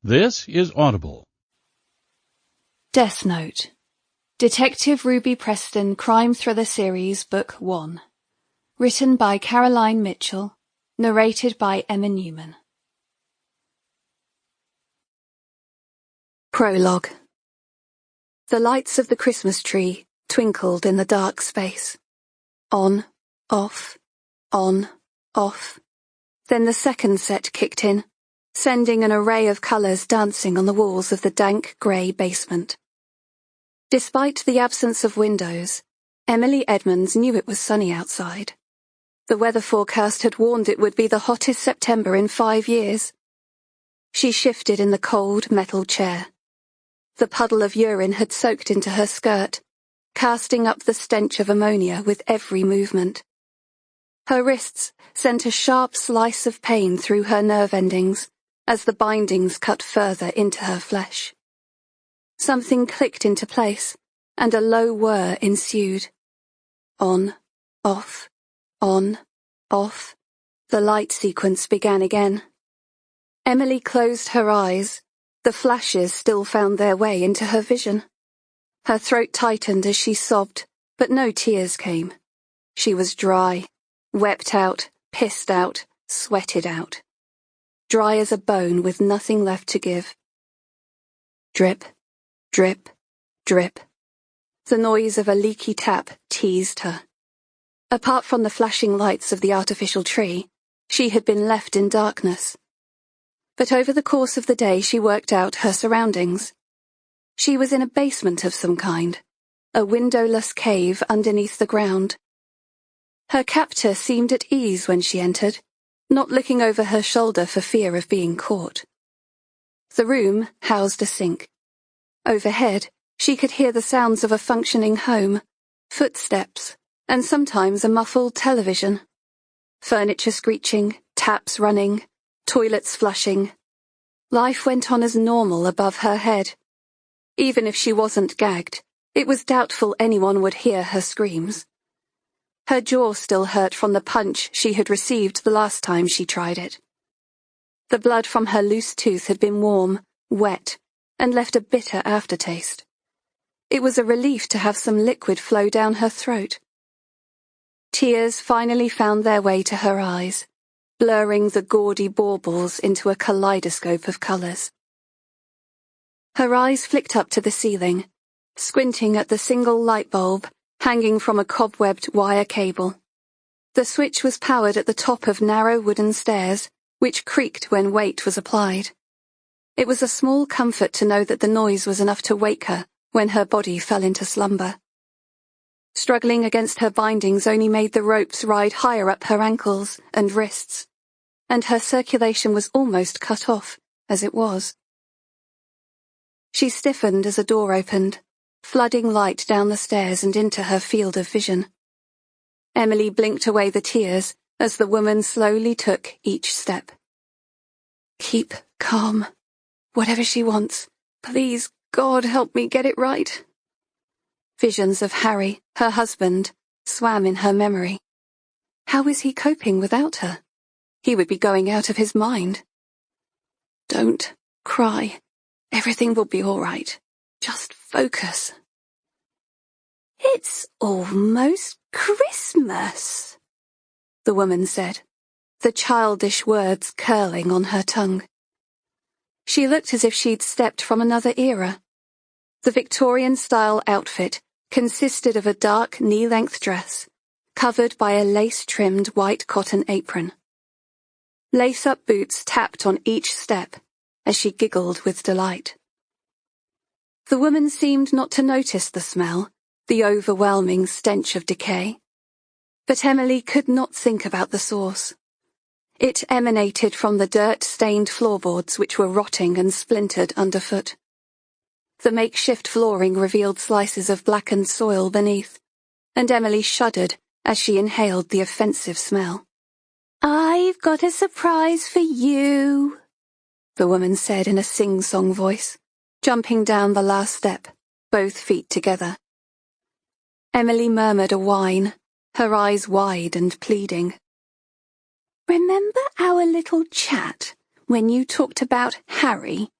This is Audible. Death Note. Detective Ruby Preston Crime Thriller Series Book 1. Written by Caroline Mitchell. Narrated by Emma Newman. Prologue. The lights of the Christmas tree twinkled in the dark space. On, off, on, off. Then the second set kicked in, sending an array of colours dancing on the walls of the dank grey basement. Despite the absence of windows, Emily Edmonds knew it was sunny outside. The weather forecast had warned it would be the hottest September in 5 years. She shifted in the cold metal chair. The puddle of urine had soaked into her skirt, casting up the stench of ammonia with every movement. Her wrists sent a sharp slice of pain through her nerve endings as the bindings cut further into her flesh. Something clicked into place, and a low whir ensued. On, off, on, off. The light sequence began again. Emily closed her eyes. The flashes still found their way into her vision. Her throat tightened as she sobbed, but no tears came. She was dry, wept out, pissed out, sweated out. Dry as a bone with nothing left to give. Drip, drip, drip. The noise of a leaky tap teased her. Apart from the flashing lights of the artificial tree, she had been left in darkness. But over the course of the day she worked out her surroundings. She was in a basement of some kind, a windowless cave underneath the ground. Her captor seemed at ease when she entered, not looking over her shoulder for fear of being caught. The room housed a sink. Overhead, she could hear the sounds of a functioning home, footsteps, and sometimes a muffled television. Furniture screeching, taps running, toilets flushing. Life went on as normal above her head. Even if she wasn't gagged, it was doubtful anyone would hear her screams. Her jaw still hurt from the punch she had received the last time she tried it. The blood from her loose tooth had been warm, wet, and left a bitter aftertaste. It was a relief to have some liquid flow down her throat. Tears finally found their way to her eyes, blurring the gaudy baubles into a kaleidoscope of colours. Her eyes flicked up to the ceiling, squinting at the single light bulb hanging from a cobwebbed wire cable. The switch was powered at the top of narrow wooden stairs, which creaked when weight was applied. It was a small comfort to know that the noise was enough to wake her when her body fell into slumber. Struggling against her bindings only made the ropes ride higher up her ankles and wrists, and her circulation was almost cut off, as it was. She stiffened as a door opened, flooding light down the stairs and into her field of vision. Emily blinked away the tears as the woman slowly took each step. Keep calm. Whatever she wants, please, God, help me get it right. Visions of Harry, her husband, swam in her memory. How was he coping without her? He would be going out of his mind. Don't cry. Everything will be all right. Just focus. It's almost Christmas, the woman said, the childish words curling on her tongue. She looked as if she'd stepped from another era. The Victorian-style outfit consisted of a dark knee-length dress, covered by a lace-trimmed white cotton apron. Lace-up boots tapped on each step as she giggled with delight. The woman seemed not to notice the smell, the overwhelming stench of decay. But Emily could not think about the source. It emanated from the dirt-stained floorboards which were rotting and splintered underfoot. The makeshift flooring revealed slices of blackened soil beneath, and Emily shuddered as she inhaled the offensive smell. "I've got a surprise for you," the woman said in a sing-song voice, jumping down the last step, both feet together. Emily murmured a whine, her eyes wide and pleading. "Remember our little chat when you talked about Harry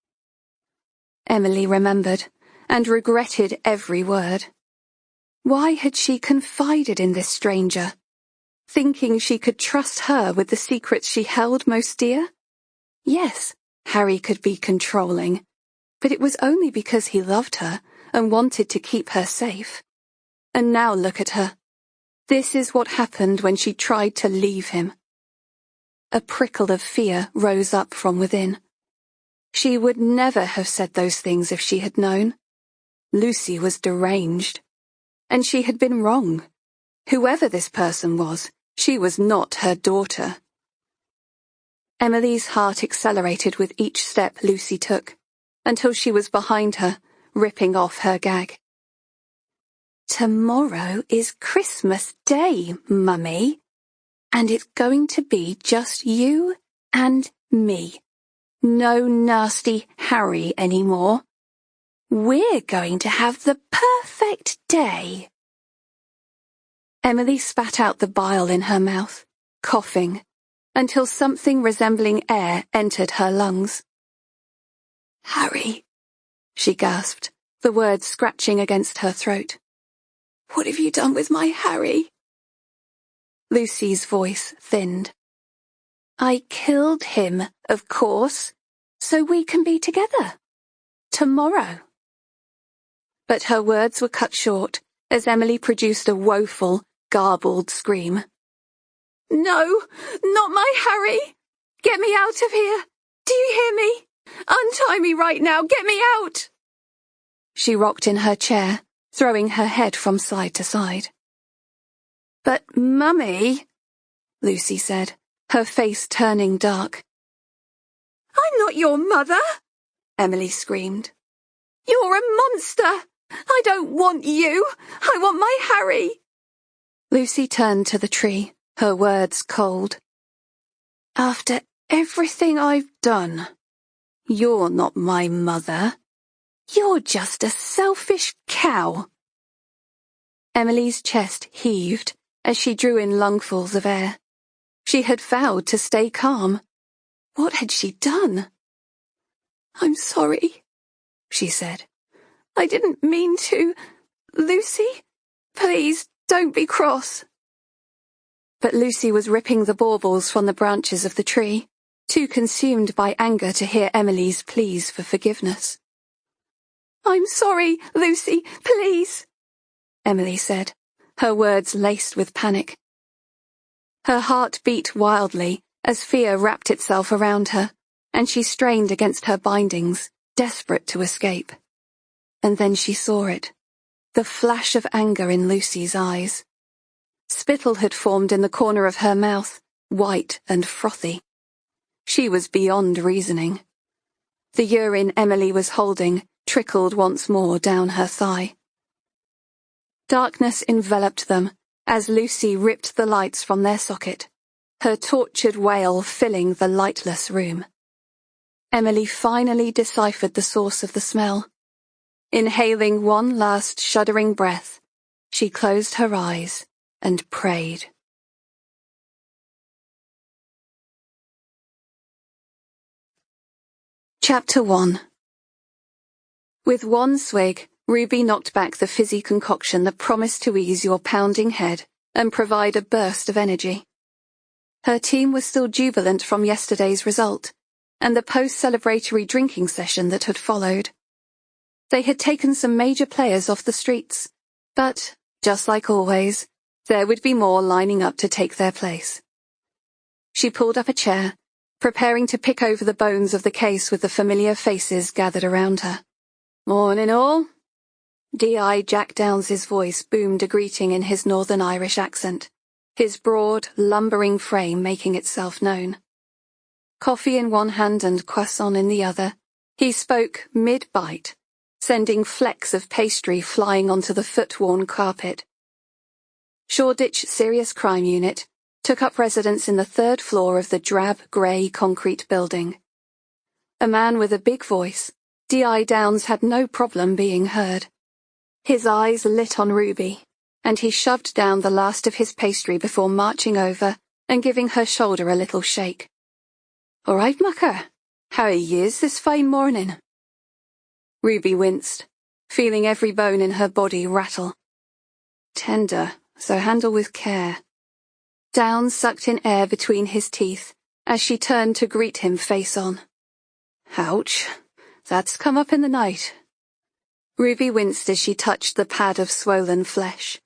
Emily remembered, and regretted every word. Why had she confided in this stranger, thinking she could trust her with the secrets she held most dear? Yes, Harry could be controlling, but it was only because he loved her and wanted to keep her safe. And now look at her. This is what happened when she tried to leave him. A prickle of fear rose up from within. She would never have said those things if she had known. Lucy was deranged. And she had been wrong. Whoever this person was, she was not her daughter. Emily's heart accelerated with each step Lucy took, until she was behind her, ripping off her gag. Tomorrow is Christmas Day, Mummy, and it's going to be just you and me. No nasty Harry anymore. We're going to have the perfect day. Emily spat out the bile in her mouth, coughing, until something resembling air entered her lungs. Harry, she gasped, the words scratching against her throat. What have you done with my Harry? Lucy's voice thinned. I killed him, of course, so we can be together. Tomorrow. But her words were cut short as Emily produced a woeful, garbled scream. No, not my Harry! Get me out of here! Do you hear me? Untie me right now! Get me out! She rocked in her chair, throwing her head from side to side. But, Mummy, Lucy said, her face turning dark. I'm not your mother, Emily screamed. You're a monster! I don't want you! I want my Harry! Lucy turned to the tree, her words cold. After everything I've done, you're not my mother. You're just a selfish cow. Emily's chest heaved as she drew in lungfuls of air. She had vowed to stay calm. What had she done? I'm sorry, she said. I didn't mean to. Lucy, please don't be cross. But Lucy was ripping the baubles from the branches of the tree, too consumed by anger to hear Emily's pleas for forgiveness. I'm sorry, Lucy, please, Emily said, her words laced with panic. Her heart beat wildly as fear wrapped itself around her, and she strained against her bindings, desperate to escape. And then she saw it, the flash of anger in Lucy's eyes. Spittle had formed in the corner of her mouth, white and frothy. She was beyond reasoning. The urine Emily was holding trickled once more down her thigh. Darkness enveloped them as Lucy ripped the lights from their socket, her tortured wail filling the lightless room. Emily finally deciphered the source of the smell. Inhaling one last shuddering breath, she closed her eyes and prayed. Chapter 1. With one swig, Ruby knocked back the fizzy concoction that promised to ease your pounding head and provide a burst of energy. Her team was still jubilant from yesterday's result, and the post-celebratory drinking session that had followed. They had taken some major players off the streets, but, just like always, there would be more lining up to take their place. She pulled up a chair, preparing to pick over the bones of the case with the familiar faces gathered around her. Morning all. D.I. Jack Downes's voice boomed a greeting in his Northern Irish accent, his broad, lumbering frame making itself known. Coffee in one hand and croissant in the other, he spoke mid-bite, sending flecks of pastry flying onto the foot-worn carpet. Shoreditch Serious Crime Unit took up residence in the third floor of the drab grey concrete building. A man with a big voice, D.I. Downes had no problem being heard. His eyes lit on Ruby, and he shoved down the last of his pastry before marching over and giving her shoulder a little shake. All right, mucker. How are yous this fine morning? Ruby winced, feeling every bone in her body rattle. Tender, so handle with care. Downs sucked in air between his teeth as she turned to greet him face on. Ouch, that's come up in the night. Ruby winced as she touched the pad of swollen flesh.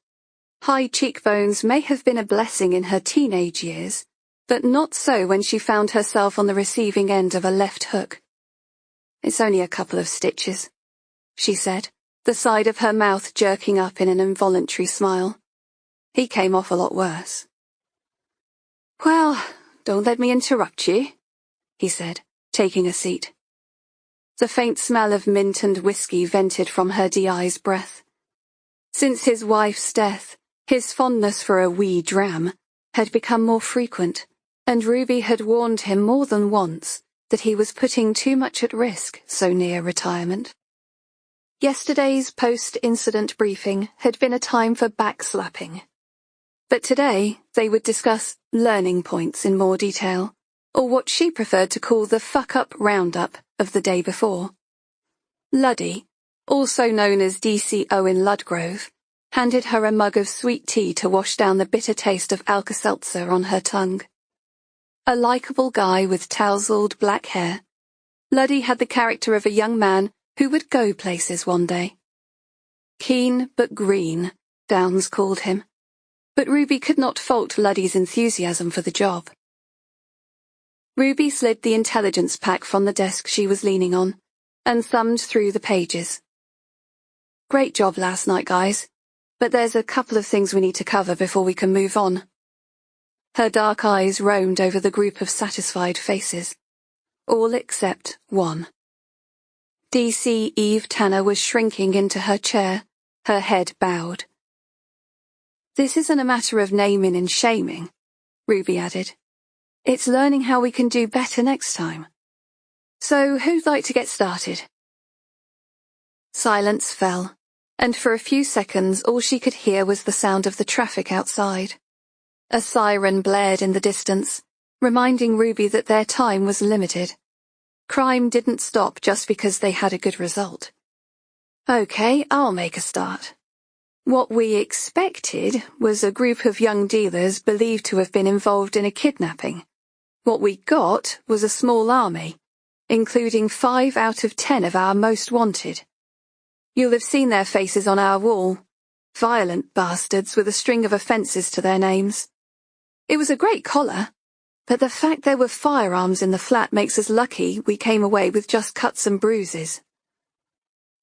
High cheekbones may have been a blessing in her teenage years, but not so when she found herself on the receiving end of a left hook. It's only a couple of stitches, she said, the side of her mouth jerking up in an involuntary smile. He came off a lot worse. Well, don't let me interrupt you, he said, taking a seat. The faint smell of mint and whiskey vented from her DI's breath. Since his wife's death, his fondness for a wee dram had become more frequent, and Ruby had warned him more than once that he was putting too much at risk so near retirement. Yesterday's post-incident briefing had been a time for backslapping. But today they would discuss learning points in more detail, or what she preferred to call the fuck-up roundup of the day before. Luddy, also known as DC Owen Ludgrove, handed her a mug of sweet tea to wash down the bitter taste of Alka-Seltzer on her tongue. A likeable guy with tousled black hair, Luddy had the character of a young man who would go places one day. Keen but green, Downs called him, but Ruby could not fault Luddy's enthusiasm for the job. Ruby slid the intelligence pack from the desk she was leaning on, and thumbed through the pages. Great job last night, guys, but there's a couple of things we need to cover before we can move on. Her dark eyes roamed over the group of satisfied faces, all except one. DC Eve Tanner was shrinking into her chair, her head bowed. This isn't a matter of naming and shaming, Ruby added. It's learning how we can do better next time. So who'd like to get started? Silence fell, and for a few seconds all she could hear was the sound of the traffic outside. A siren blared in the distance, reminding Ruby that their time was limited. Crime didn't stop just because they had a good result. Okay, I'll make a start. What we expected was a group of young dealers believed to have been involved in a kidnapping. What we got was a small army, including 5 out of 10 of our most wanted. You'll have seen their faces on our wall. Violent bastards with a string of offences to their names. It was a great collar, but the fact there were firearms in the flat makes us lucky we came away with just cuts and bruises.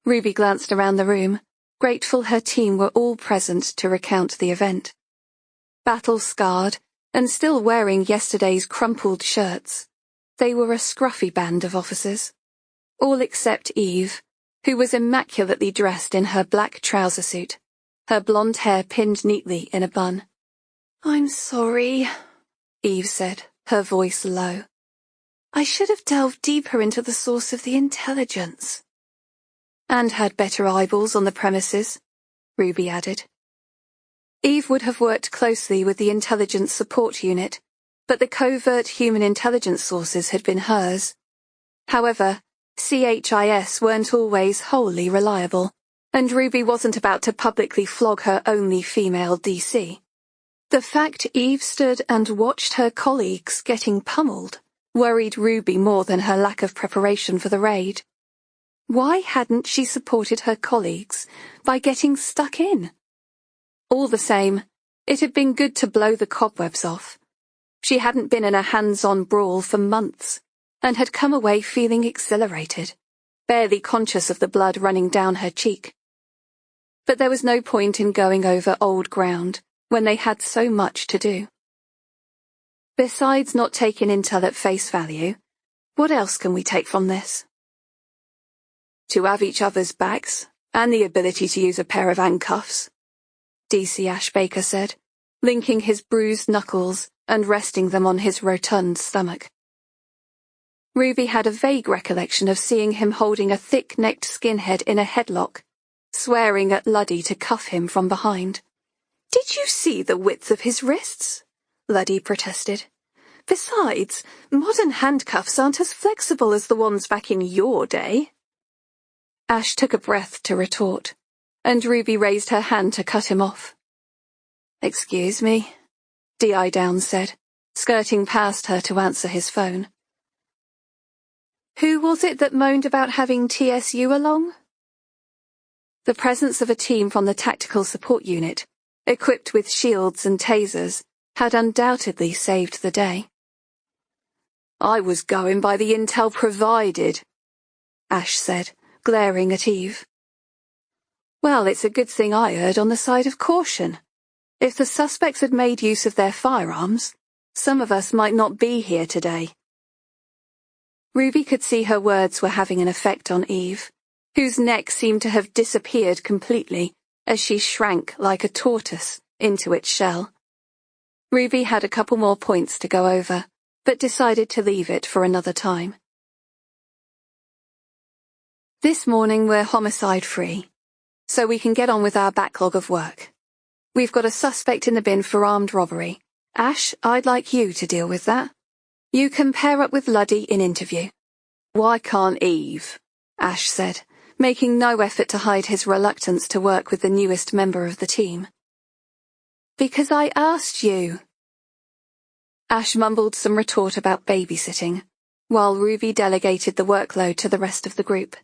Ruby glanced around the room, grateful her team were all present to recount the event. Battle-scarred, and still wearing yesterday's crumpled shirts, they were a scruffy band of officers. All except Eve, who was immaculately dressed in her black trouser suit, her blonde hair pinned neatly in a bun. I'm sorry, Eve said, her voice low. I should have delved deeper into the source of the intelligence. And had better eyeballs on the premises, Ruby added. Eve would have worked closely with the intelligence support unit, but the covert human intelligence sources had been hers. However, CHIS weren't always wholly reliable, and Ruby wasn't about to publicly flog her only female DC. The fact Eve stood and watched her colleagues getting pummeled worried Ruby more than her lack of preparation for the raid. Why hadn't she supported her colleagues by getting stuck in? All the same, it had been good to blow the cobwebs off. She hadn't been in a hands-on brawl for months, and had come away feeling exhilarated, barely conscious of the blood running down her cheek. But there was no point in going over old ground when they had so much to do. Besides not taking intel at face value, what else can we take from this? To have each other's backs, and the ability to use a pair of handcuffs, DC Ashbaker said, linking his bruised knuckles and resting them on his rotund stomach. Ruby had a vague recollection of seeing him holding a thick-necked skinhead in a headlock, swearing at Luddy to cuff him from behind. Did you see the width of his wrists? Luddy protested. Besides, modern handcuffs aren't as flexible as the ones back in your day. Ash took a breath to retort, and Ruby raised her hand to cut him off. "Excuse me," D.I. Downs said, skirting past her to answer his phone. "Who was it that moaned about having TSU along?" The presence of a team from the Tactical Support Unit, equipped with shields and tasers, had undoubtedly saved the day. "I was going by the intel provided," Ash said, glaring at Eve. "Well, it's a good thing I erred on the side of caution. If the suspects had made use of their firearms, some of us might not be here today." Ruby could see her words were having an effect on Eve, whose neck seemed to have disappeared completely as she shrank like a tortoise into its shell. Ruby had a couple more points to go over, but decided to leave it for another time. "This morning we're homicide-free, so we can get on with our backlog of work. We've got a suspect in the bin for armed robbery. Ash, I'd like you to deal with that. You can pair up with Luddy in interview." "Why can't Eve?" Ash said, making no effort to hide his reluctance to work with the newest member of the team. "Because I asked you." Ash mumbled some retort about babysitting, while Ruby delegated the workload to the rest of the group.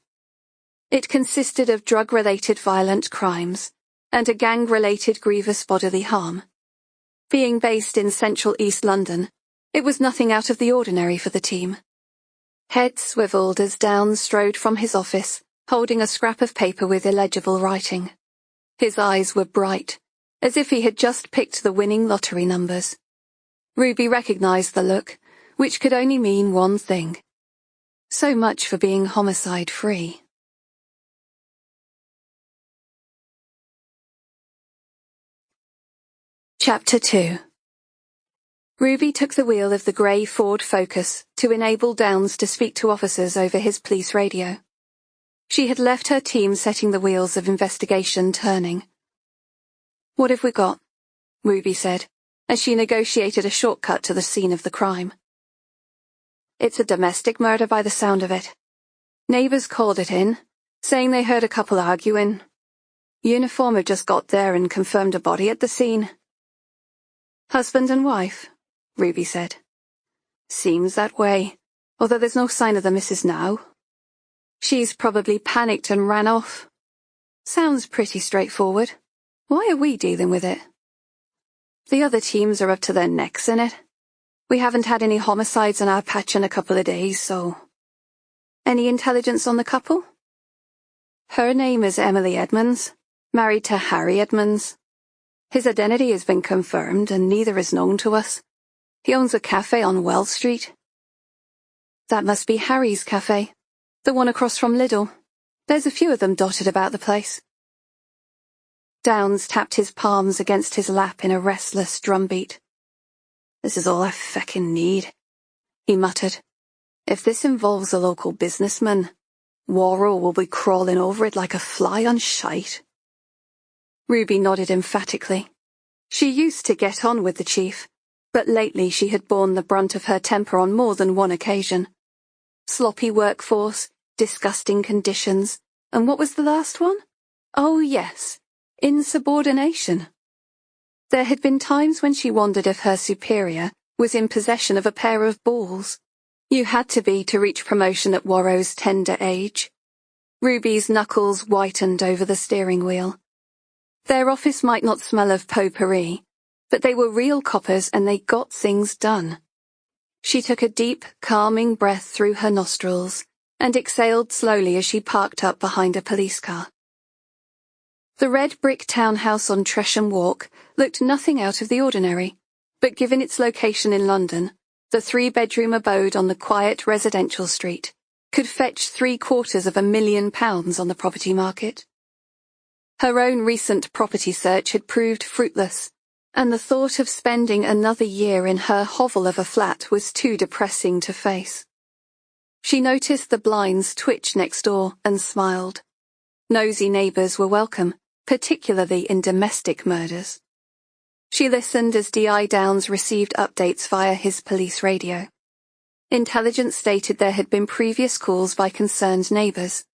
It consisted of drug-related violent crimes and a gang-related grievous bodily harm. Being based in central East London, it was nothing out of the ordinary for the team. Head swiveled as Downs strode from his office, holding a scrap of paper with illegible writing. His eyes were bright, as if he had just picked the winning lottery numbers. Ruby recognized the look, which could only mean one thing. So much for being homicide-free. Chapter 2. Ruby took the wheel of the grey Ford Focus to enable Downs to speak to officers over his police radio. She had left her team setting the wheels of investigation turning. "What have we got?" Ruby said, as she negotiated a shortcut to the scene of the crime. "It's a domestic murder by the sound of it. Neighbours called it in, saying they heard a couple arguing. Uniform have just got there and confirmed a body at the scene." "Husband and wife?" Ruby said. "Seems that way, although there's no sign of the missus now. She's probably panicked and ran off. Sounds pretty straightforward. Why are we dealing with it?" "The other teams are up to their necks in it. We haven't had any homicides on our patch in a couple of days, so..." "Any intelligence on the couple?" "Her name is Emily Edmonds, married to Harry Edmonds. His identity has been confirmed and neither is known to us. He owns a cafe on Wells Street." "That must be Harry's cafe, the one across from Lidl. There's a few of them dotted about the place." Downs tapped his palms against his lap in a restless drumbeat. "This is all I feckin' need," he muttered. "If this involves a local businessman, Warro will be crawling over it like a fly on shite." Ruby nodded emphatically. She used to get on with the chief, but lately she had borne the brunt of her temper on more than one occasion. Sloppy workforce, disgusting conditions, and what was the last one? Oh yes, insubordination. There had been times when she wondered if her superior was in possession of a pair of balls. You had to be to reach promotion at Warro's tender age. Ruby's knuckles whitened over the steering wheel. Their office might not smell of potpourri, but they were real coppers and they got things done. She took a deep, calming breath through her nostrils and exhaled slowly as she parked up behind a police car. The red brick townhouse on Tresham Walk looked nothing out of the ordinary, but given its location in London, the 3-bedroom abode on the quiet residential street could fetch £750,000 on the property market. Her own recent property search had proved fruitless, and the thought of spending another year in her hovel of a flat was too depressing to face. She noticed the blinds twitch next door and smiled. Nosy neighbours were welcome, particularly in domestic murders. She listened as D.I. Downs received updates via his police radio. Intelligence stated there had been previous calls by concerned neighbours.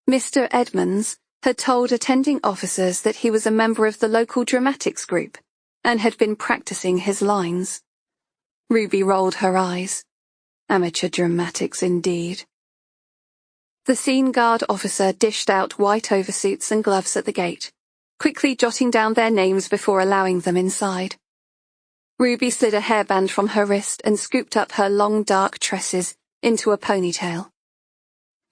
Mr. Edmonds had told attending officers that he was a member of the local dramatics group and had been practicing his lines. Ruby rolled her eyes. Amateur dramatics indeed. The scene guard officer dished out white oversuits and gloves at the gate, quickly jotting down their names before allowing them inside. Ruby slid a hairband from her wrist and scooped up her long dark tresses into a ponytail.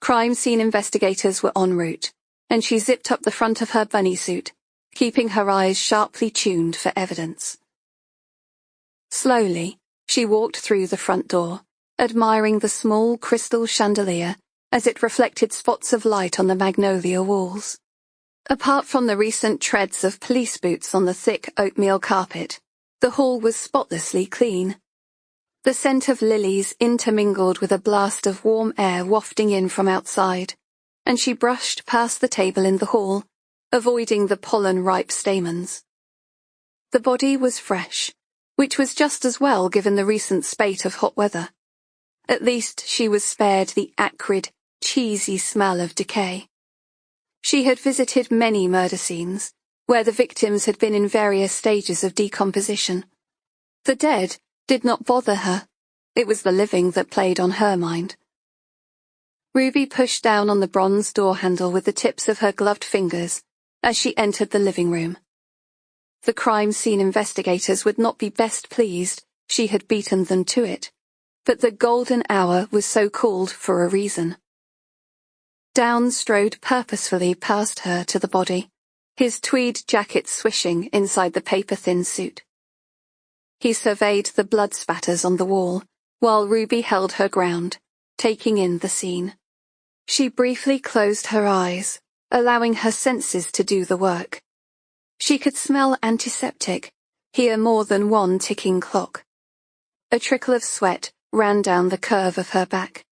Crime scene investigators were en route, and she zipped up the front of her bunny suit, keeping her eyes sharply tuned for evidence. Slowly, she walked through the front door, admiring the small crystal chandelier as it reflected spots of light on the magnolia walls. Apart from the recent treads of police boots on the thick oatmeal carpet, the hall was spotlessly clean. The scent of lilies intermingled with a blast of warm air wafting in from outside, and she brushed past the table in the hall, avoiding the pollen-ripe stamens. The body was fresh, which was just as well given the recent spate of hot weather. At least she was spared the acrid, cheesy smell of decay. She had visited many murder scenes, where the victims had been in various stages of decomposition. The dead did not bother her. It was the living that played on her mind. Ruby pushed down on the bronze door handle with the tips of her gloved fingers as she entered the living room. The crime scene investigators would not be best pleased she had beaten them to it, but the golden hour was so called for a reason. Downs strode purposefully past her to the body, his tweed jacket swishing inside the paper-thin suit. He surveyed the blood spatters on the wall, while Ruby held her ground, taking in the scene. She briefly closed her eyes, allowing her senses to do the work. She could smell antiseptic, hear more than one ticking clock. A trickle of sweat ran down the curve of her back.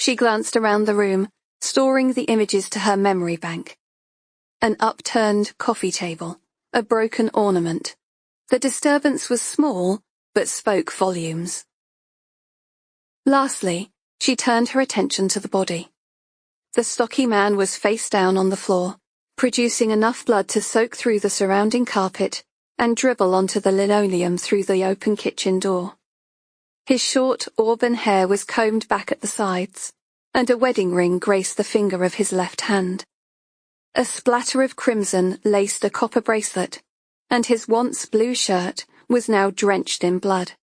She glanced around the room, storing the images to her memory bank. An upturned coffee table, a broken ornament. The disturbance was small, but spoke volumes. Lastly, she turned her attention to the body. The stocky man was face down on the floor, producing enough blood to soak through the surrounding carpet and dribble onto the linoleum through the open kitchen door. His short auburn hair was combed back at the sides, and a wedding ring graced the finger of his left hand. A splatter of crimson laced a copper bracelet, and his once blue shirt was now drenched in blood.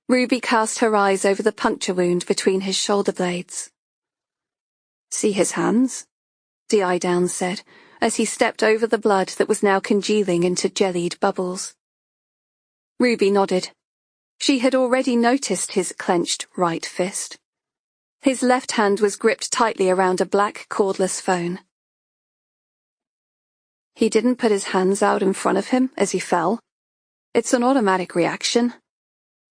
Ruby cast her eyes over the puncture wound between his shoulder blades. "See his hands?" D.I. Downs said, as he stepped over the blood that was now congealing into jellied bubbles. Ruby nodded. She had already noticed his clenched right fist. His left hand was gripped tightly around a black cordless phone. He didn't put his hands out in front of him as he fell. It's an automatic reaction.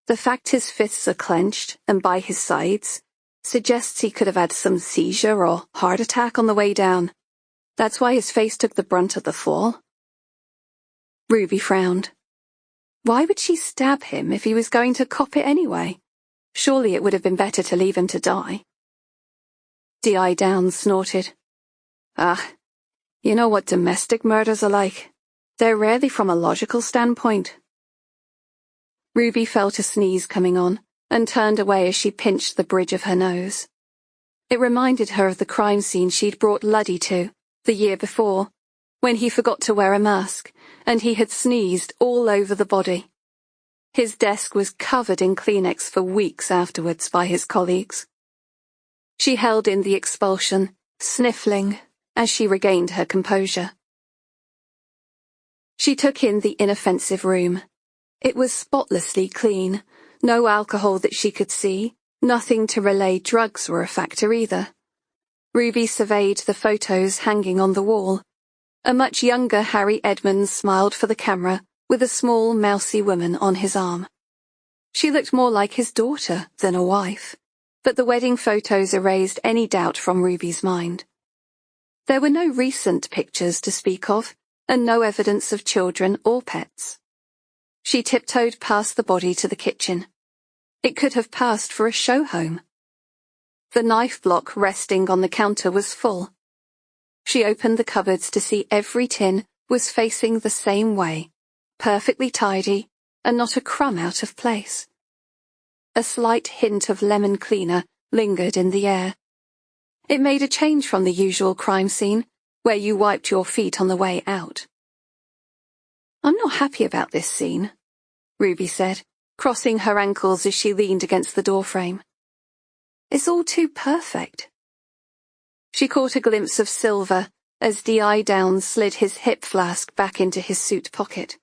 The fact his fists are clenched and by his sides suggests he could have had some seizure or heart attack on the way down. That's why his face took the brunt of the fall. Ruby frowned. Why would she stab him if he was going to cop it anyway? Surely it would have been better to leave him to die. D.I. Downs snorted. You know what domestic murders are like. They're rarely from a logical standpoint. Ruby felt a sneeze coming on, and turned away as she pinched the bridge of her nose. It reminded her of the crime scene she'd brought Luddy to, the year before, when he forgot to wear a mask, and he had sneezed all over the body. His desk was covered in Kleenex for weeks afterwards by his colleagues. She held in the expulsion, sniffling, as she regained her composure. She took in the inoffensive room. It was spotlessly clean, no alcohol that she could see, nothing to relay drugs were a factor either. Ruby surveyed the photos hanging on the wall. A much younger Harry Edmonds smiled for the camera, with a small, mousy woman on his arm. She looked more like his daughter than a wife, but the wedding photos erased any doubt from Ruby's mind. There were no recent pictures to speak of, and no evidence of children or pets. She tiptoed past the body to the kitchen. It could have passed for a show home. The knife block resting on the counter was full. She opened the cupboards to see every tin was facing the same way, perfectly tidy, and not a crumb out of place. A slight hint of lemon cleaner lingered in the air. It made a change from the usual crime scene, where you wiped your feet on the way out. "I'm not happy about this scene," Ruby said, crossing her ankles as she leaned against the doorframe. "It's all too perfect." She caught a glimpse of Silver as D.I. Downs slid his hip flask back into his suit pocket.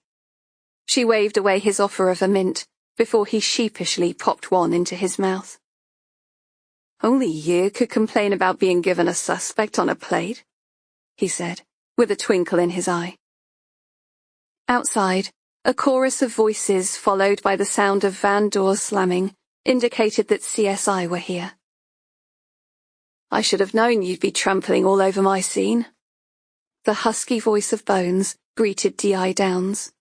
She waved away his offer of a mint before he sheepishly popped one into his mouth. "Only you could complain about being given a suspect on a plate," he said, with a twinkle in his eye. Outside, a chorus of voices followed by the sound of van doors slamming indicated that CSI were here. "I should have known you'd be trampling all over my scene." The husky voice of Bones greeted D.I. Downs.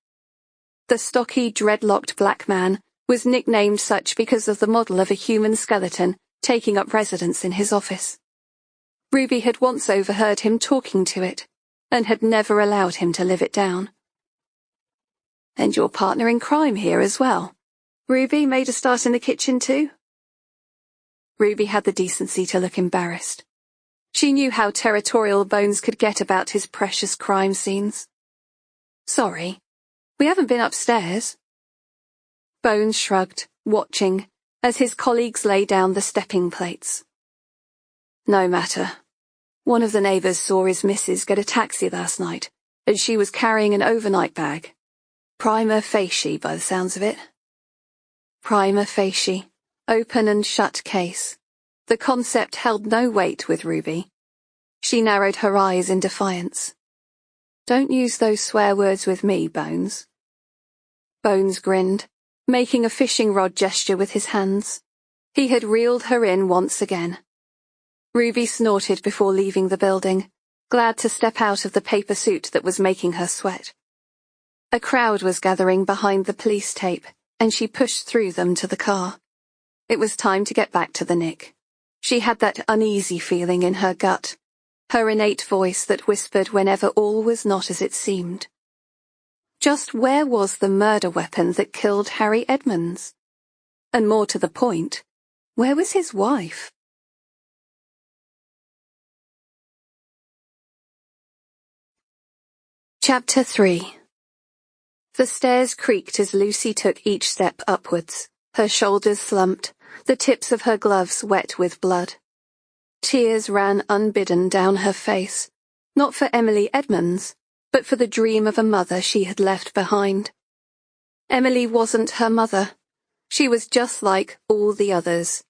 The stocky, dreadlocked black man was nicknamed such because of the model of a human skeleton taking up residence in his office. Ruby had once overheard him talking to it, and had never allowed him to live it down. "And your partner in crime here as well. Ruby made a start in the kitchen too?" Ruby had the decency to look embarrassed. She knew how territorial Bones could get about his precious crime scenes. "Sorry, we haven't been upstairs." Bones shrugged, watching, as his colleagues lay down the stepping plates. "No matter. One of the neighbours saw his missus get a taxi last night, and she was carrying an overnight bag. Prima facie, by the sounds of it." Prima facie, open and shut case. The concept held no weight with Ruby. She narrowed her eyes in defiance. "Don't use those swear words with me, Bones." Bones grinned, making a fishing rod gesture with his hands. He had reeled her in once again. Ruby snorted before leaving the building, glad to step out of the paper suit that was making her sweat. A crowd was gathering behind the police tape, and she pushed through them to the car. It was time to get back to the Nick. She had that uneasy feeling in her gut, her innate voice that whispered whenever all was not as it seemed. Just where was the murder weapon that killed Harry Edmonds? And more to the point, where was his wife? Chapter 3. The stairs creaked as Lucy took each step upwards, her shoulders slumped, the tips of her gloves wet with blood. Tears ran unbidden down her face, not for Emily Edmonds, but for the dream of a mother she had left behind. Emily wasn't her mother. She was just like all the others.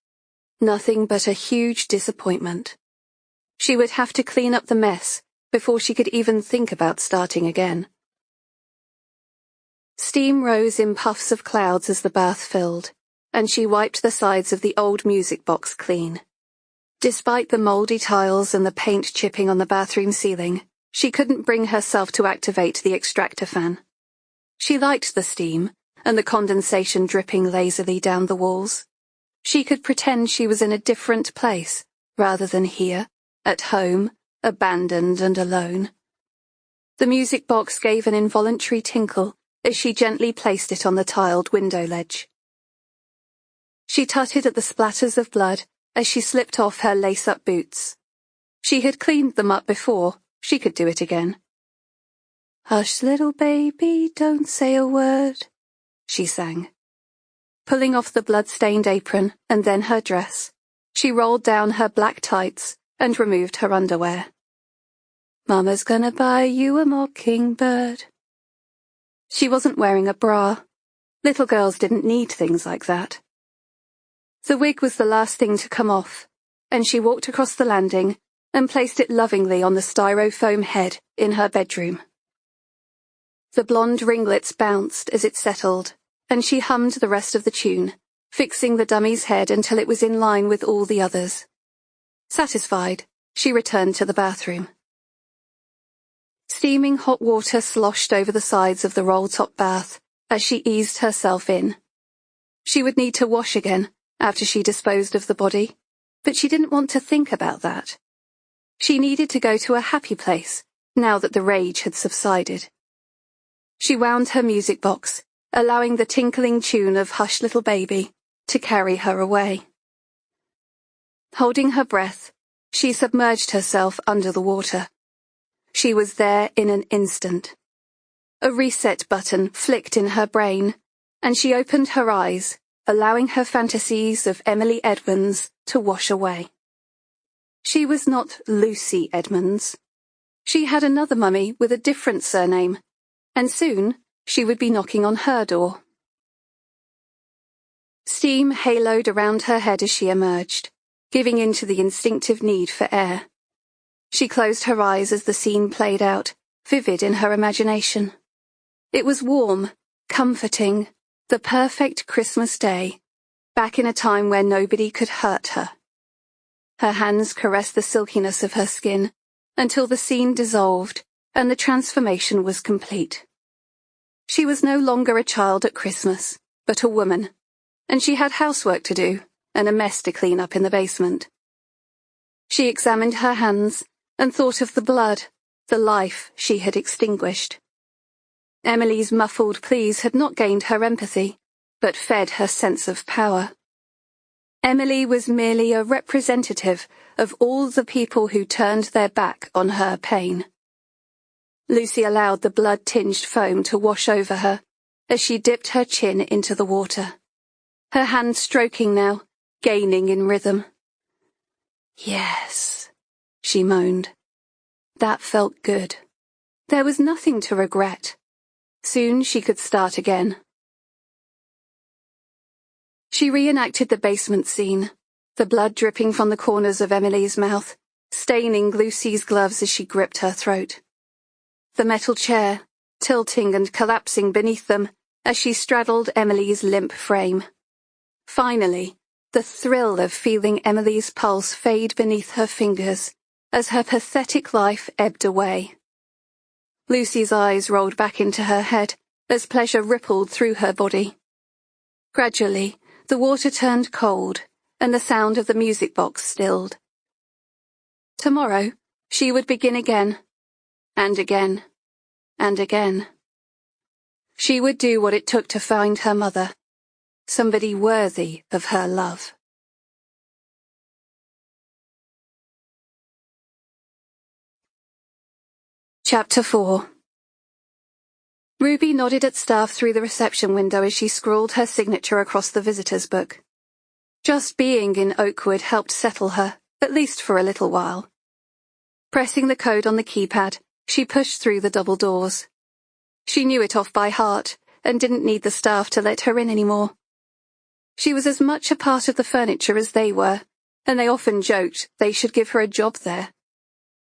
Nothing but a huge disappointment. She would have to clean up the mess before she could even think about starting again. Steam rose in puffs of clouds as the bath filled, and she wiped the sides of the old music box clean. Despite the mouldy tiles and the paint chipping on the bathroom ceiling, she couldn't bring herself to activate the extractor fan. She liked the steam, and the condensation dripping lazily down the walls. She could pretend she was in a different place, rather than here, at home, abandoned and alone. The music box gave an involuntary tinkle as she gently placed it on the tiled window ledge. She tutted at the splatters of blood as she slipped off her lace-up boots. She had cleaned them up before, she could do it again. "Hush, little baby, don't say a word," she sang. Pulling off the blood-stained apron and then her dress, she rolled down her black tights and removed her underwear. "Mama's gonna buy you a mockingbird." She wasn't wearing a bra. Little girls didn't need things like that. The wig was the last thing to come off, and she walked across the landing and placed it lovingly on the styrofoam head in her bedroom. The blonde ringlets bounced as it settled, and she hummed the rest of the tune, fixing the dummy's head until it was in line with all the others. Satisfied, she returned to the bathroom. Steaming hot water sloshed over the sides of the roll-top bath as she eased herself in. She would need to wash again after she disposed of the body, but she didn't want to think about that. She needed to go to a happy place, now that the rage had subsided. She wound her music box, allowing the tinkling tune of Hush Little Baby to carry her away. Holding her breath, she submerged herself under the water. She was there in an instant. A reset button flicked in her brain, and she opened her eyes, allowing her fantasies of Emily Edmonds to wash away. She was not Lucy Edmonds. She had another mummy with a different surname, and soon she would be knocking on her door. Steam haloed around her head as she emerged, giving in to the instinctive need for air. She closed her eyes as the scene played out, vivid in her imagination. It was warm, comforting, the perfect Christmas day, back in a time where nobody could hurt her. Her hands caressed the silkiness of her skin until the scene dissolved and the transformation was complete. She was no longer a child at Christmas, but a woman, and she had housework to do and a mess to clean up in the basement. She examined her hands and thought of the blood, the life she had extinguished. Emily's muffled pleas had not gained her empathy, but fed her sense of power. Emily was merely a representative of all the people who turned their back on her pain. Lucy allowed the blood-tinged foam to wash over her as she dipped her chin into the water. Her hand stroking now, gaining in rhythm. Yes, she moaned. That felt good. There was nothing to regret. Soon she could start again. She reenacted the basement scene, the blood dripping from the corners of Emily's mouth, staining Lucy's gloves as she gripped her throat. The metal chair, tilting and collapsing beneath them as she straddled Emily's limp frame. Finally, the thrill of feeling Emily's pulse fade beneath her fingers as her pathetic life ebbed away. Lucy's eyes rolled back into her head as pleasure rippled through her body. Gradually, the water turned cold and the sound of the music box stilled. Tomorrow, she would begin again, and again, and again. She would do what it took to find her mother, somebody worthy of her love. Chapter 4. Ruby nodded at staff through the reception window as she scrawled her signature across the visitor's book. Just being in Oakwood helped settle her, at least for a little while. Pressing the code on the keypad, she pushed through the double doors. She knew it off by heart and didn't need the staff to let her in anymore. She was as much a part of the furniture as they were, and they often joked they should give her a job there.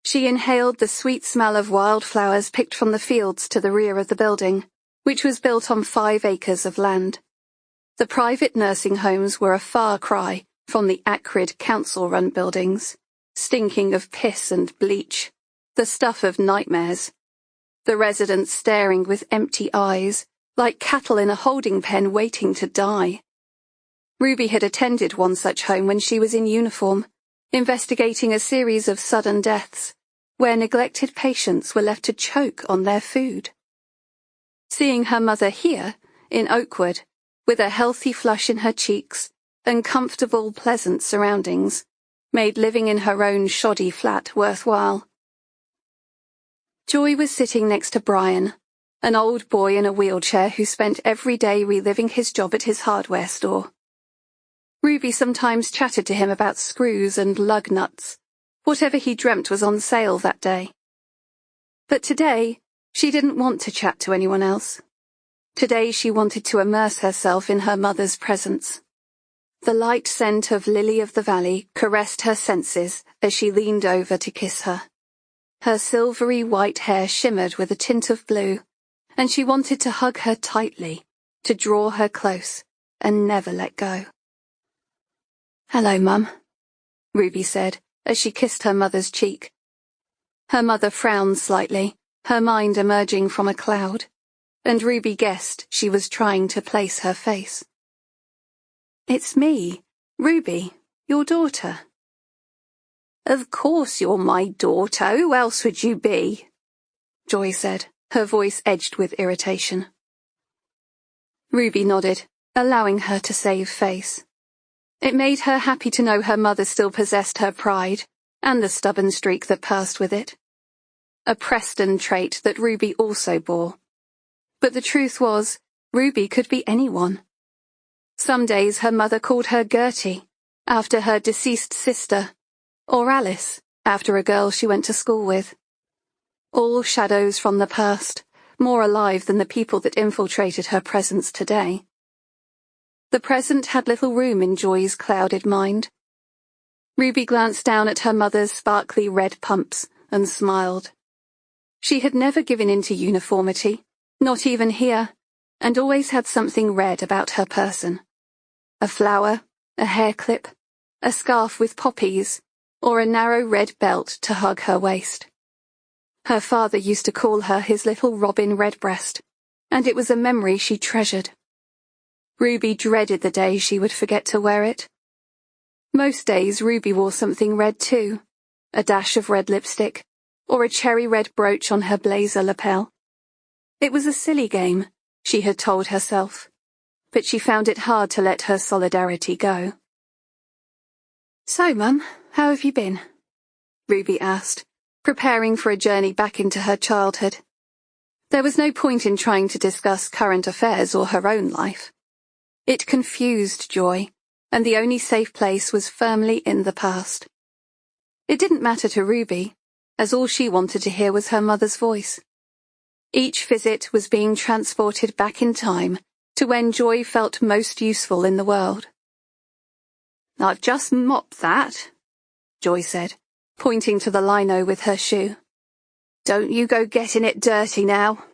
She inhaled the sweet smell of wildflowers picked from the fields to the rear of the building, which was built on 5 acres of land. The private nursing homes were a far cry from the acrid council-run buildings, stinking of piss and bleach, the stuff of nightmares. The residents staring with empty eyes, like cattle in a holding pen waiting to die. Ruby had attended one such home when she was in uniform, investigating a series of sudden deaths, where neglected patients were left to choke on their food. Seeing her mother here, in Oakwood, with a healthy flush in her cheeks and comfortable, pleasant surroundings, made living in her own shoddy flat worthwhile. Joy was sitting next to Brian, an old boy in a wheelchair who spent every day reliving his job at his hardware store. Ruby sometimes chatted to him about screws and lug nuts. Whatever he dreamt was on sale that day. But today, she didn't want to chat to anyone else. Today she wanted to immerse herself in her mother's presence. The light scent of Lily of the Valley caressed her senses as she leaned over to kiss her. Her silvery white hair shimmered with a tint of blue, and she wanted to hug her tightly, to draw her close, and never let go. "Hello, Mum," Ruby said, as she kissed her mother's cheek. Her mother frowned slightly, her mind emerging from a cloud, and Ruby guessed she was trying to place her face. "It's me, Ruby, your daughter," Of course you're my daughter, who else would you be? Joy said, her voice edged with irritation. Ruby nodded, allowing her to save face. It made her happy to know her mother still possessed her pride, and the stubborn streak that passed with it. A Preston trait that Ruby also bore. But the truth was, Ruby could be anyone. Some days her mother called her Gertie, after her deceased sister, or Alice, after a girl she went to school with. All shadows from the past, more alive than the people that infiltrated her presence today. The present had little room in Joy's clouded mind. Ruby glanced down at her mother's sparkly red pumps and smiled. She had never given in to uniformity, not even here, and always had something red about her person. A flower, a hair clip, a scarf with poppies, or a narrow red belt to hug her waist. Her father used to call her his little Robin Redbreast, and it was a memory she treasured. Ruby dreaded the day she would forget to wear it. Most days Ruby wore something red too, a dash of red lipstick, or a cherry red brooch on her blazer lapel. It was a silly game, she had told herself, but she found it hard to let her solidarity go. So, Mum, how have you been? Ruby asked, preparing for a journey back into her childhood. There was no point in trying to discuss current affairs or her own life. It confused Joy, and the only safe place was firmly in the past. It didn't matter to Ruby, as all she wanted to hear was her mother's voice. Each visit was being transported back in time to when Joy felt most useful in the world. I've just mopped that, Joy said, pointing to the lino with her shoe. Don't you go getting it dirty now.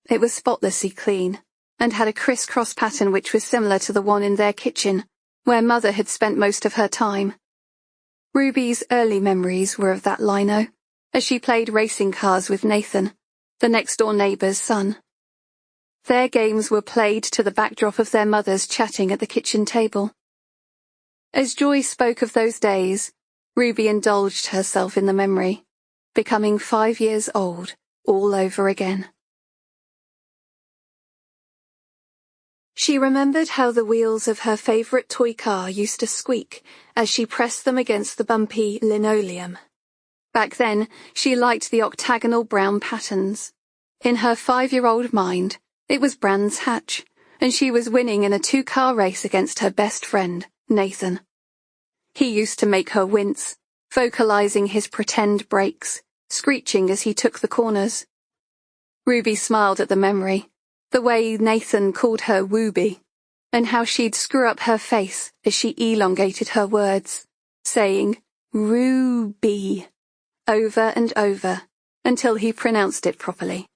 It was spotlessly clean, and had a criss-cross pattern which was similar to the one in their kitchen, where Mother had spent most of her time. Ruby's early memories were of that lino, as she played racing cars with Nathan, the next-door neighbour's son. Their games were played to the backdrop of their mothers chatting at the kitchen table. As Joy spoke of those days, Ruby indulged herself in the memory, becoming 5 years old all over again. She remembered how the wheels of her favourite toy car used to squeak as she pressed them against the bumpy linoleum. Back then, she liked the octagonal brown patterns. In her 5-year-old mind, it was Brands Hatch, and she was winning in a 2-car race against her best friend, Nathan. He used to make her wince, vocalizing his pretend brakes, screeching as he took the corners. Ruby smiled at the memory, the way Nathan called her Wooby, and how she'd screw up her face as she elongated her words, saying Ruby over and over until he pronounced it properly.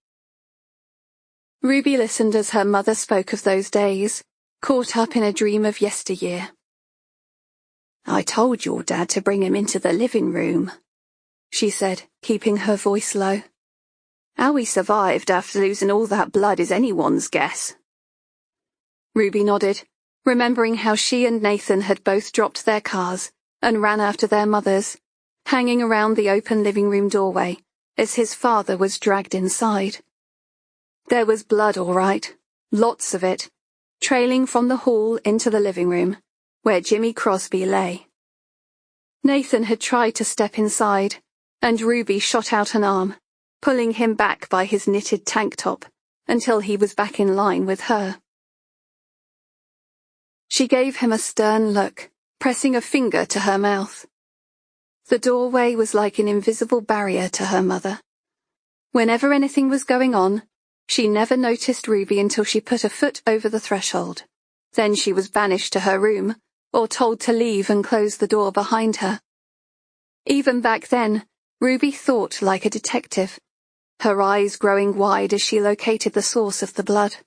Ruby listened as her mother spoke of those days, caught up in a dream of yesteryear. I told your dad to bring him into the living room, she said, keeping her voice low. How he survived after losing all that blood is anyone's guess. Ruby nodded, remembering how she and Nathan had both dropped their cars and ran after their mothers, hanging around the open living room doorway as his father was dragged inside. There was blood, all right, lots of it, trailing from the hall into the living room, where Jimmy Crosby lay. Nathan had tried to step inside, and Ruby shot out an arm, pulling him back by his knitted tank top until he was back in line with her. She gave him a stern look, pressing a finger to her mouth. The doorway was like an invisible barrier to her mother. Whenever anything was going on, she never noticed Ruby until she put a foot over the threshold. Then she was banished to her room, or told to leave and close the door behind her. Even back then, Ruby thought like a detective, her eyes growing wide as she located the source of the blood.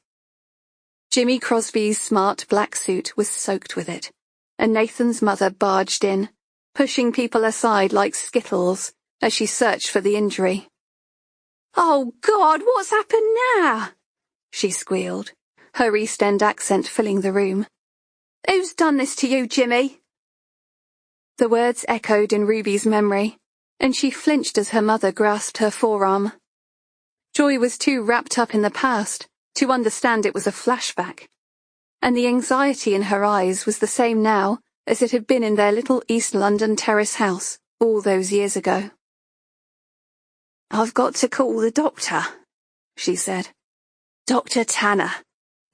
Jimmy Crosby's smart black suit was soaked with it, and Nathan's mother barged in, pushing people aside like skittles as she searched for the injury. Oh, God, what's happened now? She squealed, her East End accent filling the room. Who's done this to you, Jimmy? The words echoed in Ruby's memory, and she flinched as her mother grasped her forearm. Joy was too wrapped up in the past to understand it was a flashback, and the anxiety in her eyes was the same now as it had been in their little East London terrace house all those years ago. "I've got to call the doctor," she said. "Dr. Tanner.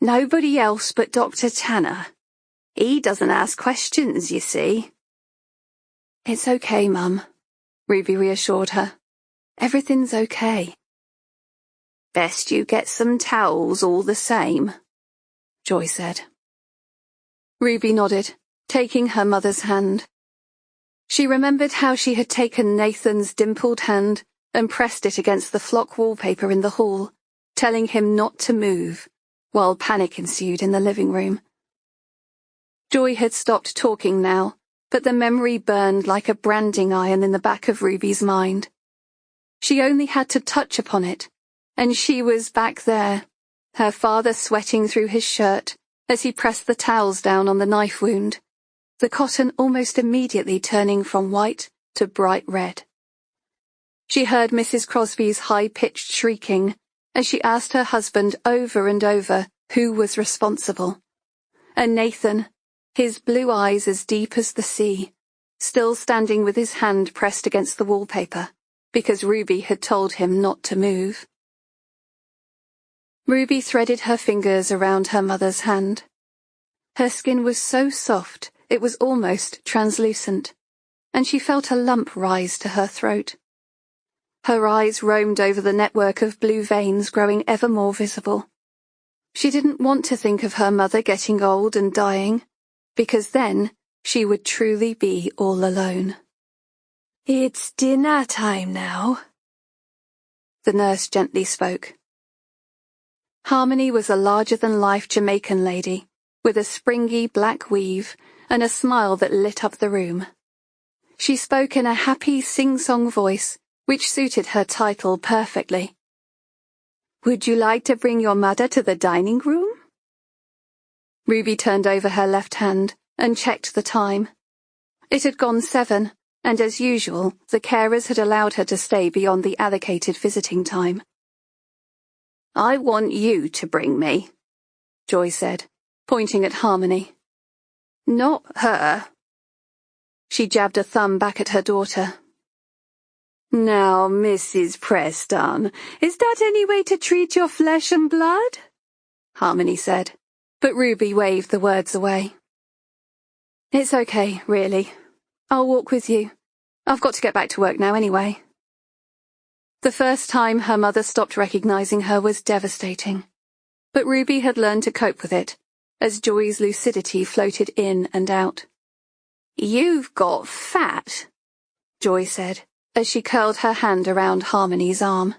Nobody else but Dr. Tanner. He doesn't ask questions, you see." "It's okay, Mum," Ruby reassured her. "Everything's okay." "Best you get some towels all the same," Joy said. Ruby nodded, taking her mother's hand. She remembered how she had taken Nathan's dimpled hand and pressed it against the flock wallpaper in the hall, telling him not to move, while panic ensued in the living room. Joy had stopped talking now, but the memory burned like a branding iron in the back of Ruby's mind. She only had to touch upon it, and she was back there, her father sweating through his shirt as he pressed the towels down on the knife wound, the cotton almost immediately turning from white to bright red. She heard Mrs. Crosby's high-pitched shrieking as she asked her husband over and over who was responsible. And Nathan, his blue eyes as deep as the sea, still standing with his hand pressed against the wallpaper, because Ruby had told him not to move. Ruby threaded her fingers around her mother's hand. Her skin was so soft it was almost translucent, and she felt a lump rise to her throat. Her eyes roamed over the network of blue veins growing ever more visible. She didn't want to think of her mother getting old and dying, because then she would truly be all alone. "It's dinner time now," the nurse gently spoke. Harmony was a larger-than-life Jamaican lady, with a springy black weave and a smile that lit up the room. She spoke in a happy sing-song voice, which suited her title perfectly. "Would you like to bring your mother to the dining room?" Ruby turned over her left hand and checked the time. It had gone 7, and as usual, the carers had allowed her to stay beyond the allocated visiting time. "I want you to bring me," Joy said, pointing at Harmony. "Not her." She jabbed a thumb back at her daughter. "Now, Mrs. Preston, is that any way to treat your flesh and blood?" Harmony said, but Ruby waved the words away. "It's okay, really. I'll walk with you. I've got to get back to work now anyway." The first time her mother stopped recognizing her was devastating, but Ruby had learned to cope with it, as Joy's lucidity floated in and out. "You've got fat," Joy said, as she curled her hand around Harmony's arm.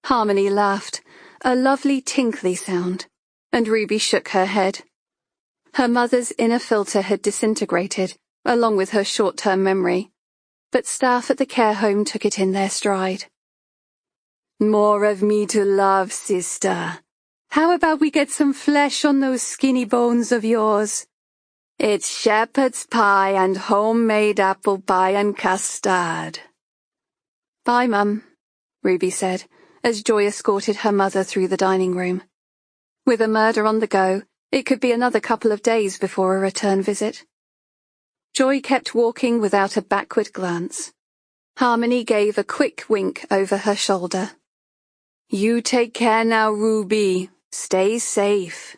Harmony laughed, a lovely tinkly sound, and Ruby shook her head. Her mother's inner filter had disintegrated, along with her short-term memory, but staff at the care home took it in their stride. "More of me to love, sister. How about we get some flesh on those skinny bones of yours? It's shepherd's pie and homemade apple pie and custard." "Bye, Mum," Ruby said, as Joy escorted her mother through the dining room. With a murder on the go, it could be another couple of days before a return visit. Joy kept walking without a backward glance. Harmony gave a quick wink over her shoulder. "You take care now, Ruby. Stay safe."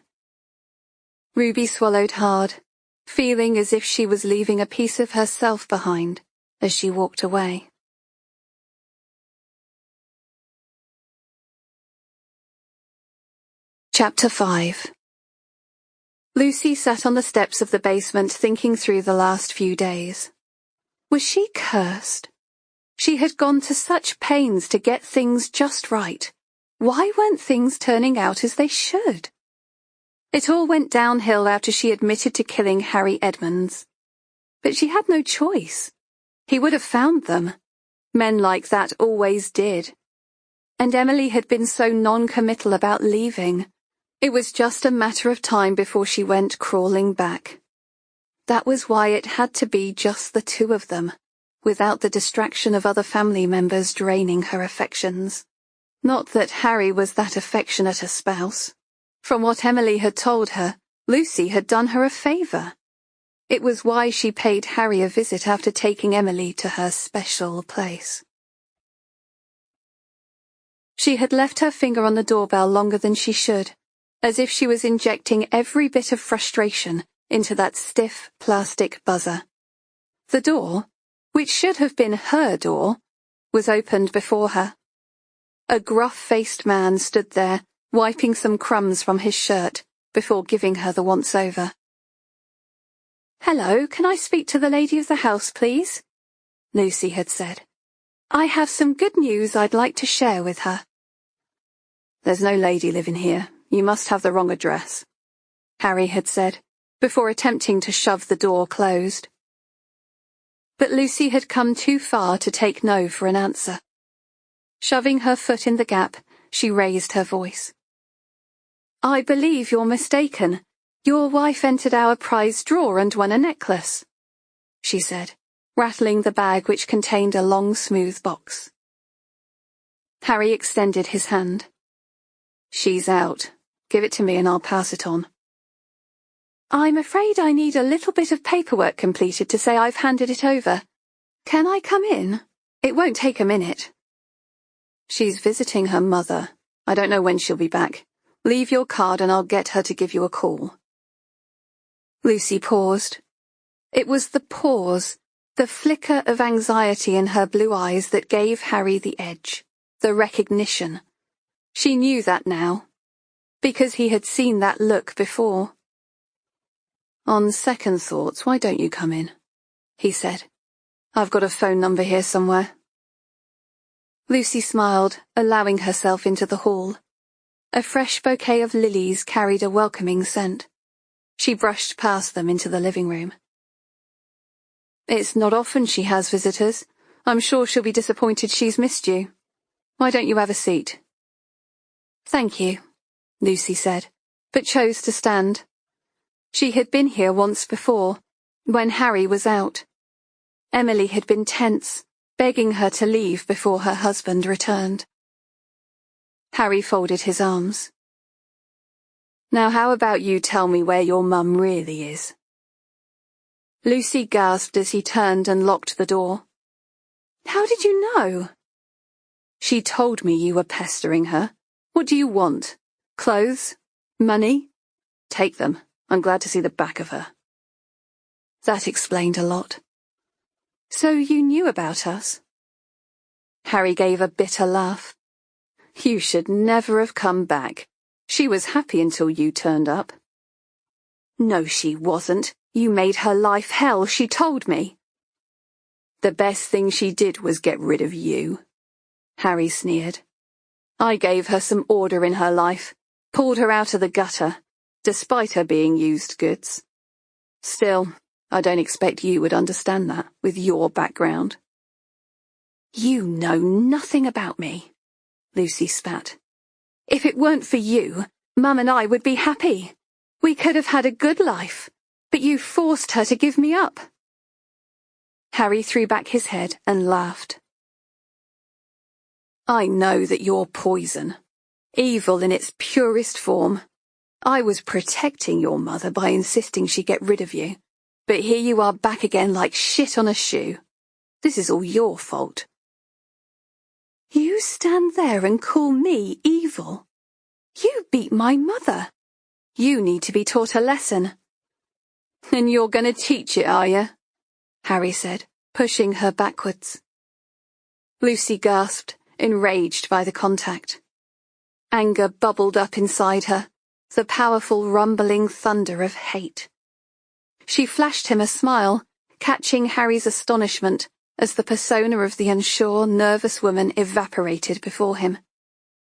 Ruby swallowed hard, feeling as if she was leaving a piece of herself behind as she walked away. Chapter 5. Lucy sat on the steps of the basement thinking through the last few days. Was she cursed? She had gone to such pains to get things just right. Why weren't things turning out as they should? It all went downhill after she admitted to killing Harry Edmonds. But she had no choice. He would have found them. Men like that always did. And Emily had been so non-committal about leaving. It was just a matter of time before she went crawling back. That was why it had to be just the two of them, without the distraction of other family members draining her affections. Not that Harry was that affectionate a spouse. From what Emily had told her, Lucy had done her a favour. It was why she paid Harry a visit after taking Emily to her special place. She had left her finger on the doorbell longer than she should, as if she was injecting every bit of frustration into that stiff plastic buzzer. The door, which should have been her door, was opened before her. A gruff-faced man stood there, wiping some crumbs from his shirt, before giving her the once-over. "Hello, can I speak to the lady of the house, please?" Lucy had said. "I have some good news I'd like to share with her." "There's no lady living here. You must have the wrong address," Harry had said, before attempting to shove the door closed. But Lucy had come too far to take no for an answer. Shoving her foot in the gap, she raised her voice. "I believe you're mistaken. Your wife entered our prize draw and won a necklace," she said, rattling the bag which contained a long, smooth box. Harry extended his hand. "She's out. Give it to me and I'll pass it on." "I'm afraid I need a little bit of paperwork completed to say I've handed it over. Can I come in? It won't take a minute." "She's visiting her mother. I don't know when she'll be back. Leave your card and I'll get her to give you a call." Lucy paused. It was the pause, the flicker of anxiety in her blue eyes that gave Harry the edge, the recognition. She knew that now, because he had seen that look before. "On second thoughts, why don't you come in?" he said. "I've got a phone number here somewhere." Lucy smiled, allowing herself into the hall. A fresh bouquet of lilies carried a welcoming scent. She brushed past them into the living room. "It's not often she has visitors. I'm sure she'll be disappointed she's missed you. Why don't you have a seat?" "Thank you," Lucy said, but chose to stand. She had been here once before, when Harry was out. Emily had been tense, begging her to leave before her husband returned. Harry folded his arms. "Now how about you tell me where your mum really is?" Lucy gasped as he turned and locked the door. "How did you know?" "She told me you were pestering her. What do you want? Clothes? Money? Take them. I'm glad to see the back of her." That explained a lot. "So you knew about us?" Harry gave a bitter laugh. "You should never have come back. She was happy until you turned up." "No, she wasn't. You made her life hell, she told me." "The best thing she did was get rid of you," Harry sneered. "I gave her some order in her life, pulled her out of the gutter, despite her being used goods. Still, I don't expect you would understand that, with your background." "You know nothing about me," Lucy spat. "If it weren't for you, Mum and I would be happy. We could have had a good life, but you forced her to give me up." Harry threw back his head and laughed. "I know that you're poison, evil in its purest form. I was protecting your mother by insisting she get rid of you, but here you are back again like shit on a shoe. This is all your fault." "You stand there and call me evil? You beat my mother. You need to be taught a lesson." "And you're going to teach it, are you?" Harry said, pushing her backwards. Lucy gasped, enraged by the contact. Anger bubbled up inside her, the powerful rumbling thunder of hate. She flashed him a smile, catching Harry's astonishment as the persona of the unsure, nervous woman evaporated before him.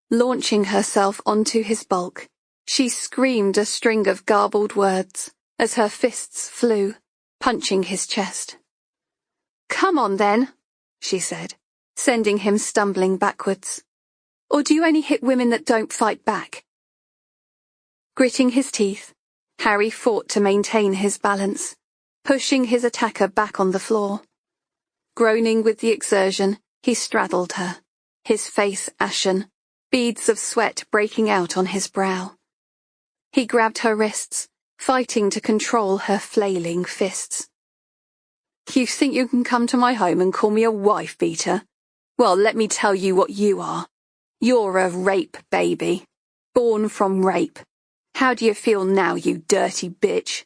Launching herself onto his bulk, she screamed a string of garbled words as her fists flew, punching his chest. "Come on then," she said, sending him stumbling backwards. "Or do you only hit women that don't fight back?" Gritting his teeth, Harry fought to maintain his balance, pushing his attacker back on the floor. Groaning with the exertion, he straddled her, his face ashen, beads of sweat breaking out on his brow. He grabbed her wrists, fighting to control her flailing fists. "You think you can come to my home and call me a wife-beater? Well, let me tell you what you are. You're a rape baby. Born from rape. How do you feel now, you dirty bitch?"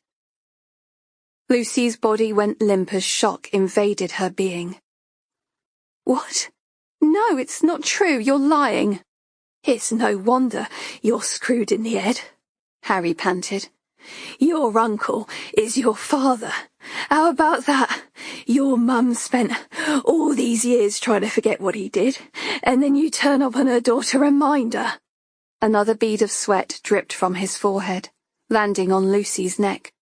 Lucy's body went limp as shock invaded her being. "What? No, it's not true. You're lying." "It's no wonder you're screwed in the head," Harry panted. "Your uncle is your father. How about that? Your mum spent all these years trying to forget what he did, and then you turn up on her door to remind her." Another bead of sweat dripped from his forehead, landing on Lucy's neck.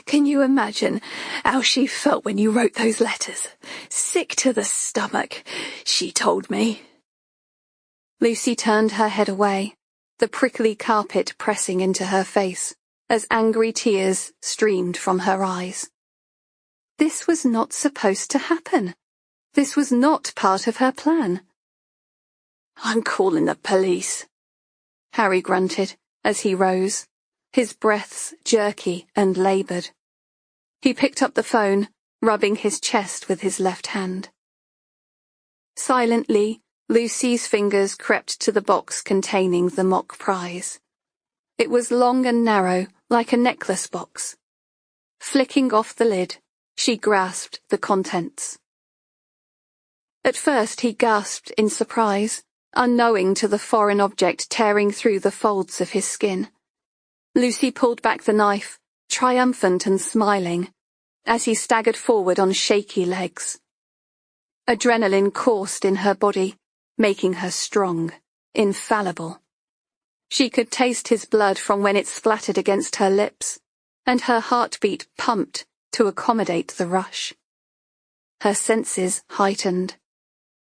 "Can you imagine how she felt when you wrote those letters? Sick to the stomach, she told me." Lucy turned her head away, the prickly carpet pressing into her face, as angry tears streamed from her eyes. This was not supposed to happen. This was not part of her plan. "I'm calling the police," Harry grunted as he rose, his breaths jerky and laboured. He picked up the phone, rubbing his chest with his left hand. Silently, Lucy's fingers crept to the box containing the mock prize. It was long and narrow, like a necklace box. Flicking off the lid, she grasped the contents. At first he gasped in surprise, unknowing to the foreign object tearing through the folds of his skin. Lucy pulled back the knife, triumphant and smiling, as he staggered forward on shaky legs. Adrenaline coursed in her body, making her strong, infallible. She could taste his blood from when it splattered against her lips, and her heartbeat pumped to accommodate the rush. Her senses heightened.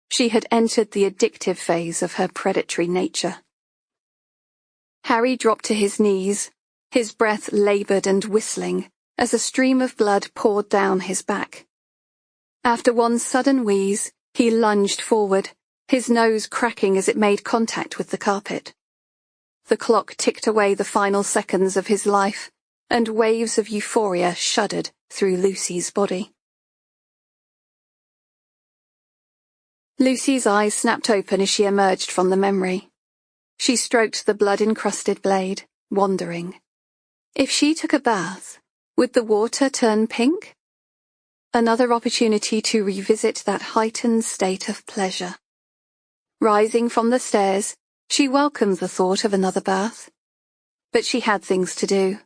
She had entered the addictive phase of her predatory nature. Harry dropped to his knees, his breath laboured and whistling, as a stream of blood poured down his back. After one sudden wheeze, he lunged forward, his nose cracking as it made contact with the carpet. The clock ticked away the final seconds of his life, and waves of euphoria shuddered through Lucy's body. Lucy's eyes snapped open as she emerged from the memory. She stroked the blood-encrusted blade, wondering. If she took a bath, would the water turn pink? Another opportunity to revisit that heightened state of pleasure. Rising from the stairs, she welcomed the thought of another bath. But she had things to do.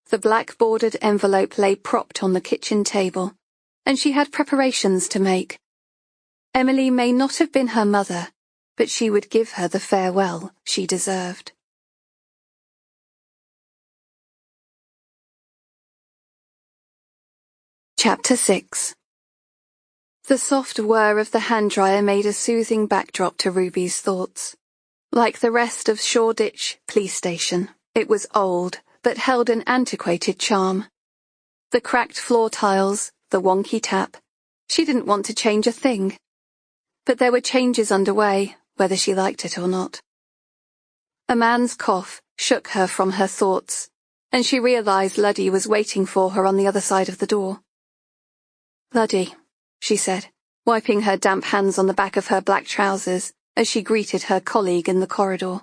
The black-bordered envelope lay propped on the kitchen table, and she had preparations to make. Emily may not have been her mother, but she would give her the farewell she deserved. Chapter 6. The soft whir of the hand dryer made a soothing backdrop to Ruby's thoughts. Like the rest of Shoreditch Police Station, it was old, but held an antiquated charm. The cracked floor tiles, the wonky tap. She didn't want to change a thing. But there were changes underway, whether she liked it or not. A man's cough shook her from her thoughts, and she realized Luddy was waiting for her on the other side of the door. "Luddy," she said, wiping her damp hands on the back of her black trousers as she greeted her colleague in the corridor.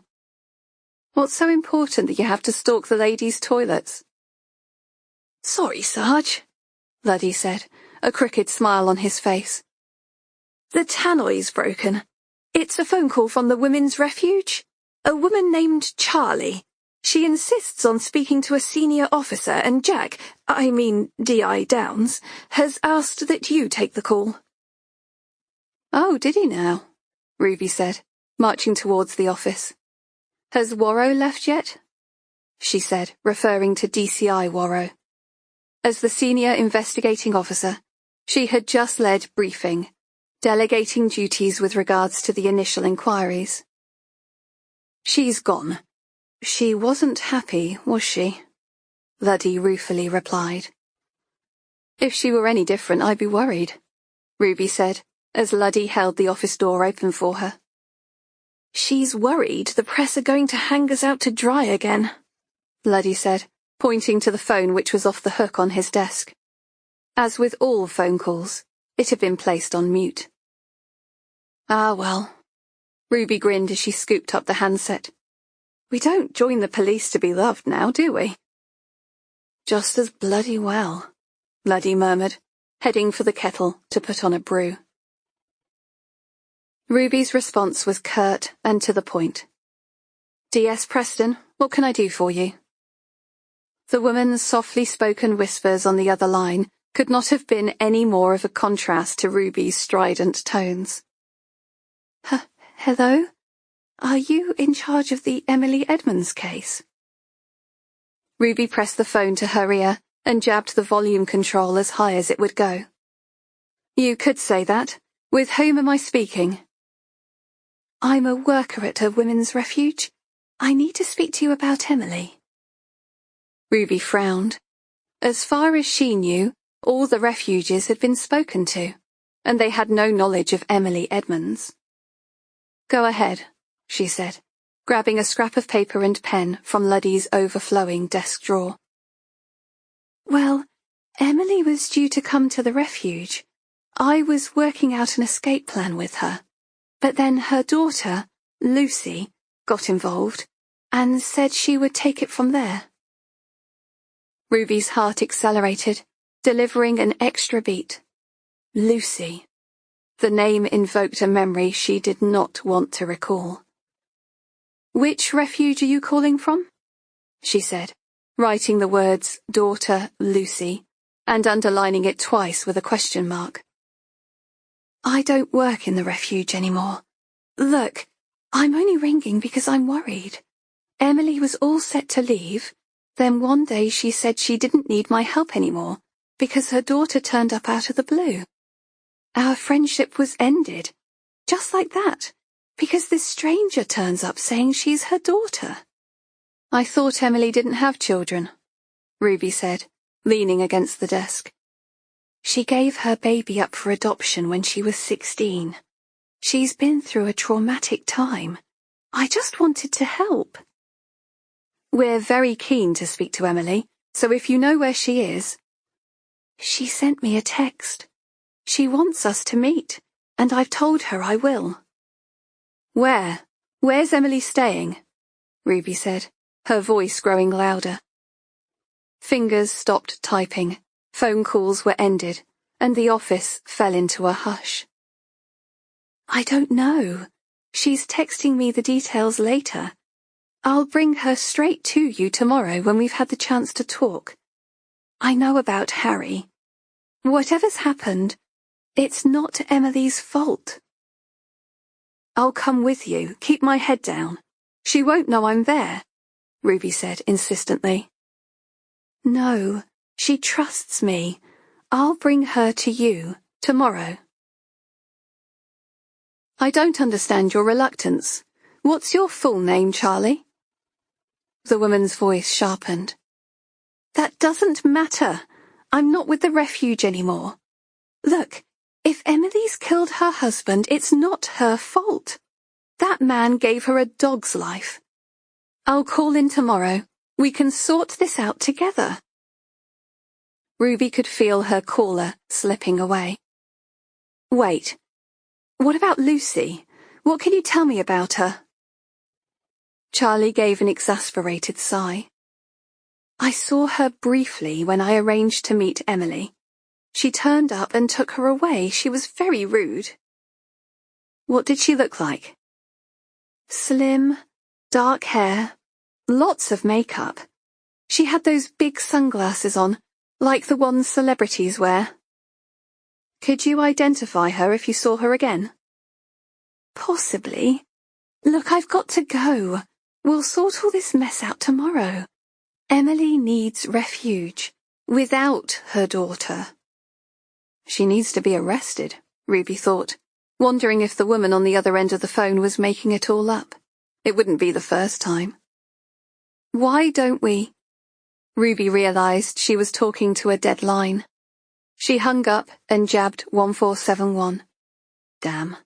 "What's so important that you have to stalk the ladies' toilets?" "Sorry, Sarge," Luddy said, a crooked smile on his face. "The tannoy's broken. It's a phone call from the Women's Refuge. A woman named Charlie. She insists on speaking to a senior officer, and Jack, D.I. Downs, has asked that you take the call." "Oh, did he now?" Ruby said, marching towards the office. "Has Warrow left yet?" she said, referring to DCI Warrow. As the senior investigating officer, she had just led briefing, delegating duties with regards to the initial inquiries. "She's gone. She wasn't happy, was she?" Luddy ruefully replied. If she were any different, I'd be worried, Ruby said, as Luddy held the office door open for her. She's worried the press are going to hang us out to dry again, Luddy said, pointing to the phone which was off the hook on his desk. As with all phone calls, it had been placed on mute. Ah, well. Ruby grinned as she scooped up the handset. We don't join the police to be loved now, do we? Just as bloody well, Luddy murmured, heading for the kettle to put on a brew. Ruby's response was curt and to the point. DS Preston, what can I do for you? The woman's softly spoken whispers on the other line could not have been any more of a contrast to Ruby's strident tones. Hello? Are you in charge of the Emily Edmonds case? Ruby pressed the phone to her ear and jabbed the volume control as high as it would go. You could say that. With whom am I speaking? I'm a worker at a women's refuge. I need to speak to you about Emily. Ruby frowned. As far as she knew, all the refuges had been spoken to, and they had no knowledge of Emily Edmonds. Go ahead, she said, grabbing a scrap of paper and pen from Luddy's overflowing desk drawer. Well, Emily was due to come to the refuge. I was working out an escape plan with her, but then her daughter, Lucy, got involved and said she would take it from there. Ruby's heart accelerated, delivering an extra beat. Lucy. The name invoked a memory she did not want to recall. Which refuge are you calling from? She said, writing the words daughter Lucy and underlining it twice with a question mark. I don't work in the refuge anymore. Look, I'm only ringing because I'm worried. Emily was all set to leave, then one day she said she didn't need my help anymore because her daughter turned up out of the blue. Our friendship was ended, just like that, because this stranger turns up saying she's her daughter. I thought Emily didn't have children, Ruby said, leaning against the desk. She gave her baby up for adoption when she was 16. She's been through a traumatic time. I just wanted to help. We're very keen to speak to Emily, so if you know where she is... She sent me a text. She wants us to meet, and I've told her I will. Where? Where's Emily staying? Ruby said, her voice growing louder. Fingers stopped typing, phone calls were ended, and the office fell into a hush. I don't know. She's texting me the details later. I'll bring her straight to you tomorrow when we've had the chance to talk. I know about Harry. Whatever's happened, it's not Emily's fault. I'll come with you. Keep my head down. She won't know I'm there, Ruby said insistently. No, she trusts me. I'll bring her to you tomorrow. I don't understand your reluctance. What's your full name, Charlie? The woman's voice sharpened. That doesn't matter. I'm not with the refuge anymore. Look, if Emily's killed her husband, it's not her fault. That man gave her a dog's life. I'll call in tomorrow. We can sort this out together. Ruby could feel her caller slipping away. Wait. What about Lucy? What can you tell me about her? Charlie gave an exasperated sigh. I saw her briefly when I arranged to meet Emily. She turned up and took her away. She was very rude. What did she look like? Slim, dark hair, lots of makeup. She had those big sunglasses on, like the ones celebrities wear. Could you identify her if you saw her again? Possibly. Look, I've got to go. We'll sort all this mess out tomorrow. Emily needs refuge, without her daughter. She needs to be arrested, Ruby thought, wondering if the woman on the other end of the phone was making it all up. It wouldn't be the first time. Why don't we? Ruby realized she was talking to a dead line. She hung up and jabbed 1471. Damn,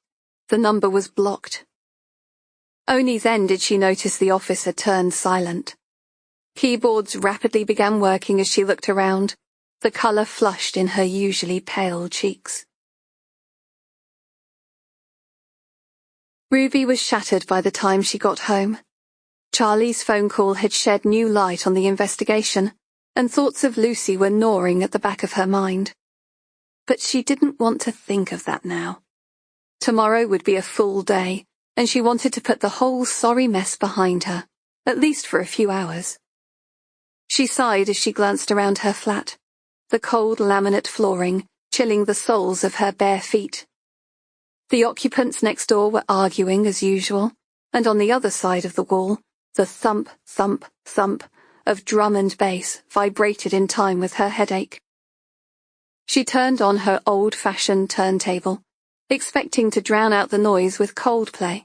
the number was blocked. Only then did she notice the office had turned silent. Keyboards rapidly began working as she looked around, the colour flushed in her usually pale cheeks. Ruby was shattered by the time she got home. Charlie's phone call had shed new light on the investigation, and thoughts of Lucy were gnawing at the back of her mind. But she didn't want to think of that now. Tomorrow would be a full day, and she wanted to put the whole sorry mess behind her, at least for a few hours. She sighed as she glanced around her flat, the cold laminate flooring chilling the soles of her bare feet. The occupants next door were arguing as usual, and on the other side of the wall, the thump, thump, thump of drum and bass vibrated in time with her headache. She turned on her old-fashioned turntable, expecting to drown out the noise with Coldplay.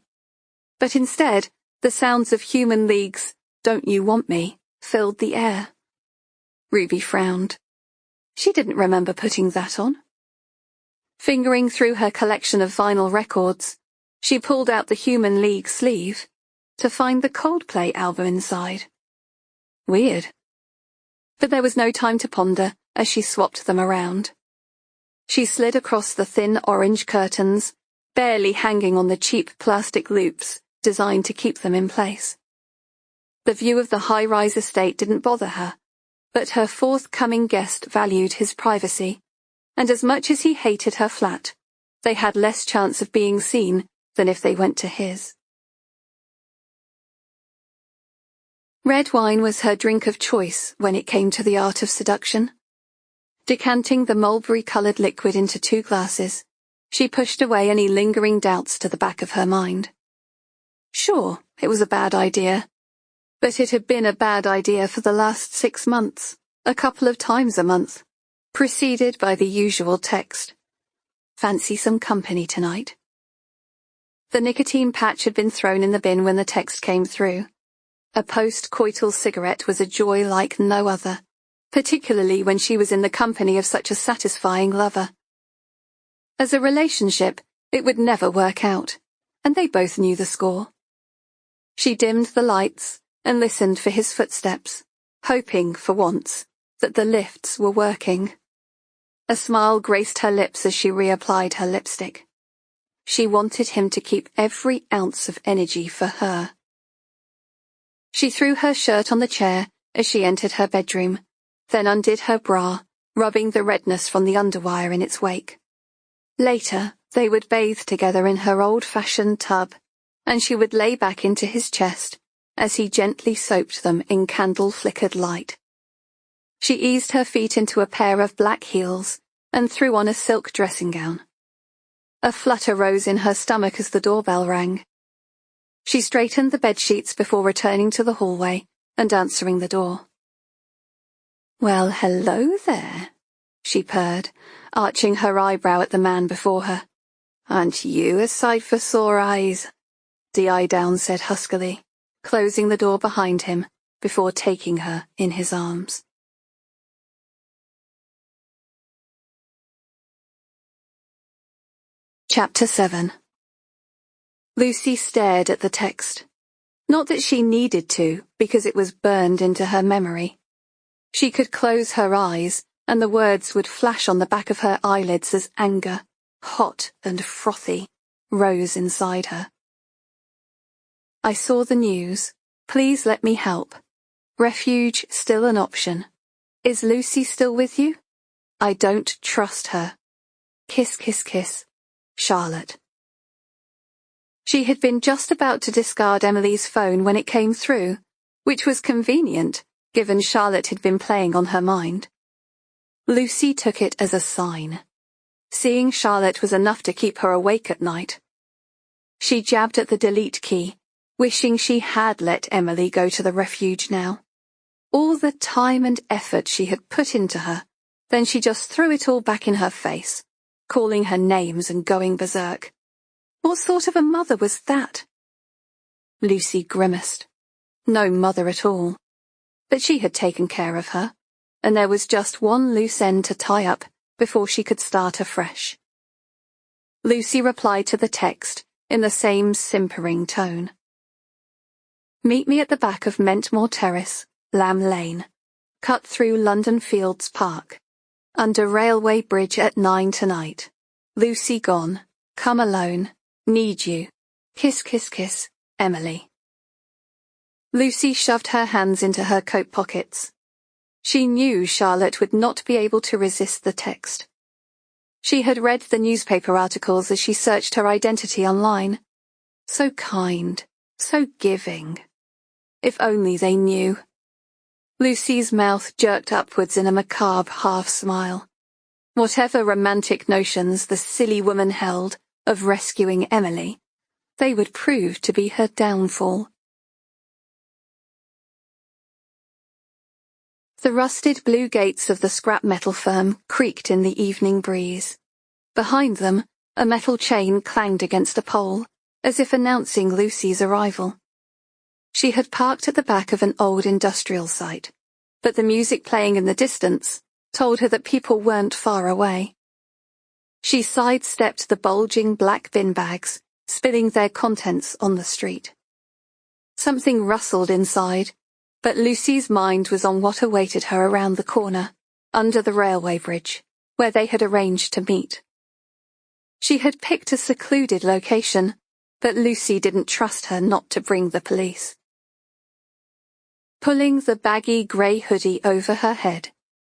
But instead, the sounds of Human League's "Don't You Want Me" filled the air. Ruby frowned. She didn't remember putting that on. Fingering through her collection of vinyl records, she pulled out the Human League sleeve to find the Coldplay album inside. Weird. But there was no time to ponder as she swapped them around. She slid across the thin orange curtains, barely hanging on the cheap plastic loops designed to keep them in place. The view of the high-rise estate didn't bother her, but her forthcoming guest valued his privacy, and as much as he hated her flat, they had less chance of being seen than if they went to his. Red wine was her drink of choice when it came to the art of seduction. Decanting the mulberry-coloured liquid into 2 glasses, she pushed away any lingering doubts to the back of her mind. Sure, it was a bad idea, but it had been a bad idea for the last 6 months, a couple of times a month, preceded by the usual text. Fancy some company tonight? The nicotine patch had been thrown in the bin when the text came through. A post-coital cigarette was a joy like no other, particularly when she was in the company of such a satisfying lover. As a relationship, it would never work out, and they both knew the score. She dimmed the lights and listened for his footsteps, hoping, for once, that the lifts were working. A smile graced her lips as she reapplied her lipstick. She wanted him to keep every ounce of energy for her. She threw her shirt on the chair as she entered her bedroom, then undid her bra, rubbing the redness from the underwire in its wake. Later, they would bathe together in her old-fashioned tub, and she would lay back into his chest as he gently soaped them in candle-flickered light. She eased her feet into a pair of black heels and threw on a silk dressing gown. A flutter rose in her stomach as the doorbell rang. She straightened the bedsheets before returning to the hallway and answering the door. "Well, hello there," she purred, arching her eyebrow at the man before her. "Aren't you a sight for sore eyes?" the eye-down said huskily, closing the door behind him before taking her in his arms. Chapter 7. Lucy stared at the text. Not that she needed to, because it was burned into her memory. She could close her eyes, and the words would flash on the back of her eyelids as anger, hot and frothy, rose inside her. "I saw the news. Please let me help. Refuge still an option. Is Lucy still with you? I don't trust her. Kiss, kiss, kiss. Charlotte." She had been just about to discard Emily's phone when it came through, which was convenient, given Charlotte had been playing on her mind. Lucy took it as a sign. Seeing Charlotte was enough to keep her awake at night. She jabbed at the delete key, wishing she had let Emily go to the refuge now. All the time and effort she had put into her, then she just threw it all back in her face, calling her names and going berserk. What sort of a mother was that? Lucy grimaced. No mother at all. But she had taken care of her, and there was just one loose end to tie up before she could start afresh. Lucy replied to the text in the same simpering tone. Meet me at the back of Mentmore Terrace, Lamb Lane, cut through London Fields Park, under railway bridge at 9 tonight. Lucy gone, come alone, need you, kiss kiss kiss, Emily. Lucy shoved her hands into her coat pockets. She knew Charlotte would not be able to resist the text. She had read the newspaper articles as she searched her identity online. So kind, so giving. If only they knew. Lucy's mouth jerked upwards in a macabre half-smile. Whatever romantic notions the silly woman held of rescuing Emily, they would prove to be her downfall. The rusted blue gates of the scrap metal firm creaked in the evening breeze. Behind them, a metal chain clanged against a pole, as if announcing Lucy's arrival. She had parked at the back of an old industrial site, but the music playing in the distance told her that people weren't far away. She sidestepped the bulging black bin bags, spilling their contents on the street. Something rustled inside, but Lucy's mind was on what awaited her around the corner, under the railway bridge, where they had arranged to meet. She had picked a secluded location, but Lucy didn't trust her not to bring the police. Pulling the baggy grey hoodie over her head,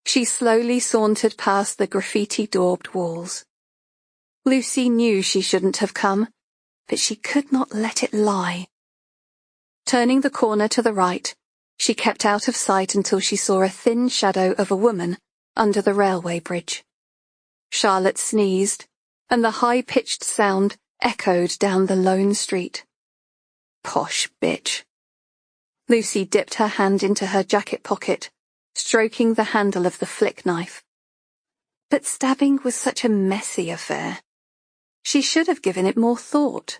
she slowly sauntered past the graffiti-daubed walls. Lucy knew she shouldn't have come, but she could not let it lie. Turning the corner to the right, she kept out of sight until she saw a thin shadow of a woman under the railway bridge. Charlotte sneezed, and the high-pitched sound echoed down the lone street. Posh bitch. Lucy dipped her hand into her jacket pocket, stroking the handle of the flick knife. But stabbing was such a messy affair. She should have given it more thought.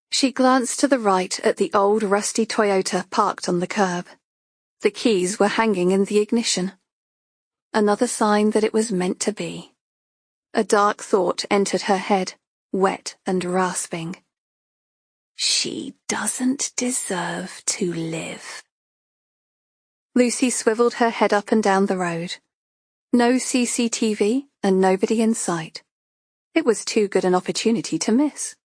She glanced to the right at the old rusty Toyota parked on the curb. The keys were hanging in the ignition. Another sign that it was meant to be. A dark thought entered her head, wet and rasping. She doesn't deserve to live. Lucy swiveled her head up and down the road. No CCTV and nobody in sight. It was too good an opportunity to miss.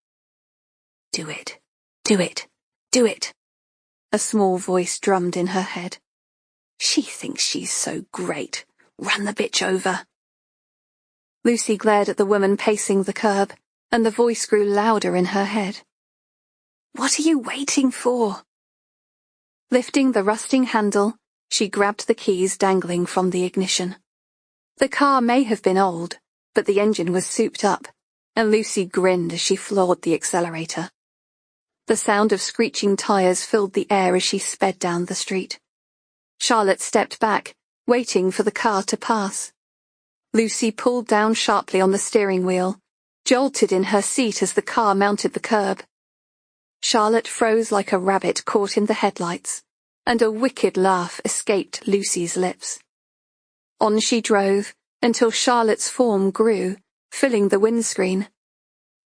Do it, do it, do it. A small voice drummed in her head. She thinks she's so great. Run the bitch over. Lucy glared at the woman pacing the curb, and the voice grew louder in her head. What are you waiting for? Lifting the rusting handle, she grabbed the keys dangling from the ignition. The car may have been old, but the engine was souped up, and Lucy grinned as she floored the accelerator. The sound of screeching tires filled the air as she sped down the street. Charlotte stepped back, waiting for the car to pass. Lucy pulled down sharply on the steering wheel, jolted in her seat as the car mounted the curb. Charlotte froze like a rabbit caught in the headlights, and a wicked laugh escaped Lucy's lips. On she drove, until Charlotte's form grew, filling the windscreen.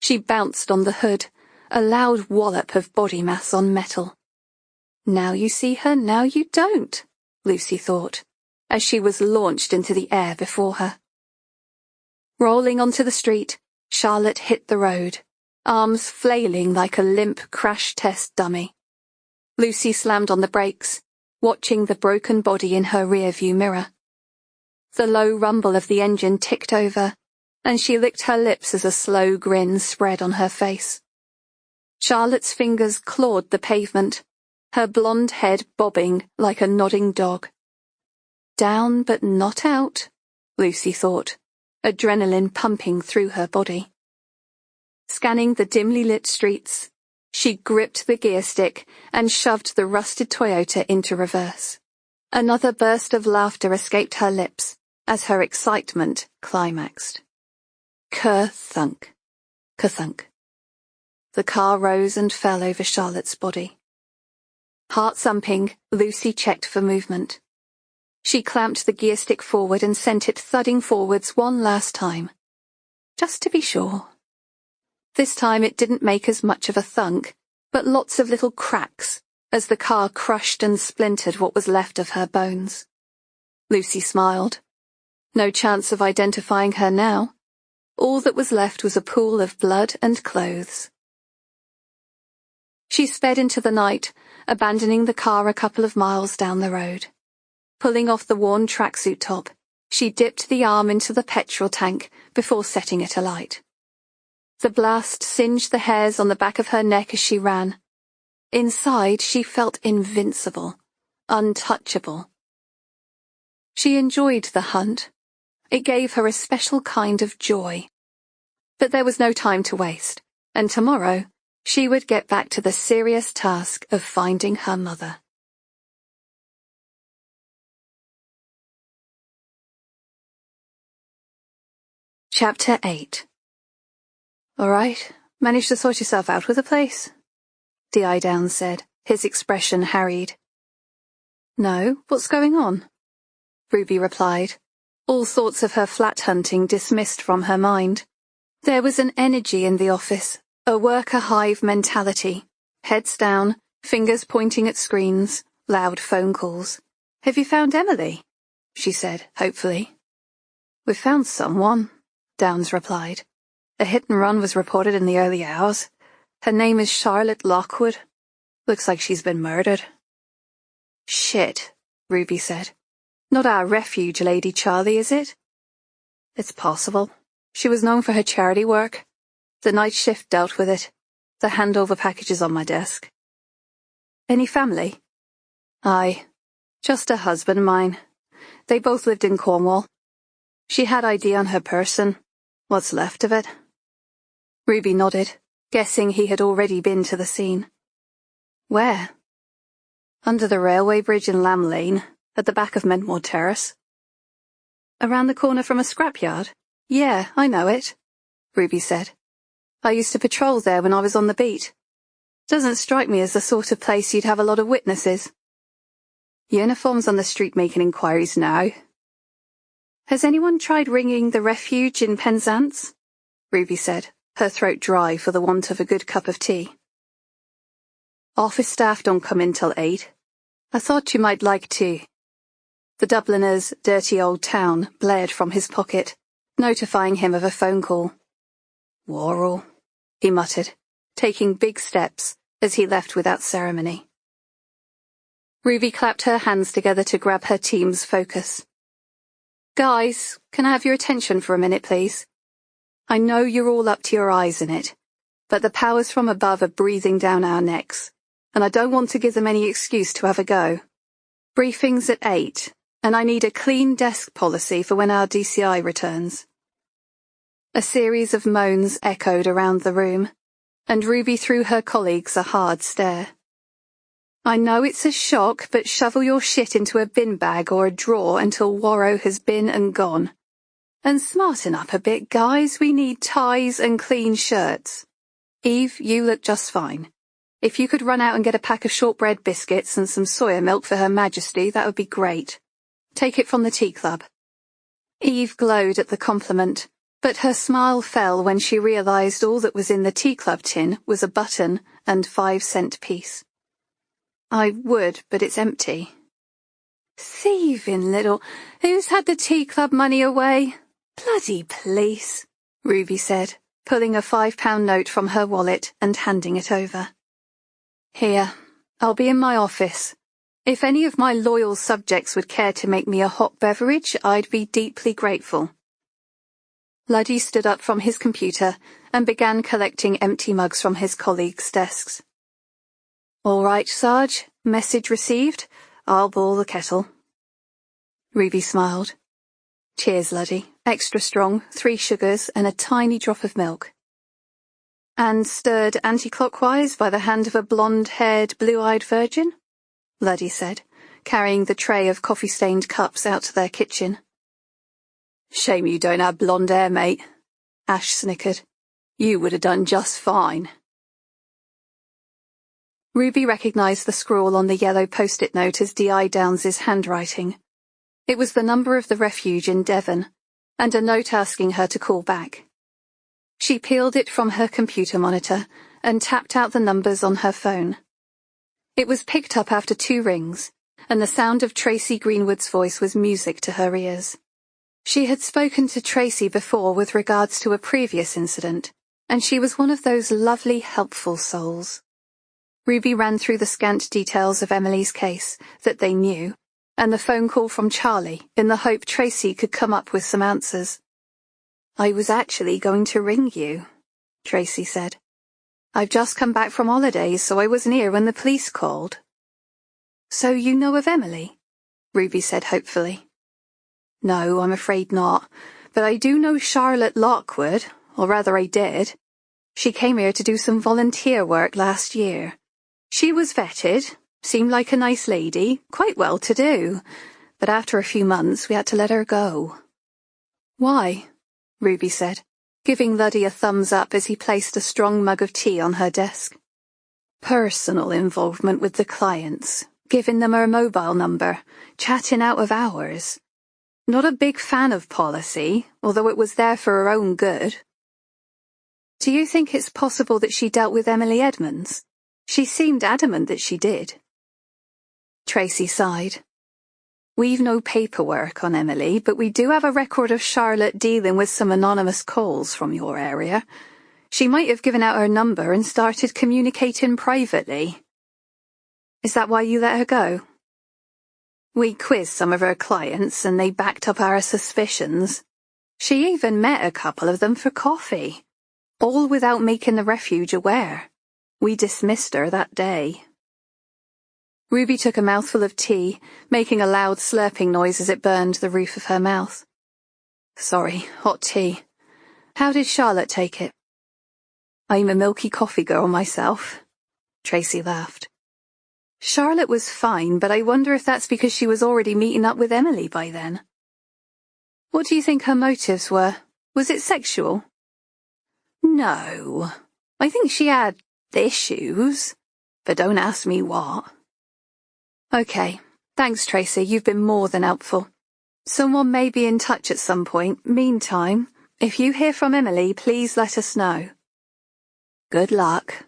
She bounced on the hood, a loud wallop of body mass on metal. Now you see her, now you don't, Lucy thought, as she was launched into the air before her. Rolling onto the street, Charlotte hit the road, arms flailing like a limp crash test dummy. Lucy slammed on the brakes, watching the broken body in her rearview mirror. The low rumble of the engine ticked over, and she licked her lips as a slow grin spread on her face. Charlotte's fingers clawed the pavement, her blonde head bobbing like a nodding dog. Down but not out, Lucy thought, adrenaline pumping through her body. Scanning the dimly lit streets, she gripped the gear stick and shoved the rusted Toyota into reverse. Another burst of laughter escaped her lips as her excitement climaxed. Ker-thunk, ker-thunk. The car rose and fell over Charlotte's body. Heart thumping, Lucy checked for movement. She clamped the gear stick forward and sent it thudding forwards one last time. Just to be sure. This time it didn't make as much of a thunk, but lots of little cracks as the car crushed and splintered what was left of her bones. Lucy smiled. No chance of identifying her now. All that was left was a pool of blood and clothes. She sped into the night, abandoning the car a couple of miles down the road. Pulling off the worn tracksuit top, she dipped the arm into the petrol tank before setting it alight. The blast singed the hairs on the back of her neck as she ran. Inside, she felt invincible, untouchable. She enjoyed the hunt. It gave her a special kind of joy. But there was no time to waste, and tomorrow she would get back to the serious task of finding her mother. Chapter 8. All right, managed to sort yourself out with the place? D.I. Downs said, his expression harried. No, what's going on? Ruby replied, all thoughts of her flat hunting dismissed from her mind. There was an energy in the office, a worker hive mentality. Heads down, fingers pointing at screens, loud phone calls. Have you found Emily? She said, hopefully. We've found someone, Downs replied. A hit and run was reported in the early hours. Her name is Charlotte Lockwood. Looks like she's been murdered. Shit, Ruby said. Not our refuge lady Charlie, is it? It's possible. She was known for her charity work. The night shift dealt with it. The handover packages on my desk. Any family? Aye. Just a husband mine. They both lived in Cornwall. She had ID on her person. What's left of it? Ruby nodded, guessing he had already been to the scene. Where? Under the railway bridge in Lamb Lane, at the back of Mentmore Terrace. Around the corner from a scrapyard? Yeah, I know it, Ruby said. I used to patrol there when I was on the beat. Doesn't strike me as the sort of place you'd have a lot of witnesses. Uniforms on the street making inquiries now. Has anyone tried ringing the refuge in Penzance? Ruby said, her throat dry for the want of a good cup of tea. Office staff don't come in till 8. I thought you might like to. The Dubliner's dirty old town blared from his pocket, notifying him of a phone call. Worrell, he muttered, taking big steps as he left without ceremony. Ruby clapped her hands together to grab her team's focus. Guys, can I have your attention for a minute, please? I know you're all up to your eyes in it, but the powers from above are breathing down our necks, and I don't want to give them any excuse to have a go. Briefing's at 8, and I need a clean desk policy for when our DCI returns. A series of moans echoed around the room, and Ruby threw her colleagues a hard stare. I know it's a shock, but shovel your shit into a bin bag or a drawer until Warrow has been and gone. And smarten up a bit, guys. We need ties and clean shirts. Eve, you look just fine. If you could run out and get a pack of shortbread biscuits and some soya milk for Her Majesty, that would be great. Take it from the tea club. Eve glowed at the compliment, but her smile fell when she realized all that was in the tea club tin was a button and 5-cent piece. I would, but it's empty. Thieving little... Who's had the tea club money away? Bloody police, Ruby said, pulling a £5 note from her wallet and handing it over. Here, I'll be in my office. If any of my loyal subjects would care to make me a hot beverage, I'd be deeply grateful. Luddy stood up from his computer and began collecting empty mugs from his colleagues' desks. All right, Sarge, message received. I'll boil the kettle. Ruby smiled. Cheers, Luddy. Extra strong, 3 sugars and a tiny drop of milk. And stirred anti-clockwise by the hand of a blonde-haired, blue-eyed virgin? Luddy said, carrying the tray of coffee-stained cups out to their kitchen. Shame you don't have blonde hair, mate. Ash snickered. You would have done just fine. Ruby recognized the scrawl on the yellow post-it note as D.I. Downs's handwriting. It was the number of the refuge in Devon, and a note asking her to call back. She peeled it from her computer monitor and tapped out the numbers on her phone. It was picked up after 2 rings, and the sound of Tracy Greenwood's voice was music to her ears. She had spoken to Tracy before with regards to a previous incident, and she was one of those lovely, helpful souls. Ruby ran through the scant details of Emily's case that they knew, and the phone call from Charlie in the hope Tracy could come up with some answers. "I was actually going to ring you," Tracy said. "I've just come back from holidays, so I wasn't here when the police called." "So you know of Emily?" Ruby said hopefully. "No, I'm afraid not, but I do know Charlotte Lockwood, or rather I did. She came here to do some volunteer work last year. She was vetted, seemed like a nice lady, quite well-to-do, but after a few months we had to let her go." "Why?" Ruby said, giving Luddy a thumbs up as he placed a strong mug of tea on her desk. "Personal involvement with the clients, giving them her mobile number, chatting out of hours. Not a big fan of policy, although it was there for her own good." "Do you think it's possible that she dealt with Emily Edmonds? She seemed adamant that she did." Tracy sighed. "We've no paperwork on Emily, but we do have a record of Charlotte dealing with some anonymous calls from your area. She might have given out her number and started communicating privately." "Is that why you let her go?" "We quizzed some of her clients and they backed up our suspicions. She even met a couple of them for coffee, all without making the refuge aware. We dismissed her that day." Ruby took a mouthful of tea, making a loud slurping noise as it burned the roof of her mouth. "Sorry, hot tea. How did Charlotte take it?" "I'm a milky coffee girl myself," Tracy laughed. "Charlotte was fine, but I wonder if that's because she was already meeting up with Emily by then." "What do you think her motives were? Was it sexual?" "No. I think she had issues, but don't ask me what." "Okay. Thanks, Tracy. You've been more than helpful. Someone may be in touch at some point. Meantime, if you hear from Emily, please let us know." "Good luck."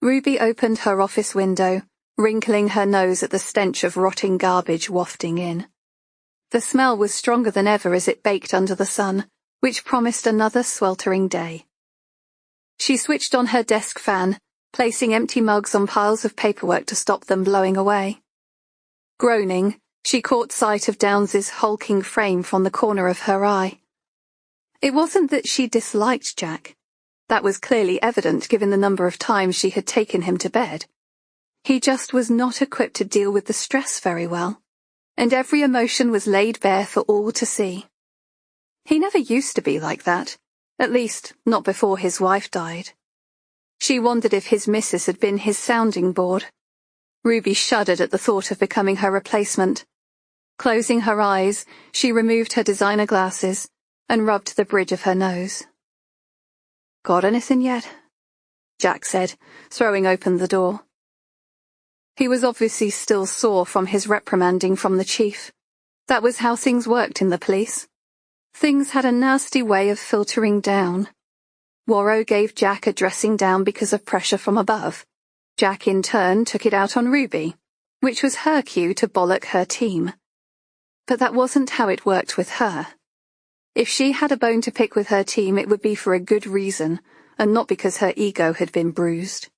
Ruby opened her office window, wrinkling her nose at the stench of rotting garbage wafting in. The smell was stronger than ever as it baked under the sun, which promised another sweltering day. She switched on her desk fan, placing empty mugs on piles of paperwork to stop them blowing away. Groaning, she caught sight of Downes's hulking frame from the corner of her eye. It wasn't that she disliked Jack. That was clearly evident given the number of times she had taken him to bed. He just was not equipped to deal with the stress very well, and every emotion was laid bare for all to see. He never used to be like that, at least not before his wife died. She wondered if his missus had been his sounding board. Ruby shuddered at the thought of becoming her replacement. Closing her eyes, she removed her designer glasses and rubbed the bridge of her nose. "Got anything yet?" Jack said, throwing open the door. He was obviously still sore from his reprimanding from the chief. That was how things worked in the police. Things had a nasty way of filtering down. Warrow gave Jack a dressing down because of pressure from above. Jack in turn took it out on Ruby, which was her cue to bollock her team. But that wasn't how it worked with her. If she had a bone to pick with her team, it would be for a good reason, and not because her ego had been bruised.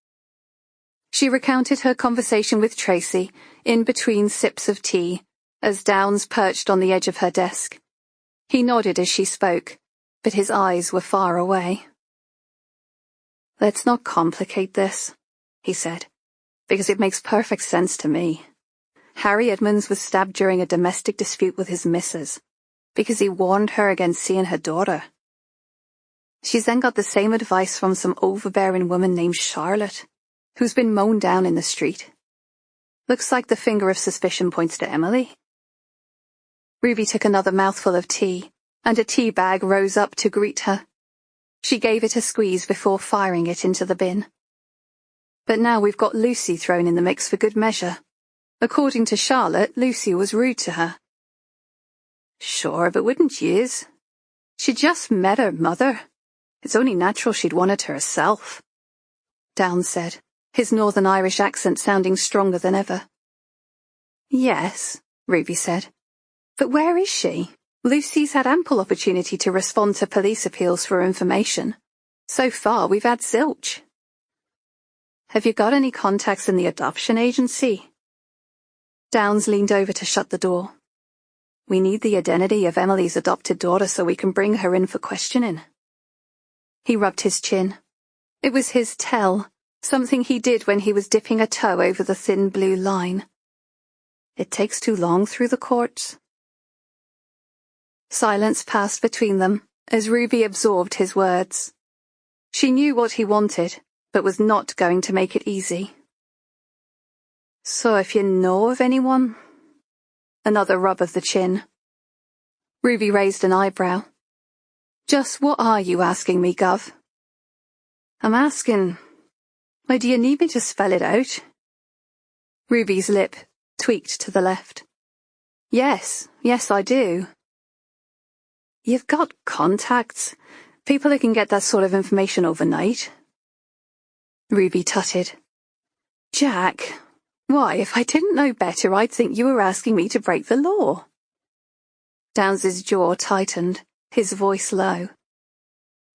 She recounted her conversation with Tracy, in between sips of tea, as Downes perched on the edge of her desk. He nodded as she spoke, but his eyes were far away. "Let's not complicate this," he said, "because it makes perfect sense to me. Harry Edmonds was stabbed during a domestic dispute with his missus, because he warned her against seeing her daughter. She's then got the same advice from some overbearing woman named Charlotte, who's been mown down in the street. Looks like the finger of suspicion points to Emily." Ruby took another mouthful of tea, and a tea bag rose up to greet her. She gave it a squeeze before firing it into the bin. "But now we've got Lucy thrown in the mix for good measure. According to Charlotte, Lucy was rude to her. Sure, but wouldn't yez? She just met her mother. It's only natural she'd want it herself, Downes said, his Northern Irish accent sounding stronger than ever. Yes, Ruby said. But where is she? Lucy's had ample opportunity to respond to police appeals for information. So far, we've had zilch. Have you got any contacts in the adoption agency? Downes leaned over to shut the door. We need the identity of Emily's adopted daughter so we can bring her in for questioning. He rubbed his chin. It was his tell, something he did when he was dipping a toe over the thin blue line. It takes too long through the courts. Silence passed between them as Ruby absorbed his words. She knew what he wanted, but was not going to make it easy. So if you know of anyone? Another rub of the chin. Ruby raised an eyebrow. Just what are you asking me, Gov? I'm asking, why do you need me to spell it out? Ruby's lip tweaked to the left. Yes, I do. You've got contacts, people who can get that sort of information overnight. Ruby tutted. Jack, why, if I didn't know better, I'd think you were asking me to break the law. Downes's jaw tightened, his voice low.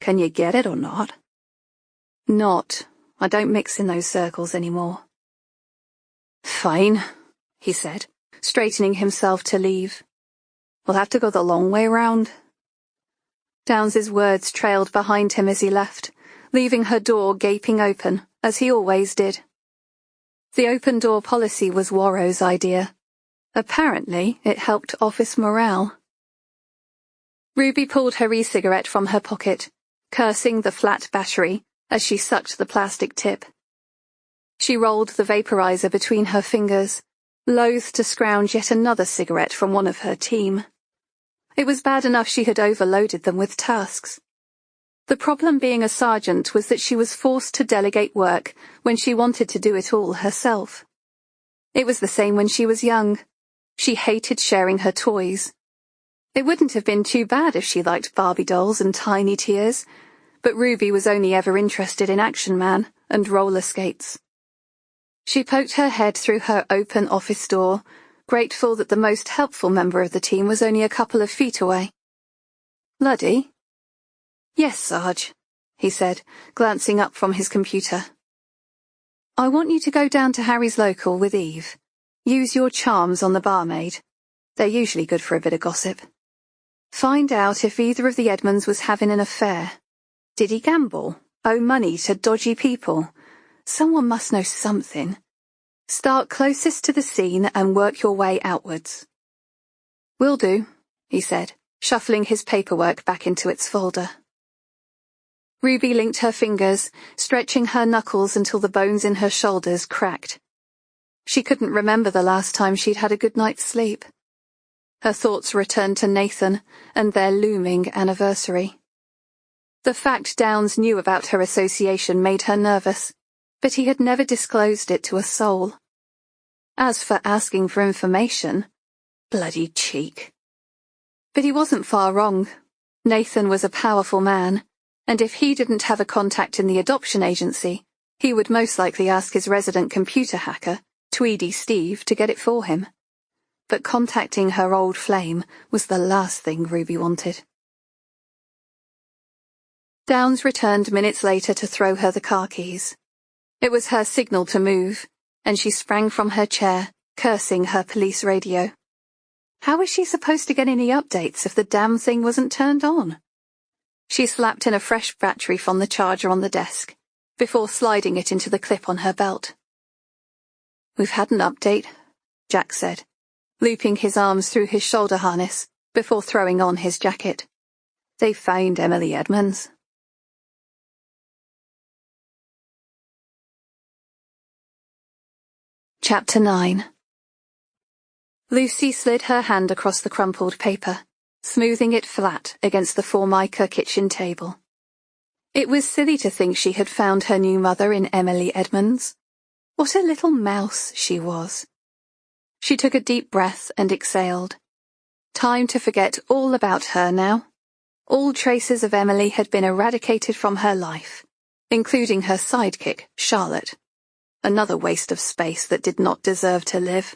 Can you get it or not? Not. I don't mix in those circles anymore. Fine, he said, straightening himself to leave. We'll have to go the long way round. Downes's words trailed behind him as he left, leaving her door gaping open, as he always did. The open-door policy was Warro's idea. Apparently, it helped office morale. Ruby pulled her e-cigarette from her pocket, cursing the flat battery as she sucked the plastic tip. She rolled the vaporizer between her fingers, loath to scrounge yet another cigarette from one of her team. It was bad enough she had overloaded them with tasks. The problem being a sergeant was that she was forced to delegate work when she wanted to do it all herself. It was the same when she was young. She hated sharing her toys. It wouldn't have been too bad if she liked Barbie dolls and tiny tears, but Ruby was only ever interested in Action Man and roller skates. She poked her head through her open office door, grateful that the most helpful member of the team was only a couple of feet away. Luddy? Yes, Sarge, he said, glancing up from his computer. I want you to go down to Harry's local with Eve. Use your charms on the barmaid. They're usually good for a bit of gossip. Find out if either of the Edmonds was having an affair. Did he gamble? Owe money to dodgy people? Someone must know something. Start closest to the scene and work your way outwards. Will do, he said, shuffling his paperwork back into its folder. Ruby linked her fingers, stretching her knuckles until the bones in her shoulders cracked. She couldn't remember the last time she'd had a good night's sleep. Her thoughts returned to Nathan and their looming anniversary. The fact Downes knew about her association made her nervous, but he had never disclosed it to a soul. As for asking for information, bloody cheek. But he wasn't far wrong. Nathan was a powerful man, and if he didn't have a contact in the adoption agency, he would most likely ask his resident computer hacker, Tweedy Steve, to get it for him. But contacting her old flame was the last thing Ruby wanted. Downes returned minutes later to throw her the car keys. It was her signal to move, and she sprang from her chair, cursing her police radio. How was she supposed to get any updates if the damn thing wasn't turned on? She slapped in a fresh battery from the charger on the desk, before sliding it into the clip on her belt. We've had an update, Jack said, looping his arms through his shoulder harness before throwing on his jacket. They found Emily Edmonds. Chapter 9. Lucy slid her hand across the crumpled paper, smoothing it flat against the Formica kitchen table. It was silly to think she had found her new mother in Emily Edmonds. What a little mouse she was. She took a deep breath and exhaled. Time to forget all about her now. All traces of Emily had been eradicated from her life, including her sidekick, Charlotte. Another waste of space that did not deserve to live.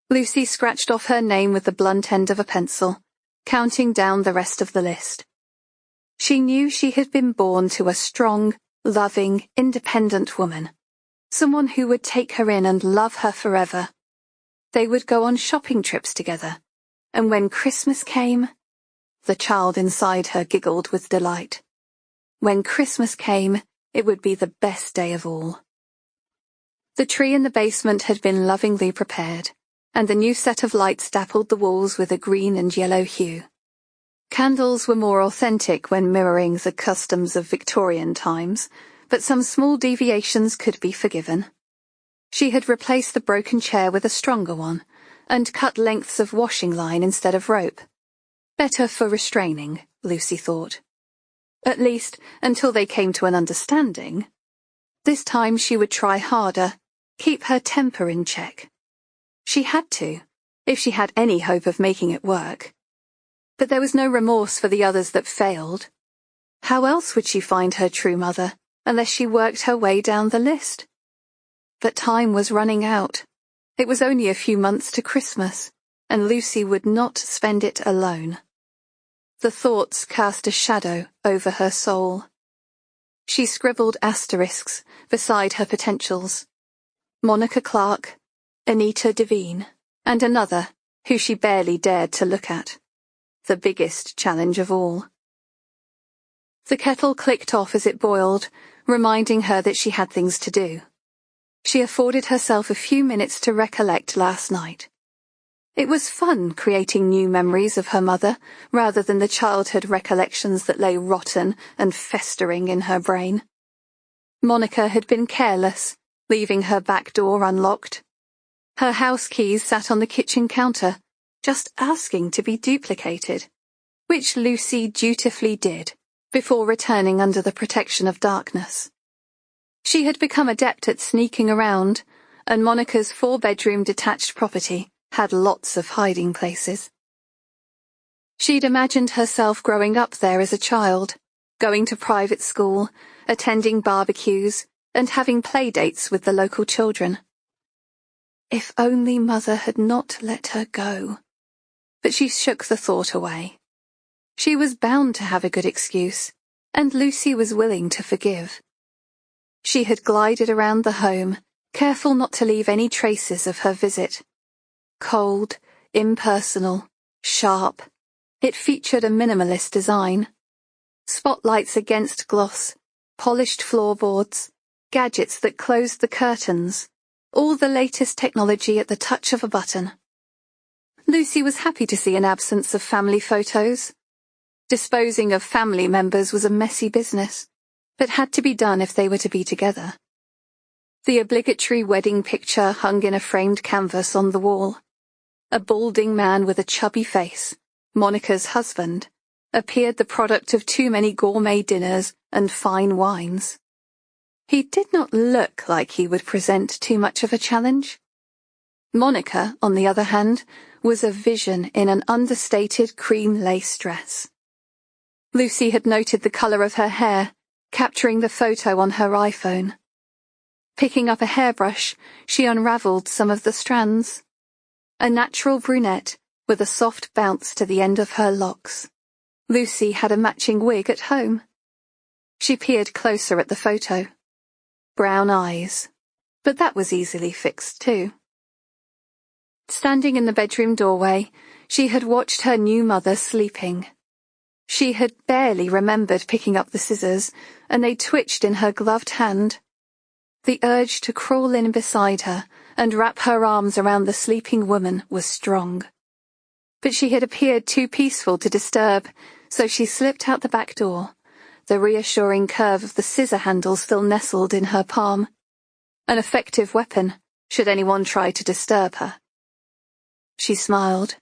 Lucy scratched off her name with the blunt end of a pencil, counting down the rest of the list. She knew she had been born to a strong, loving, independent woman, someone who would take her in and love her forever. They would go on shopping trips together, and when Christmas came, the child inside her giggled with delight. When Christmas came, it would be the best day of all. The tree in the basement had been lovingly prepared, and the new set of lights dappled the walls with a green and yellow hue. Candles were more authentic when mirroring the customs of Victorian times, but some small deviations could be forgiven. She had replaced the broken chair with a stronger one, and cut lengths of washing line instead of rope. Better for restraining, Lucy thought. At least, until they came to an understanding. This time she would try harder, keep her temper in check. She had to, if she had any hope of making it work. But there was no remorse for the others that failed. How else would she find her true mother, unless she worked her way down the list? But time was running out. It was only a few months to Christmas, and Lucy would not spend it alone. The thoughts cast a shadow over her soul. She scribbled asterisks beside her potentials. Monica Clark, Anita Devine, and another, who she barely dared to look at. The biggest challenge of all. The kettle clicked off as it boiled, reminding her that she had things to do. She afforded herself a few minutes to recollect last night. It was fun creating new memories of her mother, rather than the childhood recollections that lay rotten and festering in her brain. Monica had been careless, leaving her back door unlocked. Her house keys sat on the kitchen counter, just asking to be duplicated, which Lucy dutifully did, before returning under the protection of darkness. She had become adept at sneaking around, and Monica's 4-bedroom detached property had lots of hiding places. She'd imagined herself growing up there as a child, going to private school, attending barbecues, and having play dates with the local children. If only Mother had not let her go. But she shook the thought away. She was bound to have a good excuse, and Lucy was willing to forgive. She had glided around the home, careful not to leave any traces of her visit. Cold, impersonal, sharp, it featured a minimalist design. Spotlights against gloss, polished floorboards, gadgets that closed the curtains, all the latest technology at the touch of a button. Lucy was happy to see an absence of family photos. Disposing of family members was a messy business, but had to be done if they were to be together. The obligatory wedding picture hung in a framed canvas on the wall. A balding man with a chubby face, Monica's husband, appeared the product of too many gourmet dinners and fine wines. He did not look like he would present too much of a challenge. Monica, on the other hand, was a vision in an understated cream lace dress. Lucy had noted the colour of her hair, capturing the photo on her iPhone. Picking up a hairbrush, she unravelled some of the strands. A natural brunette with a soft bounce to the end of her locks. Lucy had a matching wig at home. She peered closer at the photo. Brown eyes. But that was easily fixed too. Standing in the bedroom doorway, she had watched her new mother sleeping. She had barely remembered picking up the scissors, and they twitched in her gloved hand. The urge to crawl in beside her and wrap her arms around the sleeping woman was strong. But she had appeared too peaceful to disturb, so she slipped out the back door, the reassuring curve of the scissor handle still nestled in her palm. An effective weapon, should anyone try to disturb her. She smiled.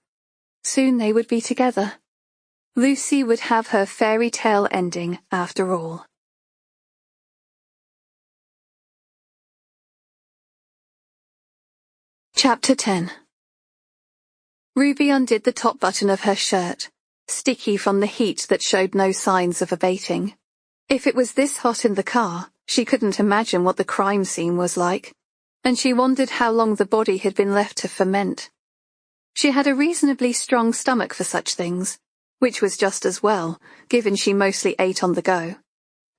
Soon they would be together. Lucy would have her fairy tale ending after all. Chapter 10. Ruby undid the top button of her shirt, sticky from the heat that showed no signs of abating. If it was this hot in the car, she couldn't imagine what the crime scene was like, and she wondered how long the body had been left to ferment. She had a reasonably strong stomach for such things, which was just as well, given she mostly ate on the go.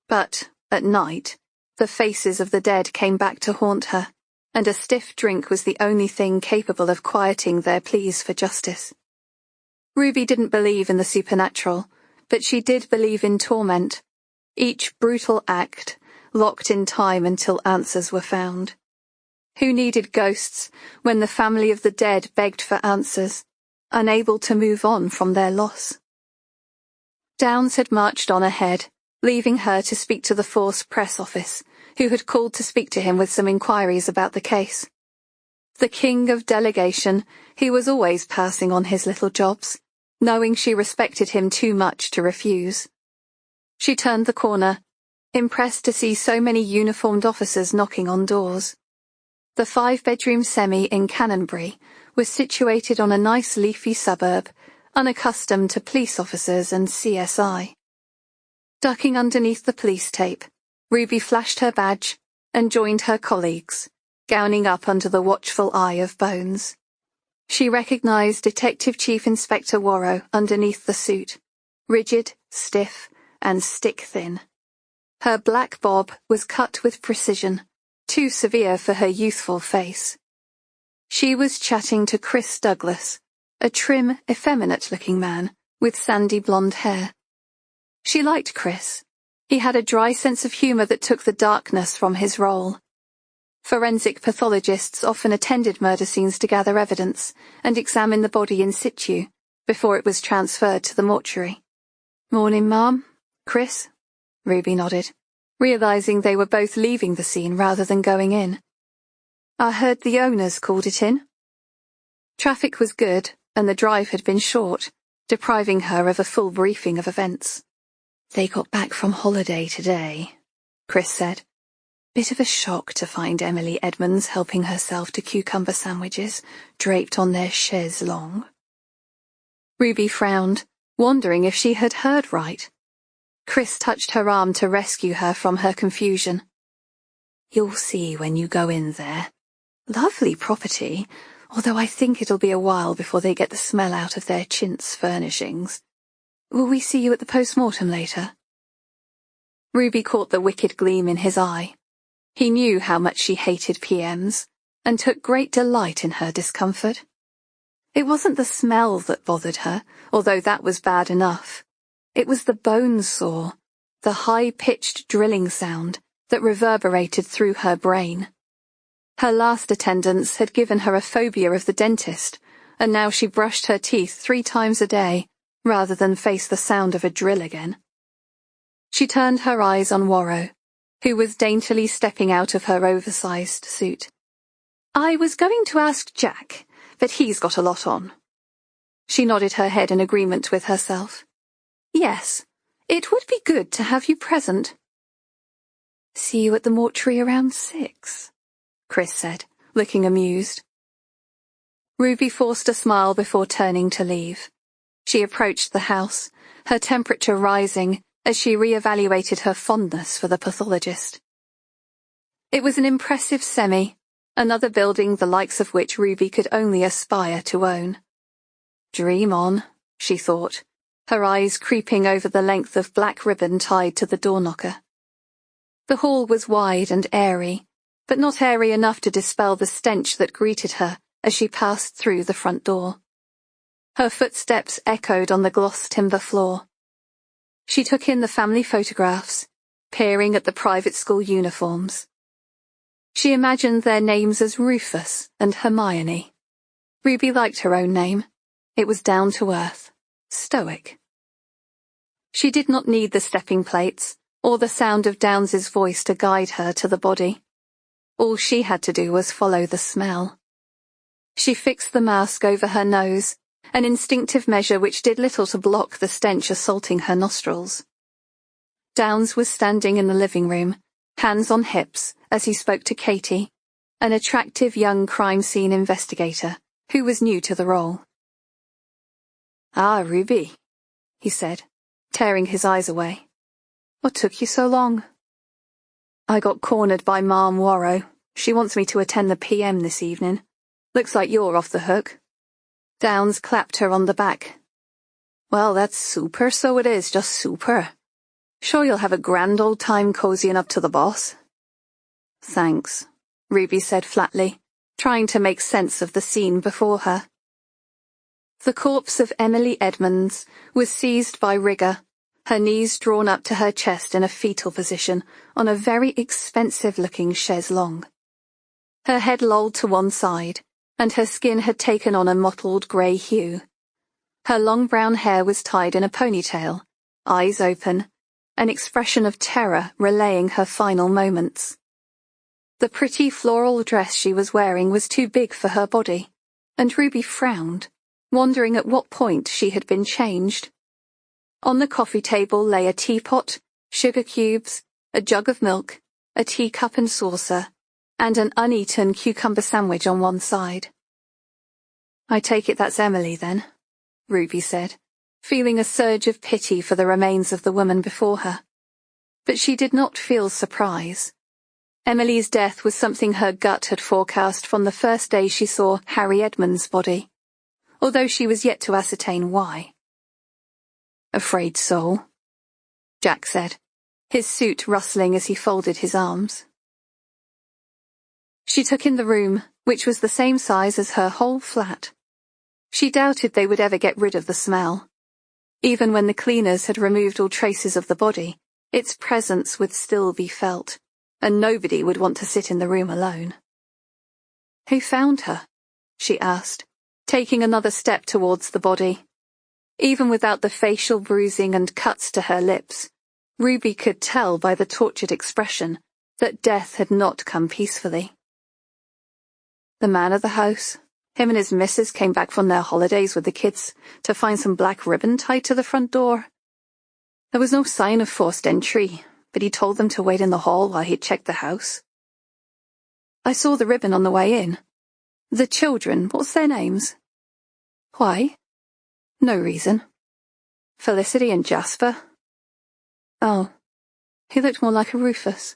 But, at night, the faces of the dead came back to haunt her, and a stiff drink was the only thing capable of quieting their pleas for justice. Ruby didn't believe in the supernatural, but she did believe in torment, each brutal act locked in time until answers were found. Who needed ghosts when the family of the dead begged for answers, unable to move on from their loss? Downs had marched on ahead, leaving her to speak to the Force press office, who had called to speak to him with some inquiries about the case. The king of delegation, he was always passing on his little jobs, knowing she respected him too much to refuse. She turned the corner, impressed to see so many uniformed officers knocking on doors. The 5-bedroom semi in Canonbury was situated on a nice leafy suburb, unaccustomed to police officers and CSI. Ducking underneath the police tape, Ruby flashed her badge and joined her colleagues, gowning up under the watchful eye of Bones. She recognized Detective Chief Inspector Worrow underneath the suit, rigid, stiff, and stick-thin. Her black bob was cut with precision, too severe for her youthful face. She was chatting to Chris Douglas, a trim, effeminate-looking man with sandy blonde hair. She liked Chris. He had a dry sense of humor that took the darkness from his role. Forensic pathologists often attended murder scenes to gather evidence and examine the body in situ before it was transferred to the mortuary. "Morning, Ma'am. Chris?" Ruby nodded, realizing they were both leaving the scene rather than going in. "I heard the owners called it in." Traffic was good, and the drive had been short, depriving her of a full briefing of events. "They got back from holiday today," Chris said. "Bit of a shock to find Emily Edmonds helping herself to cucumber sandwiches draped on their chaise longue." Ruby frowned, wondering if she had heard right. Chris touched her arm to rescue her from her confusion. "You'll see when you go in there. Lovely property, although I think it'll be a while before they get the smell out of their chintz furnishings. Will we see you at the post-mortem later?" Ruby caught the wicked gleam in his eye. He knew how much she hated PMs, and took great delight in her discomfort. It wasn't the smell that bothered her, although that was bad enough. It was the bone saw, the high-pitched drilling sound that reverberated through her brain. Her last attendance had given her a phobia of the dentist, and now she brushed her teeth 3 times a day, rather than face the sound of a drill again. She turned her eyes on Worrow, who was daintily stepping out of her oversized suit. "I was going to ask Jack, but he's got a lot on." She nodded her head in agreement with herself. "Yes, it would be good to have you present." "See you at the mortuary around 6, Chris said, looking amused. Ruby forced a smile before turning to leave. She approached the house, her temperature rising as she re-evaluated her fondness for the pathologist. It was an impressive semi, another building the likes of which Ruby could only aspire to own. Dream on, she thought, her eyes creeping over the length of black ribbon tied to the door knocker. The hall was wide and airy, but not airy enough to dispel the stench that greeted her as she passed through the front door. Her footsteps echoed on the gloss timber floor. She took in the family photographs, peering at the private school uniforms. She imagined their names as Rufus and Hermione. Ruby liked her own name. It was down to earth, stoic. She did not need the stepping plates or the sound of Downes's voice to guide her to the body. All she had to do was follow the smell. She fixed the mask over her nose, an instinctive measure which did little to block the stench assaulting her nostrils. Downes was standing in the living room, hands on hips, as he spoke to Katie, an attractive young crime scene investigator who was new to the role. "Ah, Ruby," he said, tearing his eyes away. "What took you so long?" "I got cornered by Ma'am Warrow. She wants me to attend the PM this evening. Looks like you're off the hook." Downs clapped her on the back. "Well, that's super, so it is, just super. Sure you'll have a grand old time cozying up to the boss." "Thanks," Ruby said flatly, trying to make sense of the scene before her. The corpse of Emily Edmonds was seized by Rigger, her knees drawn up to her chest in a fetal position on a very expensive-looking chaise longue. Her head lolled to one side, and her skin had taken on a mottled grey hue. Her long brown hair was tied in a ponytail, eyes open, an expression of terror relaying her final moments. The pretty floral dress she was wearing was too big for her body, and Ruby frowned, wondering at what point she had been changed. On the coffee table lay a teapot, sugar cubes, a jug of milk, a teacup and saucer, and an uneaten cucumber sandwich on one side. "I take it that's Emily, then," Ruby said, feeling a surge of pity for the remains of the woman before her. But she did not feel surprise. Emily's death was something her gut had forecast from the first day she saw Harry Edmonds' body, although she was yet to ascertain why. "Afraid so," Jack said, his suit rustling as he folded his arms. She took in the room, which was the same size as her whole flat. She doubted they would ever get rid of the smell. Even when the cleaners had removed all traces of the body, its presence would still be felt, and nobody would want to sit in the room alone. "Who found her?" she asked, taking another step towards the body. Even without the facial bruising and cuts to her lips, Ruby could tell by the tortured expression that death had not come peacefully. "The man of the house. Him and his missus came back from their holidays with the kids to find some black ribbon tied to the front door. There was no sign of forced entry, but he told them to wait in the hall while he checked the house. I saw the ribbon on the way in. The children, what's their names?" "Why?" "No reason." "Felicity and Jasper." "Oh, he looked more like a Rufus,"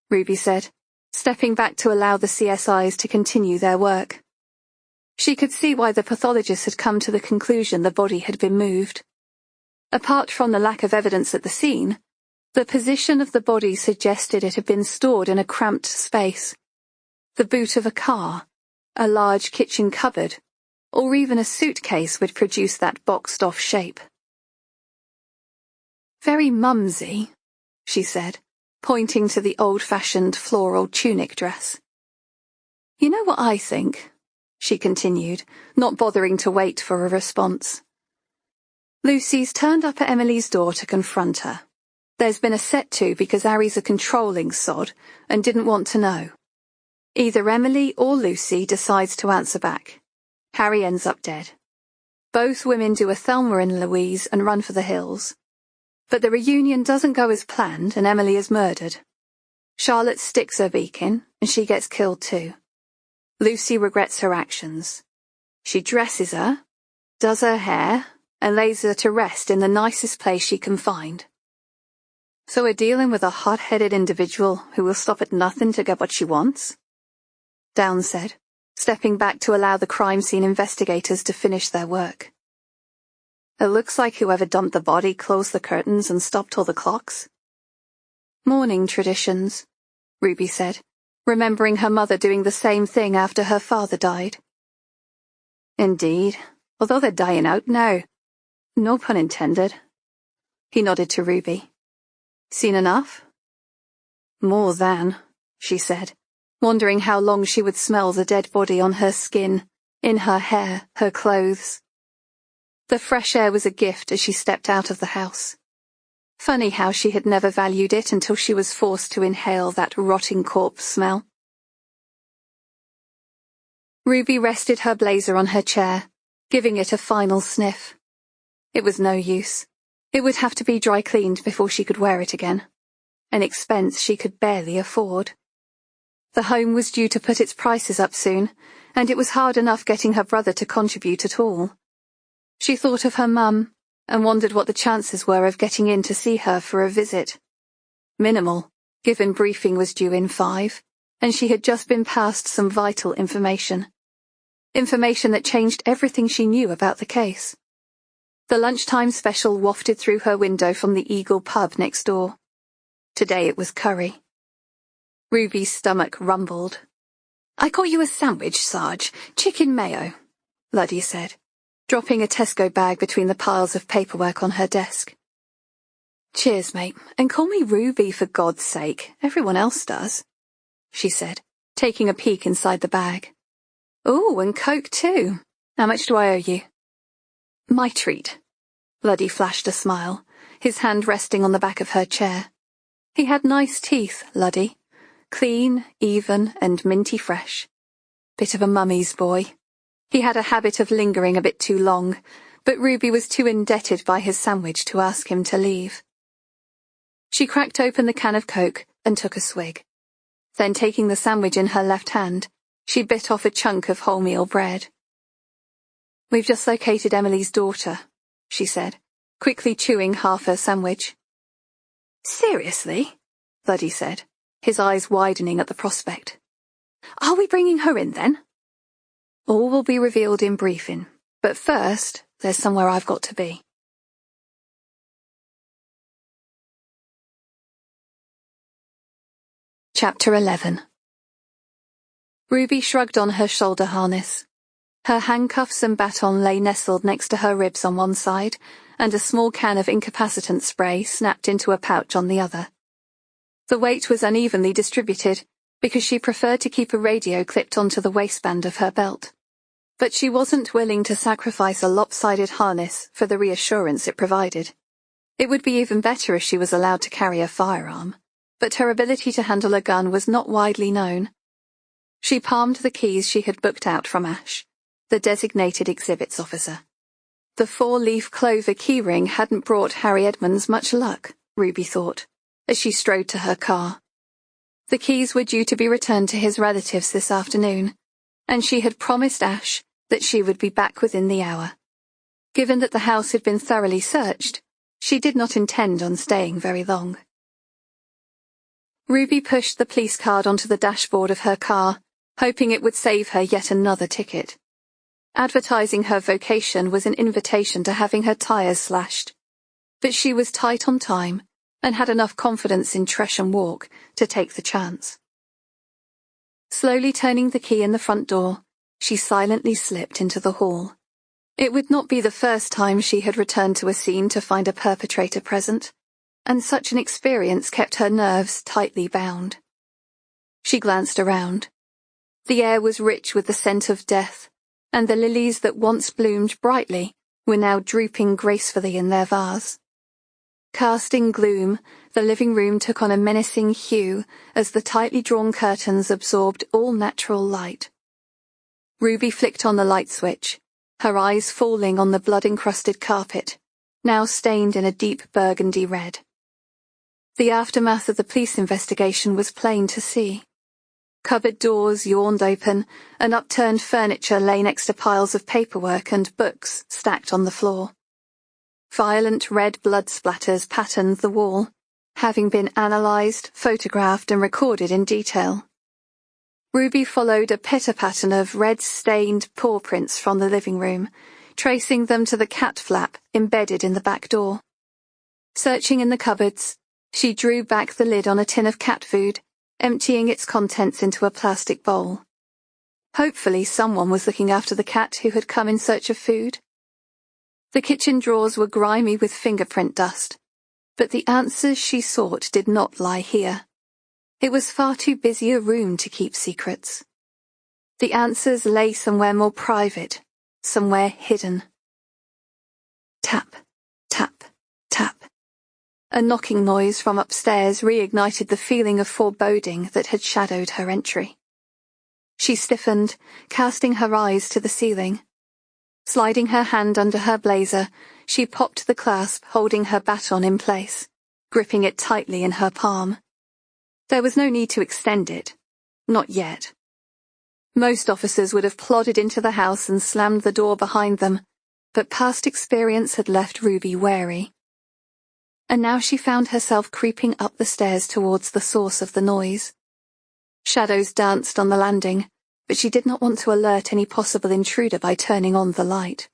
Ruby said, stepping back to allow the CSIs to continue their work. She could see why the pathologist had come to the conclusion the body had been moved. Apart from the lack of evidence at the scene, the position of the body suggested it had been stored in a cramped space. The boot of a car, a large kitchen cupboard, or even a suitcase would produce that boxed-off shape. "Very mumsy," she said, pointing to the old-fashioned floral tunic dress. "You know what I think?" she continued, not bothering to wait for a response. "Lucy's turned up at Emily's door to confront her. There's been a set-to because Harry's a controlling sod and didn't want to know. Either Emily or Lucy decides to answer back. Harry ends up dead. Both women do a Thelma and Louise and run for the hills. But the reunion doesn't go as planned and Emily is murdered. Charlotte sticks her beak in and she gets killed too. Lucy regrets her actions. She dresses her, does her hair, and lays her to rest in the nicest place she can find. So we're dealing with a hot-headed individual who will stop at nothing to get what she wants?" Downs said, stepping back to allow the crime scene investigators to finish their work. "It looks like whoever dumped the body closed the curtains and stopped all the clocks." "Mourning traditions," Ruby said, remembering her mother doing the same thing after her father died. "Indeed, although they're dying out now. No pun intended." He nodded to Ruby. "Seen enough?" "More than," she said, wondering how long she would smell the dead body on her skin, in her hair, her clothes. The fresh air was a gift as she stepped out of the house. Funny how she had never valued it until she was forced to inhale that rotting corpse smell. Ruby rested her blazer on her chair, giving it a final sniff. It was no use. It would have to be dry cleaned before she could wear it again, an expense she could barely afford. The home was due to put its prices up soon, and it was hard enough getting her brother to contribute at all. She thought of her mum, and wondered what the chances were of getting in to see her for a visit. Minimal, given briefing was due in 5, and she had just been passed some vital information. Information that changed everything she knew about the case. The lunchtime special wafted through her window from the Eagle pub next door. Today it was curry. Ruby's stomach rumbled. "I got you a sandwich, Sarge. Chicken mayo," Luddy said, dropping a Tesco bag between the piles of paperwork on her desk. "Cheers, mate, and call me Ruby for God's sake. Everyone else does," she said, taking a peek inside the bag. "Ooh, and Coke too. How much do I owe you?" "My treat." Luddy flashed a smile, his hand resting on the back of her chair. He had nice teeth, Luddy. Clean, even, and minty fresh. Bit of a mummy's boy. He had a habit of lingering a bit too long, but Ruby was too indebted by his sandwich to ask him to leave. She cracked open the can of Coke and took a swig. Then, taking the sandwich in her left hand, she bit off a chunk of wholemeal bread. "We've just located Emily's daughter," she said, quickly chewing half her sandwich. "Seriously?" Luddy said, his eyes widening at the prospect. "Are we bringing her in, then?" "All will be revealed in briefing, but first, there's somewhere I've got to be." Chapter 11. Ruby shrugged on her shoulder harness. Her handcuffs and baton lay nestled next to her ribs on one side, and a small can of incapacitant spray snapped into a pouch on the other. The weight was unevenly distributed, because she preferred to keep a radio clipped onto the waistband of her belt. But she wasn't willing to sacrifice a lopsided harness for the reassurance it provided. It would be even better if she was allowed to carry a firearm, but her ability to handle a gun was not widely known. She palmed the keys she had booked out from Ash, the designated exhibits officer. The 4-leaf clover keyring hadn't brought Harry Edmonds much luck, Ruby thought, as she strode to her car. The keys were due to be returned to his relatives this afternoon, and she had promised Ash that she would be back within the hour. Given that the house had been thoroughly searched, she did not intend on staying very long. Ruby pushed the police card onto the dashboard of her car, hoping it would save her yet another ticket. Advertising her vocation was an invitation to having her tires slashed, but she was tight on time and had enough confidence in Tresham Walk to take the chance. Slowly turning the key in the front door, she silently slipped into the hall. It would not be the first time she had returned to a scene to find a perpetrator present, and such an experience kept her nerves tightly bound. She glanced around. The air was rich with the scent of death, and the lilies that once bloomed brightly were now drooping gracefully in their vase. Casting gloom, the living room took on a menacing hue as the tightly drawn curtains absorbed all natural light. Ruby flicked on the light switch, her eyes falling on the blood-encrusted carpet, now stained in a deep burgundy red. The aftermath of the police investigation was plain to see. Cupboard doors yawned open, and upturned furniture lay next to piles of paperwork and books stacked on the floor. Violent red blood splatters patterned the wall, having been analysed, photographed and recorded in detail. Ruby followed a pitter-pattern of red-stained paw prints from the living room, tracing them to the cat flap embedded in the back door. Searching in the cupboards, she drew back the lid on a tin of cat food, emptying its contents into a plastic bowl. Hopefully someone was looking after the cat who had come in search of food. The kitchen drawers were grimy with fingerprint dust, but the answers she sought did not lie here. It was far too busy a room to keep secrets. The answers lay somewhere more private, somewhere hidden. Tap, tap, tap. A knocking noise from upstairs reignited the feeling of foreboding that had shadowed her entry. She stiffened, casting her eyes to the ceiling. Sliding her hand under her blazer, she popped the clasp holding her baton in place, gripping it tightly in her palm. There was no need to extend it. Not yet. Most officers would have plodded into the house and slammed the door behind them, but past experience had left Ruby wary. And now she found herself creeping up the stairs towards the source of the noise. Shadows danced on the landing, but she did not want to alert any possible intruder by turning on the light.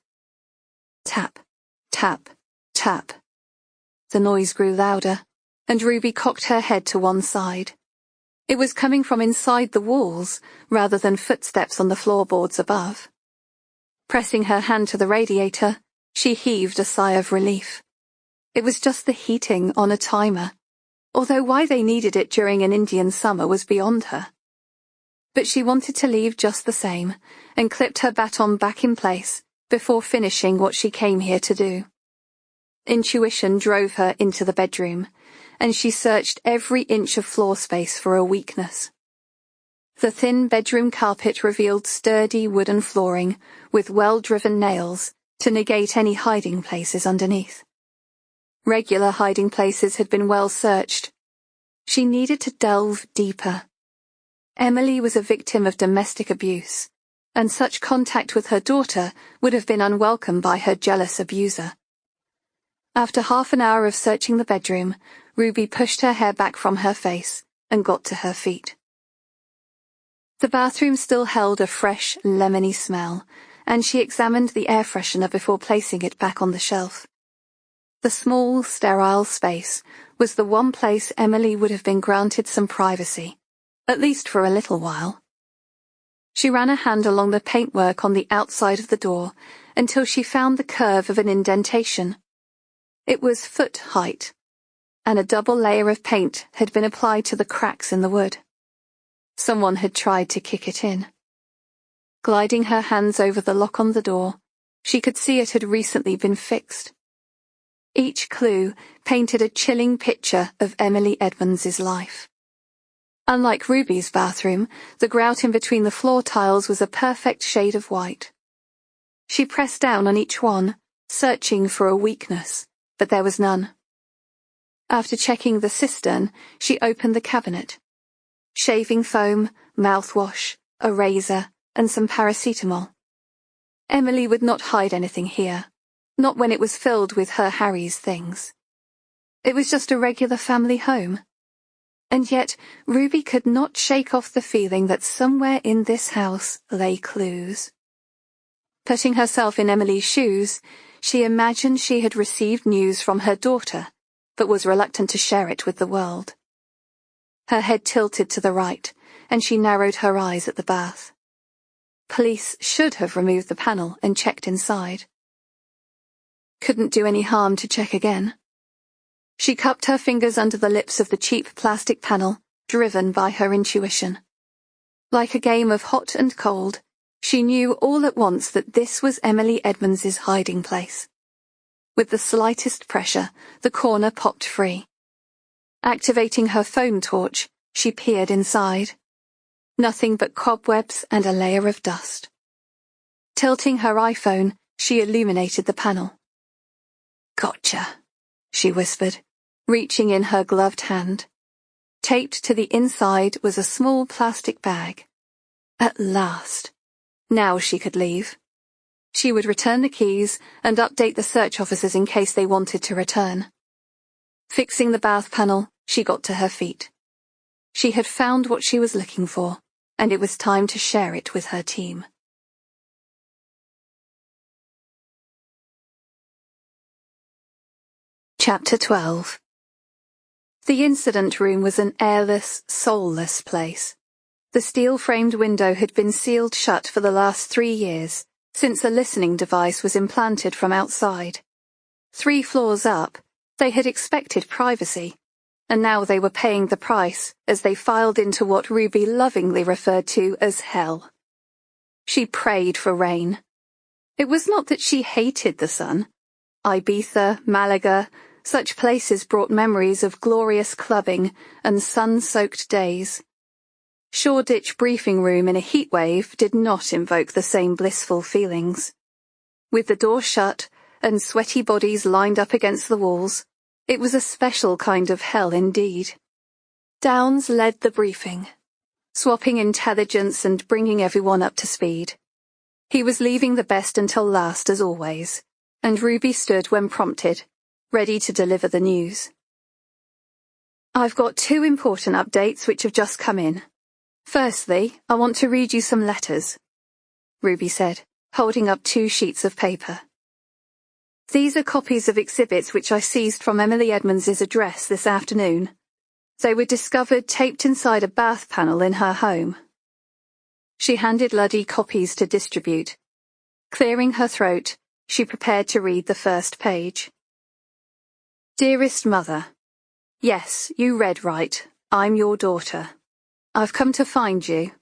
Tap, tap, tap. The noise grew louder, and Ruby cocked her head to one side. It was coming from inside the walls, rather than footsteps on the floorboards above. Pressing her hand to the radiator, she heaved a sigh of relief. It was just the heating on a timer, although why they needed it during an Indian summer was beyond her. But she wanted to leave just the same, and clipped her baton back in place before finishing what she came here to do. Intuition drove her into the bedroom, and she searched every inch of floor space for a weakness. The thin bedroom carpet revealed sturdy wooden flooring with well-driven nails to negate any hiding places underneath. Regular hiding places had been well searched. She needed to delve deeper. Emily was a victim of domestic abuse, and such contact with her daughter would have been unwelcome by her jealous abuser. After half an hour of searching the bedroom, Ruby pushed her hair back from her face and got to her feet. The bathroom still held a fresh, lemony smell, and she examined the air freshener before placing it back on the shelf. The small, sterile space was the one place Emily would have been granted some privacy, at least for a little while. She ran a hand along the paintwork on the outside of the door until she found the curve of an indentation. It was foot height, and a double layer of paint had been applied to the cracks in the wood. Someone had tried to kick it in. Gliding her hands over the lock on the door, she could see it had recently been fixed. Each clue painted a chilling picture of Emily Edmonds's life. Unlike Ruby's bathroom, the grout in between the floor tiles was a perfect shade of white. She pressed down on each one, searching for a weakness, but there was none. After checking the cistern, she opened the cabinet. Shaving foam, mouthwash, a razor, and some paracetamol. Emily would not hide anything here, not when it was filled with her Harry's things. It was just a regular family home. And yet Ruby could not shake off the feeling that somewhere in this house lay clues. Putting herself in Emily's shoes, she imagined she had received news from her daughter, but was reluctant to share it with the world. Her head tilted to the right, and she narrowed her eyes at the bath. Police should have removed the panel and checked inside. Couldn't do any harm to check again. She cupped her fingers under the lips of the cheap plastic panel, driven by her intuition. Like a game of hot and cold, she knew all at once that this was Emily Edmonds's hiding place. With the slightest pressure, the corner popped free. Activating her phone torch, she peered inside. Nothing but cobwebs and a layer of dust. Tilting her iPhone, she illuminated the panel. "Gotcha," she whispered, reaching in her gloved hand. Taped to the inside was a small plastic bag. At last. Now she could leave. She would return the keys and update the search officers in case they wanted to return. Fixing the bath panel, she got to her feet. She had found what she was looking for, and it was time to share it with her team. Chapter 12. The incident room was an airless, soulless place. The steel-framed window had been sealed shut for the last 3 years, since a listening device was implanted from outside. 3 floors up, they had expected privacy, and now they were paying the price as they filed into what Ruby lovingly referred to as hell. She prayed for rain. It was not that she hated the sun. Ibiza, Malaga, such places brought memories of glorious clubbing and sun-soaked days. Shoreditch briefing room in a heatwave did not invoke the same blissful feelings. With the door shut and sweaty bodies lined up against the walls, it was a special kind of hell indeed. Downs led the briefing. swapping intelligence and bringing everyone up to speed. He was leaving the best until last as always, and Ruby stood when prompted, ready to deliver the news. I've got 2 important updates which have just come in. Firstly, I want to read you some letters, Ruby said, holding up 2 sheets of paper. These are copies of exhibits which I seized from Emily Edmonds's address this afternoon. They were discovered taped inside a bath panel in her home. She handed Luddy copies to distribute. Clearing her throat, she prepared to read the first page. Dearest Mother, yes, you read right. I'm your daughter. I've come to find you.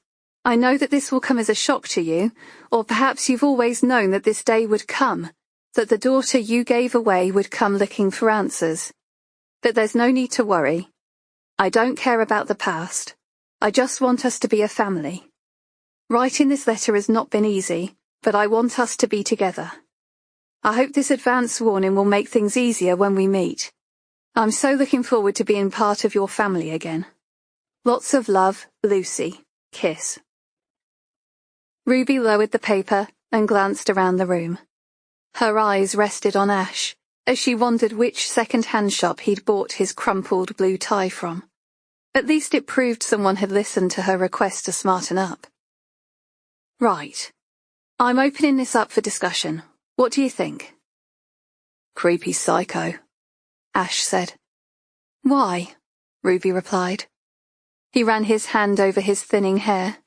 I know that this will come as a shock to you, or perhaps you've always known that this day would come, that the daughter you gave away would come looking for answers. But there's no need to worry. I don't care about the past. I just want us to be a family. Writing this letter has not been easy, but I want us to be together. I hope this advance warning will make things easier when we meet. I'm so looking forward to being part of your family again. Lots of love, Lucy. Kiss. Ruby lowered the paper and glanced around the room. Her eyes rested on Ash, as she wondered which second-hand shop he'd bought his crumpled blue tie from. At least it proved someone had listened to her request to smarten up. Right. I'm opening this up for discussion. What do you think? Creepy psycho, Ash said. Why? Ruby replied. He ran his hand over his thinning hair.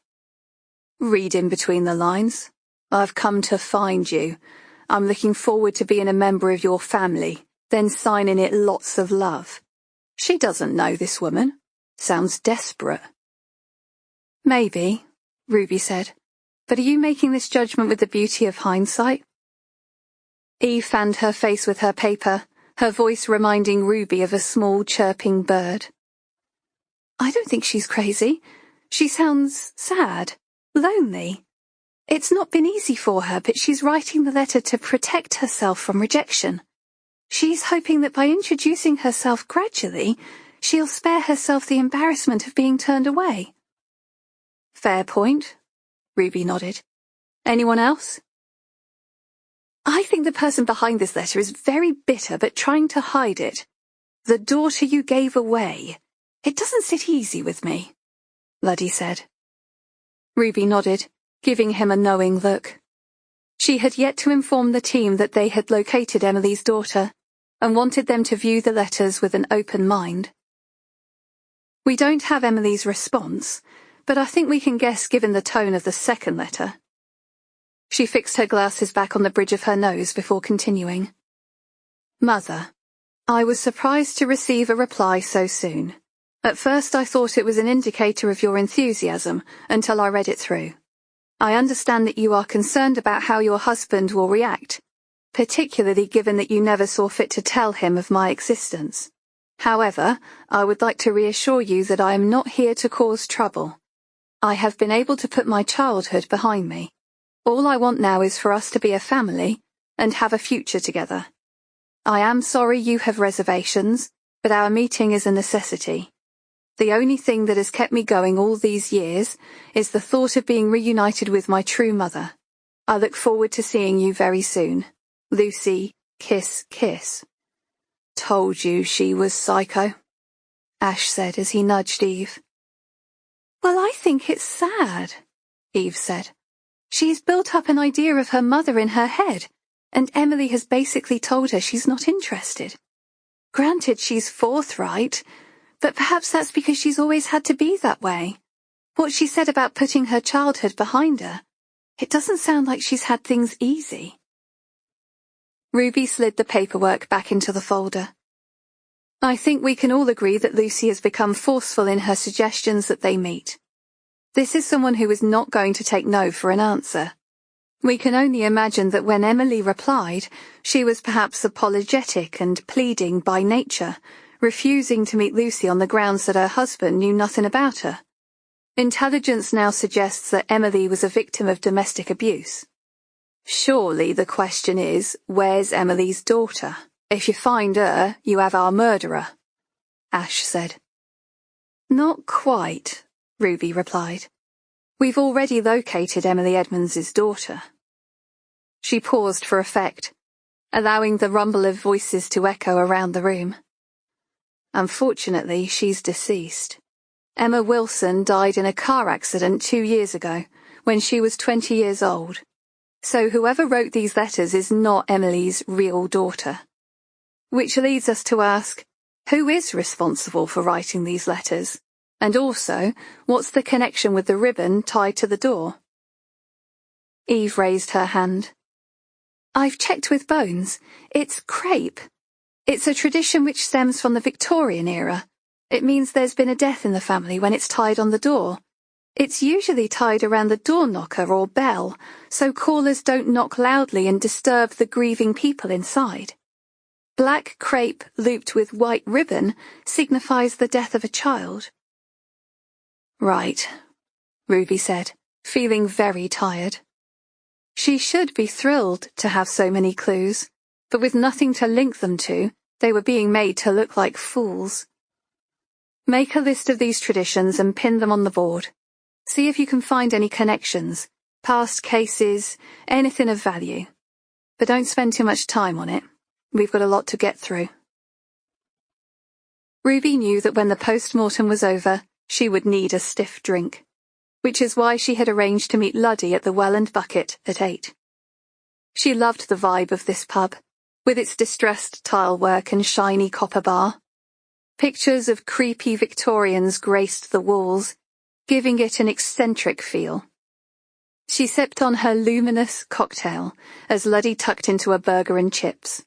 Read in between the lines. I've come to find you. I'm looking forward to being a member of your family, then signing it lots of love. She doesn't know this woman. Sounds desperate. Maybe, Ruby said. But are you making this judgment with the beauty of hindsight? Eve fanned her face with her paper, her voice reminding Ruby of a small chirping bird. I don't think she's crazy. She sounds sad, lonely. It's not been easy for her, but she's writing the letter to protect herself from rejection. She's hoping that by introducing herself gradually, she'll spare herself the embarrassment of being turned away. Fair point, Ruby nodded. Anyone else? I think the person behind this letter is very bitter but trying to hide it. The daughter you gave away. It doesn't sit easy with me, Luddy said. Ruby nodded, giving him a knowing look. She had yet to inform the team that they had located Emily's daughter, and wanted them to view the letters with an open mind. We don't have Emily's response, but I think we can guess given the tone of the second letter. She fixed her glasses back on the bridge of her nose before continuing. Mother, I was surprised to receive a reply so soon. At first I thought it was an indicator of your enthusiasm until I read it through. I understand that you are concerned about how your husband will react, particularly given that you never saw fit to tell him of my existence. However, I would like to reassure you that I am not here to cause trouble. I have been able to put my childhood behind me. All I want now is for us to be a family and have a future together. I am sorry you have reservations, but our meeting is a necessity. The only thing that has kept me going all these years is the thought of being reunited with my true mother. I look forward to seeing you very soon. Lucy, kiss, kiss. Told you she was psycho, Ash said as he nudged Eve. Well, I think it's sad, Eve said. She's built up an idea of her mother in her head, and Emily has basically told her she's not interested. Granted, she's forthright, but perhaps that's because she's always had to be that way. What she said about putting her childhood behind her, it doesn't sound like she's had things easy. Ruby slid the paperwork back into the folder. I think we can all agree that Lucy has become forceful in her suggestions that they meet. This is someone who is not going to take no for an answer. We can only imagine that when Emily replied, she was perhaps apologetic and pleading by nature, refusing to meet Lucy on the grounds that her husband knew nothing about her. Intelligence now suggests that Emily was a victim of domestic abuse. Surely the question is, where's Emily's daughter? If you find her, you have our murderer, Ash said. Not quite, Ruby replied. "We've already located Emily Edmonds's daughter." She paused for effect, allowing the rumble of voices to echo around the room. "Unfortunately, she's deceased. Emma Wilson died in a car accident 2 years ago, when she was 20 years old. So whoever wrote these letters is not Emily's real daughter. Which leads us to ask, who is responsible for writing these letters? And also, what's the connection with the ribbon tied to the door?" Eve raised her hand. "I've checked with Bones. It's crepe. It's a tradition which stems from the Victorian era. It means there's been a death in the family when it's tied on the door. It's usually tied around the door knocker or bell, so callers don't knock loudly and disturb the grieving people inside. Black crepe looped with white ribbon signifies the death of a child." "Right," Ruby said, feeling very tired. She should be thrilled to have so many clues, but with nothing to link them to, they were being made to look like fools. "Make a list of these traditions and pin them on the board. See if you can find any connections, past cases, anything of value. But don't spend too much time on it. We've got a lot to get through." Ruby knew that when the post-mortem was over, she would need a stiff drink, which is why she had arranged to meet Luddy at the Well and Bucket at 8. She loved the vibe of this pub, with its distressed tilework and shiny copper bar. Pictures of creepy Victorians graced the walls, giving it an eccentric feel. She sipped on her luminous cocktail as Luddy tucked into a burger and chips.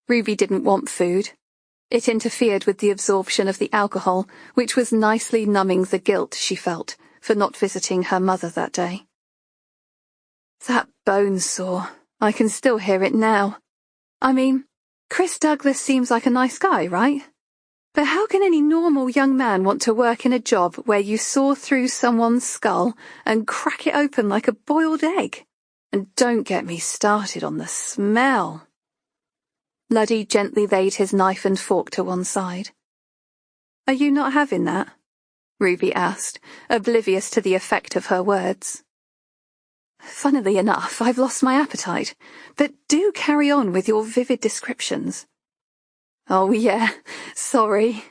Ruby didn't want food. It interfered with the absorption of the alcohol, which was nicely numbing the guilt she felt for not visiting her mother that day. "That bone saw. I can still hear it now. I mean, Chris Douglas seems like a nice guy, right? But how can any normal young man want to work in a job where you saw through someone's skull and crack it open like a boiled egg? And don't get me started on the smell." Luddy gently laid his knife and fork to one side. "Are you not having that?" Ruby asked, oblivious to the effect of her words. "Funnily enough, I've lost my appetite, but do carry on with your vivid descriptions." "Oh yeah, sorry,"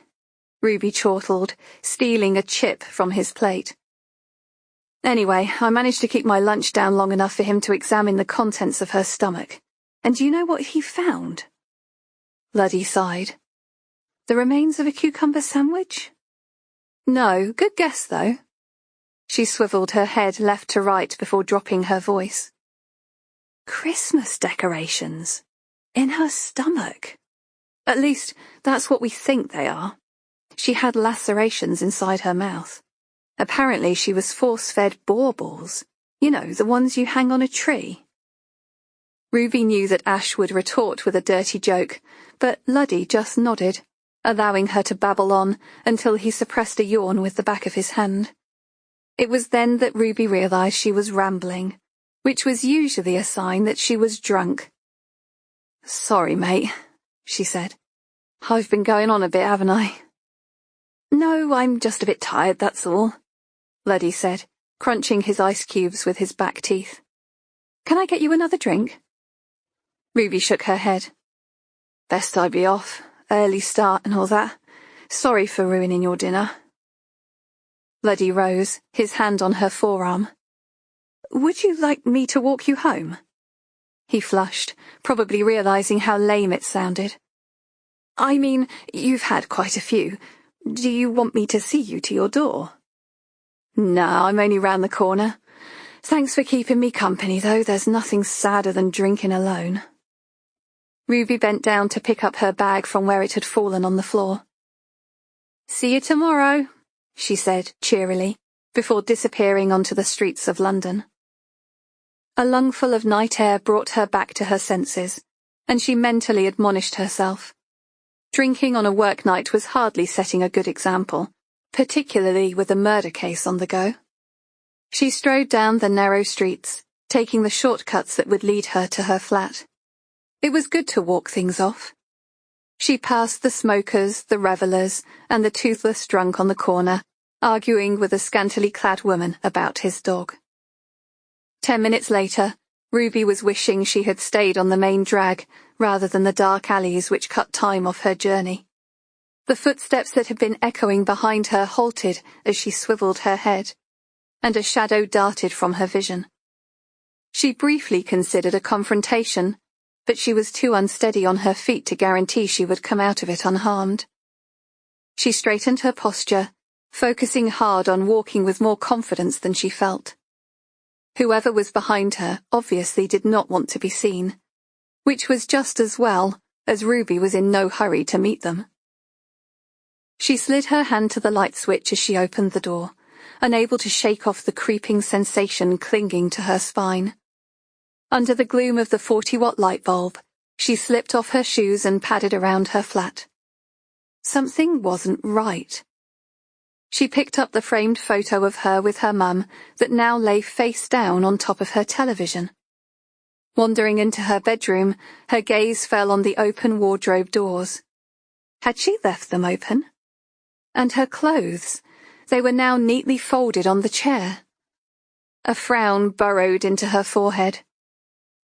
Ruby chortled, stealing a chip from his plate. "Anyway, I managed to keep my lunch down long enough for him to examine the contents of her stomach. And do you know what he found?" Luddy sighed. "The remains of a cucumber sandwich?" "No, good guess though." She swiveled her head left to right before dropping her voice. "Christmas decorations. In her stomach. At least, that's what we think they are. She had lacerations inside her mouth. Apparently she was force-fed baubles. You know, the ones you hang on a tree." Ruby knew that Ash would retort with a dirty joke, but Luddy just nodded, allowing her to babble on until he suppressed a yawn with the back of his hand. It was then that Ruby realized she was rambling, which was usually a sign that she was drunk. "Sorry, mate," she said. "I've been going on a bit, haven't I?" "No, I'm just a bit tired, that's all," Luddy said, crunching his ice cubes with his back teeth. "Can I get you another drink?" Ruby shook her head. "Best I be off. Early start and all that. Sorry for ruining your dinner." Luddy rose, his hand on her forearm. "Would you like me to walk you home?" He flushed, probably realizing how lame it sounded. "I mean, you've had quite a few. Do you want me to see you to your door?" "Nah, I'm only round the corner. Thanks for keeping me company, though. There's nothing sadder than drinking alone." Ruby bent down to pick up her bag from where it had fallen on the floor. "See you tomorrow," she said cheerily, before disappearing onto the streets of London. A lungful of night air brought her back to her senses, and she mentally admonished herself. Drinking on a work night was hardly setting a good example, particularly with a murder case on the go. She strode down the narrow streets, taking the shortcuts that would lead her to her flat. It was good to walk things off. She passed the smokers, the revellers, and the toothless drunk on the corner, arguing with a scantily clad woman about his dog. 10 minutes later, Ruby was wishing she had stayed on the main drag rather than the dark alleys which cut time off her journey. The footsteps that had been echoing behind her halted as she swiveled her head, and a shadow darted from her vision. She briefly considered a confrontation, but she was too unsteady on her feet to guarantee she would come out of it unharmed. She straightened her posture, focusing hard on walking with more confidence than she felt. Whoever was behind her obviously did not want to be seen, which was just as well, as Ruby was in no hurry to meet them. She slid her hand to the light switch as she opened the door, unable to shake off the creeping sensation clinging to her spine. Under the gloom of the 40-watt light bulb, she slipped off her shoes and padded around her flat. Something wasn't right. She picked up the framed photo of her with her mum that now lay face down on top of her television. Wandering into her bedroom, her gaze fell on the open wardrobe doors. Had she left them open? And her clothes, they were now neatly folded on the chair. A frown burrowed into her forehead.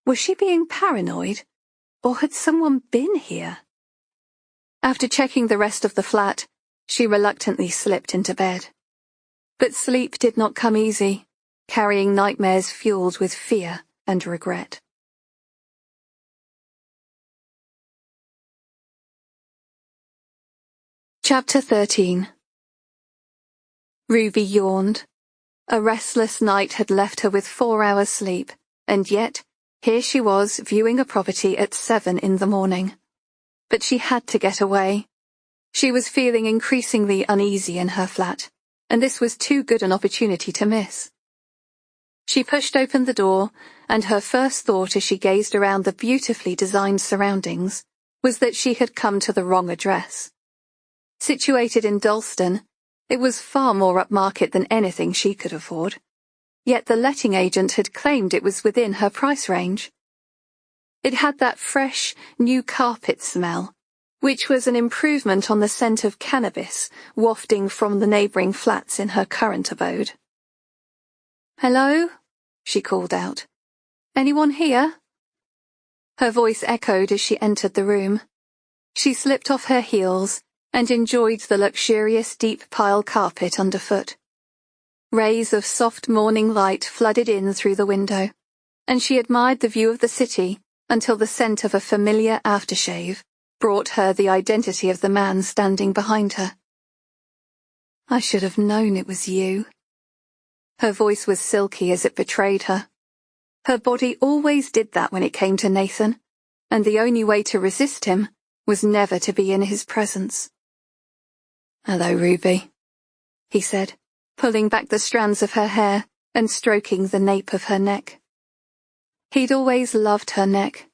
Was she being paranoid, or had someone been here? After checking the rest of the flat, she reluctantly slipped into bed. But sleep did not come easy, carrying nightmares fueled with fear and regret. Chapter 13. Ruby yawned. A restless night had left her with 4 hours sleep, and yet here she was viewing a property at 7 in the morning. But she had to get away. She was feeling increasingly uneasy in her flat, and this was too good an opportunity to miss. She pushed open the door, and her first thought as she gazed around the beautifully designed surroundings was that she had come to the wrong address. Situated in Dalston, it was far more upmarket than anything she could afford, yet the letting agent had claimed it was within her price range. It had that fresh, new carpet smell, which was an improvement on the scent of cannabis wafting from the neighbouring flats in her current abode. "Hello?" she called out. "Anyone here?" Her voice echoed as she entered the room. She slipped off her heels and enjoyed the luxurious deep pile carpet underfoot. Rays of soft morning light flooded in through the window, and she admired the view of the city until the scent of a familiar aftershave brought her the identity of the man standing behind her. "I should have known it was you." Her voice was silky as it betrayed her. Her body always did that when it came to Nathan, and the only way to resist him was never to be in his presence. "Hello, Ruby," he said, pulling back the strands of her hair and stroking the nape of her neck. He'd always loved her neck.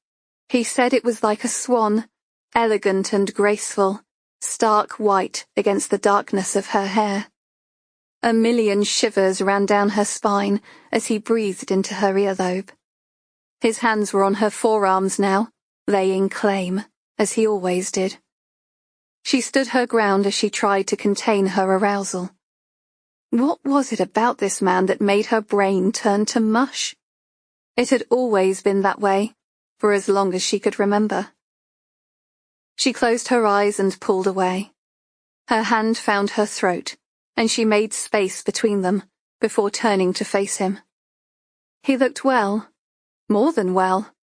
He said it was like a swan, elegant and graceful, stark white against the darkness of her hair. A million shivers ran down her spine as he breathed into her earlobe. His hands were on her forearms now, laying claim, as he always did. She stood her ground as she tried to contain her arousal. What was it about this man that made her brain turn to mush? It had always been that way, for as long as she could remember. She closed her eyes and pulled away. Her hand found her throat, and she made space between them before turning to face him. He looked well, more than well.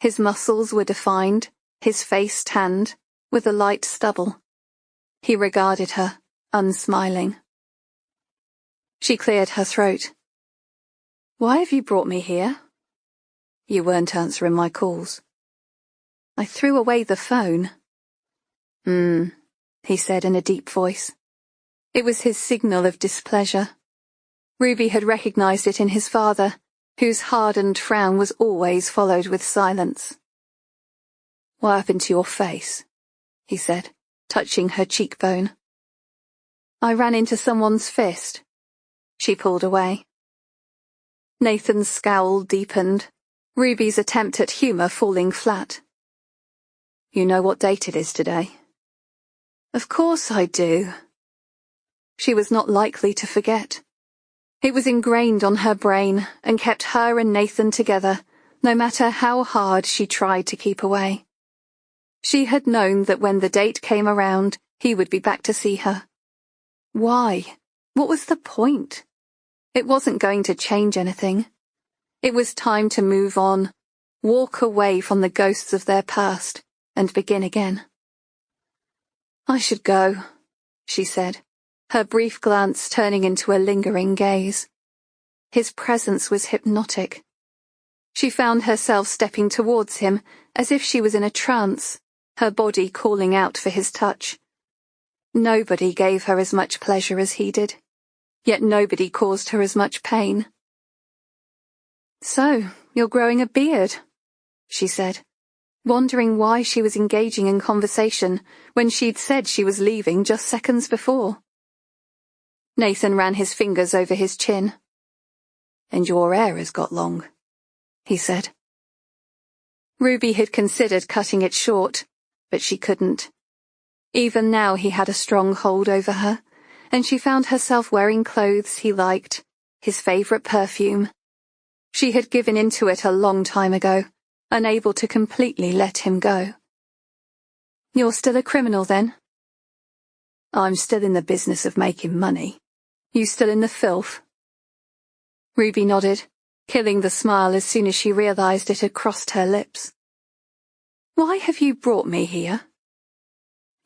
His muscles were defined, his face tanned, with a light stubble. He regarded her, unsmiling. She cleared her throat. "Why have you brought me here?" "You weren't answering my calls." "I threw away the phone." He said in a deep voice. It was his signal of displeasure. Ruby had recognized it in his father, whose hardened frown was always followed with silence. "What happened to your face?" he said, touching her cheekbone. "I ran into someone's fist." She pulled away. Nathan's scowl deepened, Ruby's attempt at humour falling flat. "You know what date it is today?" "Of course I do." She was not likely to forget. It was ingrained on her brain and kept her and Nathan together, no matter how hard she tried to keep away. She had known that when the date came around, he would be back to see her. Why? What was the point? It wasn't going to change anything. It was time to move on, walk away from the ghosts of their past, and begin again. "I should go," she said, her brief glance turning into a lingering gaze. His presence was hypnotic. She found herself stepping towards him as if she was in a trance, her body calling out for his touch. Nobody gave her as much pleasure as he did, yet nobody caused her as much pain. "So, you're growing a beard," she said, wondering why she was engaging in conversation when she'd said she was leaving just seconds before. Nathan ran his fingers over his chin. "And your hair has got long," he said. Ruby had considered cutting it short, but she couldn't. Even now he had a strong hold over her, and she found herself wearing clothes he liked, his favourite perfume. She had given into it a long time ago, unable to completely let him go. "You're still a criminal, then?" "I'm still in the business of making money. You still in the filth?" Ruby nodded, killing the smile as soon as she realised it had crossed her lips. "Why have you brought me here?"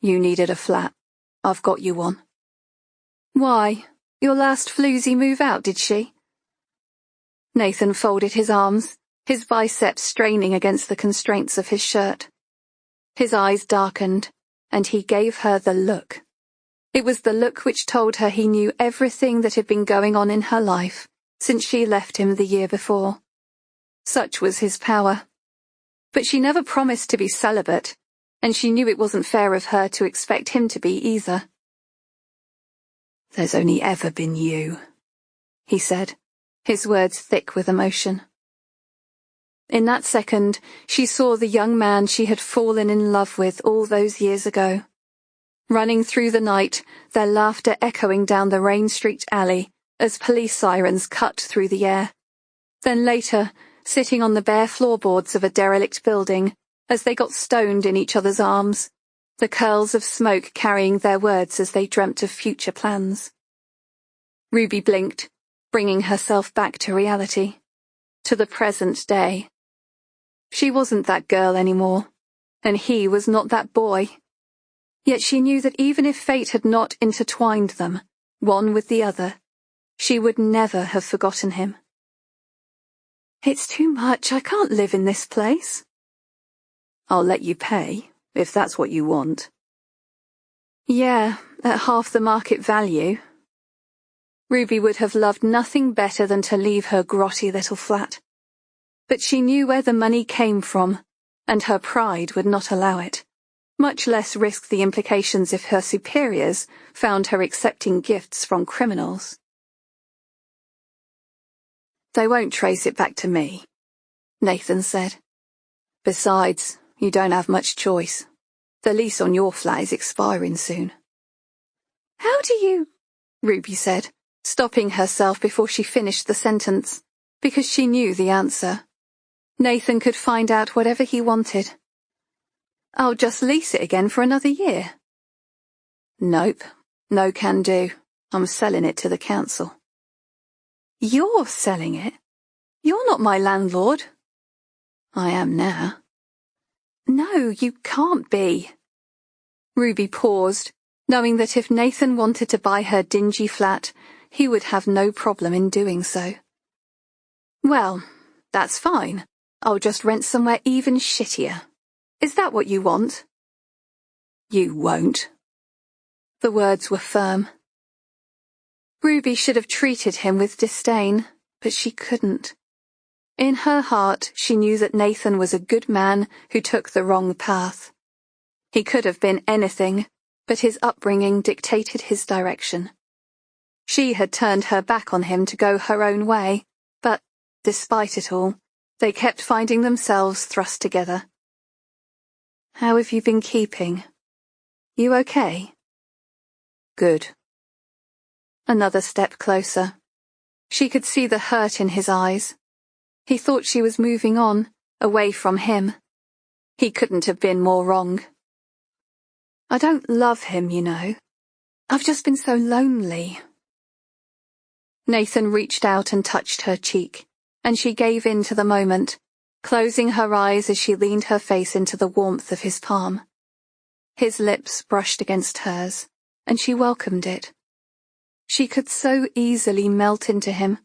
"You needed a flat. I've got you one." "Why? Your last floozy move out, did she?" Nathan folded his arms, his biceps straining against the constraints of his shirt. His eyes darkened, and he gave her the look. It was the look which told her he knew everything that had been going on in her life since she left him the year before. Such was his power. But she never promised to be celibate, and she knew it wasn't fair of her to expect him to be either. "There's only ever been you," he said, his words thick with emotion. In that second, she saw the young man she had fallen in love with all those years ago. Running through the night, their laughter echoing down the rain-streaked alley as police sirens cut through the air. Then later, sitting on the bare floorboards of a derelict building, as they got stoned in each other's arms, the curls of smoke carrying their words as they dreamt of future plans. Ruby blinked, bringing herself back to reality, to the present day. She wasn't that girl anymore, and he was not that boy. Yet she knew that even if fate had not intertwined them, one with the other, she would never have forgotten him. "It's too much, I can't live in this place." "I'll let you pay, if that's what you want." "Yeah, at half the market value." Ruby would have loved nothing better than to leave her grotty little flat. But she knew where the money came from, and her pride would not allow it, much less risk the implications if her superiors found her accepting gifts from criminals. "They won't trace it back to me," Nathan said. "Besides, you don't have much choice. The lease on your flat is expiring soon." "How do you—" Ruby said, stopping herself before she finished the sentence, because she knew the answer. Nathan could find out whatever he wanted. "I'll just lease it again for another year." "Nope, no can do. I'm selling it to the council." "You're selling it? You're not my landlord." "I am now." "No, you can't be." Ruby paused, knowing that if Nathan wanted to buy her dingy flat, he would have no problem in doing so. "Well, that's fine. I'll just rent somewhere even shittier. Is that what you want?" "You won't." The words were firm. Ruby should have treated him with disdain, but she couldn't. In her heart, she knew that Nathan was a good man who took the wrong path. He could have been anything, but his upbringing dictated his direction. She had turned her back on him to go her own way, but, despite it all, they kept finding themselves thrust together. "How have you been keeping? You okay?" "Good." Another step closer. She could see the hurt in his eyes. He thought she was moving on, away from him. He couldn't have been more wrong. I don't love him, you know. I've just been so lonely. Nathan reached out and touched her cheek, and she gave in to the moment, closing her eyes as she leaned her face into the warmth of his palm. His lips brushed against hers, and she welcomed it. She could so easily melt into him,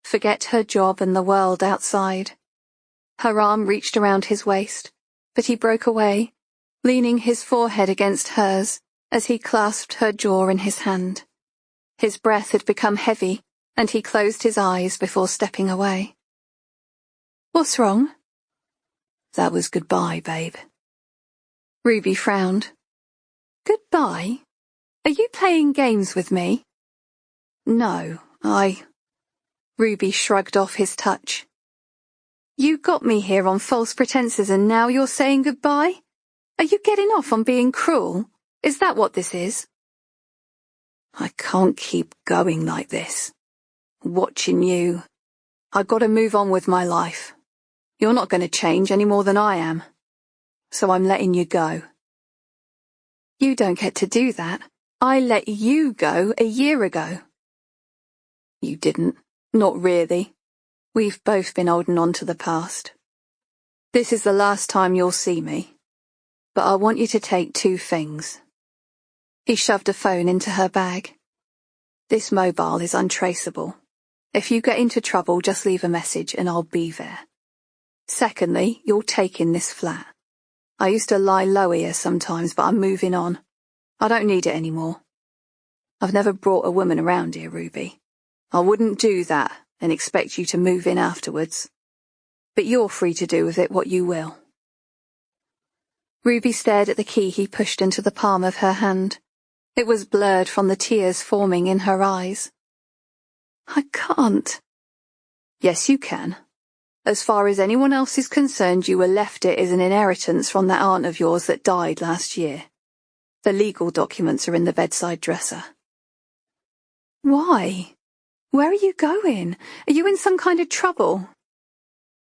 forget her job and the world outside. Her arm reached around his waist, but he broke away, leaning his forehead against hers as he clasped her jaw in his hand. His breath had become heavy, and he closed his eyes before stepping away. What's wrong? That was goodbye, babe. Ruby frowned. Goodbye? Are you playing games with me? No, Ruby shrugged off his touch. You got me here on false pretenses and now you're saying goodbye? Are you getting off on being cruel? Is that what this is? I can't keep going like this. Watching you. I've got to move on with my life. You're not going to change any more than I am. So I'm letting you go. You don't get to do that. I let you go a year ago. You didn't. Not really. We've both been holding on to the past. This is the last time you'll see me. But I want you to take 2 things. He shoved a phone into her bag. This mobile is untraceable. If you get into trouble, just leave a message and I'll be there. Secondly, you're taking this flat. I used to lie low here sometimes, but I'm moving on. I don't need it anymore. I've never brought a woman around here, Ruby. I wouldn't do that and expect you to move in afterwards. But you're free to do with it what you will. Ruby stared at the key he pushed into the palm of her hand. It was blurred from the tears forming in her eyes. I can't. Yes, you can. As far as anyone else is concerned, you were left it as an inheritance from that aunt of yours that died last year. The legal documents are in the bedside dresser. Why? Where are you going? Are you in some kind of trouble?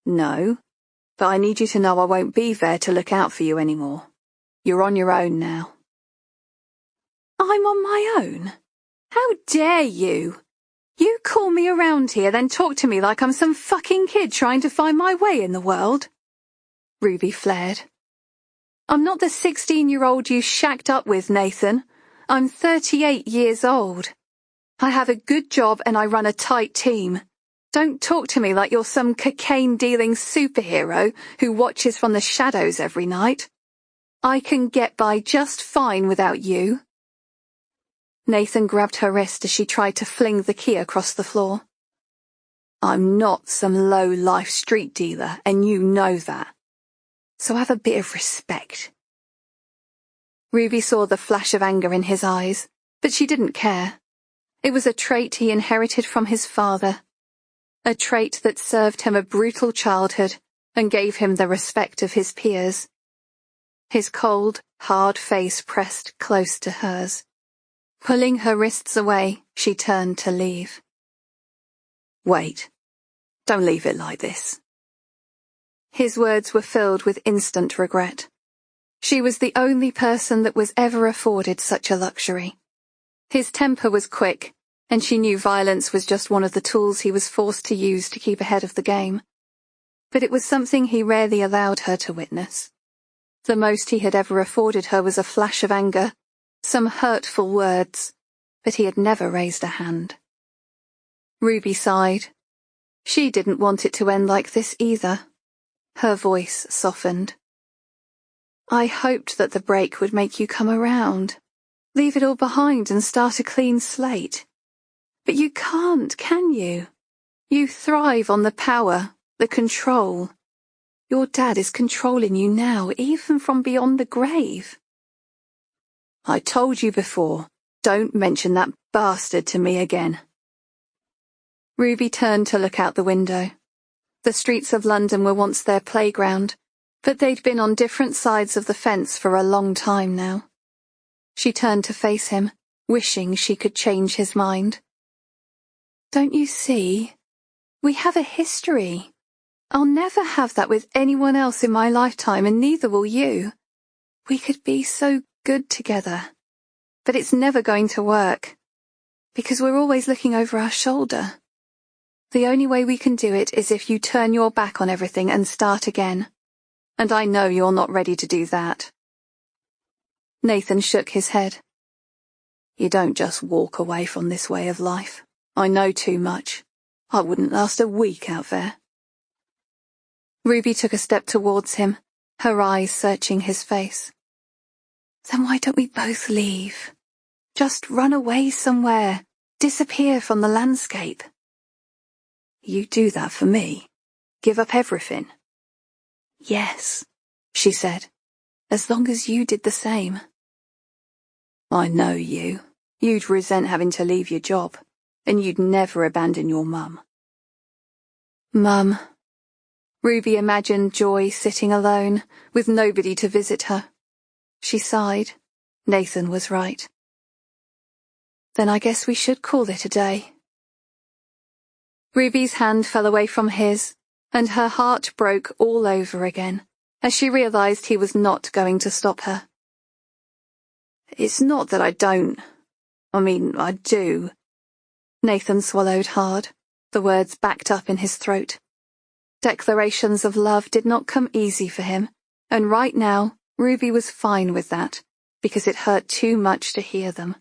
No, but I need you to know I won't be there to look out for you anymore. You're on your own now. I'm on my own? How dare you? You call me around here, then talk to me like I'm some fucking kid trying to find my way in the world? Ruby flared. I'm not the 16-year-old you shacked up with, Nathan. I'm 38 years old. I have a good job and I run a tight team. Don't talk to me like you're some cocaine-dealing superhero who watches from the shadows every night. I can get by just fine without you. Nathan grabbed her wrist as she tried to fling the key across the floor. I'm not some low-life street dealer, and you know that. So have a bit of respect. Ruby saw the flash of anger in his eyes, but she didn't care. It was a trait he inherited from his father. A trait that served him a brutal childhood and gave him the respect of his peers. His cold, hard face pressed close to hers. Pulling her wrists away, she turned to leave. Wait. Don't leave it like this. His words were filled with instant regret. She was the only person that was ever afforded such a luxury. His temper was quick, and she knew violence was just one of the tools he was forced to use to keep ahead of the game. But it was something he rarely allowed her to witness. The most he had ever afforded her was a flash of anger, some hurtful words, but he had never raised a hand. Ruby sighed. She didn't want it to end like this either. Her voice softened. I hoped that the break would make you come around, leave it all behind and start a clean slate. But you can't, can you? You thrive on the power, the control. Your dad is controlling you now, even from beyond the grave. I told you before, don't mention that bastard to me again. Ruby turned to look out the window. The streets of London were once their playground, but they'd been on different sides of the fence for a long time now. She turned to face him, wishing she could change his mind. Don't you see? We have a history. I'll never have that with anyone else in my lifetime, and neither will you. We could be so good together. But it's never going to work, because we're always looking over our shoulder. The only way we can do it is if you turn your back on everything and start again. And I know you're not ready to do that. Nathan shook his head. You don't just walk away from this way of life. I know too much. I wouldn't last a week out there. Ruby took a step towards him, her eyes searching his face. Then why don't we both leave? Just run away somewhere, disappear from the landscape. You do that for me? Give up everything? Yes, she said, as long as you did the same. I know you. You'd resent having to leave your job, and you'd never abandon your mum. Mum. Ruby imagined Joy sitting alone, with nobody to visit her. She sighed. Nathan was right. Then I guess we should call it a day. Ruby's hand fell away from his, and her heart broke all over again, as she realized he was not going to stop her. It's not that I don't. I do. Nathan swallowed hard, the words backed up in his throat. Declarations of love did not come easy for him, and right now Ruby was fine with that, because it hurt too much to hear them.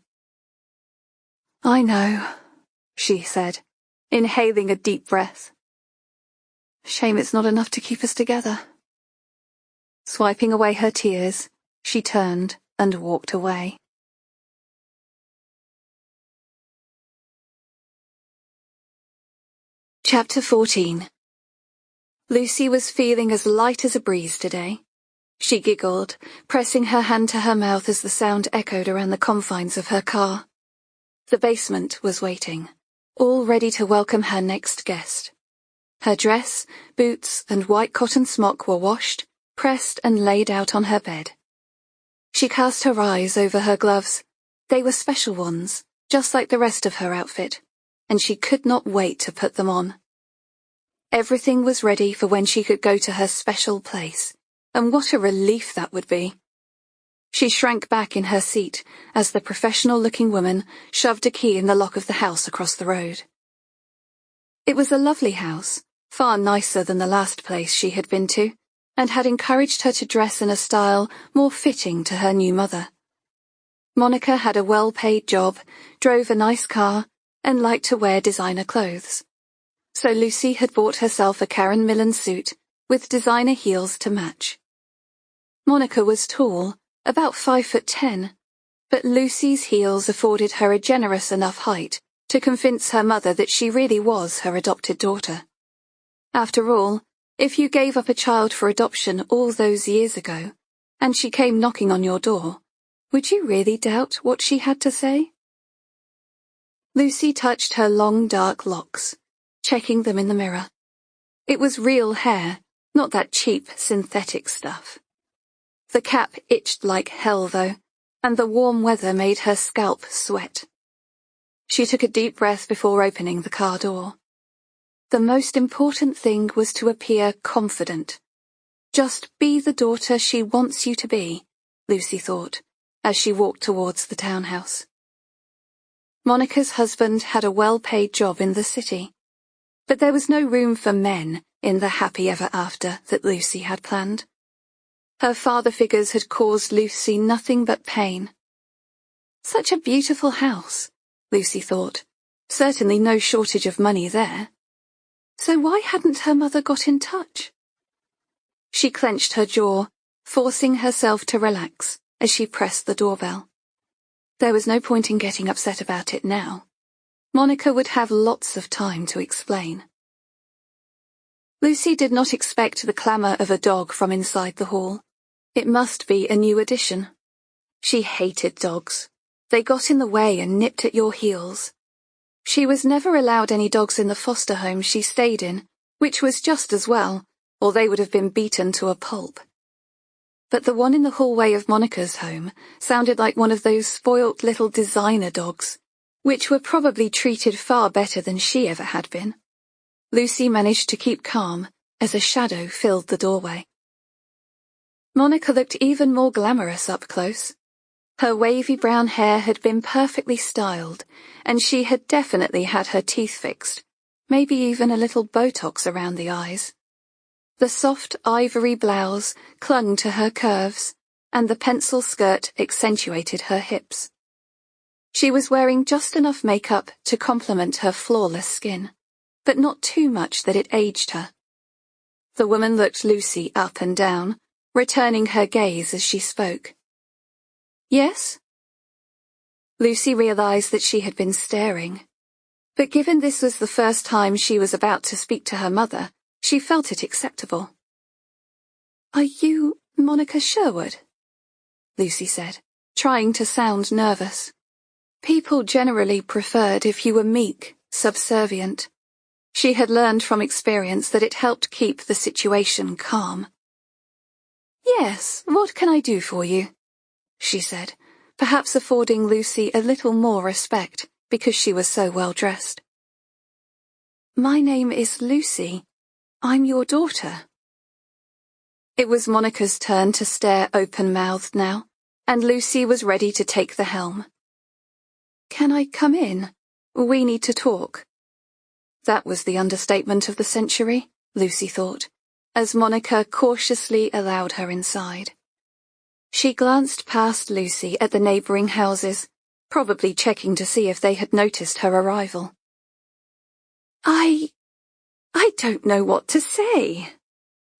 I know, she said, inhaling a deep breath. Shame it's not enough to keep us together. Swiping away her tears, she turned and walked away. Chapter 14. Lucy was feeling as light as a breeze today. She giggled, pressing her hand to her mouth as the sound echoed around the confines of her car. The basement was waiting, all ready to welcome her next guest. Her dress, boots, and white cotton smock were washed, pressed, and laid out on her bed. She cast her eyes over her gloves. They were special ones, just like the rest of her outfit, and she could not wait to put them on. Everything was ready for when she could go to her special place, and what a relief that would be. She shrank back in her seat as the professional-looking woman shoved a key in the lock of the house across the road. It was a lovely house, far nicer than the last place she had been to, and had encouraged her to dress in a style more fitting to her new mother. Monica had a well-paid job, drove a nice car, and liked to wear designer clothes. So Lucy had bought herself a Karen Millen suit with designer heels to match. Monica was tall, about 5'10", but Lucy's heels afforded her a generous enough height to convince her mother that she really was her adopted daughter. After all, if you gave up a child for adoption all those years ago, and she came knocking on your door, would you really doubt what she had to say? Lucy touched her long dark locks, checking them in the mirror. It was real hair, not that cheap synthetic stuff. The cap itched like hell, though, and the warm weather made her scalp sweat. She took a deep breath before opening the car door. The most important thing was to appear confident. Just be the daughter she wants you to be, Lucy thought, as she walked towards the townhouse. Monica's husband had a well-paid job in the city, but there was no room for men in the happy ever after that Lucy had planned. Her father figures had caused Lucy nothing but pain. Such a beautiful house, Lucy thought. Certainly no shortage of money there. So why hadn't her mother got in touch? She clenched her jaw, forcing herself to relax as she pressed the doorbell. There was no point in getting upset about it now. Monica would have lots of time to explain. Lucy did not expect the clamour of a dog from inside the hall. It must be a new addition. She hated dogs. They got in the way and nipped at your heels. She was never allowed any dogs in the foster home she stayed in, which was just as well, or they would have been beaten to a pulp. But the one in the hallway of Monica's home sounded like one of those spoilt little designer dogs, which were probably treated far better than she ever had been. Lucy managed to keep calm as a shadow filled the doorway. Monica looked even more glamorous up close. Her wavy brown hair had been perfectly styled, and she had definitely had her teeth fixed, maybe even a little Botox around the eyes. The soft ivory blouse clung to her curves, and the pencil skirt accentuated her hips. She was wearing just enough makeup to complement her flawless skin, but not too much that it aged her. The woman looked Lucy up and down, returning her gaze as she spoke. Yes? Lucy realized that she had been staring. But given this was the first time she was about to speak to her mother, she felt it acceptable. Are you Monica Sherwood? Lucy said, trying to sound nervous. People generally preferred if you were meek, subservient. She had learned from experience that it helped keep the situation calm. Yes, what can I do for you? She said, perhaps affording Lucy a little more respect because she was so well dressed. My name is Lucy. I'm your daughter. It was Monica's turn to stare open-mouthed now, and Lucy was ready to take the helm. Can I come in? We need to talk. That was the understatement of the century, Lucy thought, as Monica cautiously allowed her inside. She glanced past Lucy at the neighbouring houses, probably checking to see if they had noticed her arrival. I don't know what to say,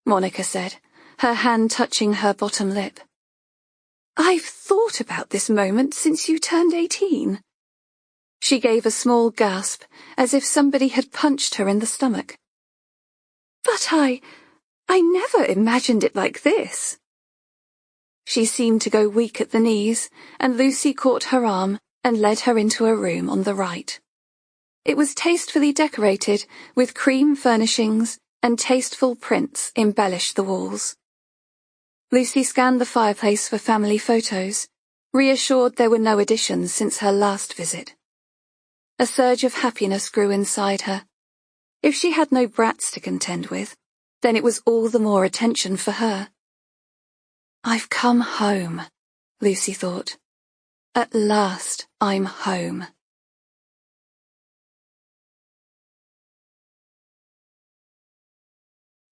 Monica said, her hand touching her bottom lip. I've thought about this moment since you turned 18. She gave a small gasp, as if somebody had punched her in the stomach. But I never imagined it like this. She seemed to go weak at the knees, and Lucy caught her arm and led her into a room on the right. It was tastefully decorated, with cream furnishings and tasteful prints embellished the walls. Lucy scanned the fireplace for family photos, reassured there were no additions since her last visit. A surge of happiness grew inside her. If she had no brats to contend with, then it was all the more attention for her. I've come home, Lucy thought. At last I'm home.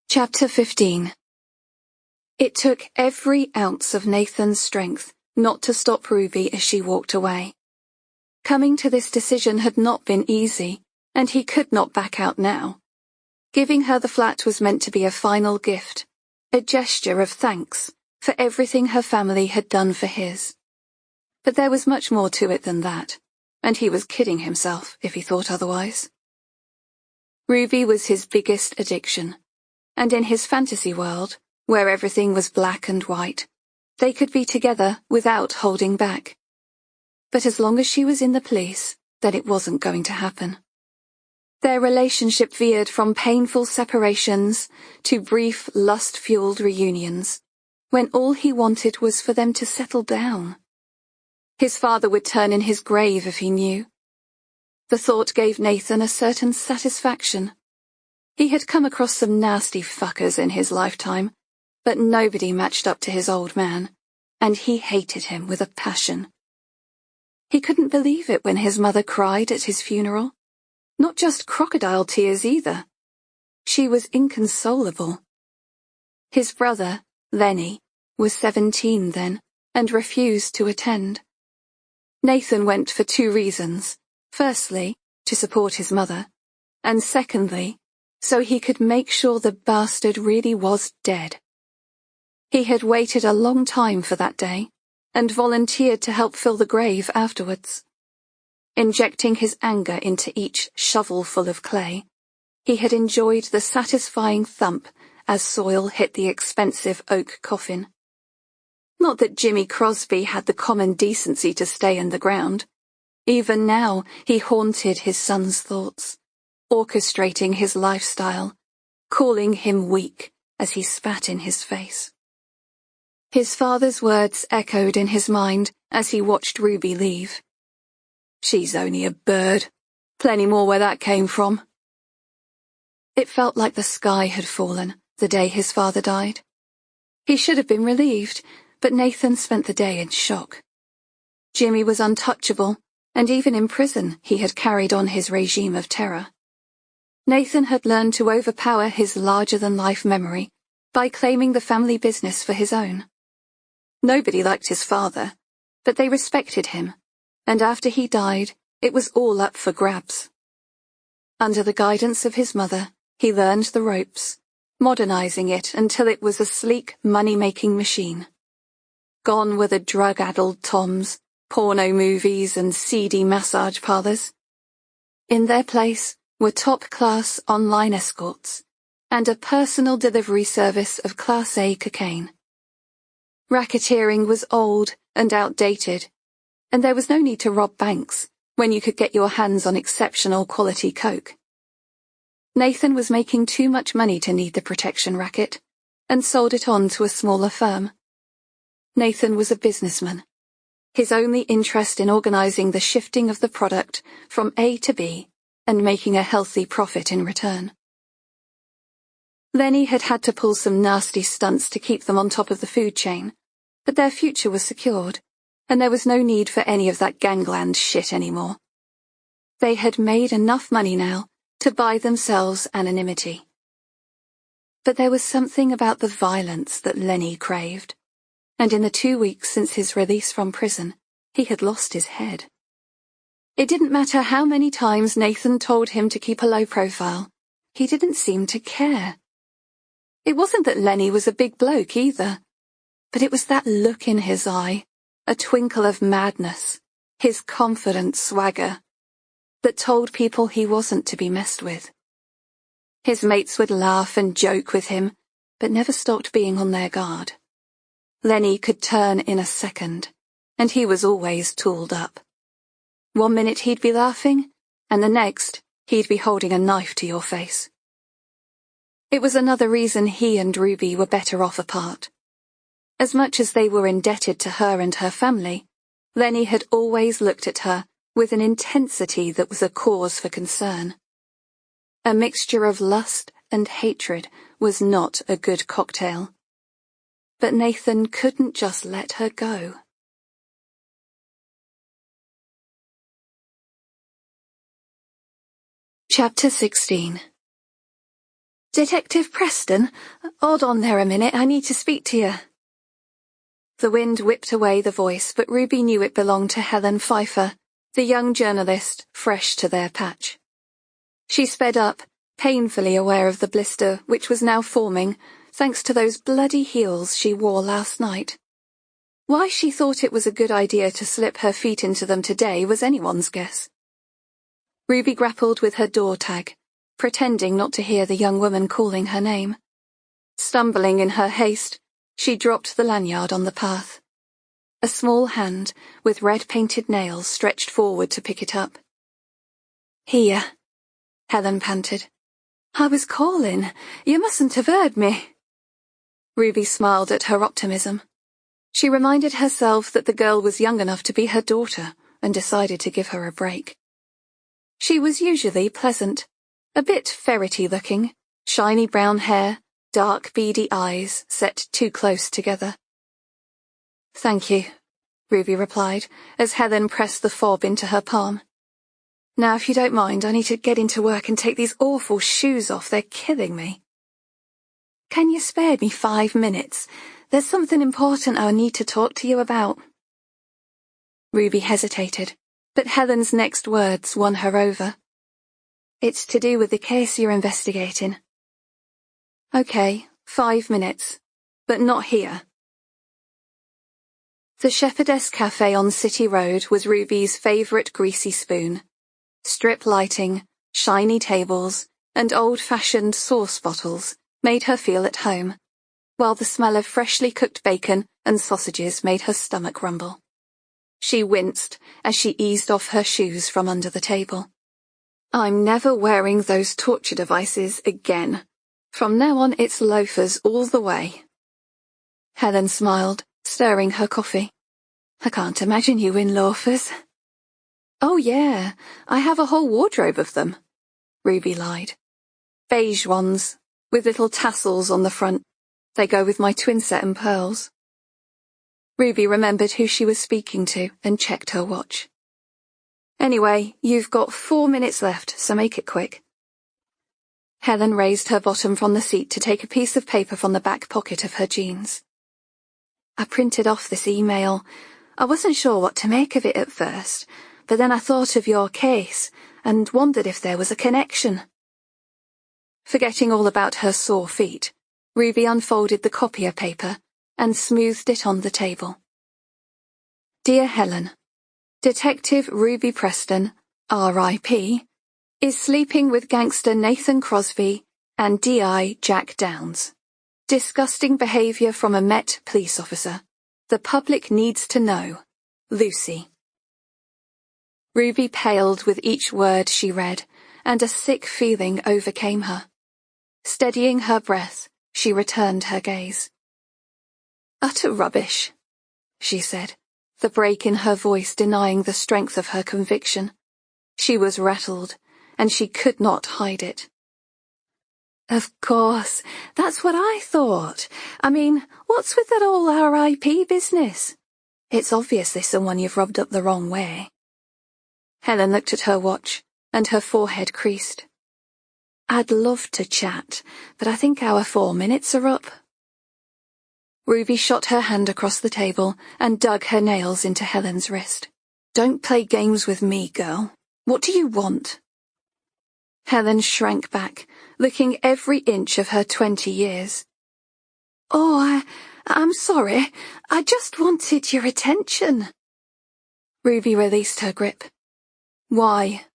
Chapter 15. It took every ounce of Nathan's strength not to stop Ruby as she walked away. Coming to this decision had not been easy, and he could not back out now. Giving her the flat was meant to be a final gift, a gesture of thanks for everything her family had done for his. But there was much more to it than that, and he was kidding himself if he thought otherwise. Ruby was his biggest addiction, and in his fantasy world, where everything was black and white, they could be together without holding back. But as long as she was in the police, then it wasn't going to happen. Their relationship veered from painful separations to brief, lust-fueled reunions, when all he wanted was for them to settle down. His father would turn in his grave if he knew. The thought gave Nathan a certain satisfaction. He had come across some nasty fuckers in his lifetime, but nobody matched up to his old man, and he hated him with a passion. He couldn't believe it when his mother cried at his funeral. Not just crocodile tears either. She was inconsolable. His brother, Lenny, was 17 then, and refused to attend. Nathan went for 2 reasons. Firstly, to support his mother, and secondly, so he could make sure the bastard really was dead. He had waited a long time for that day, and volunteered to help fill the grave afterwards. Injecting his anger into each shovelful of clay, he had enjoyed the satisfying thump as soil hit the expensive oak coffin. Not that Jimmy Crosby had the common decency to stay in the ground. Even now he haunted his son's thoughts, orchestrating his lifestyle, calling him weak as he spat in his face. His father's words echoed in his mind as he watched Ruby leave. She's only a bird. Plenty more where that came from. It felt like the sky had fallen the day his father died. He should have been relieved, but Nathan spent the day in shock. Jimmy was untouchable, and even in prison he had carried on his regime of terror. Nathan had learned to overpower his larger-than-life memory by claiming the family business for his own. Nobody liked his father, but they respected him, and after he died, it was all up for grabs. Under the guidance of his mother, he learned the ropes, modernizing it until it was a sleek, money-making machine. Gone were the drug-addled toms, porno movies and seedy massage parlors. In their place were top-class online escorts and a personal delivery service of Class A cocaine. Racketeering was old and outdated, and there was no need to rob banks when you could get your hands on exceptional quality coke. Nathan was making too much money to need the protection racket, and sold it on to a smaller firm. Nathan was a businessman, his only interest in organizing the shifting of the product from A to B and making a healthy profit in return. Lenny had had to pull some nasty stunts to keep them on top of the food chain, but their future was secured, and there was no need for any of that gangland shit anymore. They had made enough money now to buy themselves anonymity. But there was something about the violence that Lenny craved, and in the 2 weeks since his release from prison, he had lost his head. It didn't matter how many times Nathan told him to keep a low profile, he didn't seem to care. It wasn't that Lenny was a big bloke either, but it was that look in his eye, a twinkle of madness, his confident swagger, that told people he wasn't to be messed with. His mates would laugh and joke with him, but never stopped being on their guard. Lenny could turn in a second, and he was always tooled up. 1 minute he'd be laughing, and the next he'd be holding a knife to your face. It was another reason he and Ruby were better off apart. As much as they were indebted to her and her family, Lenny had always looked at her with an intensity that was a cause for concern. A mixture of lust and hatred was not a good cocktail. But Nathan couldn't just let her go. Chapter 16. Detective Preston? Hold on there a minute, I need to speak to you. The wind whipped away the voice, but Ruby knew it belonged to Helen Pfeiffer, the young journalist fresh to their patch. She sped up, painfully aware of the blister which was now forming, thanks to those bloody heels she wore last night. Why she thought it was a good idea to slip her feet into them today was anyone's guess. Ruby grappled with her door tag, pretending not to hear the young woman calling her name. Stumbling in her haste, she dropped the lanyard on the path. A small hand, with red-painted nails, stretched forward to pick it up. "Here," Helen panted. "I was calling. You mustn't have heard me." Ruby smiled at her optimism. She reminded herself that the girl was young enough to be her daughter, and decided to give her a break. She was usually pleasant, a bit ferrety-looking, shiny brown hair, dark beady eyes set too close together. "Thank you," Ruby replied, as Helen pressed the fob into her palm. "Now, if you don't mind, I need to get into work and take these awful shoes off. They're killing me." "Can you spare me 5 minutes? There's something important I need to talk to you about." Ruby hesitated, but Helen's next words won her over. "It's to do with the case you're investigating." "Okay, 5 minutes, but not here." The Shepherdess Cafe on City Road was Ruby's favourite greasy spoon. Strip lighting, shiny tables, and old-fashioned sauce bottles made her feel at home, while the smell of freshly cooked bacon and sausages made her stomach rumble. She winced as she eased off her shoes from under the table. "I'm never wearing those torture devices again. From now on it's loafers all the way." Helen smiled, stirring her coffee. "I can't imagine you in loafers." Oh yeah, I have a whole wardrobe of them, Ruby lied. Beige ones, with little tassels on the front. They go with my twin set and pearls. Ruby remembered who she was speaking to and checked her watch. Anyway, you've got 4 minutes left, so make it quick. Helen raised her bottom from the seat to take a piece of paper from the back pocket of her jeans. I printed off this email. I wasn't sure what to make of it at first, but then I thought of your case and wondered if there was a connection. Forgetting all about her sore feet, Ruby unfolded the copier paper and smoothed it on the table. Dear Helen, Detective Ruby Preston, R.I.P., is sleeping with gangster Nathan Crosby and D.I. Jack Downs. Disgusting behavior from a Met police officer. The public needs to know. Lucy. Ruby paled with each word she read, and a sick feeling overcame her. Steadying her breath, she returned her gaze. Utter rubbish, she said, the break in her voice denying the strength of her conviction. She was rattled, and she could not hide it. Of course, that's what I thought. I mean, what's with that whole R.I.P. business? It's obviously someone you've rubbed up the wrong way. Helen looked at her watch, and her forehead creased. I'd love to chat, but I think our 4 minutes are up. Ruby shot her hand across the table and dug her nails into Helen's wrist. Don't play games with me, girl. What do you want? Helen shrank back, looking every inch of her 20 years. Oh, I'm sorry. I just wanted your attention. Ruby released her grip. Why?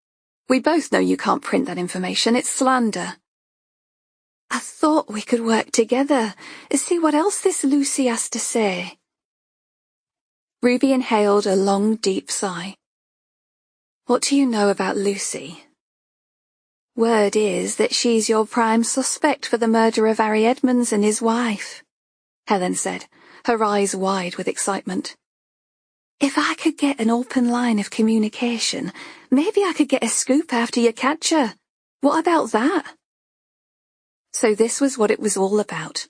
We both know you can't print that information. It's slander. I thought we could work together, see what else this Lucy has to say. Ruby inhaled a long, deep sigh. What do you know about Lucy? Word is that she's your prime suspect for the murder of Harry Edmonds and his wife, Helen said, her eyes wide with excitement. If I could get an open line of communication, maybe I could get a scoop after you catch her. What about that? So this was what it was all about.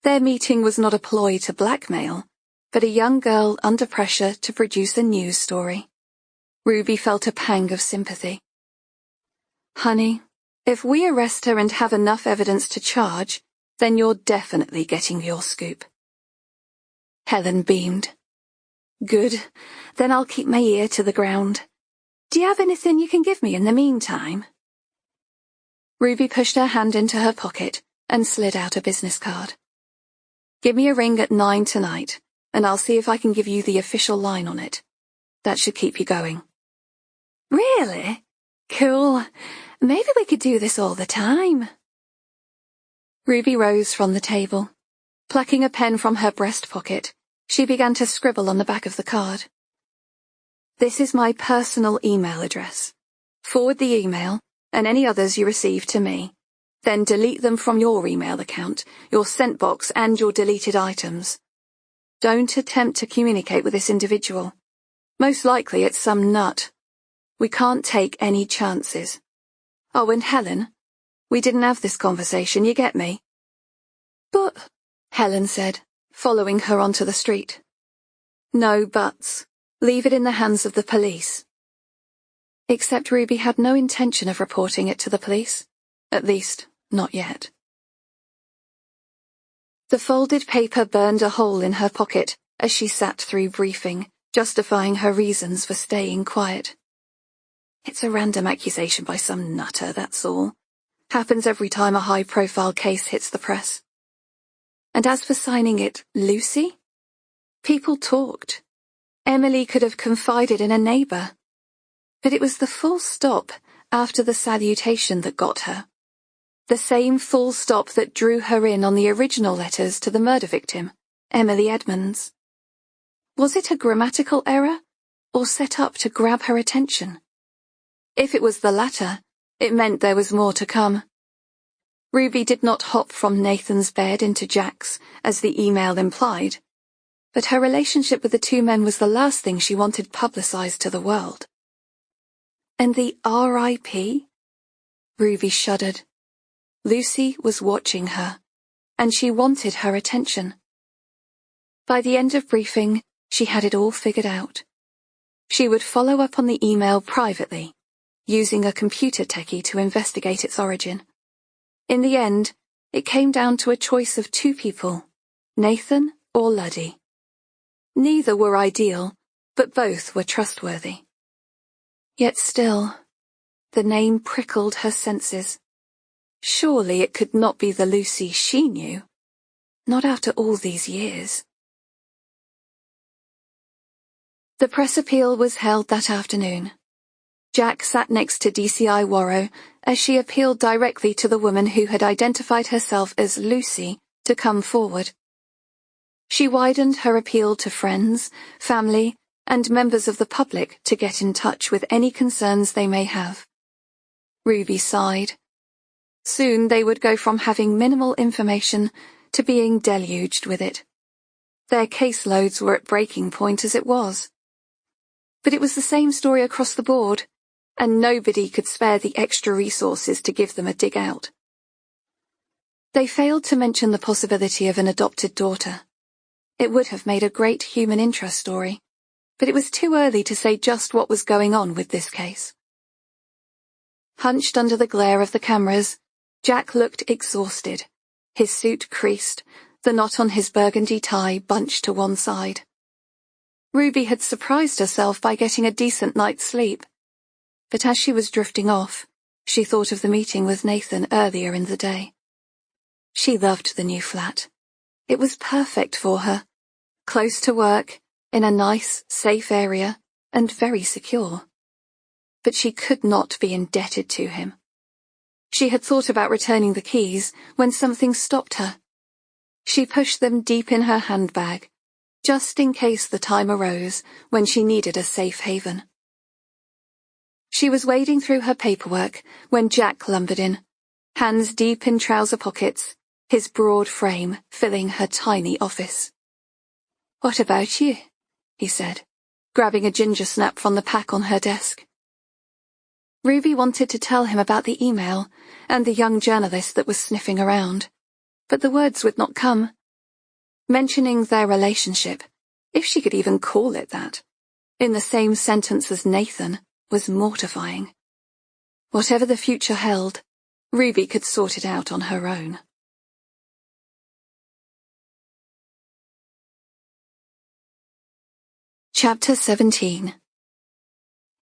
Their meeting was not a ploy to blackmail, but a young girl under pressure to produce a news story. Ruby felt a pang of sympathy. Honey, if we arrest her and have enough evidence to charge, then you're definitely getting your scoop. Helen beamed. Good, then I'll keep my ear to the ground. Do you have anything you can give me in the meantime? Ruby pushed her hand into her pocket and slid out a business card. Give me a ring at 9 tonight, and I'll see if I can give you the official line on it. That should keep you going. Really? Cool. Maybe we could do this all the time. Ruby rose from the table. Plucking a pen from her breast pocket, she began to scribble on the back of the card. This is my personal email address. Forward the email, and any others you receive to me. Then delete them from your email account, your sent box, and your deleted items. Don't attempt to communicate with this individual. Most likely it's some nut. We can't take any chances. Oh, and Helen, we didn't have this conversation, you get me? But, Helen said, following her onto the street. No buts. Leave it in the hands of the police. Except Ruby had no intention of reporting it to the police. At least, not yet. The folded paper burned a hole in her pocket as she sat through briefing, justifying her reasons for staying quiet. It's a random accusation by some nutter, that's all. Happens every time a high-profile case hits the press. And as for signing it Lucy, people talked. Emily could have confided in a neighbour. But it was the full stop after the salutation that got her. The same full stop that drew her in on the original letters to the murder victim, Emily Edmonds. Was it a grammatical error, or set up to grab her attention? If it was the latter, it meant there was more to come. Ruby did not hop from Nathan's bed into Jack's, as the email implied, but her relationship with the two men was the last thing she wanted publicized to the world. And the R.I.P.? Ruby shuddered. Lucy was watching her, and she wanted her attention. By the end of briefing, she had it all figured out. She would follow up on the email privately, using a computer techie to investigate its origin. In the end, it came down to a choice of two people, Nathan or Luddy. Neither were ideal, but both were trustworthy. Yet still, the name prickled her senses. Surely it could not be the Lucy she knew. Not after all these years. The press appeal was held that afternoon. Jack sat next to DCI Warrow as she appealed directly to the woman who had identified herself as Lucy to come forward. She widened her appeal to friends, family, and members of the public to get in touch with any concerns they may have. Ruby sighed. Soon they would go from having minimal information to being deluged with it. Their caseloads were at breaking point as it was. But it was the same story across the board, and nobody could spare the extra resources to give them a dig out. They failed to mention the possibility of an adopted daughter. It would have made a great human interest story, but it was too early to say just what was going on with this case. Hunched under the glare of the cameras, Jack looked exhausted, his suit creased, the knot on his burgundy tie bunched to one side. Ruby had surprised herself by getting a decent night's sleep, but as she was drifting off, she thought of the meeting with Nathan earlier in the day. She loved the new flat. It was perfect for her, close to work, in a nice, safe area, and very secure. But she could not be indebted to him. She had thought about returning the keys when something stopped her. She pushed them deep in her handbag, just in case the time arose when she needed a safe haven. She was wading through her paperwork when Jack lumbered in, hands deep in trouser pockets, his broad frame filling her tiny office. "What about you?" he said, grabbing a ginger snap from the pack on her desk. Ruby wanted to tell him about the email and the young journalist that was sniffing around, but the words would not come. Mentioning their relationship, if she could even call it that, in the same sentence as Nathan, was mortifying. Whatever the future held, Ruby could sort it out on her own. Chapter 17.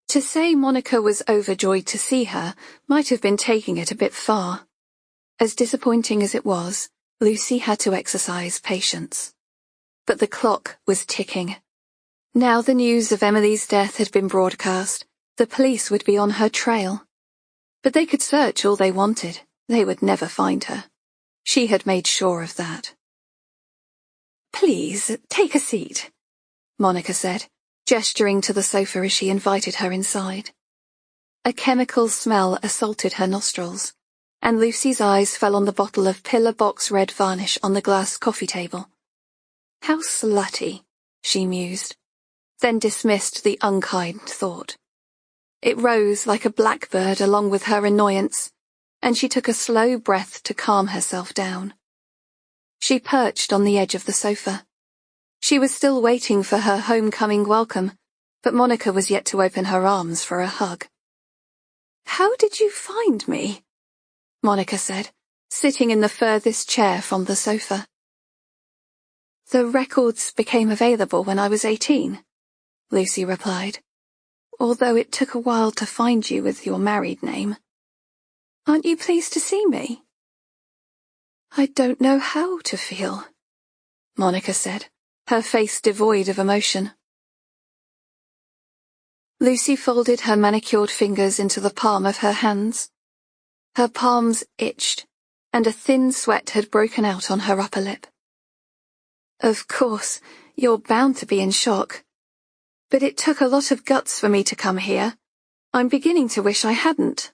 To say Monica was overjoyed to see her might have been taking it a bit far. As disappointing as it was, Lucy had to exercise patience. But the clock was ticking. Now the news of Emily's death had been broadcast, the police would be on her trail. But they could search all they wanted, they would never find her. She had made sure of that. "Please, take a seat," Monica said, gesturing to the sofa as she invited her inside. A chemical smell assaulted her nostrils, and Lucy's eyes fell on the bottle of pillar box red varnish on the glass coffee table. How slutty, she mused, then dismissed the unkind thought. It rose like a blackbird along with her annoyance, and she took a slow breath to calm herself down. She perched on the edge of the sofa. She was still waiting for her homecoming welcome, but Monica was yet to open her arms for a hug. "How did you find me?" Monica said, sitting in the furthest chair from the sofa. "The records became available when I was 18, Lucy replied, "although it took a while to find you with your married name. Aren't you pleased to see me?" "I don't know how to feel," Monica said, her face devoid of emotion. Lucy folded her manicured fingers into the palm of her hands. Her palms itched, and a thin sweat had broken out on her upper lip. "Of course, you're bound to be in shock. But it took a lot of guts for me to come here. I'm beginning to wish I hadn't."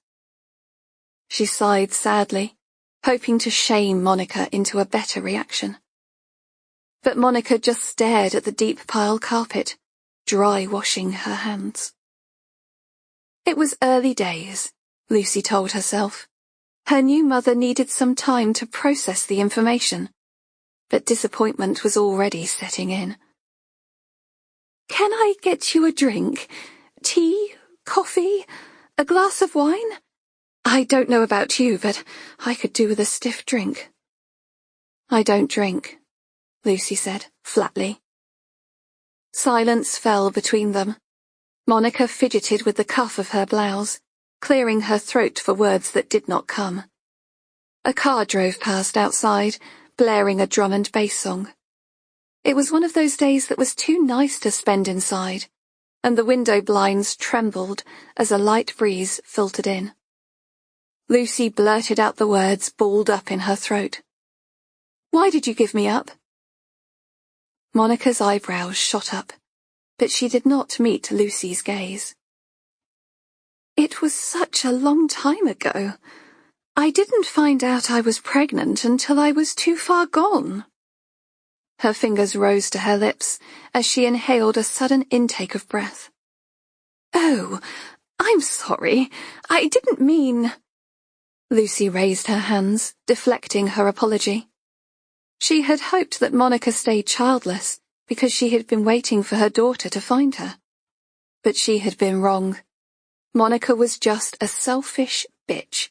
She sighed sadly, hoping to shame Monica into a better reaction. But Monica just stared at the deep pile carpet, dry washing her hands. It was early days, Lucy told herself. Her new mother needed some time to process the information, but disappointment was already setting in. "Can I get you a drink? Tea? Coffee? A glass of wine? I don't know about you, but I could do with a stiff drink." "I don't drink," Lucy said, flatly. Silence fell between them. Monica fidgeted with the cuff of her blouse, clearing her throat for words that did not come. A car drove past outside, blaring a drum and bass song. It was one of those days that was too nice to spend inside, and the window blinds trembled as a light breeze filtered in. Lucy blurted out the words balled up in her throat. "Why did you give me up?" Monica's eyebrows shot up, but she did not meet Lucy's gaze. "It was such a long time ago. I didn't find out I was pregnant until I was too far gone." Her fingers rose to her lips as she inhaled a sudden intake of breath. "Oh, I'm sorry. I didn't mean—" Lucy raised her hands, deflecting her apology. She had hoped that Monica stayed childless because she had been waiting for her daughter to find her. But she had been wrong. Monica was just a selfish bitch,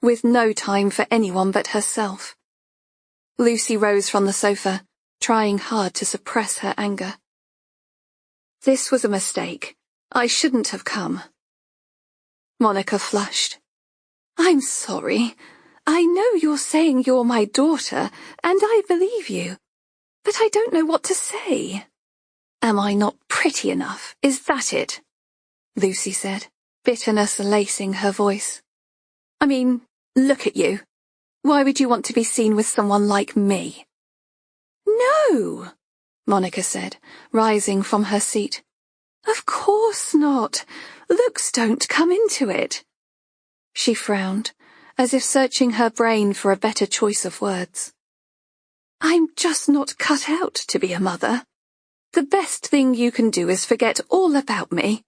with no time for anyone but herself. Lucy rose from the sofa, trying hard to suppress her anger. "This was a mistake. I shouldn't have come." Monica flushed. "I'm sorry. I know you're saying you're my daughter, and I believe you, but I don't know what to say." "Am I not pretty enough? Is that it?" Lucy said, bitterness lacing her voice. "I mean, look at you. Why would you want to be seen with someone like me?" "No," Monica said, rising from her seat. "Of course not. Looks don't come into it." She frowned, as if searching her brain for a better choice of words. "I'm just not cut out to be a mother. The best thing you can do is forget all about me."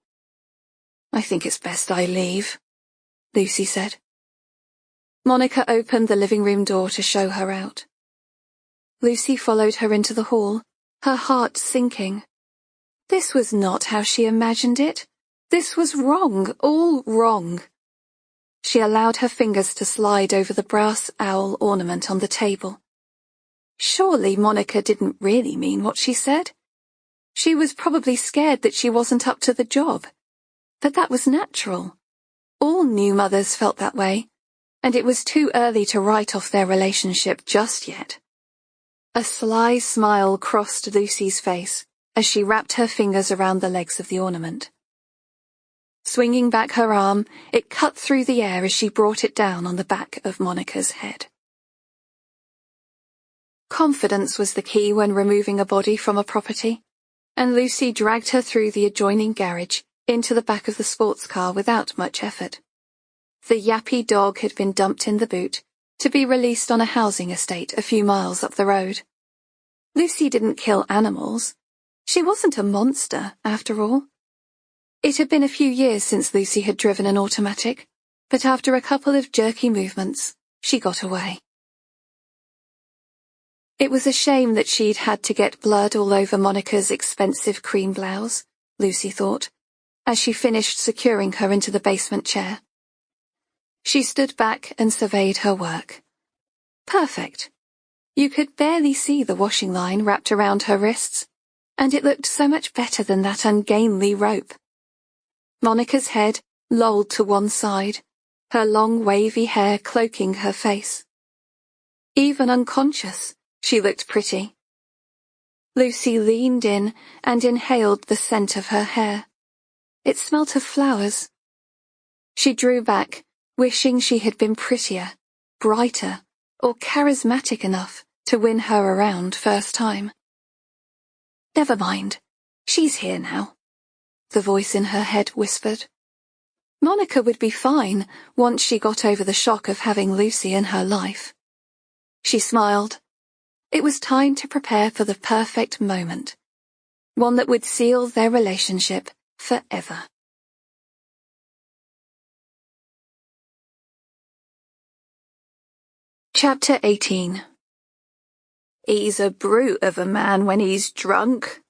"I think it's best I leave," Lucy said. Monica opened the living room door to show her out. Lucy followed her into the hall, her heart sinking. This was not how she imagined it. This was wrong, all wrong. She allowed her fingers to slide over the brass owl ornament on the table. Surely Monica didn't really mean what she said. She was probably scared that she wasn't up to the job. But that was natural. All new mothers felt that way, and it was too early to write off their relationship just yet. A sly smile crossed Lucy's face as she wrapped her fingers around the legs of the ornament. Swinging back her arm, it cut through the air as she brought it down on the back of Monica's head. Confidence was the key when removing a body from a property, and Lucy dragged her through the adjoining garage into the back of the sports car without much effort. The yappy dog had been dumped in the boot to be released on a housing estate a few miles up the road. Lucy didn't kill animals. She wasn't a monster, after all. It had been a few years since Lucy had driven an automatic, but after a couple of jerky movements, she got away. It was a shame that she'd had to get blood all over Monica's expensive cream blouse, Lucy thought, as she finished securing her into the basement chair. She stood back and surveyed her work. Perfect. You could barely see the washing line wrapped around her wrists, and it looked so much better than that ungainly rope. Monica's head lolled to one side, her long wavy hair cloaking her face. Even unconscious, she looked pretty. Lucy leaned in and inhaled the scent of her hair. It smelt of flowers. She drew back, wishing she had been prettier, brighter, or charismatic enough to win her around first time. "Never mind. She's here now," the voice in her head whispered. Monica would be fine once she got over the shock of having Lucy in her life. She smiled. It was time to prepare for the perfect moment, one that would seal their relationship forever. Chapter 18. "He's a brute of a man when he's drunk,"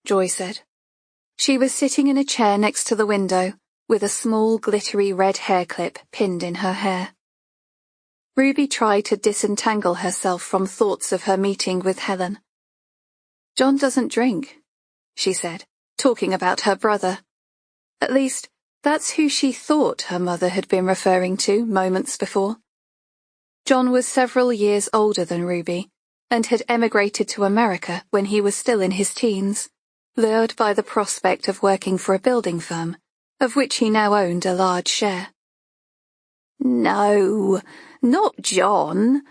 Joy said. She was sitting in a chair next to the window, with a small glittery red hair clip pinned in her hair. Ruby tried to disentangle herself from thoughts of her meeting with Helen. "John doesn't drink," she said, talking about her brother. At least, that's who she thought her mother had been referring to moments before. John was several years older than Ruby, and had emigrated to America when he was still in his teens, lured by the prospect of working for a building firm, of which he now owned a large share. "No, not John.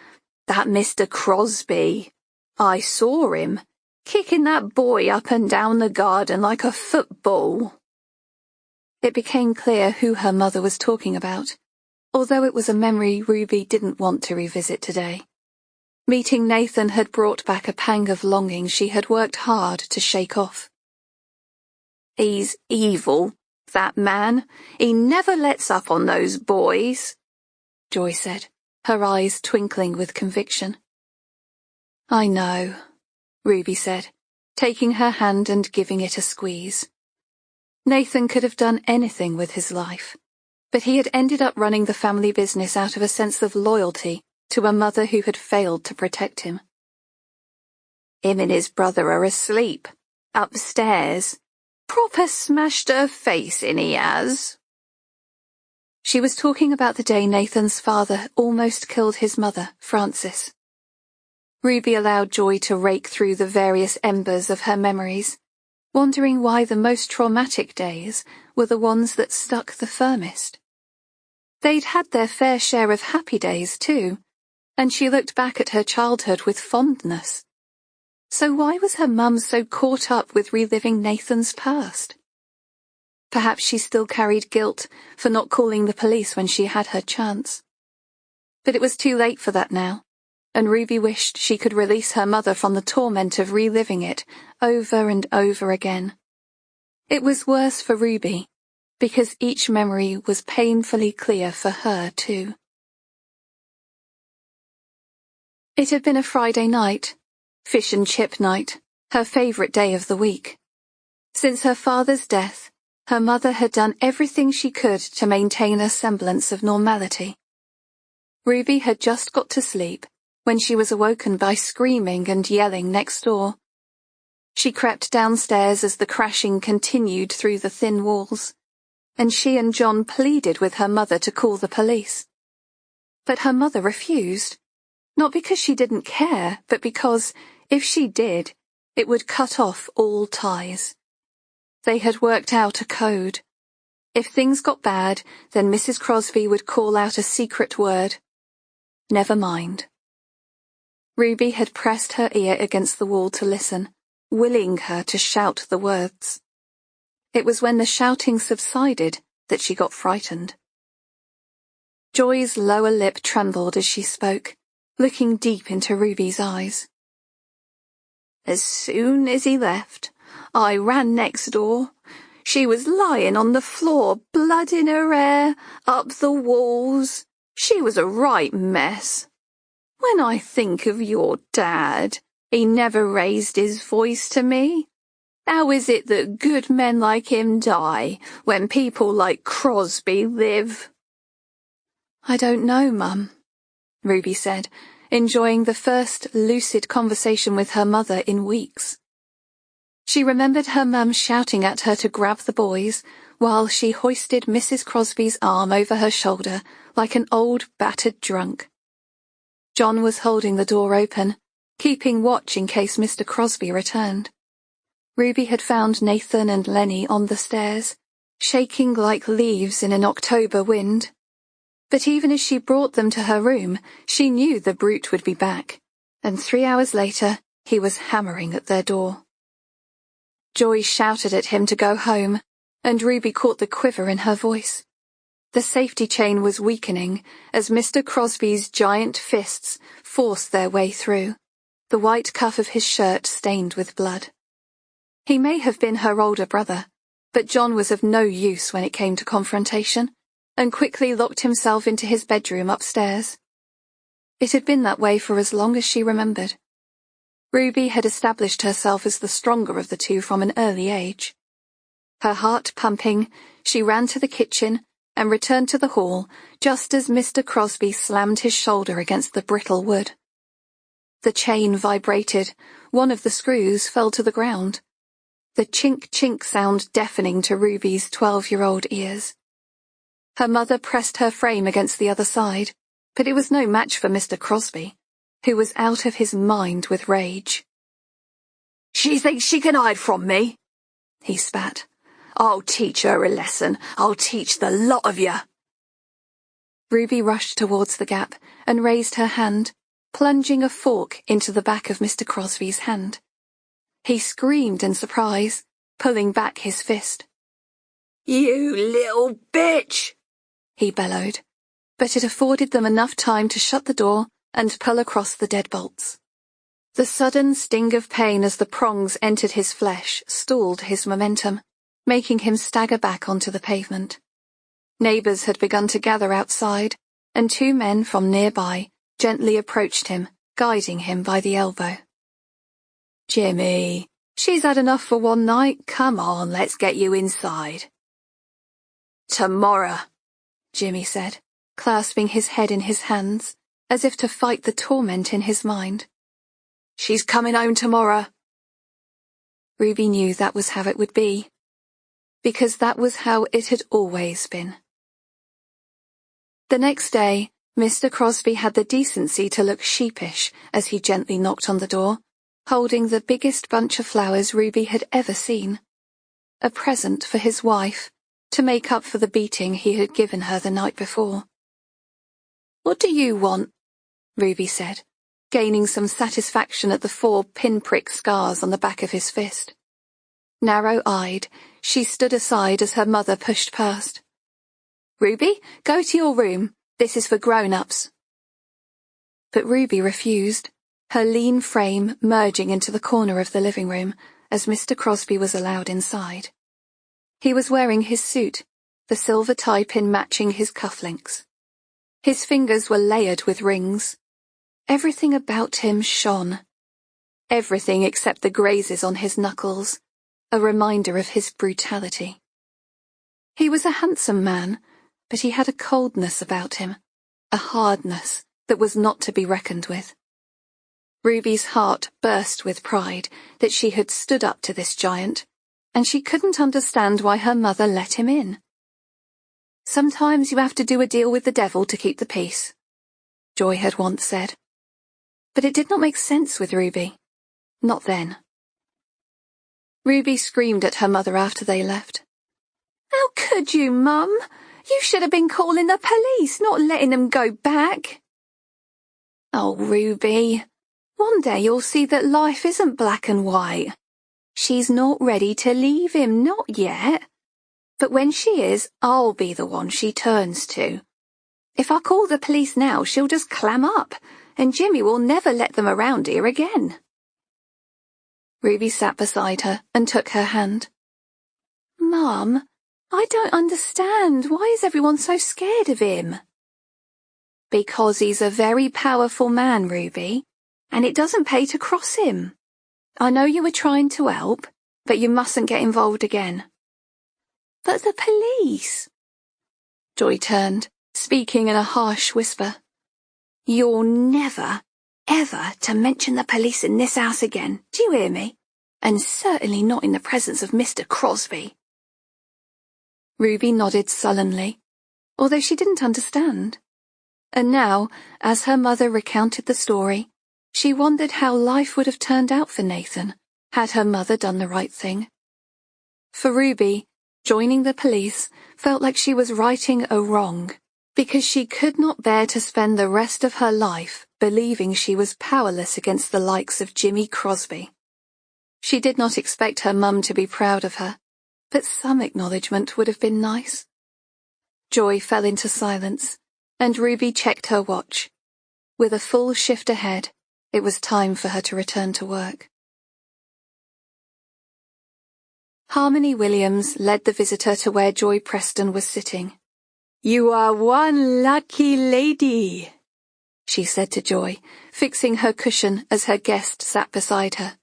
That Mr. Crosby. I saw him, kicking that boy up and down the garden like a football." It became clear who her mother was talking about, although it was a memory Ruby didn't want to revisit today. Meeting Nathan had brought back a pang of longing she had worked hard to shake off. "He's evil, that man. He never lets up on those boys," Joy said, her eyes twinkling with conviction. "I know," Ruby said, taking her hand and giving it a squeeze. Nathan could have done anything with his life, but he had ended up running the family business out of a sense of loyalty to a mother who had failed to protect him. "Him and his brother are asleep, upstairs. Proper smashed her face in, he has." She was talking about the day Nathan's father almost killed his mother, Frances. Ruby allowed Joy to rake through the various embers of her memories, wondering why the most traumatic days were the ones that stuck the firmest. They'd had their fair share of happy days, too, and she looked back at her childhood with fondness. So why was her mum so caught up with reliving Nathan's past? Perhaps she still carried guilt for not calling the police when she had her chance. But it was too late for that now, and Ruby wished she could release her mother from the torment of reliving it over and over again. It was worse for Ruby, because each memory was painfully clear for her too. It had been a Friday night, fish and chip night, her favourite day of the week. Since her father's death, her mother had done everything she could to maintain a semblance of normality. Ruby had just got to sleep when she was awoken by screaming and yelling next door. She crept downstairs as the crashing continued through the thin walls, and she and John pleaded with her mother to call the police. But her mother refused, not because she didn't care, but because, if she did, it would cut off all ties. They had worked out a code. If things got bad, then Mrs. Crosby would call out a secret word. Never mind. Ruby had pressed her ear against the wall to listen, willing her to shout the words. It was when the shouting subsided that she got frightened. Joy's lower lip trembled as she spoke, looking deep into Ruby's eyes. "As soon as he left, I ran next door. She was lying on the floor, blood in her hair, up the walls. She was a right mess. When I think of your dad, he never raised his voice to me. How is it that good men like him die when people like Crosby live?" "I don't know, Mum," Ruby said, enjoying the first lucid conversation with her mother in weeks. She remembered her mum shouting at her to grab the boys, while she hoisted Mrs. Crosby's arm over her shoulder like an old battered drunk. John was holding the door open, keeping watch in case Mr. Crosby returned. Ruby had found Nathan and Lenny on the stairs, shaking like leaves in an October wind. But even as she brought them to her room, she knew the brute would be back, and 3 hours later he was hammering at their door. Joy shouted at him to go home, and Ruby caught the quiver in her voice. The safety chain was weakening as Mr. Crosby's giant fists forced their way through, the white cuff of his shirt stained with blood. He may have been her older brother, but John was of no use when it came to confrontation, and quickly locked himself into his bedroom upstairs. It had been that way for as long as she remembered. Ruby had established herself as the stronger of the two from an early age. Her heart pumping, she ran to the kitchen and returned to the hall just as Mr. Crosby slammed his shoulder against the brittle wood. The chain vibrated, one of the screws fell to the ground. The chink-chink sound deafening to Ruby's 12-year-old ears. Her mother pressed her frame against the other side, but it was no match for Mr. Crosby, who was out of his mind with rage. "She thinks she can hide from me," he spat. "I'll teach her a lesson. I'll teach the lot of you." Ruby rushed towards the gap and raised her hand, plunging a fork into the back of Mr. Crosby's hand. He screamed in surprise, pulling back his fist. "You little bitch!" he bellowed, but it afforded them enough time to shut the door and pull across the deadbolts. The sudden sting of pain as the prongs entered his flesh stalled his momentum, making him stagger back onto the pavement. Neighbours had begun to gather outside, and two men from nearby gently approached him, guiding him by the elbow. "Jimmy, she's had enough for one night. Come on, let's get you inside." "Tomorrow," Jimmy said, clasping his head in his hands, as if to fight the torment in his mind. "She's coming home tomorrow." Ruby knew that was how it would be, because that was how it had always been. The next day, Mr. Crosby had the decency to look sheepish as he gently knocked on the door, holding the biggest bunch of flowers Ruby had ever seen. A present for his wife, to make up for the beating he had given her the night before. "What do you want?" Ruby said, gaining some satisfaction at the 4 pinprick scars on the back of his fist. Narrow-eyed, she stood aside as her mother pushed past. "Ruby, go to your room. This is for grown-ups." But Ruby refused, her lean frame merging into the corner of the living room as Mr. Crosby was allowed inside. He was wearing his suit, the silver tie-pin matching his cufflinks. His fingers were layered with rings. Everything about him shone. Everything except the grazes on his knuckles, a reminder of his brutality. He was a handsome man, but he had a coldness about him, a hardness that was not to be reckoned with. Ruby's heart burst with pride that she had stood up to this giant, and she couldn't understand why her mother let him in. "Sometimes you have to do a deal with the devil to keep the peace," Joy had once said. But it did not make sense with Ruby. Not then. Ruby screamed at her mother after they left. "How could you, Mum? You should have been calling the police, not letting them go back." "Oh, Ruby, one day you'll see that life isn't black and white. She's not ready to leave him, not yet. But when she is, I'll be the one she turns to. If I call the police now, she'll just clam up, and Jimmy will never let them around here again." Ruby sat beside her and took her hand. "Mum, I don't understand. Why is everyone so scared of him?" "Because he's a very powerful man, Ruby, and it doesn't pay to cross him. I know you were trying to help, but you mustn't get involved again." "But the police—" Joy turned, speaking in a harsh whisper. "You're never, ever to mention the police in this house again, do you hear me? And certainly not in the presence of Mr. Crosby." Ruby nodded sullenly, although she didn't understand. And now, as her mother recounted the story, she wondered how life would have turned out for Nathan had her mother done the right thing. For Ruby, joining the police felt like she was righting a wrong, because she could not bear to spend the rest of her life believing she was powerless against the likes of Jimmy Crosby. She did not expect her mum to be proud of her, but some acknowledgement would have been nice. Joy fell into silence, and Ruby checked her watch. With a full shift ahead, it was time for her to return to work. Harmony Williams led the visitor to where Joy Preston was sitting. "You are one lucky lady," she said to Joy, fixing her cushion as her guest sat beside her.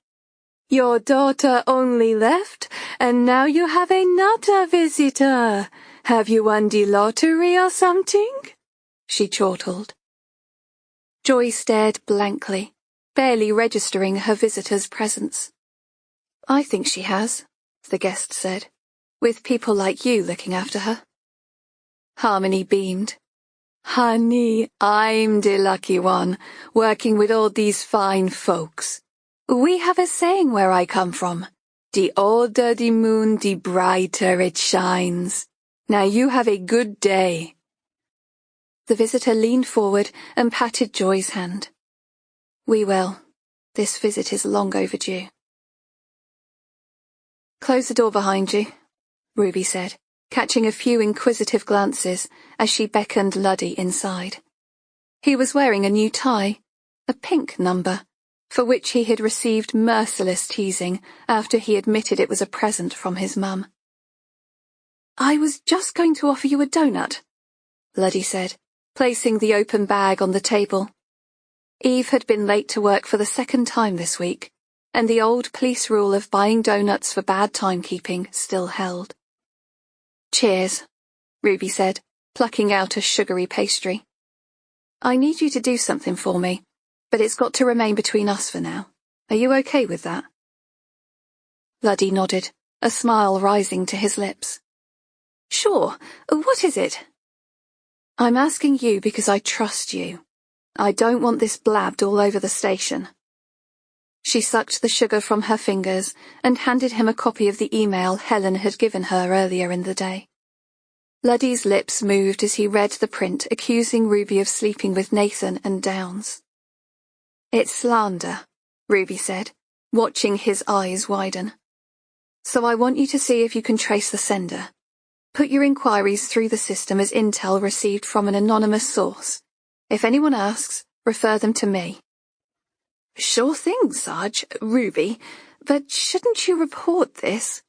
Your daughter only left, and now you have another visitor. Have you won the lottery or something? She chortled. Joy stared blankly, barely registering her visitor's presence. I think she has, the guest said, with people like you looking after her. Harmony beamed. Honey, I'm the lucky one, working with all these fine folks. We have a saying where I come from. The older the moon, the brighter it shines. Now you have a good day. The visitor leaned forward and patted Joy's hand. We will. This visit is long overdue. Close the door behind you, Ruby said, catching a few inquisitive glances as she beckoned Luddy inside. He was wearing a new tie, a pink number, for which he had received merciless teasing after he admitted it was a present from his mum. I was just going to offer you a donut, Luddy said, placing the open bag on the table. Eve had been late to work for the second time this week, and the old police rule of buying donuts for bad timekeeping still held. Cheers, Ruby said, plucking out a sugary pastry. I need you to do something for me, but it's got to remain between us for now. Are you okay with that? Luddy nodded, a smile rising to his lips. Sure, what is it? I'm asking you because I trust you. I don't want this blabbed all over the station. She sucked the sugar from her fingers and handed him a copy of the email Helen had given her earlier in the day. Luddy's lips moved as he read the print accusing Ruby of sleeping with Nathan and Downs. It's slander, Ruby said, watching his eyes widen. So I want you to see if you can trace the sender. Put your inquiries through the system as intel received from an anonymous source. If anyone asks, refer them to me. Sure thing, Sarge, Ruby, but shouldn't you report this?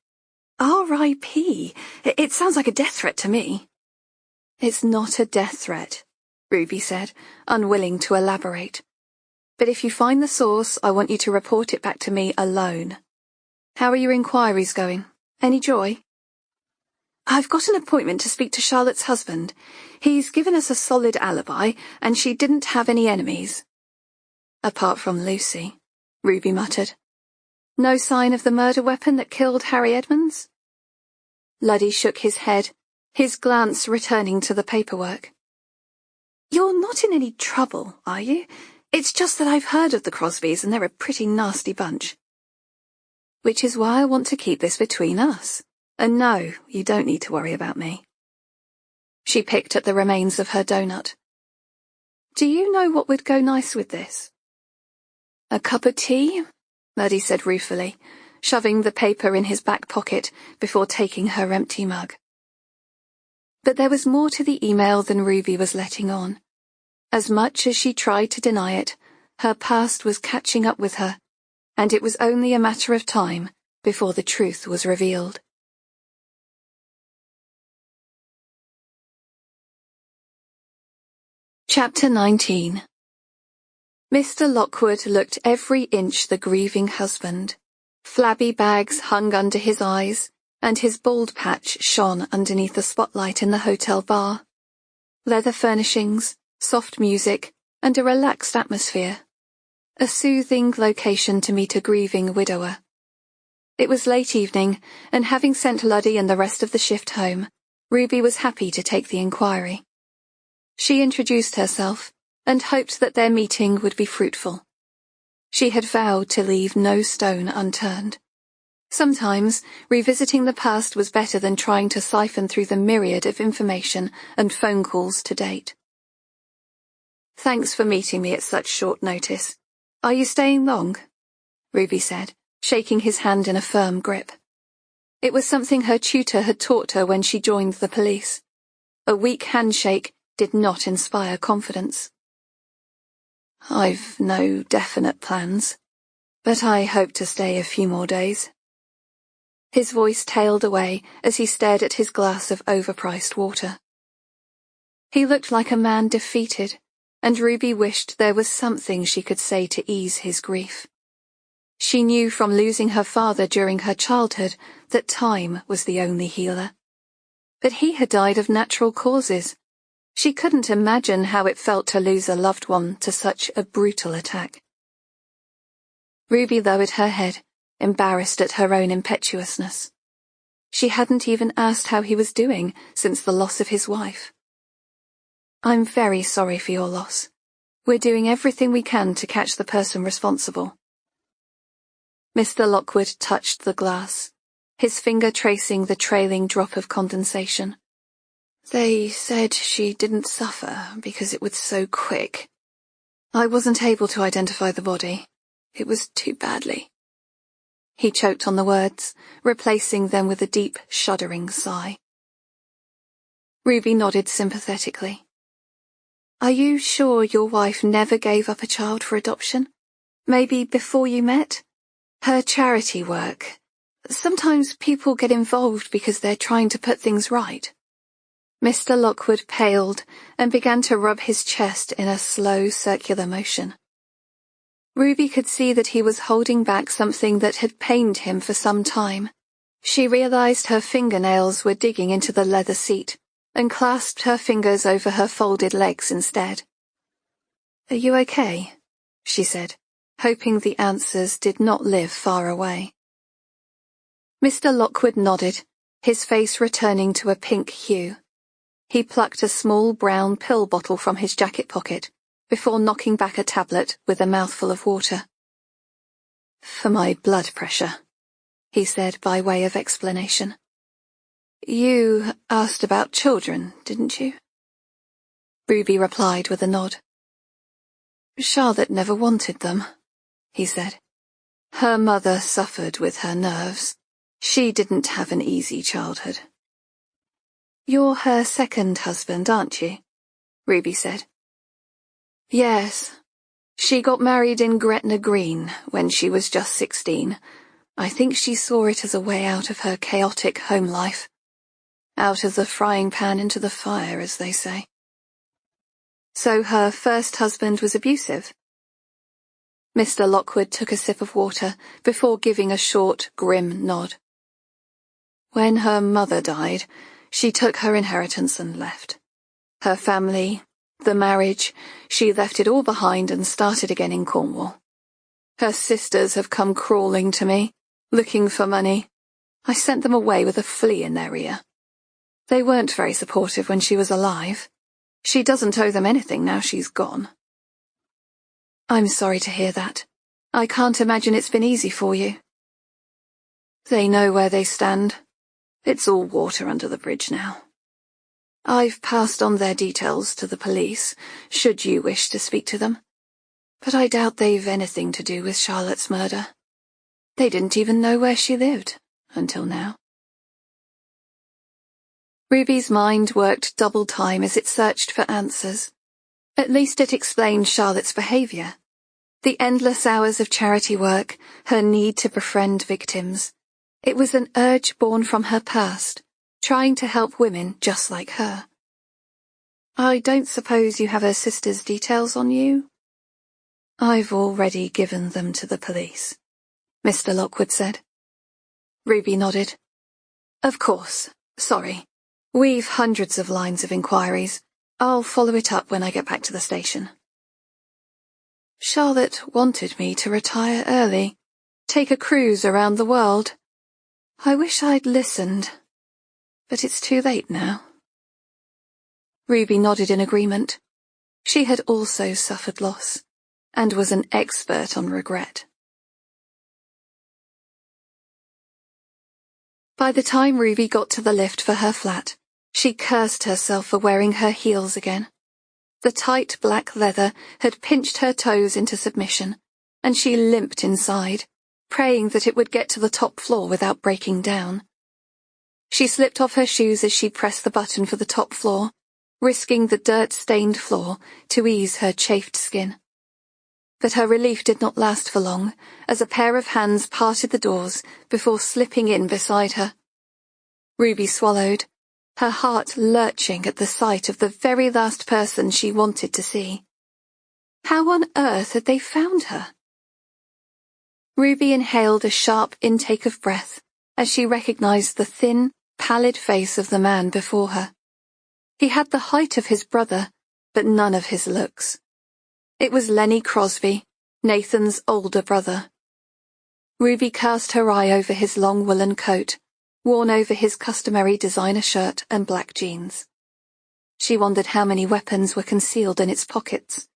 R.I.P. It sounds like a death threat to me. It's not a death threat, Ruby said, unwilling to elaborate. But if you find the source, I want you to report it back to me alone. How are your inquiries going? Any joy? I've got an appointment to speak to Charlotte's husband. He's given us a solid alibi, and she didn't have any enemies. Apart from Lucy, Ruby muttered. No sign of the murder weapon that killed Harry Edmonds? Luddy shook his head, his glance returning to the paperwork. You're not in any trouble, are you? It's just that I've heard of the Crosbys and they're a pretty nasty bunch. Which is why I want to keep this between us. And no, you don't need to worry about me. She picked at the remains of her donut. Do you know what would go nice with this? A cup of tea? Luddy said ruefully, shoving the paper in his back pocket before taking her empty mug. But there was more to the email than Ruby was letting on. As much as she tried to deny it, her past was catching up with her, and it was only a matter of time before the truth was revealed. Chapter 19. Mr. Lockwood looked every inch the grieving husband. Flabby bags hung under his eyes, and his bald patch shone underneath the spotlight in the hotel bar. Leather furnishings, soft music, and a relaxed atmosphere. A soothing location to meet a grieving widower. It was late evening, and having sent Luddy and the rest of the shift home, Ruby was happy to take the inquiry. She introduced herself, and hoped that their meeting would be fruitful. She had vowed to leave no stone unturned. Sometimes, revisiting the past was better than trying to siphon through the myriad of information and phone calls to date. Thanks for meeting me at such short notice. Are you staying long? Ruby said, shaking his hand in a firm grip. It was something her tutor had taught her when she joined the police. A weak handshake did not inspire confidence. I've no definite plans, but I hope to stay a few more days. His voice tailed away as he stared at his glass of overpriced water. He looked like a man defeated, and Ruby wished there was something she could say to ease his grief. She knew from losing her father during her childhood that time was the only healer. But he had died of natural causes. She couldn't imagine how it felt to lose a loved one to such a brutal attack. Ruby lowered her head, embarrassed at her own impetuousness. She hadn't even asked how he was doing since the loss of his wife. "I'm very sorry for your loss. We're doing everything we can to catch the person responsible." Mr. Lockwood touched the glass, his finger tracing the trailing drop of condensation. "They said she didn't suffer because it was so quick. I wasn't able to identify the body. It was too badly." He choked on the words, replacing them with a deep, shuddering sigh. Ruby nodded sympathetically. "Are you sure your wife never gave up a child for adoption? Maybe before you met? Her charity work. Sometimes people get involved because they're trying to put things right." Mr. Lockwood paled and began to rub his chest in a slow, circular motion. Ruby could see that he was holding back something that had pained him for some time. She realized her fingernails were digging into the leather seat and clasped her fingers over her folded legs instead. "Are you okay?" she said, hoping the answers did not live far away. Mr. Lockwood nodded, his face returning to a pink hue. He plucked a small brown pill bottle from his jacket pocket before knocking back a tablet with a mouthful of water. "For my blood pressure," he said by way of explanation. "You asked about children, didn't you?" Ruby replied with a nod. "Charlotte never wanted them," he said. "Her mother suffered with her nerves. She didn't have an easy childhood." "You're her second husband, aren't you?" Ruby said. "Yes. She got married in Gretna Green when she was just 16. I think she saw it as a way out of her chaotic home life. Out of the frying pan into the fire, as they say." "So her first husband was abusive?" Mr. Lockwood took a sip of water before giving a short, grim nod. "When her mother died, she took her inheritance and left. Her family, the marriage, she left it all behind and started again in Cornwall. Her sisters have come crawling to me, looking for money. I sent them away with a flea in their ear. They weren't very supportive when she was alive. She doesn't owe them anything now she's gone." "I'm sorry to hear that. I can't imagine it's been easy for you." "They know where they stand. It's all water under the bridge now. I've passed on their details to the police, should you wish to speak to them. But I doubt they've anything to do with Charlotte's murder. They didn't even know where she lived, until now." Ruby's mind worked double time as it searched for answers. At least it explained Charlotte's behavior. The endless hours of charity work, her need to befriend victims. It was an urge born from her past, trying to help women just like her. "I don't suppose you have her sister's details on you?" "I've already given them to the police," Mr. Lockwood said. Ruby nodded. "Of course. Sorry. We've hundreds of lines of inquiries. I'll follow it up when I get back to the station." "Charlotte wanted me to retire early, take a cruise around the world. I wish I'd listened, but it's too late now." Ruby nodded in agreement. She had also suffered loss, and was an expert on regret. By the time Ruby got to the lift for her flat, she cursed herself for wearing her heels again. The tight black leather had pinched her toes into submission, and she limped inside, praying that it would get to the top floor without breaking down. She slipped off her shoes as she pressed the button for the top floor, risking the dirt-stained floor to ease her chafed skin. But her relief did not last for long, as a pair of hands parted the doors before slipping in beside her. Ruby swallowed, her heart lurching at the sight of the very last person she wanted to see. How on earth had they found her? Ruby inhaled a sharp intake of breath as she recognized the thin, pallid face of the man before her. He had the height of his brother, but none of his looks. It was Lenny Crosby, Nathan's older brother. Ruby cast her eye over his long woolen coat, worn over his customary designer shirt and black jeans. She wondered how many weapons were concealed in its pockets,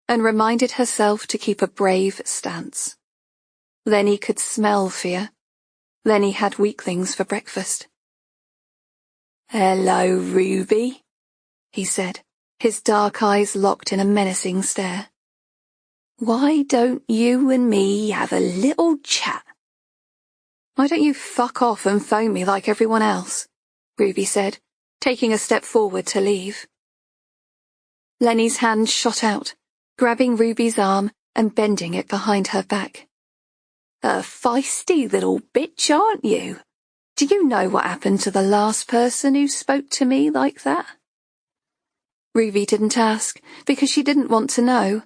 and reminded herself to keep a brave stance. Lenny could smell fear. Lenny had weaklings for breakfast. "Hello, Ruby," he said, his dark eyes locked in a menacing stare. "Why don't you and me have a little chat?" "Why don't you fuck off and phone me like everyone else?" Ruby said, taking a step forward to leave. Lenny's hand shot out, grabbing Ruby's arm and bending it behind her back. "A feisty little bitch, aren't you? Do you know what happened to the last person who spoke to me like that?" Ruby didn't ask, because she didn't want to know.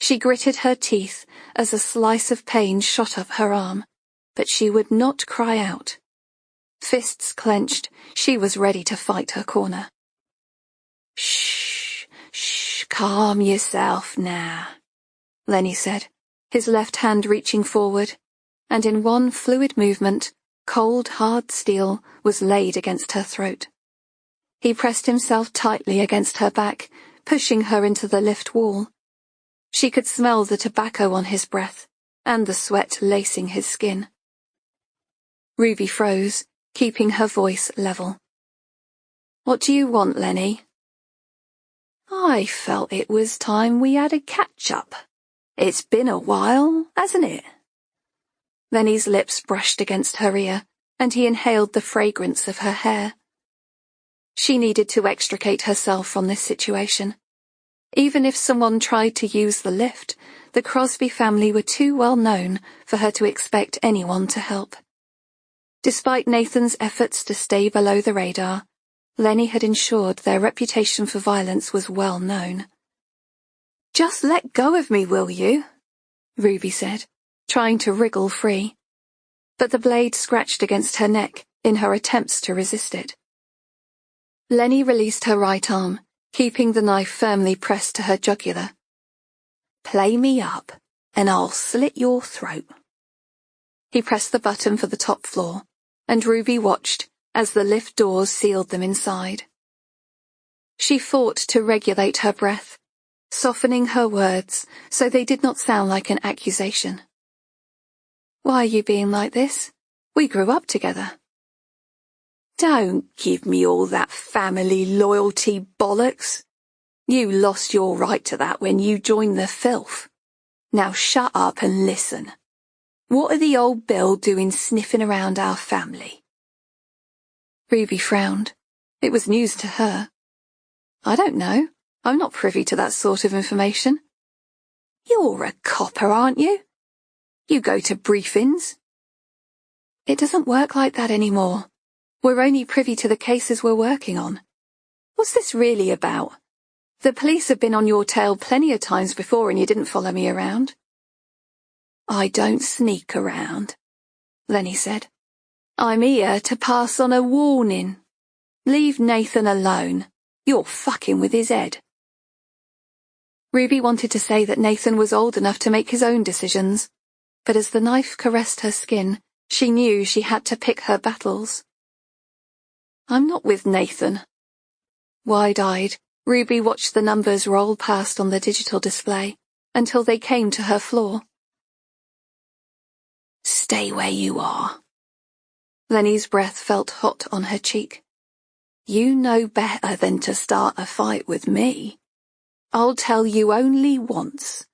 She gritted her teeth as a slice of pain shot up her arm, but she would not cry out. Fists clenched, she was ready to fight her corner. "Shh, calm yourself now," Lenny said, his left hand reaching forward, and in one fluid movement, cold, hard steel was laid against her throat. He pressed himself tightly against her back, pushing her into the lift wall. She could smell the tobacco on his breath, and the sweat lacing his skin. Ruby froze, keeping her voice level. "What do you want, Lenny?" "I felt it was time we had a catch-up. It's been a while, hasn't it?" Lenny's lips brushed against her ear, and he inhaled the fragrance of her hair. She needed to extricate herself from this situation. Even if someone tried to use the lift, the Crosby family were too well known for her to expect anyone to help. Despite Nathan's efforts to stay below the radar, Lenny had ensured their reputation for violence was well known. "Just let go of me, will you?" Ruby said, trying to wriggle free. But the blade scratched against her neck in her attempts to resist it. Lenny released her right arm, keeping the knife firmly pressed to her jugular. "Play me up, and I'll slit your throat." He pressed the button for the top floor, and Ruby watched as the lift doors sealed them inside. She fought to regulate her breath, softening her words so they did not sound like an accusation. "Why are you being like this? We grew up together." "Don't give me all that family loyalty bollocks. You lost your right to that when you joined the filth. Now shut up and listen. What are the old Bill doing sniffing around our family?" Ruby frowned. It was news to her. "I don't know. I'm not privy to that sort of information." "You're a copper, aren't you? You go to briefings." "It doesn't work like that anymore. We're only privy to the cases we're working on. What's this really about? The police have been on your tail plenty of times before and you didn't follow me around." "I don't sneak around," Lenny said. "I'm here to pass on a warning. Leave Nathan alone. You're fucking with his head." Ruby wanted to say that Nathan was old enough to make his own decisions, but as the knife caressed her skin, she knew she had to pick her battles. "I'm not with Nathan." Wide-eyed, Ruby watched the numbers roll past on the digital display until they came to her floor. "Stay where you are." Lenny's breath felt hot on her cheek. "You know better than to start a fight with me. I'll tell you only once.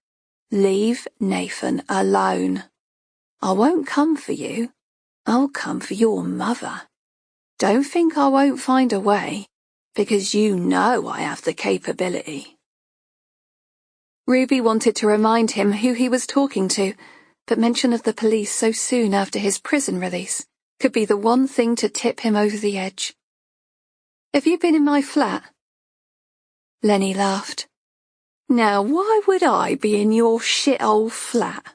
Leave Nathan alone. I won't come for you. I'll come for your mother. Don't think I won't find a way, because you know I have the capability." Ruby wanted to remind him who he was talking to, but mention of the police so soon after his prison release could be the one thing to tip him over the edge. "Have you been in my flat?" Lenny laughed. Now why would I be in your shit old flat?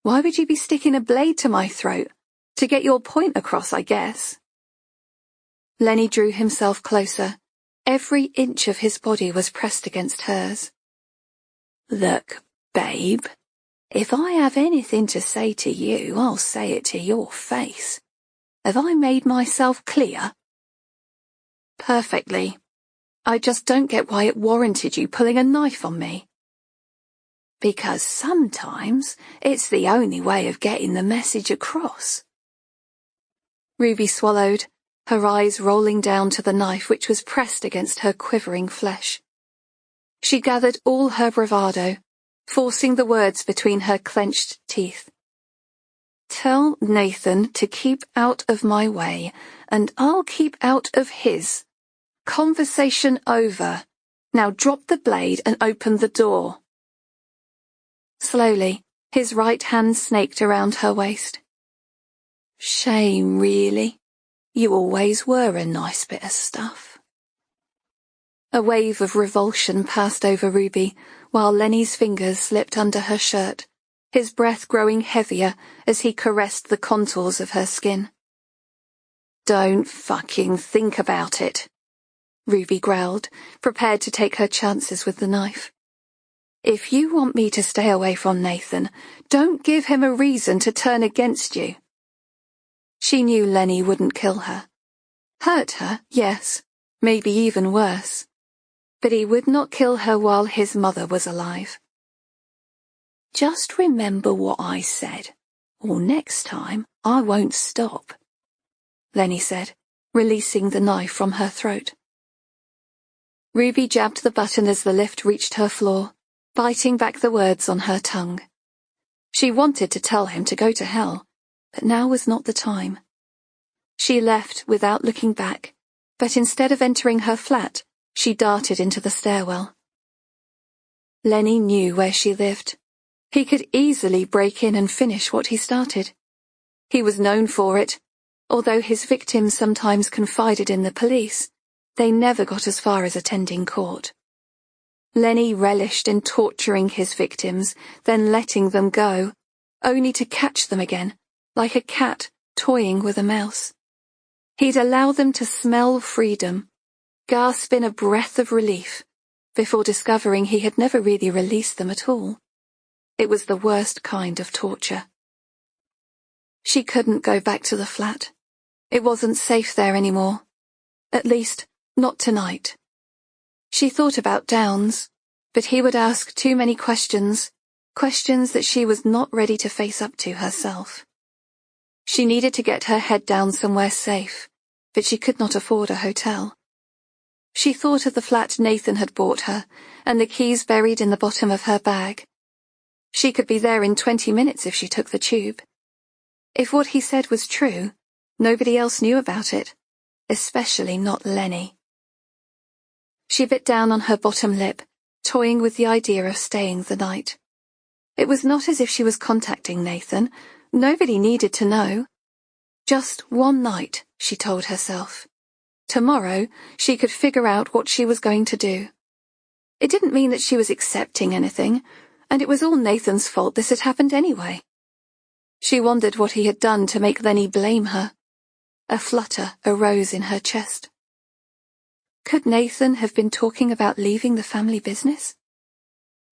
Why would you be sticking a blade to my throat? To get your point across, I guess. Lenny drew himself closer. Every inch of his body was pressed against hers. Look, babe, if I have anything to say to you, I'll say it to your face. Have I made myself clear? Perfectly. I just don't get why it warranted you pulling a knife on me. Because sometimes it's the only way of getting the message across. Ruby swallowed, her eyes rolling down to the knife which was pressed against her quivering flesh. She gathered all her bravado, forcing the words between her clenched teeth. Tell Nathan to keep out of my way, and I'll keep out of his. Conversation over. Now drop the blade and open the door. Slowly, his right hand snaked around her waist. Shame, really. You always were a nice bit of stuff. A wave of revulsion passed over Ruby, while Lenny's fingers slipped under her shirt, his breath growing heavier as he caressed the contours of her skin. Don't fucking think about it, Ruby growled, prepared to take her chances with the knife. If you want me to stay away from Nathan, don't give him a reason to turn against you. She knew Lenny wouldn't kill her. Hurt her, yes, maybe even worse. But he would not kill her while his mother was alive. Just remember what I said, or next time I won't stop, Lenny said, releasing the knife from her throat. Ruby jabbed the button as the lift reached her floor, biting back the words on her tongue. She wanted to tell him to go to hell, but now was not the time. She left without looking back, but instead of entering her flat, she darted into the stairwell. Lenny knew where she lived. He could easily break in and finish what he started. He was known for it. Although his victims sometimes confided in the police, they never got as far as attending court. Lenny relished in torturing his victims, then letting them go, only to catch them again, like a cat toying with a mouse. He'd allow them to smell freedom, gasp in a breath of relief, before discovering he had never really released them at all. It was the worst kind of torture. She couldn't go back to the flat. It wasn't safe there anymore. At least, not tonight. She thought about Downs, but he would ask too many questions that she was not ready to face up to herself. She needed to get her head down somewhere safe, but she could not afford a hotel. She thought of the flat Nathan had bought her, and the keys buried in the bottom of her bag. She could be there in 20 minutes if she took the tube. If what he said was true, nobody else knew about it, especially not Lenny. She bit down on her bottom lip, toying with the idea of staying the night. It was not as if she was contacting Nathan. Nobody needed to know. Just one night, she told herself. Tomorrow, she could figure out what she was going to do. It didn't mean that she was accepting anything, and it was all Nathan's fault this had happened anyway. She wondered what he had done to make Lenny blame her. A flutter arose in her chest. Could Nathan have been talking about leaving the family business?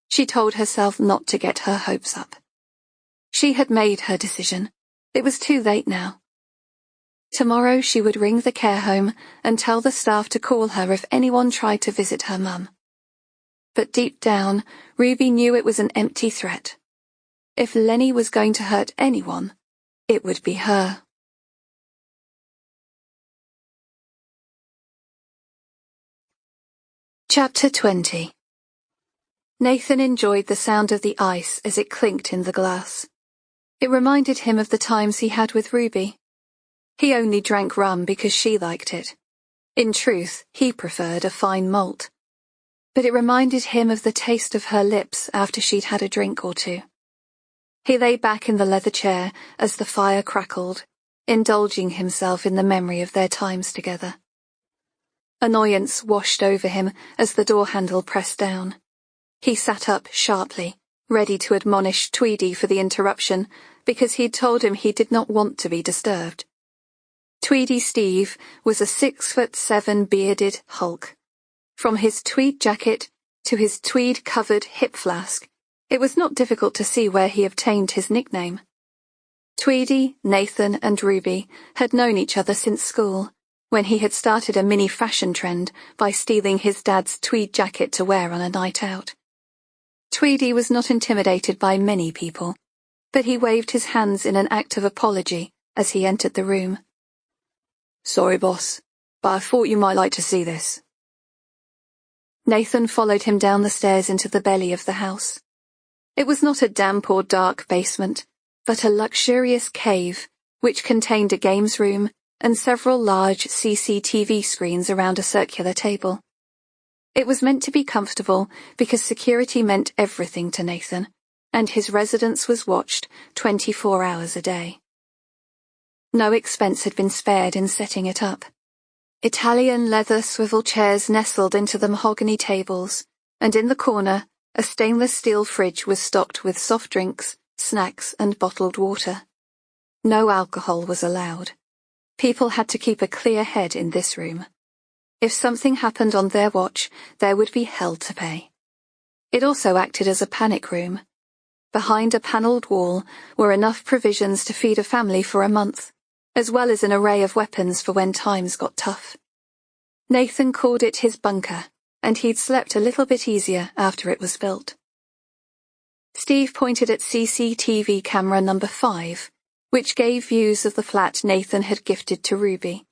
She told herself not to get her hopes up. She had made her decision. It was too late now. Tomorrow she would ring the care home and tell the staff to call her if anyone tried to visit her mum. But deep down, Ruby knew it was an empty threat. If Lenny was going to hurt anyone, it would be her. Chapter 20. Nathan enjoyed the sound of the ice as it clinked in the glass. It reminded him of the times he had with Ruby. He only drank rum because she liked it. In truth, he preferred a fine malt. But it reminded him of the taste of her lips after she'd had a drink or two. He lay back in the leather chair as the fire crackled, indulging himself in the memory of their times together. Annoyance washed over him as the door handle pressed down. He sat up sharply, ready to admonish Tweedy for the interruption, because he'd told him he did not want to be disturbed. Tweedy Steve was a 6'7" bearded hulk. From his tweed jacket to his tweed-covered hip flask, it was not difficult to see where he obtained his nickname. Tweedy, Nathan, and Ruby had known each other since school, when he had started a mini fashion trend by stealing his dad's tweed jacket to wear on a night out. Tweedy was not intimidated by many people, but he waved his hands in an act of apology as he entered the room. "Sorry, boss, but I thought you might like to see this." Nathan followed him down the stairs into the belly of the house. It was not a damp or dark basement, but a luxurious cave, which contained a games room and several large CCTV screens around a circular table. It was meant to be comfortable because security meant everything to Nathan, and his residence was watched 24 hours a day. No expense had been spared in setting it up. Italian leather swivel chairs nestled into the mahogany tables, and in the corner, a stainless steel fridge was stocked with soft drinks, snacks, and bottled water. No alcohol was allowed. People had to keep a clear head in this room. If something happened on their watch, there would be hell to pay. It also acted as a panic room. Behind a panelled wall were enough provisions to feed a family for a month, as well as an array of weapons for when times got tough. Nathan called it his bunker, and he'd slept a little bit easier after it was built. Steve pointed at CCTV camera number 5, which gave views of the flat Nathan had gifted to Ruby.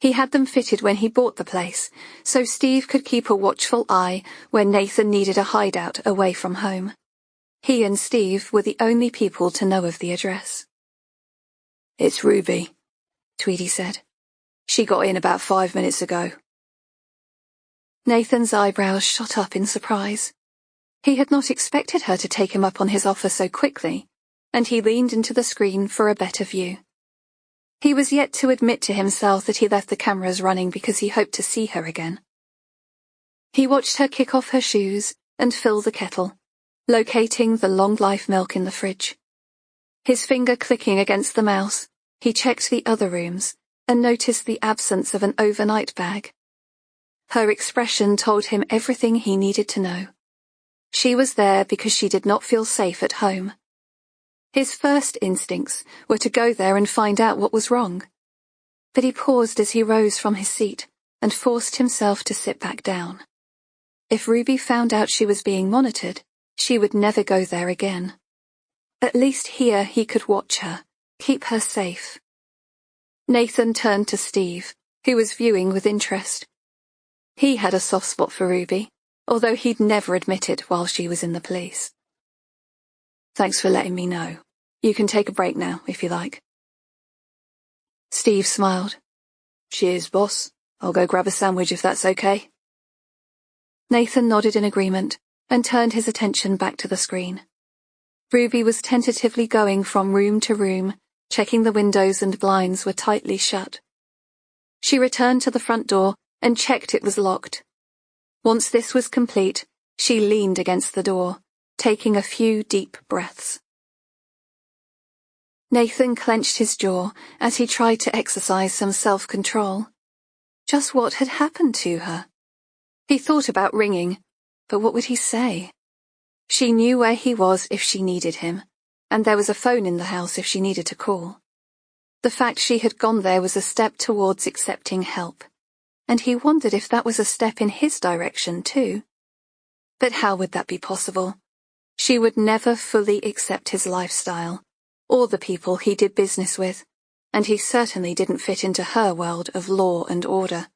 He had them fitted when he bought the place, so Steve could keep a watchful eye when Nathan needed a hideout away from home. He and Steve were the only people to know of the address. "It's Ruby," Tweedy said. "She got in about 5 minutes ago." Nathan's eyebrows shot up in surprise. He had not expected her to take him up on his offer so quickly, and he leaned into the screen for a better view. He was yet to admit to himself that he left the cameras running because he hoped to see her again. He watched her kick off her shoes and fill the kettle, locating the long-life milk in the fridge. His finger clicking against the mouse, he checked the other rooms and noticed the absence of an overnight bag. Her expression told him everything he needed to know. She was there because she did not feel safe at home. His first instincts were to go there and find out what was wrong. But he paused as he rose from his seat and forced himself to sit back down. If Ruby found out she was being monitored, she would never go there again. At least here he could watch her, keep her safe. Nathan turned to Steve, who was viewing with interest. He had a soft spot for Ruby, although he'd never admit it while she was in the police. "Thanks for letting me know. You can take a break now, if you like." Steve smiled. "Cheers, boss. I'll go grab a sandwich if that's okay." Nathan nodded in agreement and turned his attention back to the screen. Ruby was tentatively going from room to room, checking the windows and blinds were tightly shut. She returned to the front door and checked it was locked. Once this was complete, she leaned against the door, taking a few deep breaths. Nathan clenched his jaw as he tried to exercise some self-control. Just what had happened to her? He thought about ringing, but what would he say? She knew where he was if she needed him, and there was a phone in the house if she needed to call. The fact she had gone there was a step towards accepting help, and he wondered if that was a step in his direction too. But how would that be possible? She would never fully accept his lifestyle, or the people he did business with, and he certainly didn't fit into her world of law and order.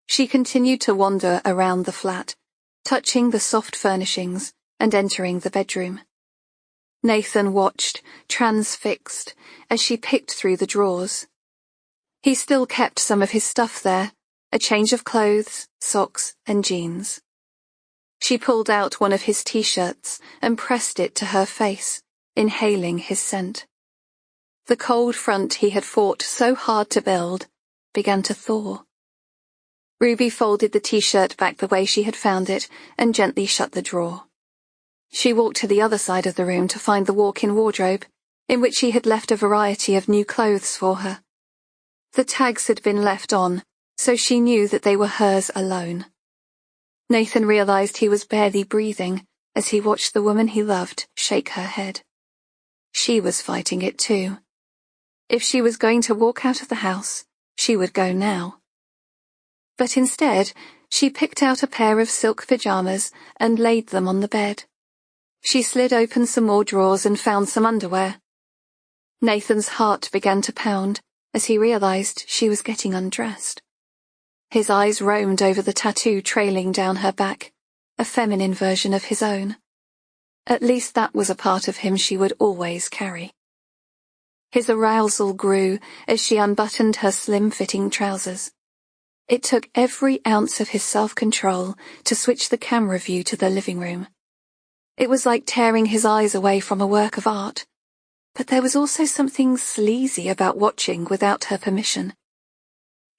She continued to wander around the flat, touching the soft furnishings and entering the bedroom. Nathan watched, transfixed, as she picked through the drawers. He still kept some of his stuff there, a change of clothes, socks, and jeans. She pulled out one of his t-shirts and pressed it to her face, inhaling his scent. The cold front he had fought so hard to build began to thaw. Ruby folded the t-shirt back the way she had found it and gently shut the drawer. She walked to the other side of the room to find the walk-in wardrobe, in which she had left a variety of new clothes for her. The tags had been left on, so she knew that they were hers alone. Nathan realized he was barely breathing as he watched the woman he loved shake her head. She was fighting it too. If she was going to walk out of the house, she would go now. But instead, she picked out a pair of silk pajamas and laid them on the bed. She slid open some more drawers and found some underwear. Nathan's heart began to pound as he realized she was getting undressed. His eyes roamed over the tattoo trailing down her back, a feminine version of his own. At least that was a part of him she would always carry. His arousal grew as she unbuttoned her slim-fitting trousers. It took every ounce of his self-control to switch the camera view to the living room. It was like tearing his eyes away from a work of art, but there was also something sleazy about watching without her permission.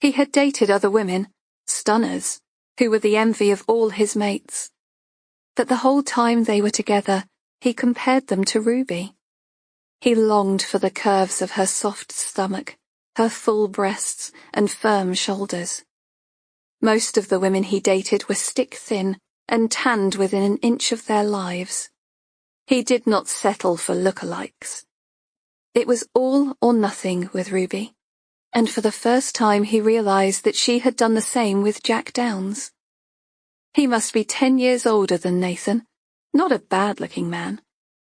He had dated other women, stunners, who were the envy of all his mates. But the whole time they were together, he compared them to Ruby. He longed for the curves of her soft stomach, her full breasts, and firm shoulders. Most of the women he dated were stick-thin and tanned within an inch of their lives. He did not settle for lookalikes. It was all or nothing with Ruby, and for the first time he realized that she had done the same with Jack Downs. He must be 10 years older than Nathan, not a bad-looking man,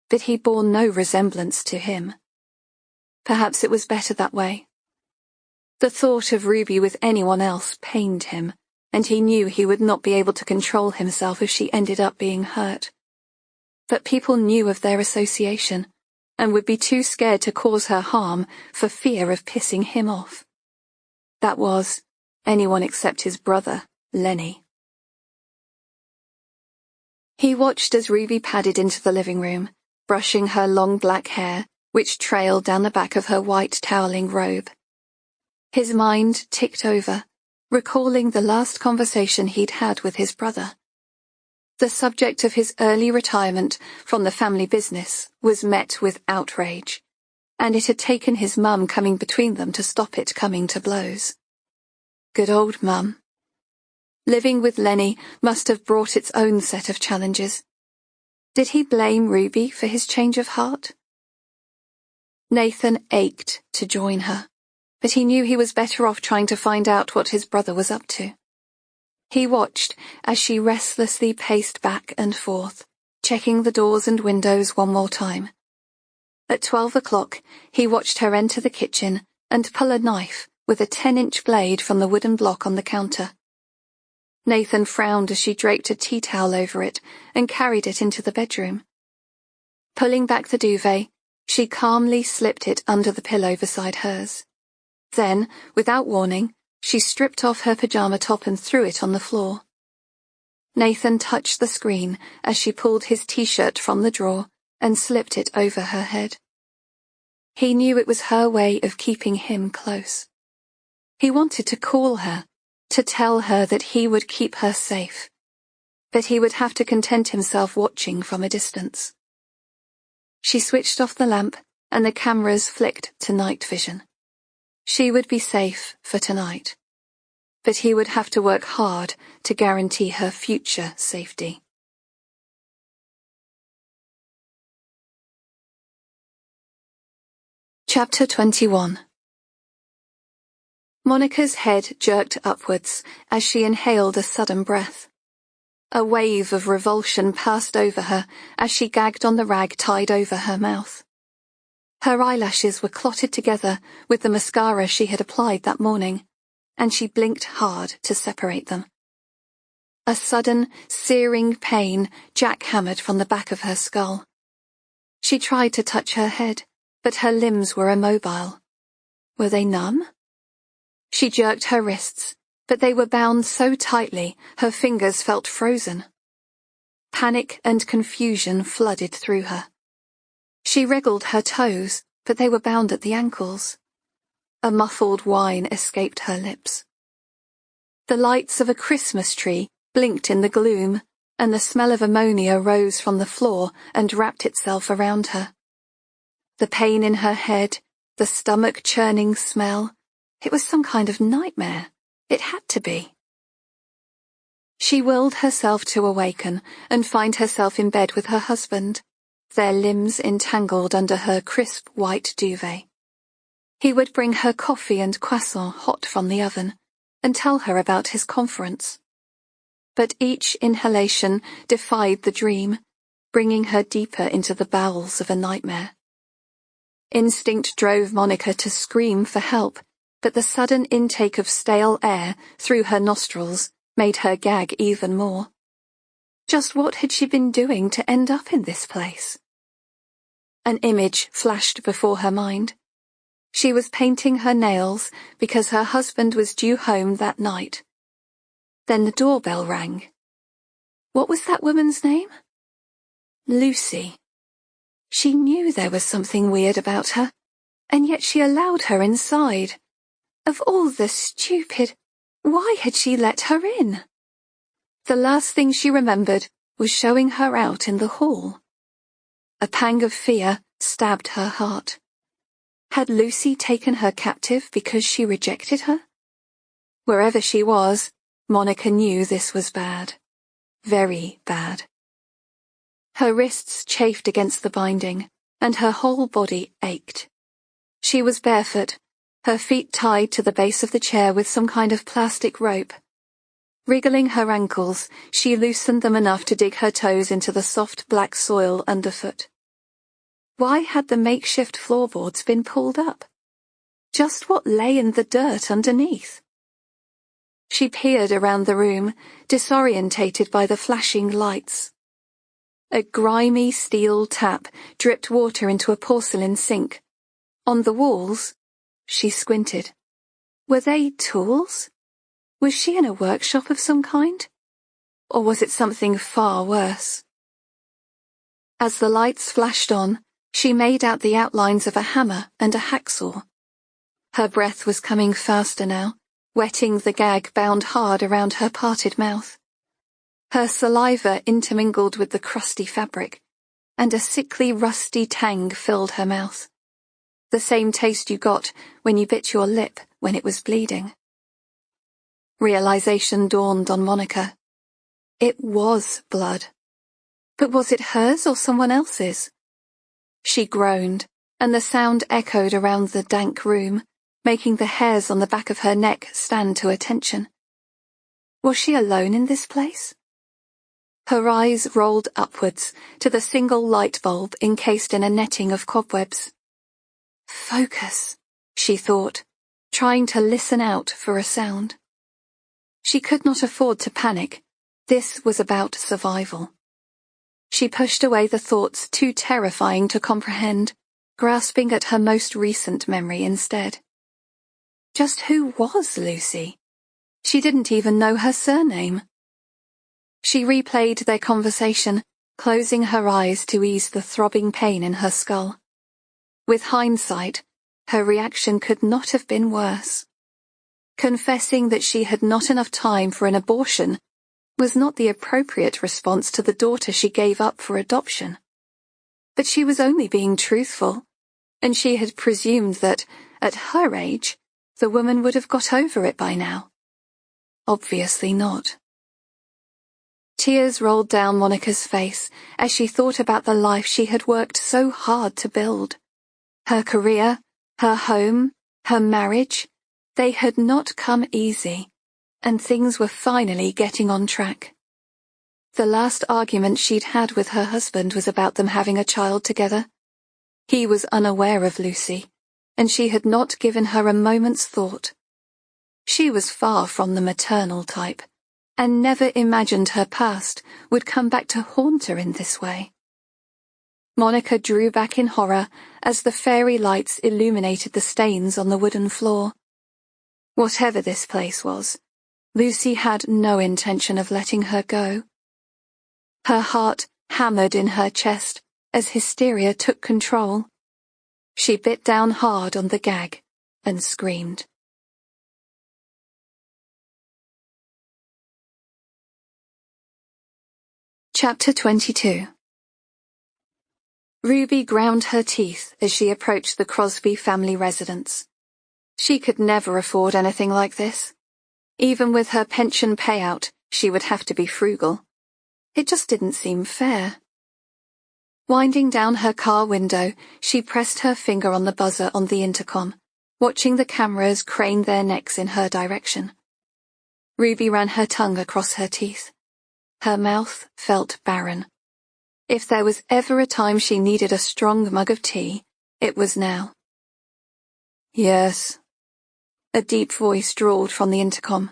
but he bore no resemblance to him. Perhaps it was better that way. The thought of Ruby with anyone else pained him, and he knew he would not be able to control himself if she ended up being hurt. But people knew of their association, and would be too scared to cause her harm for fear of pissing him off. That was, anyone except his brother, Lenny. He watched as Ruby padded into the living room, brushing her long black hair, which trailed down the back of her white toweling robe. His mind ticked over, recalling the last conversation he'd had with his brother. The subject of his early retirement from the family business was met with outrage, and it had taken his mum coming between them to stop it coming to blows. Good old Mum. Living with Lenny must have brought its own set of challenges. Did he blame Ruby for his change of heart? Nathan ached to join her, but he knew he was better off trying to find out what his brother was up to. He watched as she restlessly paced back and forth, checking the doors and windows one more time. At 12 o'clock, he watched her enter the kitchen and pull a knife with a 10-inch blade from the wooden block on the counter. Nathan frowned as she draped a tea towel over it and carried it into the bedroom. Pulling back the duvet, she calmly slipped it under the pillow beside hers. Then, without warning, she stripped off her pajama top and threw it on the floor. Nathan touched the screen as she pulled his t-shirt from the drawer and slipped it over her head. He knew it was her way of keeping him close. He wanted to call her, to tell her that he would keep her safe, but he would have to content himself watching from a distance. She switched off the lamp and the cameras flicked to night vision. She would be safe for tonight, but he would have to work hard to guarantee her future safety. Chapter 21. Monica's head jerked upwards as she inhaled a sudden breath. A wave of revulsion passed over her as she gagged on the rag tied over her mouth. Her eyelashes were clotted together with the mascara she had applied that morning, and she blinked hard to separate them. A sudden, searing pain jackhammered from the back of her skull. She tried to touch her head, but her limbs were immobile. Were they numb? She jerked her wrists, but they were bound so tightly her fingers felt frozen. Panic and confusion flooded through her. She wriggled her toes, but they were bound at the ankles. A muffled whine escaped her lips. The lights of a Christmas tree blinked in the gloom, and the smell of ammonia rose from the floor and wrapped itself around her. The pain in her head, the stomach-churning smell, it was some kind of nightmare. It had to be. She willed herself to awaken and find herself in bed with her husband, their limbs entangled under her crisp white duvet. He would bring her coffee and croissant hot from the oven and tell her about his conference. But each inhalation defied the dream, bringing her deeper into the bowels of a nightmare. Instinct drove Monica to scream for help, but the sudden intake of stale air through her nostrils made her gag even more. Just what had she been doing to end up in this place? An image flashed before her mind. She was painting her nails because her husband was due home that night. Then the doorbell rang. What was that woman's name? Lucy. She knew there was something weird about her, and yet she allowed her inside. Of all the stupid... Why had she let her in? The last thing she remembered was showing her out in the hall. A pang of fear stabbed her heart. Had Lucy taken her captive because she rejected her? Wherever she was, Monica knew this was bad. Very bad. Her wrists chafed against the binding, and her whole body ached. She was barefoot, her feet tied to the base of the chair with some kind of plastic rope. Wriggling her ankles, she loosened them enough to dig her toes into the soft black soil underfoot. Why had the makeshift floorboards been pulled up? Just what lay in the dirt underneath? She peered around the room, disorientated by the flashing lights. A grimy steel tap dripped water into a porcelain sink. On the walls, she squinted. Were they tools? Was she in a workshop of some kind? Or was it something far worse? As the lights flashed on, she made out the outlines of a hammer and a hacksaw. Her breath was coming faster now, wetting the gag bound hard around her parted mouth. Her saliva intermingled with the crusty fabric, and a sickly rusty tang filled her mouth. The same taste you got when you bit your lip when it was bleeding. Realization dawned on Monica. It was blood. But was it hers or someone else's? She groaned, and the sound echoed around the dank room, making the hairs on the back of her neck stand to attention. Was she alone in this place? Her eyes rolled upwards to the single light bulb encased in a netting of cobwebs. Focus, she thought, trying to listen out for a sound. She could not afford to panic. This was about survival. She pushed away the thoughts too terrifying to comprehend, grasping at her most recent memory instead. Just who was Lucy? She didn't even know her surname. She replayed their conversation, closing her eyes to ease the throbbing pain in her skull. With hindsight, her reaction could not have been worse. Confessing that she had not enough time for an abortion was not the appropriate response to the daughter she gave up for adoption. But she was only being truthful, and she had presumed that, at her age, the woman would have got over it by now. Obviously not. Tears rolled down Monica's face as she thought about the life she had worked so hard to build. Her career, her home, her marriage, they had not come easy, and things were finally getting on track. The last argument she'd had with her husband was about them having a child together. He was unaware of Lucy, and she had not given her a moment's thought. She was far from the maternal type, and never imagined her past would come back to haunt her in this way. Monica drew back in horror as the fairy lights illuminated the stains on the wooden floor. Whatever this place was, Lucy had no intention of letting her go. Her heart hammered in her chest as hysteria took control. She bit down hard on the gag and screamed. Chapter 22. Ruby ground her teeth as she approached the Crosby family residence. She could never afford anything like this. Even with her pension payout, she would have to be frugal. It just didn't seem fair. Winding down her car window, she pressed her finger on the buzzer on the intercom, watching the cameras crane their necks in her direction. Ruby ran her tongue across her teeth. Her mouth felt barren. If there was ever a time she needed a strong mug of tea, it was now. Yes. A deep voice drawled from the intercom.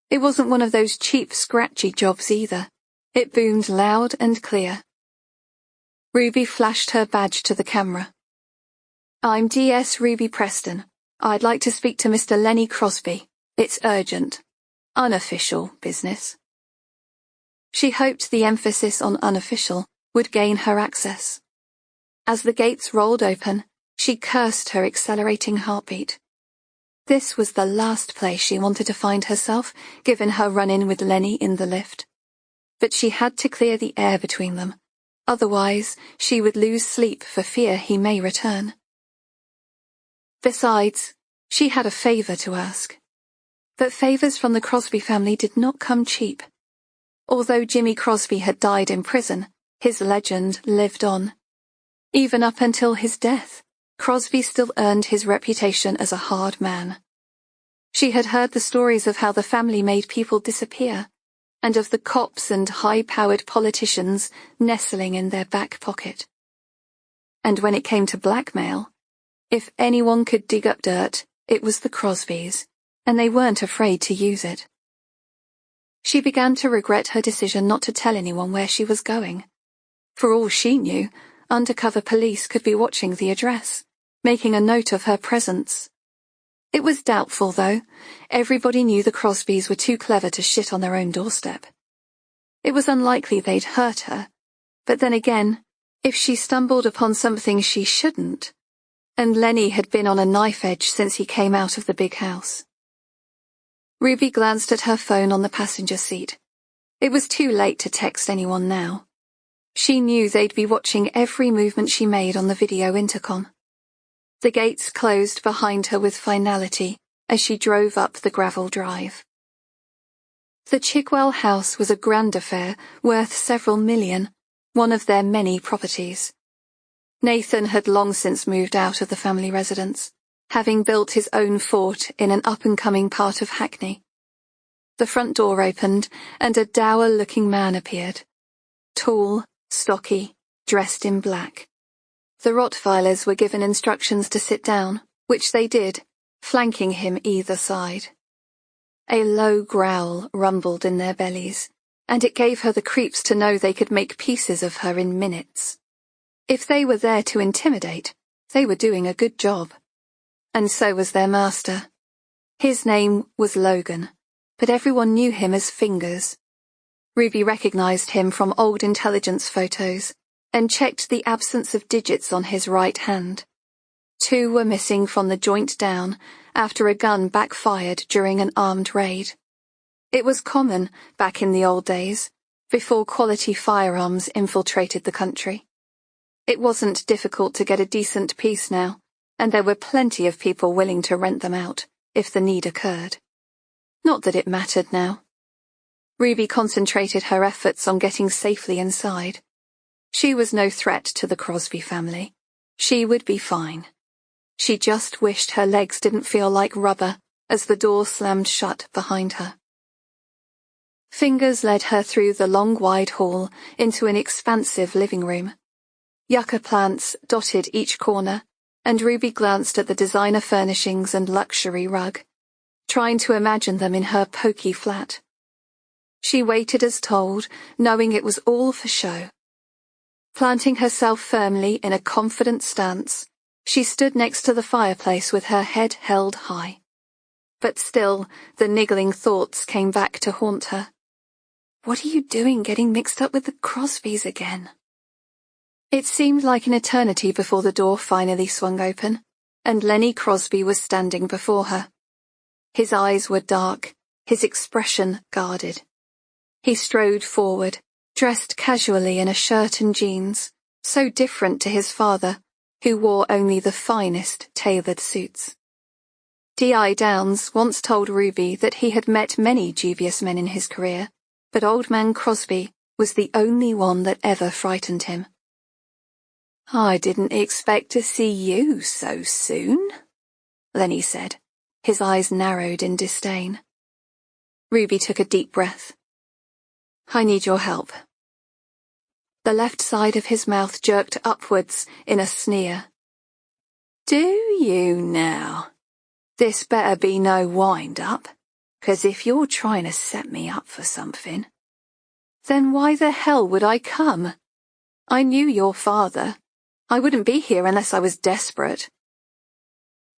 It wasn't one of those cheap, scratchy jobs either. It boomed loud and clear. Ruby flashed her badge to the camera. I'm DS Ruby Preston. I'd like to speak to Mr. Lenny Crosby. It's urgent. Unofficial business. She hoped the emphasis on unofficial would gain her access. As the gates rolled open, she cursed her accelerating heartbeat. This was the last place she wanted to find herself, given her run-in with Lenny in the lift. But she had to clear the air between them. Otherwise, she would lose sleep for fear he may return. Besides, she had a favor to ask. But favors from the Crosby family did not come cheap. Although Jimmy Crosby had died in prison, his legend lived on. Even up until his death, Crosby still earned his reputation as a hard man. She had heard the stories of how the family made people disappear, and of the cops and high-powered politicians nestling in their back pocket. And when it came to blackmail, if anyone could dig up dirt, it was the Crosbys, and they weren't afraid to use it. She began to regret her decision not to tell anyone where she was going. For all she knew, undercover police could be watching the address, making a note of her presence. It was doubtful, though. Everybody knew the Crosbys were too clever to shit on their own doorstep. It was unlikely they'd hurt her, but then again, if she stumbled upon something she shouldn't, and Lenny had been on a knife edge since he came out of the big house. Ruby glanced at her phone on the passenger seat. It was too late to text anyone now. She knew they'd be watching every movement she made on the video intercom. The gates closed behind her with finality as she drove up the gravel drive. The Chigwell house was a grand affair worth several million, one of their many properties. Nathan had long since moved out of the family residence, having built his own fort in an up-and-coming part of Hackney. The front door opened, and a dour-looking man appeared. Tall, stocky, dressed in black. The Rottweilers were given instructions to sit down, which they did, flanking him either side. A low growl rumbled in their bellies, and it gave her the creeps to know they could make pieces of her in minutes. If they were there to intimidate, they were doing a good job. And so was their master. His name was Logan, but everyone knew him as Fingers. Ruby recognized him from old intelligence photos, and checked the absence of digits on his right hand. 2 were missing from the joint down after a gun backfired during an armed raid. It was common back in the old days, before quality firearms infiltrated the country. It wasn't difficult to get a decent piece now, and there were plenty of people willing to rent them out, if the need occurred. Not that it mattered now. Ruby concentrated her efforts on getting safely inside. She was no threat to the Crosby family. She would be fine. She just wished her legs didn't feel like rubber as the door slammed shut behind her. Fingers led her through the long wide hall into an expansive living room. Yucca plants dotted each corner, and Ruby glanced at the designer furnishings and luxury rug, trying to imagine them in her poky flat. She waited as told, knowing it was all for show. Planting herself firmly in a confident stance, she stood next to the fireplace with her head held high. But still, the niggling thoughts came back to haunt her. What are you doing getting mixed up with the Crosbys again? It seemed like an eternity before the door finally swung open, and Lenny Crosby was standing before her. His eyes were dark, his expression guarded. He strode forward, dressed casually in a shirt and jeans, so different to his father, who wore only the finest tailored suits. D.I. Downs once told Ruby that he had met many dubious men in his career, but Old Man Crosby was the only one that ever frightened him. "I didn't expect to see you so soon," Lenny said, his eyes narrowed in disdain. Ruby took a deep breath. "I need your help." The left side of his mouth jerked upwards in a sneer. "Do you now? This better be no wind-up, 'cause if you're trying to set me up for something, then why the hell would I come? I knew your father. I wouldn't be here unless I was desperate."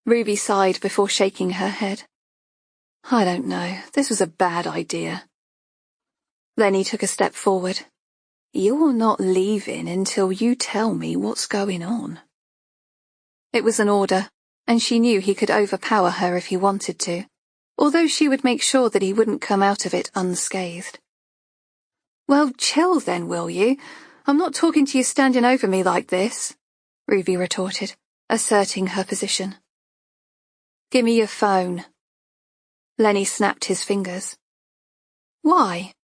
Ruby sighed before shaking her head. "I don't know. This was a bad idea." Lenny took a step forward. "You're not leaving until you tell me what's going on." It was an order, and she knew he could overpower her if he wanted to, although she would make sure that he wouldn't come out of it unscathed. "Well, chill then, will you? I'm not talking to you standing over me like this," Ruby retorted, asserting her position. "Give me your phone." Lenny snapped his fingers. "Why?"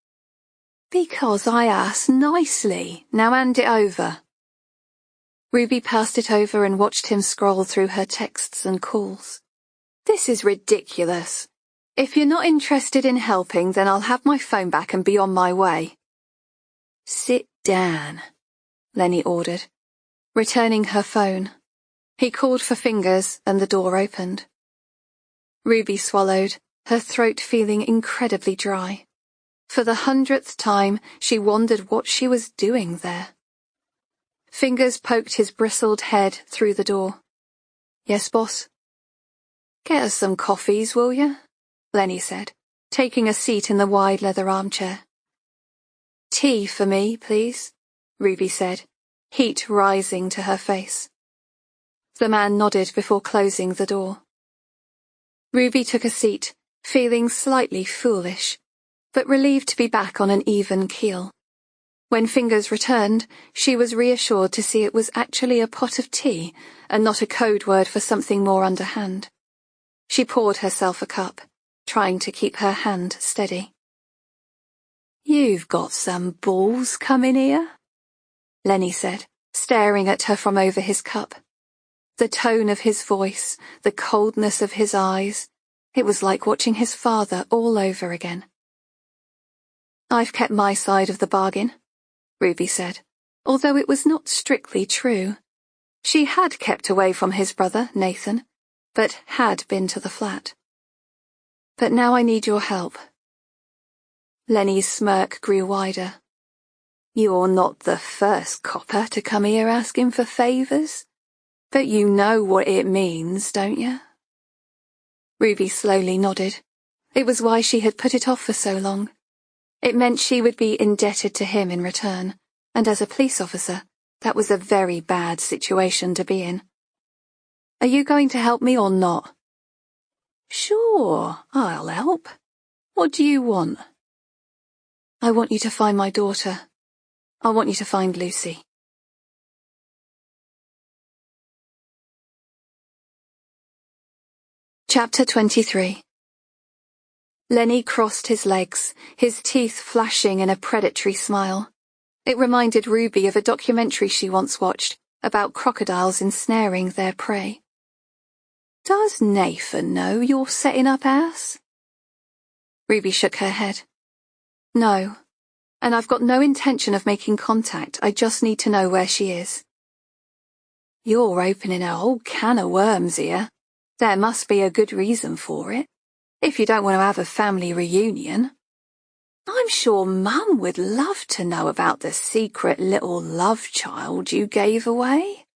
"Because I asked nicely. Now hand it over." Ruby passed it over and watched him scroll through her texts and calls. "This is ridiculous. If you're not interested in helping, then I'll have my phone back and be on my way." "Sit down," Lenny ordered, returning her phone. He called for Fingers and the door opened. Ruby swallowed, her throat feeling incredibly dry. For the 100th time, she wondered what she was doing there. Fingers poked his bristled head through the door. "Yes, boss?" "Get us some coffees, will you?" Lenny said, taking a seat in the wide leather armchair. "Tea for me, please," Ruby said, heat rising to her face. The man nodded before closing the door. Ruby took a seat, feeling slightly foolish, but relieved to be back on an even keel. When Fingers returned, she was reassured to see it was actually a pot of tea and not a code word for something more underhand. She poured herself a cup, trying to keep her hand steady. "You've got some balls coming here," Lenny said, staring at her from over his cup. The tone of his voice, the coldness of his eyes, it was like watching his father all over again. "I've kept my side of the bargain," Ruby said, although it was not strictly true. She had kept away from his brother, Nathan, but had been to the flat. "But now I need your help." Lenny's smirk grew wider. "You're not the first copper to come here asking for favours, but you know what it means, don't you?" Ruby slowly nodded. It was why she had put it off for so long. It meant she would be indebted to him in return, and as a police officer, that was a very bad situation to be in. "Are you going to help me or not?" "Sure, I'll help. What do you want?" "I want you to find my daughter. I want you to find Lucy." Chapter 23. Lenny crossed his legs, his teeth flashing in a predatory smile. It reminded Ruby of a documentary she once watched about crocodiles ensnaring their prey. "Does Nathan know you're setting up house?" Ruby shook her head. "No, and I've got no intention of making contact. I just need to know where she is." "You're opening a whole can of worms here. There must be a good reason for it, if you don't want to have a family reunion. I'm sure Mum would love to know about the secret little love child you gave away."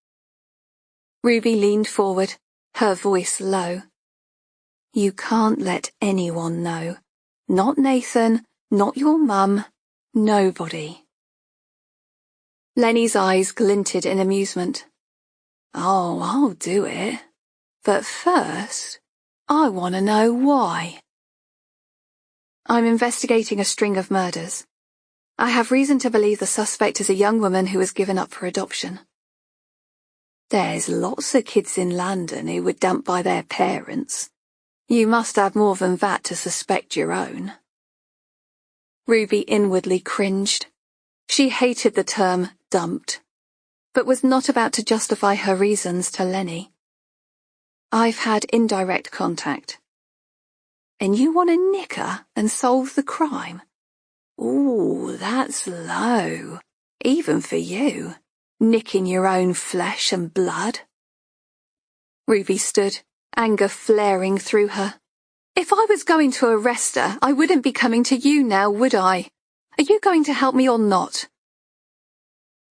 Ruby leaned forward, her voice low. "You can't let anyone know. Not Nathan, not your mum, nobody." Lenny's eyes glinted in amusement. "Oh, I'll do it. But first, I want to know why." "I'm investigating a string of murders. I have reason to believe the suspect is a young woman who was given up for adoption. There's lots of kids in London who were dumped by their parents. You must have more than that to suspect your own. Ruby inwardly cringed. She hated the term dumped, but was not about to justify her reasons to Lenny. I've had indirect contact. And you want to nick her and solve the crime? Ooh, that's low. Even for you. Nicking your own flesh and blood. Ruby stood, anger flaring through her. If I was going to arrest her, I wouldn't be coming to you now, would I? Are you going to help me or not?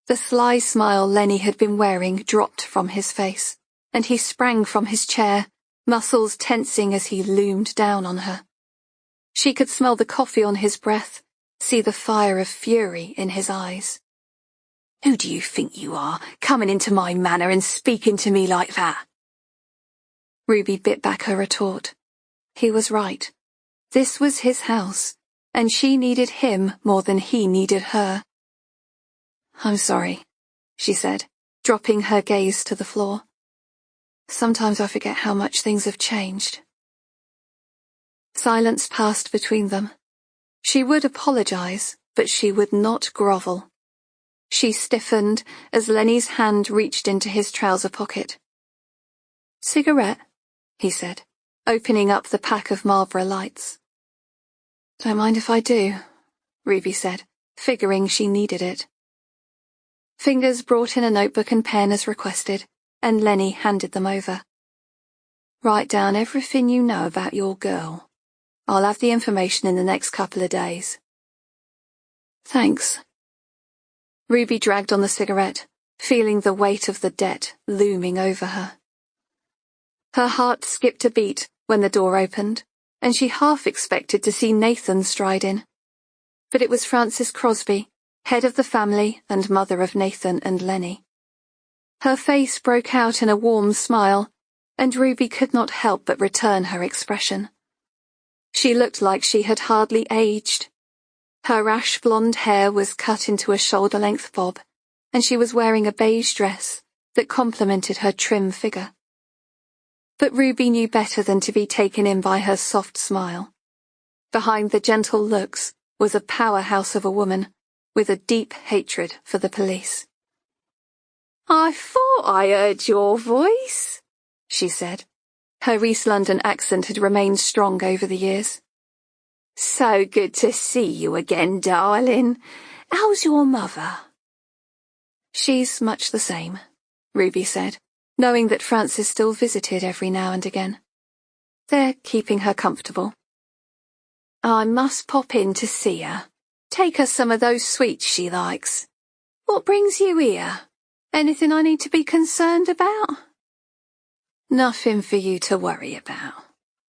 The sly smile Lenny had been wearing dropped from his face, and he sprang from his chair, muscles tensing as he loomed down on her. She could smell the coffee on his breath, see the fire of fury in his eyes. Who do you think you are, coming into my manor and speaking to me like that? Ruby bit back her retort. He was right. This was his house, and she needed him more than he needed her. I'm sorry, she said, dropping her gaze to the floor. Sometimes I forget how much things have changed. Silence passed between them. She would apologize, but she would not grovel. She stiffened as Lenny's hand reached into his trouser pocket. Cigarette, he said, opening up the pack of Marlboro Lights. Don't mind if I do, Ruby said, figuring she needed it. Fingers brought in a notebook and pen as requested, and Lenny handed them over. Write down everything you know about your girl. I'll have the information in the next couple of days. Thanks. Ruby dragged on the cigarette, feeling the weight of the debt looming over her. Her heart skipped a beat when the door opened, and she half expected to see Nathan stride in. But it was Frances Crosby, head of the family and mother of Nathan and Lenny. Her face broke out in a warm smile, and Ruby could not help but return her expression. She looked like she had hardly aged. Her ash-blonde hair was cut into a shoulder-length bob, and she was wearing a beige dress that complemented her trim figure. But Ruby knew better than to be taken in by her soft smile. Behind the gentle looks was a powerhouse of a woman, with a deep hatred for the police. I thought I heard your voice, she said. Her East London accent had remained strong over the years. So good to see you again, darling. How's your mother? She's much the same, Ruby said, knowing that Frances still visited every now and again. They're keeping her comfortable. I must pop in to see her. Take her some of those sweets she likes. What brings you here? Anything I need to be concerned about? Nothing for you to worry about,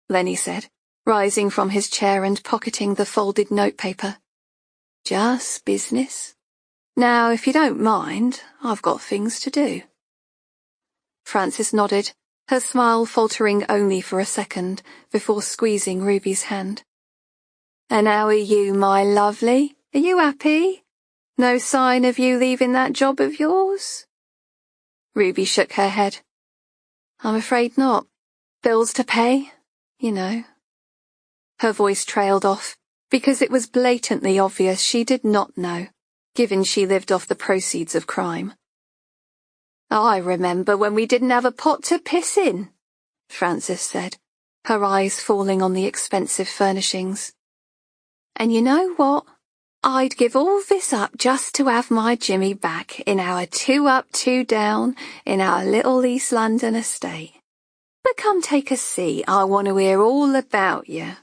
Lenny said, rising from his chair and pocketing the folded notepaper. Just business. Now, if you don't mind, I've got things to do. Frances nodded, her smile faltering only for a second before squeezing Ruby's hand. And how are you, my lovely? Are you happy? No sign of you leaving that job of yours? Ruby shook her head. I'm afraid not. Bills to pay, you know. Her voice trailed off, because it was blatantly obvious she did not know, given she lived off the proceeds of crime. I remember when we didn't have a pot to piss in, Frances said, her eyes falling on the expensive furnishings. And you know what? I'd give all this up just to have my Jimmy back in our 2 up, 2 down in our little East London estate. But come take a seat, I want to hear all about you.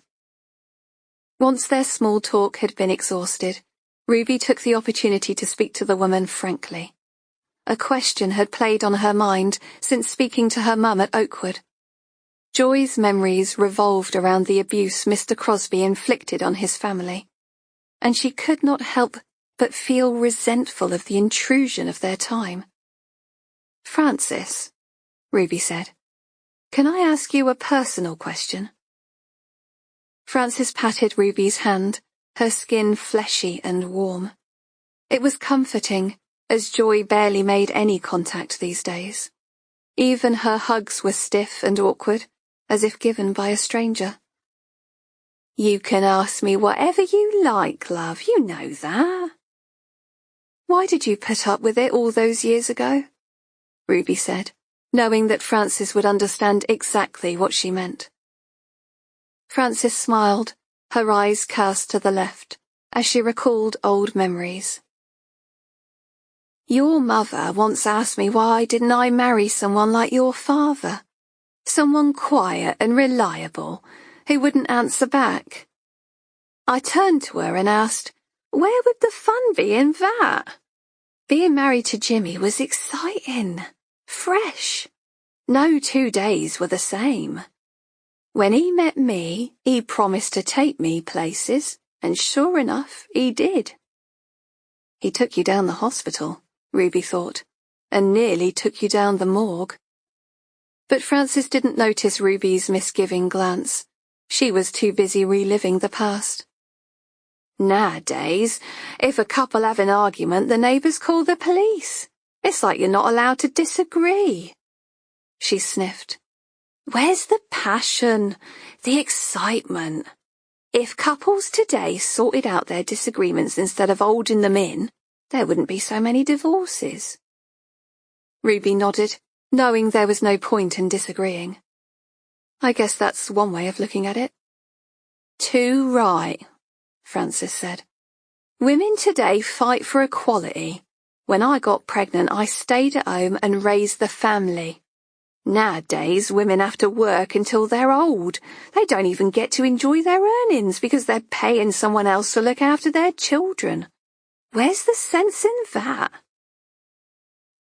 Once their small talk had been exhausted, Ruby took the opportunity to speak to the woman frankly. A question had played on her mind since speaking to her mum at Oakwood. Joy's memories revolved around the abuse Mr. Crosby inflicted on his family, and she could not help but feel resentful of the intrusion of their time. Frances, Ruby said, can I ask you a personal question? Frances patted Ruby's hand, her skin fleshy and warm. It was comforting, as Joy barely made any contact these days. Even her hugs were stiff and awkward, as if given by a stranger. "You can ask me whatever you like, love, you know that." "Why did you put up with it all those years ago?" Ruby said, knowing that Frances would understand exactly what she meant. Frances smiled, her eyes cast to the left, as she recalled old memories. "Your mother once asked me why didn't I marry someone like your father? Someone quiet and reliable, who wouldn't answer back. I turned to her and asked, where would the fun be in that? Being married to Jimmy was exciting, fresh. No 2 days were the same. When he met me, he promised to take me places, and sure enough, he did." "He took you down the hospital," Ruby thought, "and nearly took you down the morgue." But Frances didn't notice Ruby's misgiving glance. She was too busy reliving the past. "Nowadays, if a couple have an argument, the neighbours call the police. It's like you're not allowed to disagree." She sniffed. "Where's the passion, the excitement? If couples today sorted out their disagreements instead of holding them in, there wouldn't be so many divorces." Ruby nodded, knowing there was no point in disagreeing. "I guess that's one way of looking at it." "Too right," Frances said. "Women today fight for equality. When I got pregnant, I stayed at home and raised the family. Nowadays, women have to work until they're old. They don't even get to enjoy their earnings because they're paying someone else to look after their children. Where's the sense in that?"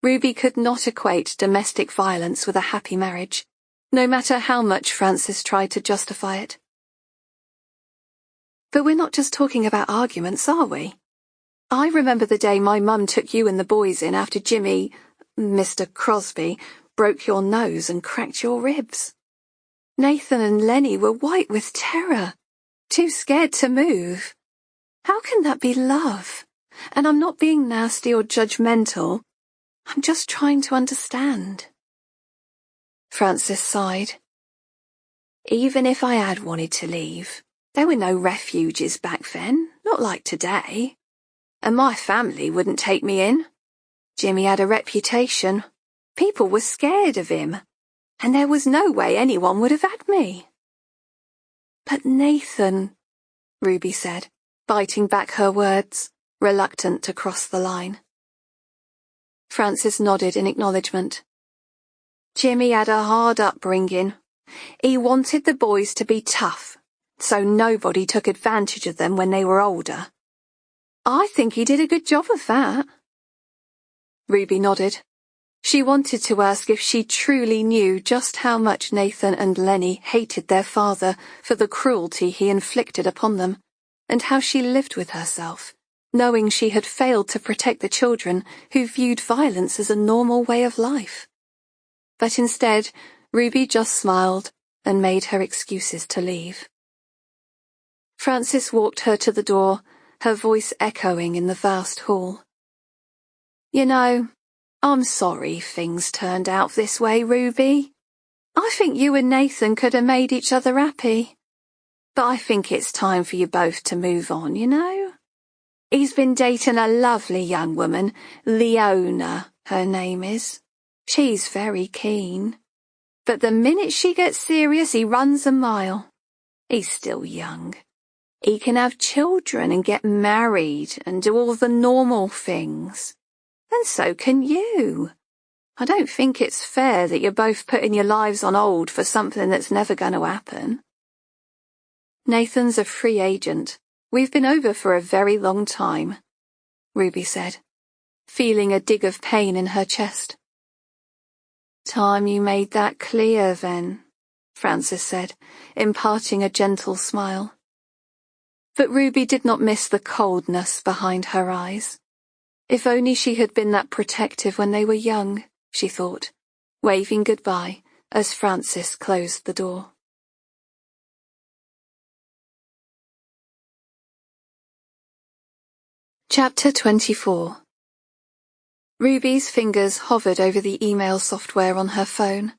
Ruby could not equate domestic violence with a happy marriage, no matter how much Frances tried to justify it. "But we're not just talking about arguments, are we? I remember the day my mum took you and the boys in after Jimmy, Mr. Crosby, broke your nose and cracked your ribs. Nathan and Lenny were white with terror, too scared to move. How can that be love? And I'm not being nasty or judgmental. I'm just trying to understand." Frances sighed. "Even if I had wanted to leave, there were no refuges back then, not like today. And my family wouldn't take me in. Jimmy had a reputation. People were scared of him, and there was no way anyone would have had me." "But Nathan," Ruby said, biting back her words, reluctant to cross the line. Frances nodded in acknowledgement. "Jimmy had a hard upbringing. He wanted the boys to be tough, so nobody took advantage of them when they were older. I think he did a good job of that." Ruby nodded. She wanted to ask if she truly knew just how much Nathan and Lenny hated their father for the cruelty he inflicted upon them, and how she lived with herself, knowing she had failed to protect the children who viewed violence as a normal way of life. But instead, Ruby just smiled and made her excuses to leave. Frances walked her to the door, her voice echoing in the vast hall. "You know, I'm sorry things turned out this way, Ruby. I think you and Nathan could have made each other happy. But I think it's time for you both to move on, you know? He's been dating a lovely young woman, Leona, her name is. She's very keen. But the minute she gets serious, he runs a mile. He's still young. He can have children and get married and do all the normal things. And so can you. I don't think it's fair that you're both putting your lives on hold for something that's never going to happen." "Nathan's a free agent. We've been over for a very long time," Ruby said, feeling a dig of pain in her chest. "Time you made that clear, then," Frances said, imparting a gentle smile. But Ruby did not miss the coldness behind her eyes. If only she had been that protective when they were young, she thought, waving goodbye as Frances closed the door. Chapter 24. Ruby's fingers hovered over the email software on her phone.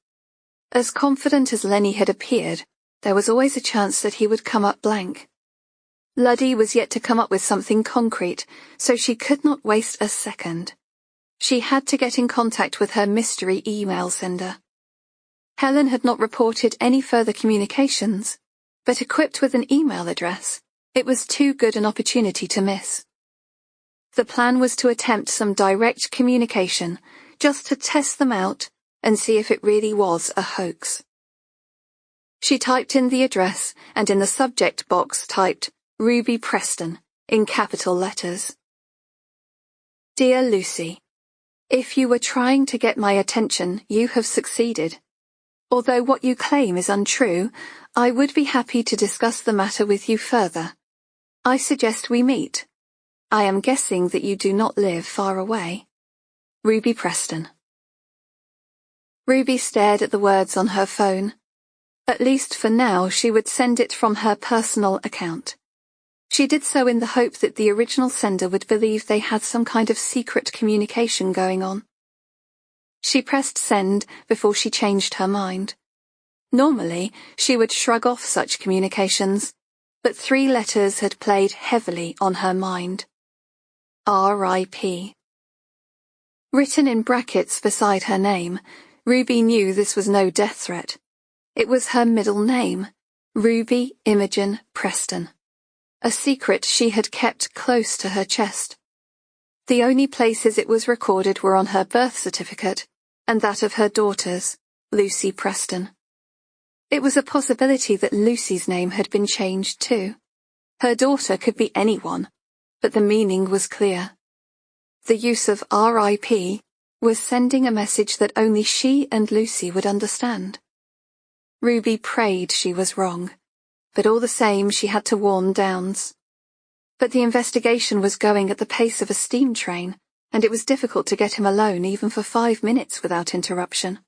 As confident as Lenny had appeared, there was always a chance that he would come up blank. Luddy was yet to come up with something concrete, so she could not waste a second. She had to get in contact with her mystery email sender. Helen had not reported any further communications, but equipped with an email address, it was too good an opportunity to miss. The plan was to attempt some direct communication, just to test them out and see if it really was a hoax. She typed in the address and in the subject box typed Ruby Preston in capital letters. Dear Lucy, if you were trying to get my attention, you have succeeded. Although what you claim is untrue, I would be happy to discuss the matter with you further. I suggest we meet. I am guessing that you do not live far away. Ruby Preston. Ruby stared at the words on her phone. At least for now she would send it from her personal account. She did so in the hope that the original sender would believe they had some kind of secret communication going on. She pressed send before she changed her mind. Normally, she would shrug off such communications, but 3 letters had played heavily on her mind. R.I.P. Written in brackets beside her name, Ruby knew this was no death threat. It was her middle name, Ruby Imogen Preston, a secret she had kept close to her chest. The only places it was recorded were on her birth certificate and that of her daughters, Lucy Preston. It was a possibility that Lucy's name had been changed too. Her daughter could be anyone, but the meaning was clear. The use of R.I.P. was sending a message that only she and Lucy would understand. Ruby prayed she was wrong, but all the same she had to warn Downs. But the investigation was going at the pace of a steam train, and it was difficult to get him alone even for 5 minutes without interruption.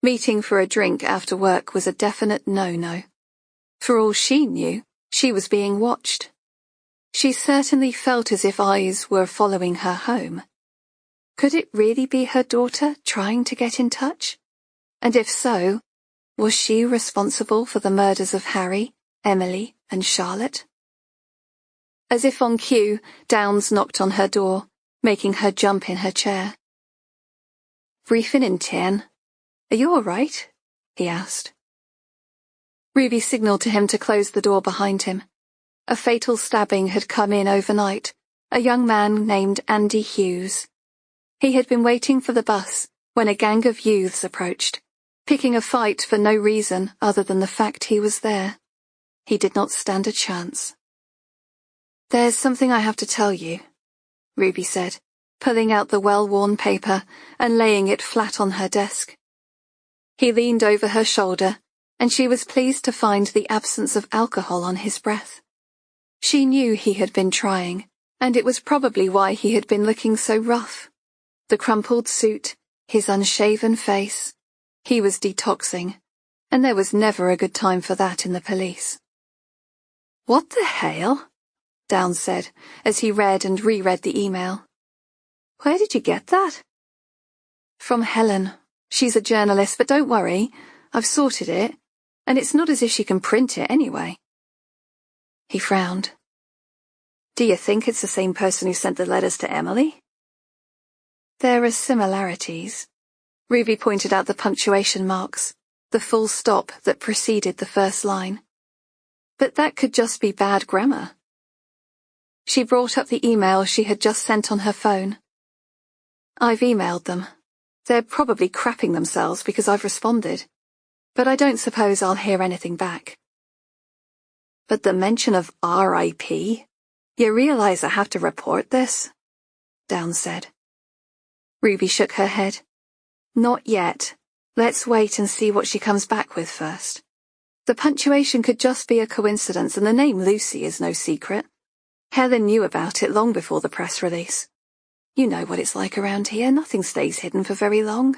Meeting for a drink after work was a definite no-no. For all she knew, she was being watched. She certainly felt as if eyes were following her home. Could it really be her daughter trying to get in touch? And if so, was she responsible for the murders of Harry, Emily, and Charlotte? As if on cue, Downs knocked on her door, making her jump in her chair. Briefing in Tien. Are you all right? He asked. Ruby signaled to him to close the door behind him. A fatal stabbing had come in overnight, a young man named Andy Hughes. He had been waiting for the bus when a gang of youths approached, picking a fight for no reason other than the fact he was there. He did not stand a chance. There's something I have to tell you, Ruby said, pulling out the well-worn paper and laying it flat on her desk. He leaned over her shoulder, and she was pleased to find the absence of alcohol on his breath. She knew he had been trying, and it was probably why he had been looking so rough. The crumpled suit, his unshaven face. He was detoxing, and there was never a good time for that in the police. What the hell? Downs said, as he read and reread the email. Where did you get that? From Helen. She's a journalist, but don't worry, I've sorted it, and it's not as if she can print it anyway. He frowned. Do you think it's the same person who sent the letters to Emily? There are similarities. Ruby pointed out the punctuation marks, the full stop that preceded the first line. But that could just be bad grammar. She brought up the email she had just sent on her phone. I've emailed them. They're probably crapping themselves because I've responded, but I don't suppose I'll hear anything back. But the mention of R.I.P.? You realize I have to report this? Downs said. Ruby shook her head. Not yet. Let's wait and see what she comes back with first. The punctuation could just be a coincidence, and the name Lucy is no secret. Helen knew about it long before the press release. You know what it's like around here, nothing stays hidden for very long.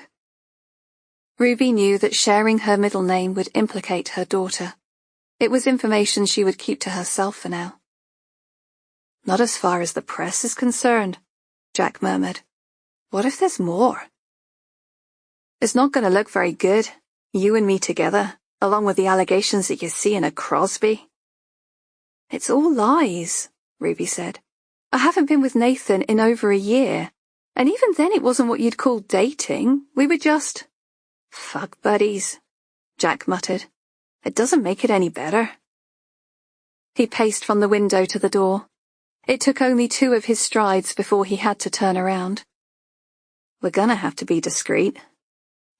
Ruby knew that sharing her middle name would implicate her daughter. It was information she would keep to herself for now. Not as far as the press is concerned, Jack murmured. What if there's more? It's not going to look very good, you and me together, along with the allegations that you see in a Crosby. It's all lies, Ruby said. I haven't been with Nathan in over a year, and even then it wasn't what you'd call dating. We were just... Fuck buddies, Jack muttered. It doesn't make it any better. He paced from the window to the door. It took only 2 of his strides before he had to turn around. We're gonna have to be discreet.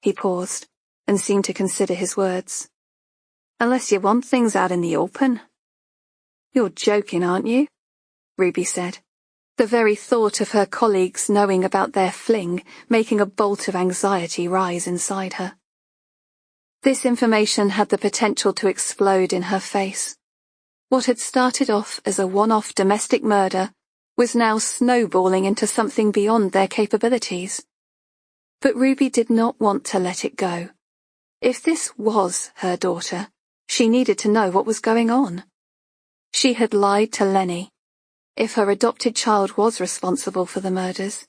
He paused and seemed to consider his words. Unless you want things out in the open. You're joking, aren't you? Ruby said. The very thought of her colleagues knowing about their fling making a bolt of anxiety rise inside her. This information had the potential to explode in her face. What had started off as a one-off domestic murder was now snowballing into something beyond their capabilities. But Ruby did not want to let it go. If this was her daughter, she needed to know what was going on. She had lied to Lenny. If her adopted child was responsible for the murders,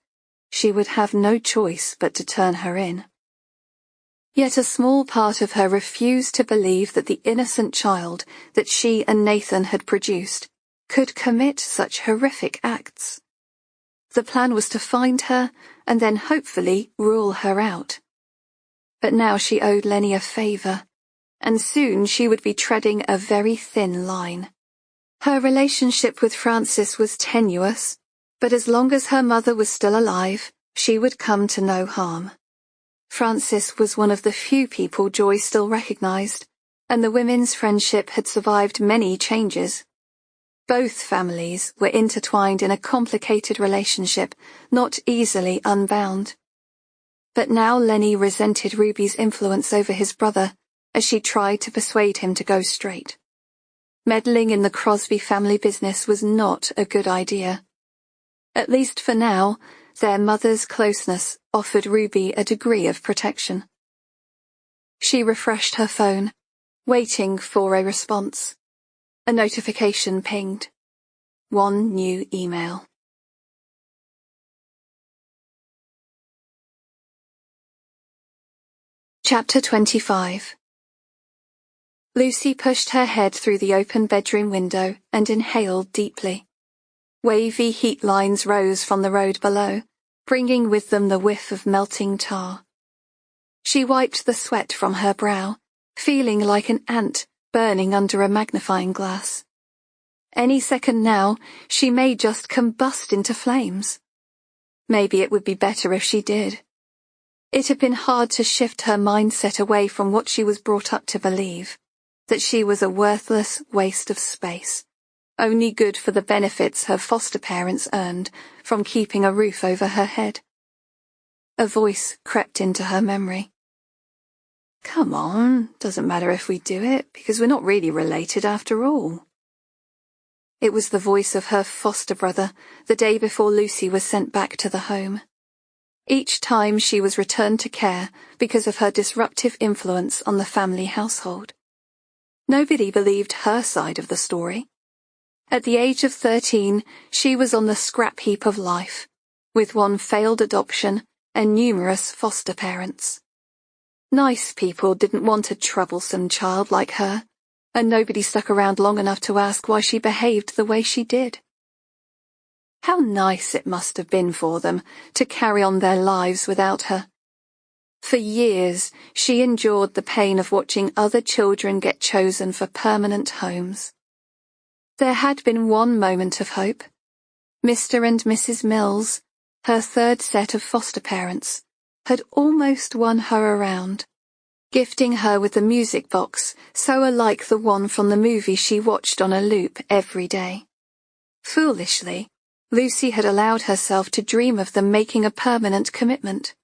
she would have no choice but to turn her in. Yet a small part of her refused to believe that the innocent child that she and Nathan had produced could commit such horrific acts. The plan was to find her and then hopefully rule her out. But now she owed Lenny a favor, and soon she would be treading a very thin line. Her relationship with Francis was tenuous, but as long as her mother was still alive, she would come to no harm. Francis was one of the few people Joy still recognized, and the women's friendship had survived many changes. Both families were intertwined in a complicated relationship, not easily unbound. But now Lenny resented Ruby's influence over his brother as she tried to persuade him to go straight. Meddling in the Crosby family business was not a good idea. At least for now, their mother's closeness offered Ruby a degree of protection. She refreshed her phone, waiting for a response. A notification pinged. One new email. Chapter 25. Lucy pushed her head through the open bedroom window and inhaled deeply. Wavy heat lines rose from the road below, bringing with them the whiff of melting tar. She wiped the sweat from her brow, feeling like an ant burning under a magnifying glass. Any second now, she may just combust into flames. Maybe it would be better if she did. It had been hard to shift her mindset away from what she was brought up to believe, that she was a worthless waste of space, only good for the benefits her foster parents earned from keeping a roof over her head. A voice crept into her memory. Come on, doesn't matter if we do it, because we're not really related after all. It was the voice of her foster brother the day before Lucy was sent back to the home. Each time she was returned to care because of her disruptive influence on the family household. Nobody believed her side of the story. At the age of 13, she was on the scrap heap of life, with one failed adoption and numerous foster parents. Nice people didn't want a troublesome child like her, and nobody stuck around long enough to ask why she behaved the way she did. How nice it must have been for them to carry on their lives without her. For years, she endured the pain of watching other children get chosen for permanent homes. There had been one moment of hope. Mr. and Mrs. Mills, her third set of foster parents, had almost won her around, gifting her with a music box so alike the one from the movie she watched on a loop every day. Foolishly, Lucy had allowed herself to dream of them making a permanent commitment.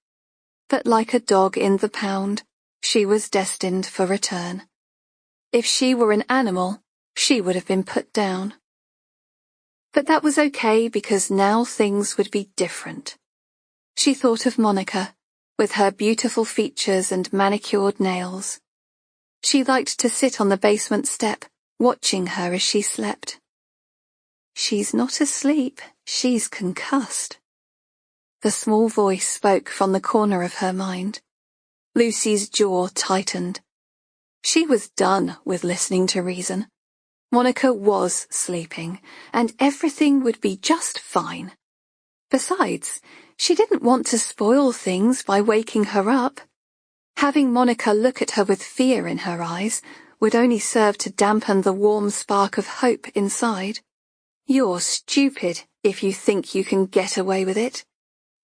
But like a dog in the pound, she was destined for return. If she were an animal, she would have been put down. But that was okay because now things would be different. She thought of Monica, with her beautiful features and manicured nails. She liked to sit on the basement step, watching her as she slept. She's not asleep, she's concussed. The small voice spoke from the corner of her mind. Lucy's jaw tightened. She was done with listening to reason. Monica was sleeping, and everything would be just fine. Besides, she didn't want to spoil things by waking her up. Having Monica look at her with fear in her eyes would only serve to dampen the warm spark of hope inside. You're stupid if you think you can get away with it.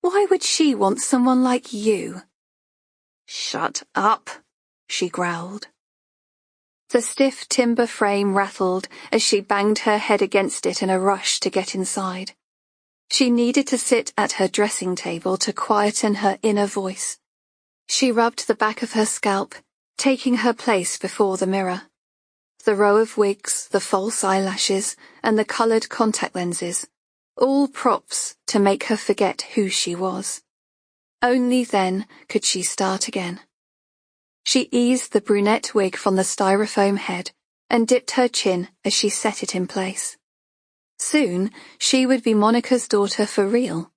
Why would she want someone like you? Shut up, she growled. The stiff timber frame rattled as she banged her head against it in a rush to get inside. She needed to sit at her dressing table to quieten her inner voice. She rubbed the back of her scalp, taking her place before the mirror. The row of wigs, the false eyelashes, and the coloured contact lenses, all props to make her forget who she was. Only then could she start again. She eased the brunette wig from the styrofoam head and dipped her chin as she set it in place. Soon she would be Monica's daughter for real.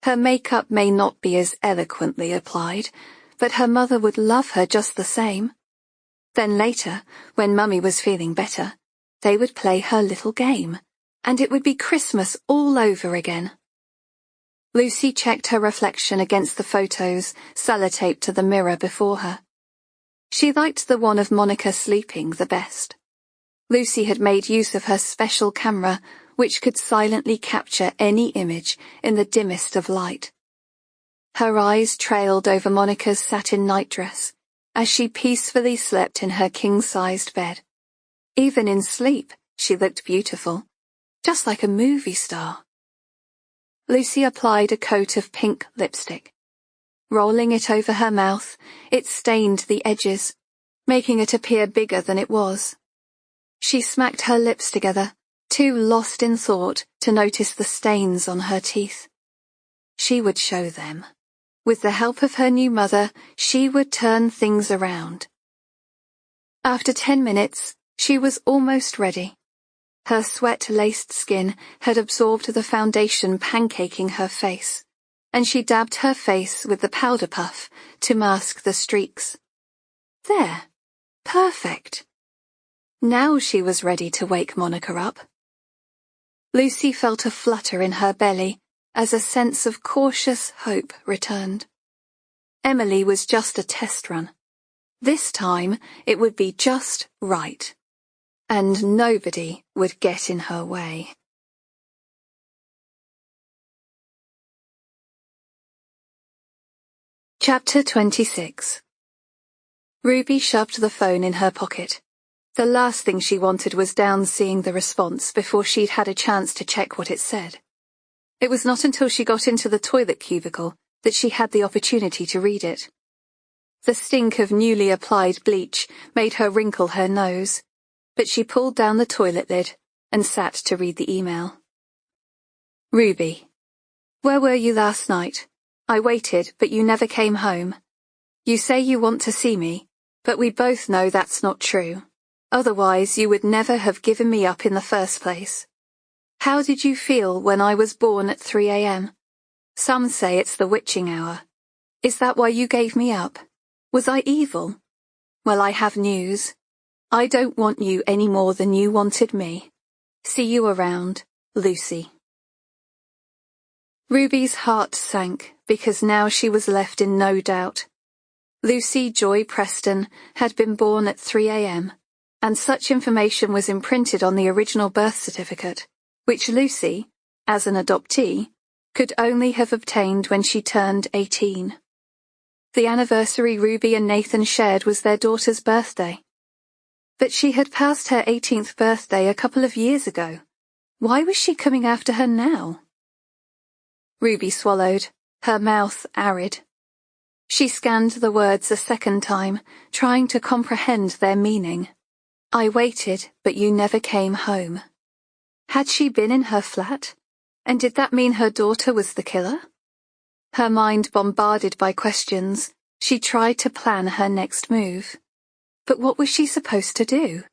Her makeup may not be as eloquently applied, but her mother would love her just the same. Then later, when Mummy was feeling better, they would play her little game, and it would be Christmas all over again. Lucy checked her reflection against the photos sellotaped to the mirror before her. She liked the one of Monica sleeping the best. Lucy had made use of her special camera, which could silently capture any image in the dimmest of light. Her eyes trailed over Monica's satin nightdress as she peacefully slept in her king-sized bed. Even in sleep, she looked beautiful, just like a movie star. Lucy applied a coat of pink lipstick. Rolling it over her mouth, it stained the edges, making it appear bigger than it was. She smacked her lips together, too lost in thought to notice the stains on her teeth. She would show them. With the help of her new mother, she would turn things around. After 10 minutes, she was almost ready. Her sweat-laced skin had absorbed the foundation pancaking her face, and she dabbed her face with the powder puff to mask the streaks. There. Perfect. Now she was ready to wake Monica up. Lucy felt a flutter in her belly as a sense of cautious hope returned. Emily was just a test run. This time it would be just right, and nobody would get in her way. Chapter 26. Ruby shoved the phone in her pocket. The last thing she wanted was Down seeing the response before she'd had a chance to check what it said. It was not until she got into the toilet cubicle that she had the opportunity to read it. The stink of newly applied bleach made her wrinkle her nose, but she pulled down the toilet lid and sat to read the email. Ruby, where were you last night? I waited, but you never came home. You say you want to see me, but we both know that's not true. Otherwise, you would never have given me up in the first place. How did you feel when I was born at 3 a.m? Some say it's the witching hour. Is that why you gave me up? Was I evil? Well, I have news. I don't want you any more than you wanted me. See you around, Lucy. Ruby's heart sank because now she was left in no doubt. Lucy Joy Preston had been born at 3 a.m, and such information was imprinted on the original birth certificate, which Lucy, as an adoptee, could only have obtained when she turned 18. The anniversary Ruby and Nathan shared was their daughter's birthday. But she had passed her 18th birthday a couple of years ago. Why was she coming after her now? Ruby swallowed, her mouth arid. She scanned the words a second time, trying to comprehend their meaning. I waited, but you never came home. Had she been in her flat? And did that mean her daughter was the killer? Her mind bombarded by questions, she tried to plan her next move. But what was she supposed to do?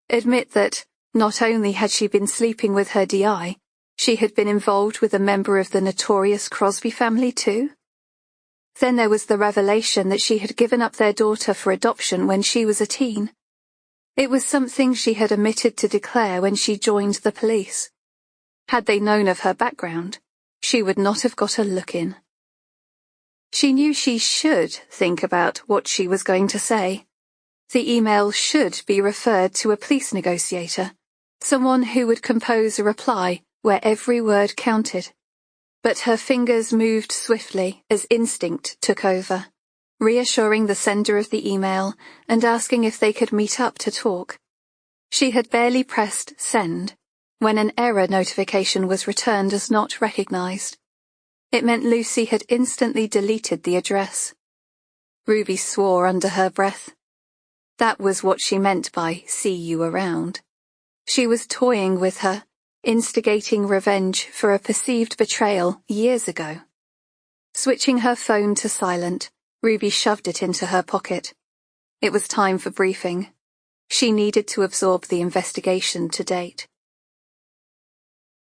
Admit that, Not only had she been sleeping with her DI, she had been involved with a member of the notorious Crosby family too. Then there was the revelation that she had given up their daughter for adoption when she was a teen. It was something she had omitted to declare when she joined the police. Had they known of her background, she would not have got a look in. She knew she should think about what she was going to say. The email should be referred to a police negotiator, someone who would compose a reply where every word counted. But her fingers moved swiftly as instinct took over, reassuring the sender of the email and asking if they could meet up to talk. She had barely pressed send when an error notification was returned as not recognized. It meant Lucy had instantly deleted the address. Ruby swore under her breath. That was what she meant by "see you around." She was toying with her, instigating revenge for a perceived betrayal years ago. Switching her phone to silent, Ruby shoved it into her pocket. It was time for briefing. She needed to absorb the investigation to date.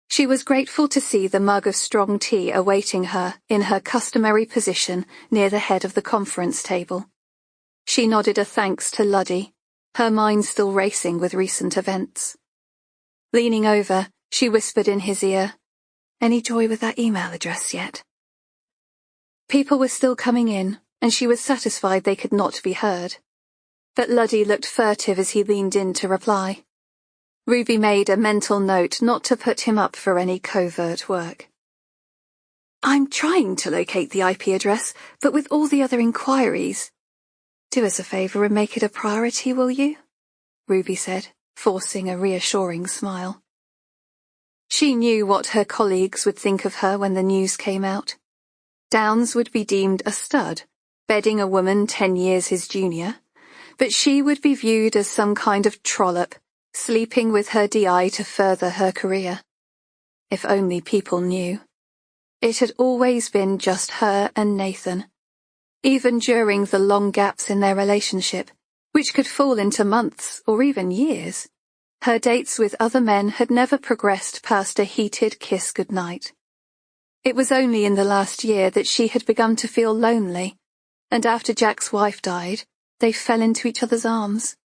She was grateful to see the mug of strong tea awaiting her in her customary position near the head of the conference table. She nodded a thanks to Luddy, her mind still racing with recent events. Leaning over, she whispered in his ear, "Any joy with that email address yet?" People were still coming in, and she was satisfied they could not be heard. But Luddy looked furtive as he leaned in to reply. Ruby made a mental note not to put him up for any covert work. "I'm trying to locate the IP address, but with all the other inquiries." "Do us a favor and make it a priority, will you?" Ruby said, forcing a reassuring smile. She knew what her colleagues would think of her when the news came out. Downs would be deemed a stud, bedding a woman 10 years his junior, but she would be viewed as some kind of trollop, sleeping with her DI to further her career. If only people knew. It had always been just her and Nathan. Even during the long gaps in their relationship, which could fall into months or even years, her dates with other men had never progressed past a heated kiss goodnight. It was only in the last year that she had begun to feel lonely, and after Jack's wife died, they fell into each other's arms.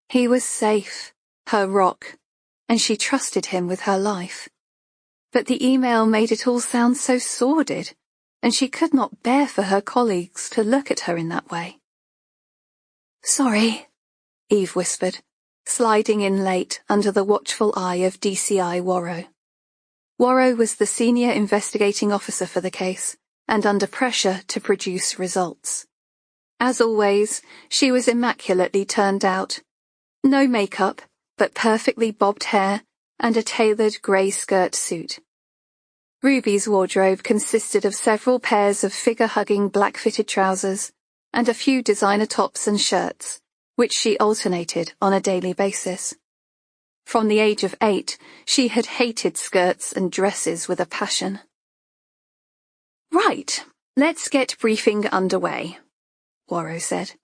He was safe, her rock, and she trusted him with her life. But the email made it all sound so sordid, and she could not bear for her colleagues to look at her in that way. "Sorry," Eve whispered, sliding in late under the watchful eye of DCI Warrow. Warrow was the senior investigating officer for the case, and under pressure to produce results. As always, she was immaculately turned out. No makeup, but perfectly bobbed hair and a tailored grey skirt suit. Ruby's wardrobe consisted of several pairs of figure-hugging black-fitted trousers and a few designer tops and shirts, which she alternated on a daily basis. From the age of 8, she had hated skirts and dresses with a passion. "Right, let's get briefing underway," Warrow said.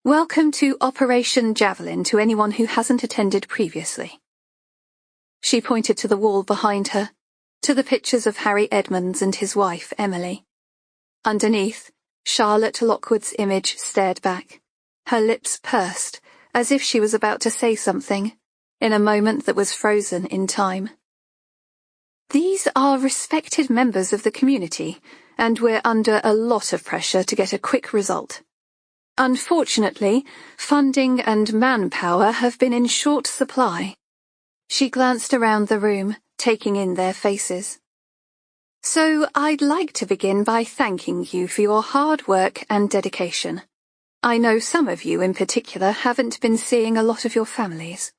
"Welcome to Operation Javelin to anyone who hasn't attended previously." She pointed to the wall behind her, to the pictures of Harry Edmonds and his wife, Emily. Underneath, Charlotte Lockwood's image stared back, her lips pursed, as if she was about to say something, in a moment that was frozen in time. "These are respected members of the community, and we're under a lot of pressure to get a quick result. Unfortunately, funding and manpower have been in short supply." She glanced around the room, taking in their faces. "So I'd like to begin by thanking you for your hard work and dedication. I know some of you in particular haven't been seeing a lot of your families."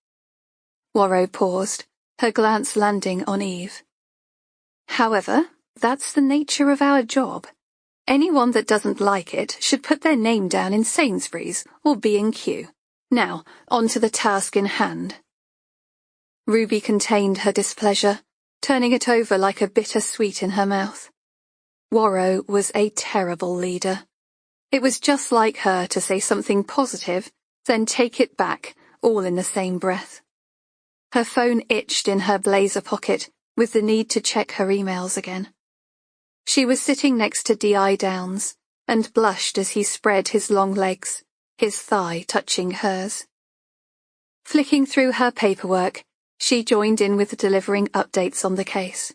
Warrow paused, her glance landing on Eve. "However, that's the nature of our job. Anyone that doesn't like it should put their name down in Sainsbury's or B&Q. Now, on to the task in hand." Ruby contained her displeasure, turning it over like a bitter sweet in her mouth. Warrow was a terrible leader. It was just like her to say something positive, then take it back, all in the same breath. Her phone itched in her blazer pocket with the need to check her emails again. She was sitting next to D.I. Downs and blushed as he spread his long legs, his thigh touching hers. Flicking through her paperwork, she joined in with delivering updates on the case.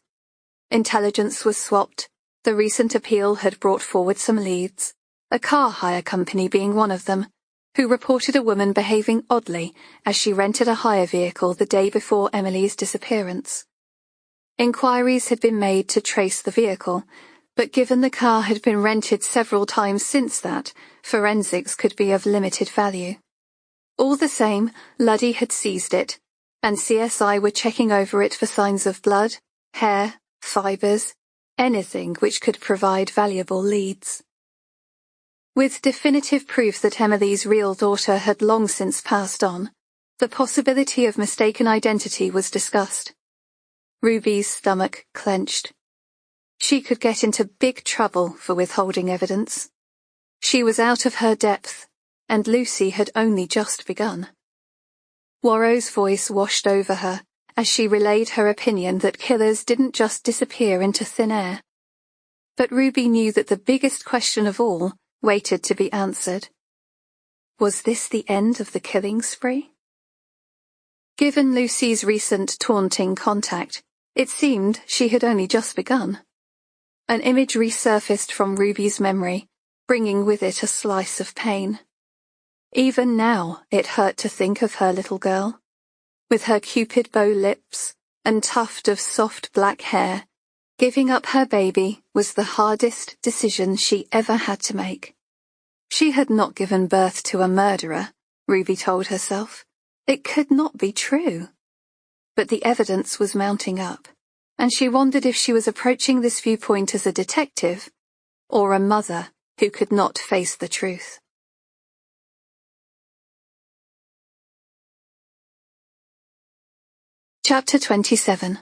Intelligence was swapped, the recent appeal had brought forward some leads, a car hire company being one of them, who reported a woman behaving oddly as she rented a hire vehicle the day before Emily's disappearance. Inquiries had been made to trace the vehicle, but given the car had been rented several times since that, forensics could be of limited value. All the same, Luddy had seized it, and CSI were checking over it for signs of blood, hair, fibers, anything which could provide valuable leads. With definitive proof that Emily's real daughter had long since passed on, the possibility of mistaken identity was discussed. Ruby's stomach clenched. She could get into big trouble for withholding evidence. She was out of her depth, and Lucy had only just begun. Warrow's voice washed over her as she relayed her opinion that killers didn't just disappear into thin air. But Ruby knew that the biggest question of all waited to be answered. Was this the end of the killing spree? Given Lucy's recent taunting contact, it seemed she had only just begun. An image resurfaced from Ruby's memory, bringing with it a slice of pain. Even now it hurt to think of her little girl, with her cupid bow lips and tuft of soft black hair. Giving up her baby was the hardest decision she ever had to make. She had not given birth to a murderer, Ruby told herself. It could not be true. But the evidence was mounting up, and she wondered if she was approaching this viewpoint as a detective or a mother who could not face the truth. Chapter 27.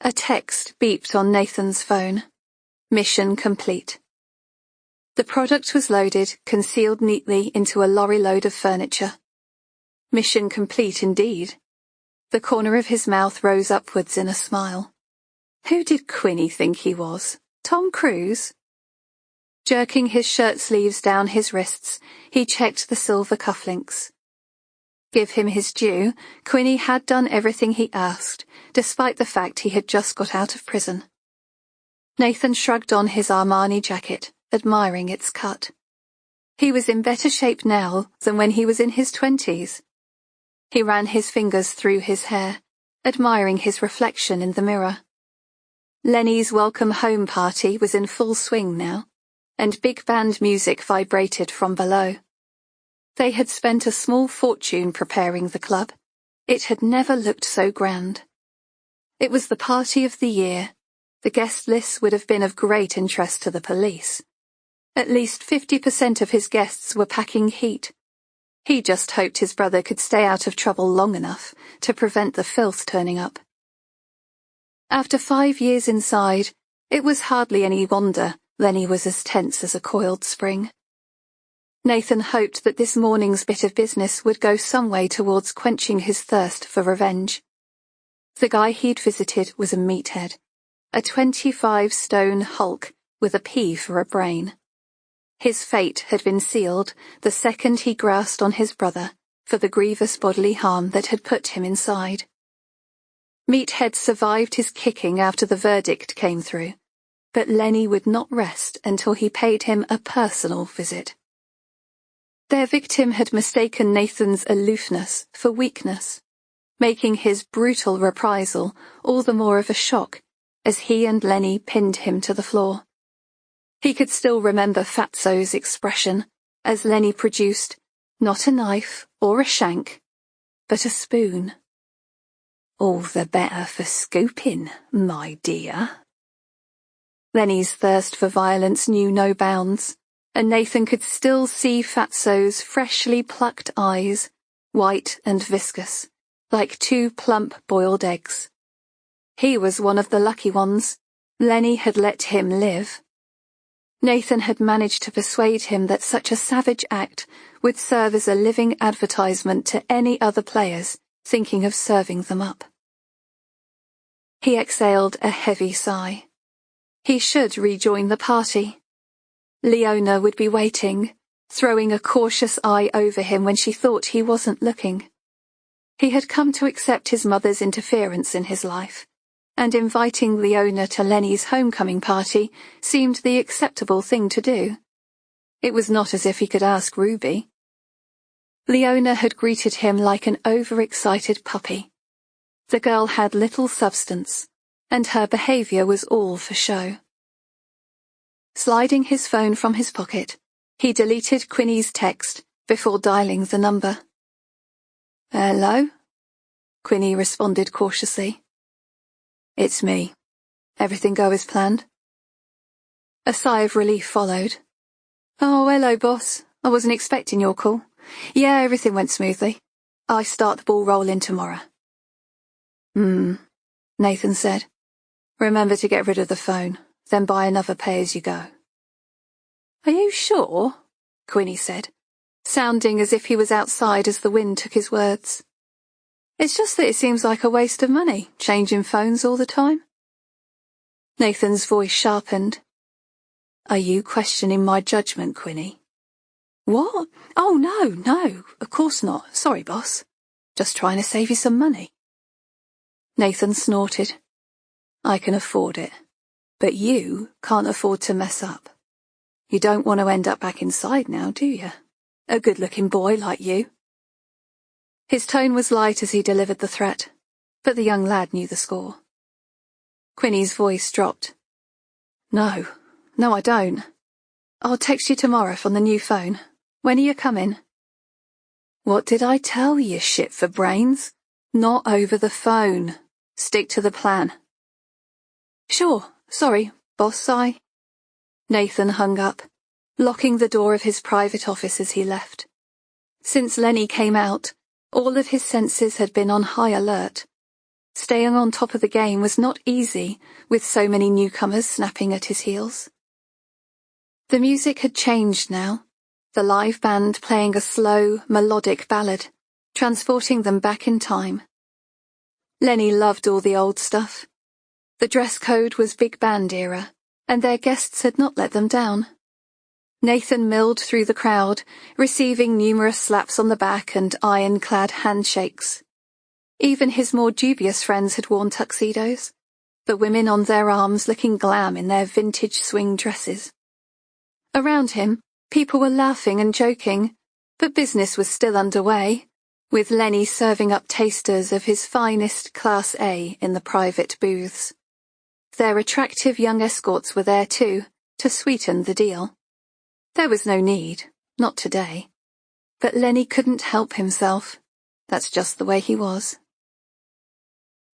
A text beeped on Nathan's phone. Mission complete. The product was loaded, concealed neatly into a lorry load of furniture. Mission complete indeed. The corner of his mouth rose upwards in a smile. Who did Quinny think he was? Tom Cruise? Jerking his shirt sleeves down his wrists, he checked the silver cufflinks. Give him his due, Quinny had done everything he asked, despite the fact he had just got out of prison. Nathan shrugged on his Armani jacket, admiring its cut. He was in better shape now than when he was in his 20s. He ran his fingers through his hair, admiring his reflection in the mirror. Lenny's welcome home party was in full swing now, and big band music vibrated from below. They had spent a small fortune preparing the club. It had never looked so grand. It was the party of the year. The guest list would have been of great interest to the police. At least 50% of his guests were packing heat. He just hoped his brother could stay out of trouble long enough to prevent the filth turning up. After 5 years inside, it was hardly any wonder Lenny was as tense as a coiled spring. Nathan hoped that this morning's bit of business would go some way towards quenching his thirst for revenge. The guy he'd visited was a meathead, a 25-stone hulk with a P for a brain. His fate had been sealed the second he grasped on his brother for the grievous bodily harm that had put him inside. Meathead survived his kicking after the verdict came through, but Lenny would not rest until he paid him a personal visit. Their victim had mistaken Nathan's aloofness for weakness, making his brutal reprisal all the more of a shock as he and Lenny pinned him to the floor. He could still remember Fatso's expression as Lenny produced not a knife or a shank, but a spoon. All the better for scooping, my dear. Lenny's thirst for violence knew no bounds, and Nathan could still see Fatso's freshly plucked eyes, white and viscous, like 2 plump boiled eggs. He was one of the lucky ones. Lenny had let him live. Nathan had managed to persuade him that such a savage act would serve as a living advertisement to any other players thinking of serving them up. He exhaled a heavy sigh. He should rejoin the party. Leona would be waiting, throwing a cautious eye over him when she thought he wasn't looking. He had come to accept his mother's interference in his life, and inviting Leona to Lenny's homecoming party seemed the acceptable thing to do. It was not as if he could ask Ruby. Leona had greeted him like an overexcited puppy. The girl had little substance, and her behaviour was all for show. Sliding his phone from his pocket, he deleted Quinny's text before dialing the number. "Hello?" Quinny responded cautiously. "It's me. Everything go as planned?" A sigh of relief followed. "Oh, hello, boss. I wasn't expecting your call. Yeah, everything went smoothly. I start the ball rolling tomorrow." Nathan said. "Remember to get rid of the phone, then buy another pay-as-you-go." "Are you sure?" Quinny said, sounding as if he was outside as the wind took his words. "It's just that it seems like a waste of money, changing phones all the time." Nathan's voice sharpened. "Are you questioning my judgment, Quinny?" "What? Oh, no, of course not. Sorry, boss. Just trying to save you some money." Nathan snorted. "I can afford it, but you can't afford to mess up. You don't want to end up back inside now, do you? A good-looking boy like you." His tone was light as he delivered the threat, but the young lad knew the score. Quinny's voice dropped. No, I don't. I'll text you tomorrow from the new phone. When are you coming?" "What did I tell you, shit for brains? Not over the phone. Stick to the plan." "Sure, sorry, boss, Nathan hung up, locking the door of his private office as he left. Since Lenny came out, all of his senses had been on high alert. Staying on top of the game was not easy, with so many newcomers snapping at his heels. The music had changed now, the live band playing a slow, melodic ballad, transporting them back in time. Lenny loved all the old stuff. The dress code was big band era, and their guests had not let them down. Nathan milled through the crowd, receiving numerous slaps on the back and iron-clad handshakes. Even his more dubious friends had worn tuxedos, the women on their arms looking glam in their vintage swing dresses. Around him, people were laughing and joking, but business was still underway, with Lenny serving up tasters of his finest Class A in the private booths. Their attractive young escorts were there too, to sweeten the deal. There was no need, not today. But Lenny couldn't help himself. That's just the way he was.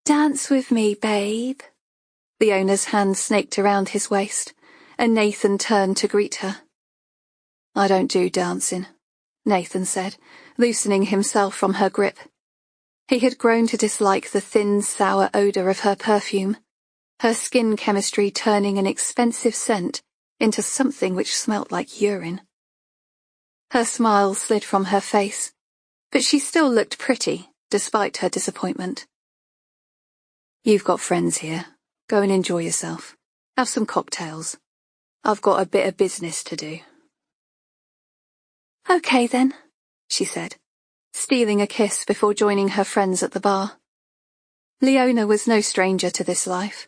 "Dance with me, babe." The owner's hand snaked around his waist, and Nathan turned to greet her. "I don't do dancing," Nathan said, loosening himself from her grip. He had grown to dislike the thin, sour odour of her perfume, her skin chemistry turning an expensive scent into something which smelt like urine. Her smile slid from her face, but she still looked pretty, despite her disappointment. "You've got friends here. Go and enjoy yourself. Have some cocktails. I've got a bit of business to do." "Okay then," she said, stealing a kiss before joining her friends at the bar. Leona was no stranger to this life.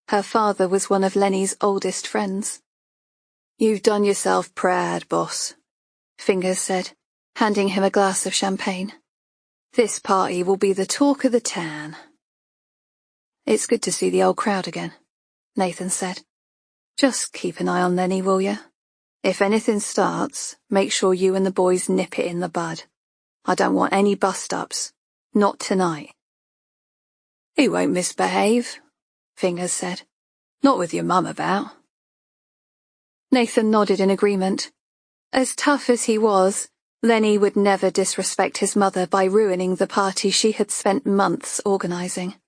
Her father was one of Lenny's oldest friends. "You've done yourself proud, boss," Fingers said, handing him a glass of champagne. "This party will be the talk of the town." "It's good to see the old crowd again," Nathan said. "Just keep an eye on Lenny, will you? If anything starts, make sure you and the boys nip it in the bud. I don't want any bust-ups. Not tonight." "He won't misbehave," Fingers said. "Not with your mum about." Nathan nodded in agreement. As tough as he was, Lenny would never disrespect his mother by ruining the party she had spent months organising.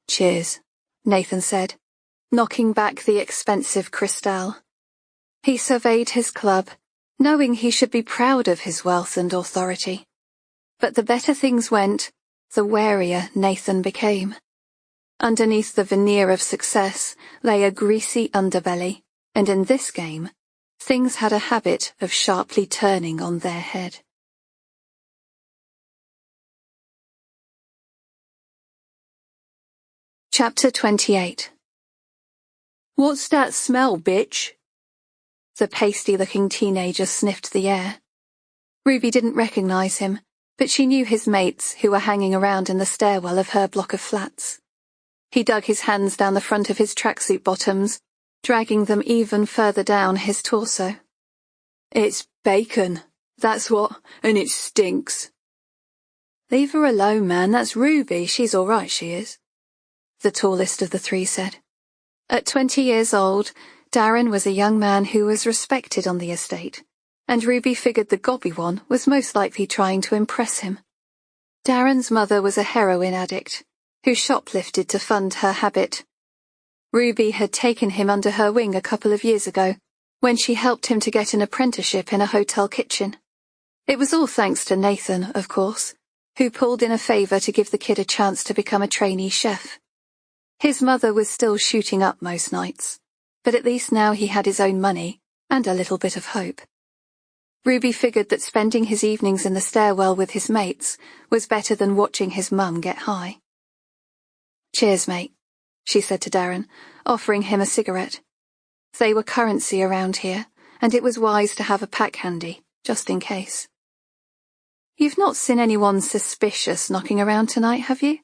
"Cheers," Nathan said, knocking back the expensive Cristal. He surveyed his club, knowing he should be proud of his wealth and authority. But the better things went, the warier Nathan became. Underneath the veneer of success lay a greasy underbelly, and in this game, things had a habit of sharply turning on their head. Chapter 28. "What's that smell, bitch?" The pasty-looking teenager sniffed the air. Ruby didn't recognize him, but she knew his mates who were hanging around in the stairwell of her block of flats. He dug his hands down the front of his tracksuit bottoms, dragging them even further down his torso. "It's bacon, that's what, and it stinks." "Leave her alone, man, that's Ruby, she's all right, she is," the tallest of the three said. At 20 years old, Darren was a young man who was respected on the estate, and Ruby figured the gobby one was most likely trying to impress him. Darren's mother was a heroin addict, who shoplifted to fund her habit. Ruby had taken him under her wing a couple of years ago, when she helped him to get an apprenticeship in a hotel kitchen. It was all thanks to Nathan, of course, who pulled in a favor to give the kid a chance to become a trainee chef. His mother was still shooting up most nights, but at least now he had his own money and a little bit of hope. Ruby figured that spending his evenings in the stairwell with his mates was better than watching his mum get high. "Cheers, mate," she said to Darren, offering him a cigarette. They were currency around here, and it was wise to have a pack handy, just in case. "You've not seen anyone suspicious knocking around tonight, have you?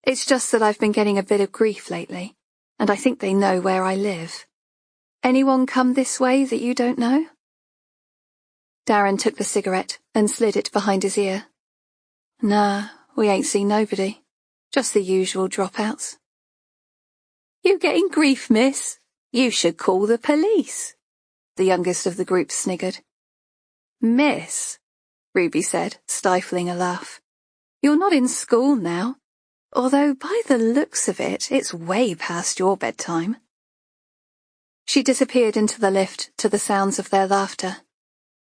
It's just that I've been getting a bit of grief lately, and I think they know where I live. Anyone come this way that you don't know?" Darren took the cigarette and slid it behind his ear. "Nah, we ain't seen nobody. Just the usual dropouts." "You getting grief, miss? You should call the police," the youngest of the group sniggered. "Miss," Ruby said, stifling a laugh. "You're not in school now, although by the looks of it, it's way past your bedtime." She disappeared into the lift to the sounds of their laughter.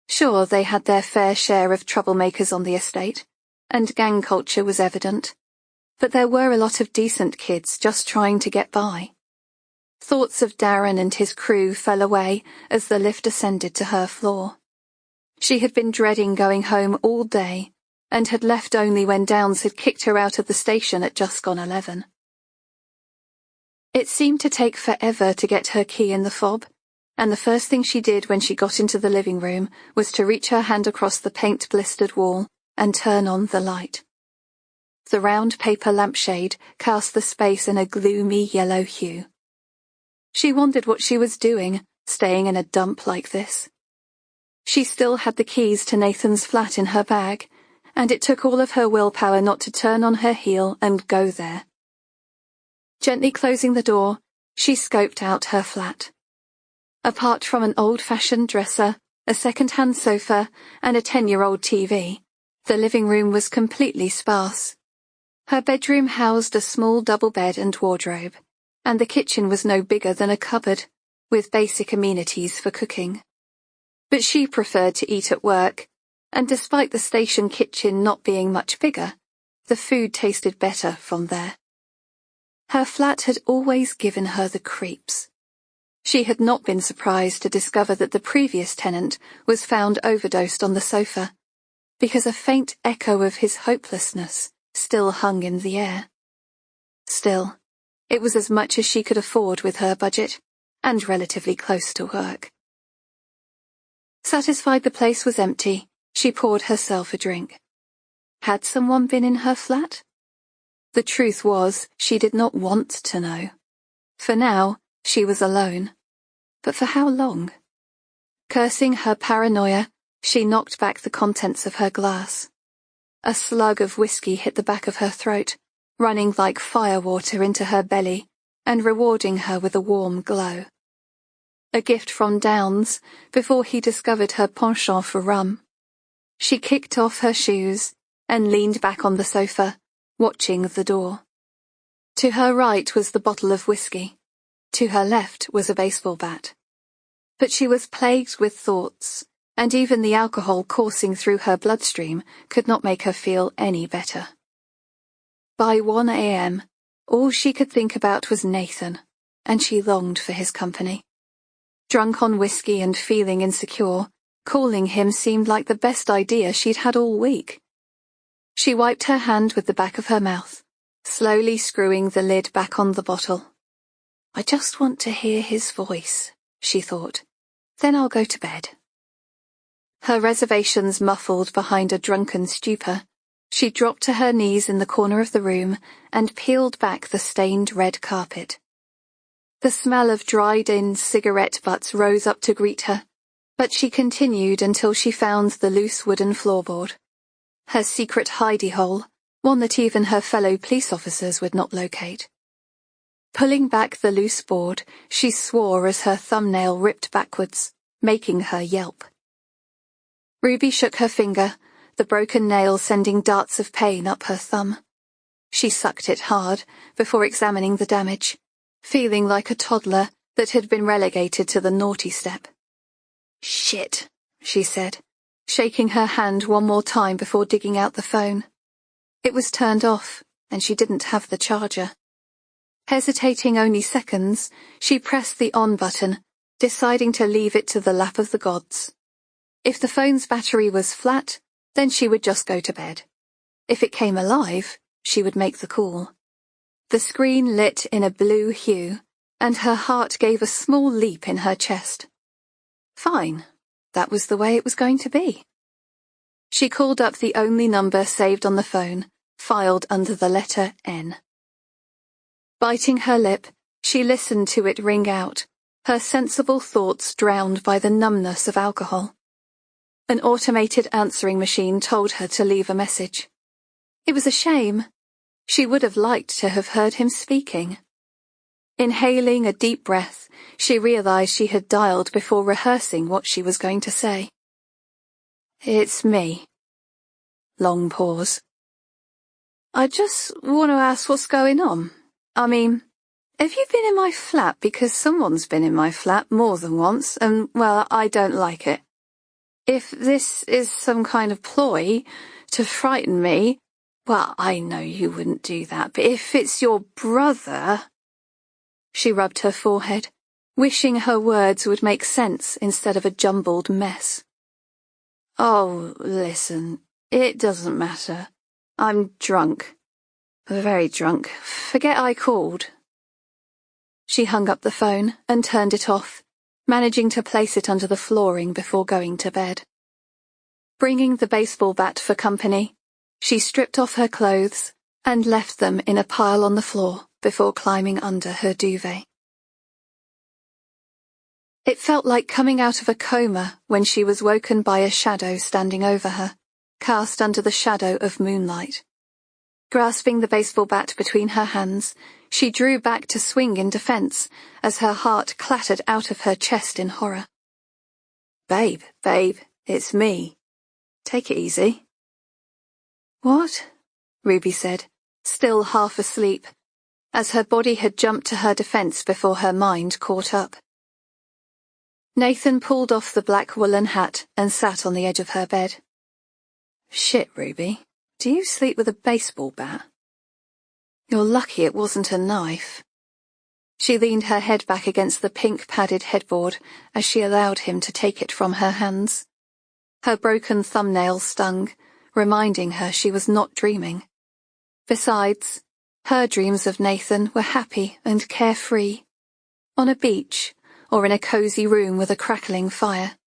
Sure, they had their fair share of troublemakers on the estate, and gang culture was evident, but there were a lot of decent kids just trying to get by. Thoughts of Darren and his crew fell away as the lift ascended to her floor. She had been dreading going home all day, and had left only when Downs had kicked her out of the station at just gone 11. It seemed to take forever to get her key in the fob, and the first thing she did when she got into the living room was to reach her hand across the paint-blistered wall and turn on the light. The round paper lampshade cast the space in a gloomy yellow hue. She wondered what she was doing, staying in a dump like this. She still had the keys to Nathan's flat in her bag, and it took all of her willpower not to turn on her heel and go there. Gently closing the door, she scoped out her flat. Apart from an old-fashioned dresser, a second-hand sofa, and a 10-year-old TV, the living room was completely sparse. Her bedroom housed a small double bed and wardrobe, and the kitchen was no bigger than a cupboard, with basic amenities for cooking. But she preferred to eat at work, and despite the station kitchen not being much bigger, the food tasted better from there. Her flat had always given her the creeps. She had not been surprised to discover that the previous tenant was found overdosed on the sofa, because a faint echo of his hopelessness still hung in the air. Still, it was as much as she could afford with her budget, and relatively close to work. Satisfied the place was empty, she poured herself a drink. Had someone been in her flat? The truth was, she did not want to know. For now, she was alone. But for how long? Cursing her paranoia, she knocked back the contents of her glass. A slug of whiskey hit the back of her throat, running like firewater into her belly, and rewarding her with a warm glow. A gift from Downs, before he discovered her penchant for rum. She kicked off her shoes, and leaned back on the sofa, watching the door. To her right was the bottle of whiskey. To her left was a baseball bat. But she was plagued with thoughts, and even the alcohol coursing through her bloodstream could not make her feel any better. By 1 a.m., all she could think about was Nathan, and she longed for his company. Drunk on whiskey and feeling insecure, calling him seemed like the best idea she'd had all week. She wiped her hand with the back of her mouth, slowly screwing the lid back on the bottle. I just want to hear his voice, she thought. Then I'll go to bed. Her reservations muffled behind a drunken stupor, she dropped to her knees in the corner of the room and peeled back the stained red carpet. The smell of dried-in cigarette butts rose up to greet her, but she continued until she found the loose wooden floorboard. Her secret hidey hole, one that even her fellow police officers would not locate. Pulling back the loose board, she swore as her thumbnail ripped backwards, making her yelp. Ruby shook her finger, the broken nail sending darts of pain up her thumb. She sucked it hard before examining the damage, feeling like a toddler that had been relegated to the naughty step. Shit, she said, shaking her hand one more time before digging out the phone. It was turned off, and she didn't have the charger. Hesitating only seconds, she pressed the on button, deciding to leave it to the lap of the gods. If the phone's battery was flat, then she would just go to bed. If it came alive, she would make the call. The screen lit in a blue hue, and her heart gave a small leap in her chest. Fine, that was the way it was going to be. She called up the only number saved on the phone, filed under the letter N. Biting her lip, she listened to it ring out, her sensible thoughts drowned by the numbness of alcohol. An automated answering machine told her to leave a message. It was a shame. She would have liked to have heard him speaking. Inhaling a deep breath, she realized she had dialed before rehearsing what she was going to say. It's me. Long pause. I just want to ask what's going on. I mean, have you been in my flat? Because someone's been in my flat more than once, and, well, I don't like it. If this is some kind of ploy to frighten me, well, I know you wouldn't do that, but if it's your brother... She rubbed her forehead, wishing her words would make sense instead of a jumbled mess. Oh, listen, it doesn't matter. I'm drunk. Very drunk. Forget I called. She hung up the phone and turned it off, managing to place it under the flooring before going to bed. Bringing the baseball bat for company, she stripped off her clothes and left them in a pile on the floor before climbing under her duvet. It felt like coming out of a coma when she was woken by a shadow standing over her, cast under the shadow of moonlight. Grasping the baseball bat between her hands, she drew back to swing in defense as her heart clattered out of her chest in horror. Babe, it's me. Take it easy. What? Ruby said, still half asleep, as her body had jumped to her defense before her mind caught up. Nathan pulled off the black woolen hat and sat on the edge of her bed. Shit, Ruby. Do you sleep with a baseball bat? You're lucky it wasn't a knife. She leaned her head back against the pink padded headboard as she allowed him to take it from her hands. Her broken thumbnail stung, reminding her she was not dreaming. Besides, her dreams of Nathan were happy and carefree. On a beach, or in a cozy room with a crackling fire.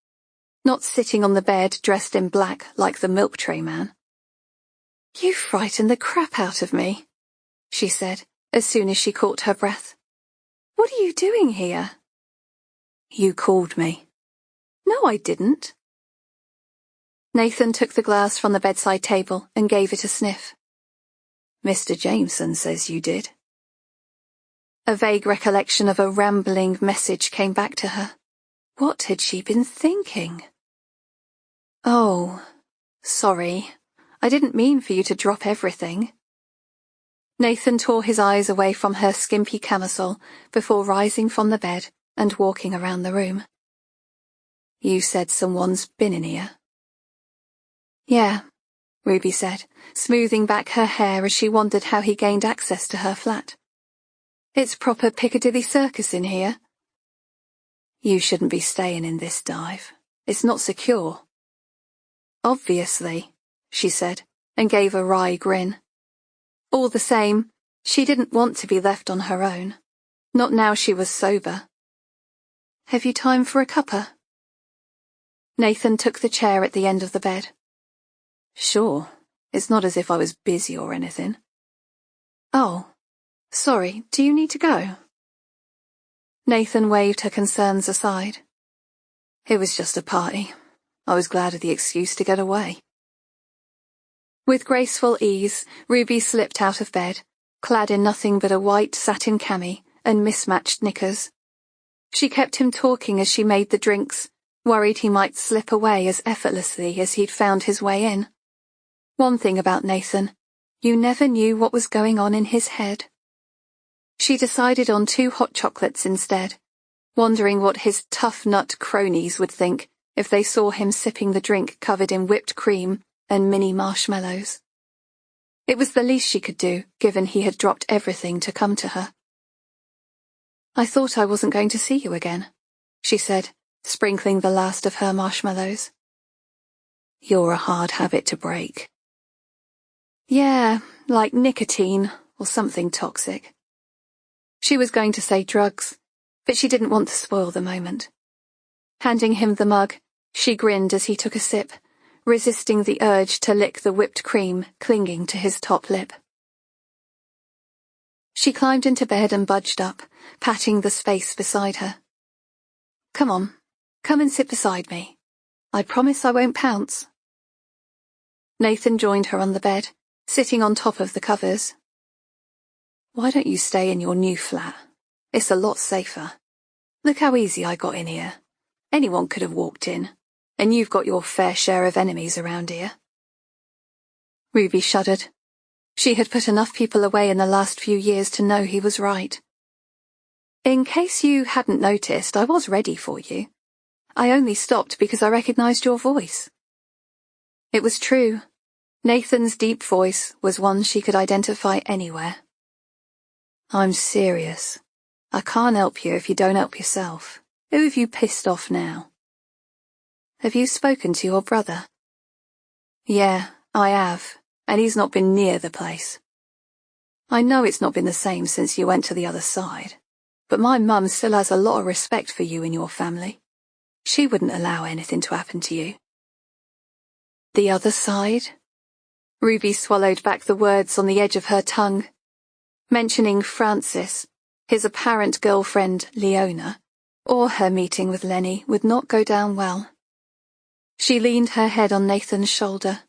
Not sitting on the bed dressed in black like the milk tray man. You frightened the crap out of me, she said, as soon as she caught her breath. What are you doing here? You called me. No, I didn't. Nathan took the glass from the bedside table and gave it a sniff. Mr. Jameson says you did. A vague recollection of a rambling message came back to her. What had she been thinking? Oh, sorry. I didn't mean for you to drop everything. Nathan tore his eyes away from her skimpy camisole before rising from the bed and walking around the room. You said someone's been in here. Yeah, Ruby said, smoothing back her hair as she wondered how he gained access to her flat. It's proper Piccadilly Circus in here. You shouldn't be staying in this dive. It's not secure. Obviously, she said, and gave a wry grin. All the same, she didn't want to be left on her own. Not now she was sober. Have you time for a cuppa? Nathan took the chair at the end of the bed. Sure, it's not as if I was busy or anything. Oh, sorry, do you need to go? Nathan waved her concerns aside. It was just a party. I was glad of the excuse to get away. With graceful ease, Ruby slipped out of bed, clad in nothing but a white satin cami and mismatched knickers. She kept him talking as she made the drinks, worried he might slip away as effortlessly as he'd found his way in. One thing about Nathan, you never knew what was going on in his head. She decided on 2 hot chocolates instead, wondering what his tough nut cronies would think if they saw him sipping the drink covered in whipped cream and mini marshmallows. It was the least she could do, given he had dropped everything to come to her. I thought I wasn't going to see you again, she said, sprinkling the last of her marshmallows. You're a hard habit to break. Yeah, like nicotine or something toxic. She was going to say drugs, but she didn't want to spoil the moment. Handing him the mug, she grinned as he took a sip, resisting the urge to lick the whipped cream clinging to his top lip. She climbed into bed and budged up, patting the space beside her. Come on, come and sit beside me. I promise I won't pounce. Nathan joined her on the bed, sitting on top of the covers. Why don't you stay in your new flat? It's a lot safer. Look how easy I got in here. Anyone could have walked in, and you've got your fair share of enemies around here. Ruby shuddered. She had put enough people away in the last few years to know he was right. In case you hadn't noticed, I was ready for you. I only stopped because I recognized your voice. It was true. Nathan's deep voice was one she could identify anywhere. I'm serious. I can't help you if you don't help yourself. Who have you pissed off now? Have you spoken to your brother? Yeah, I have, and he's not been near the place. I know it's not been the same since you went to the other side, but my mum still has a lot of respect for you and your family. She wouldn't allow anything to happen to you. The other side? Ruby swallowed back the words on the edge of her tongue. Mentioning Francis, his apparent girlfriend Leona, or her meeting with Lenny would not go down well. She leaned her head on Nathan's shoulder.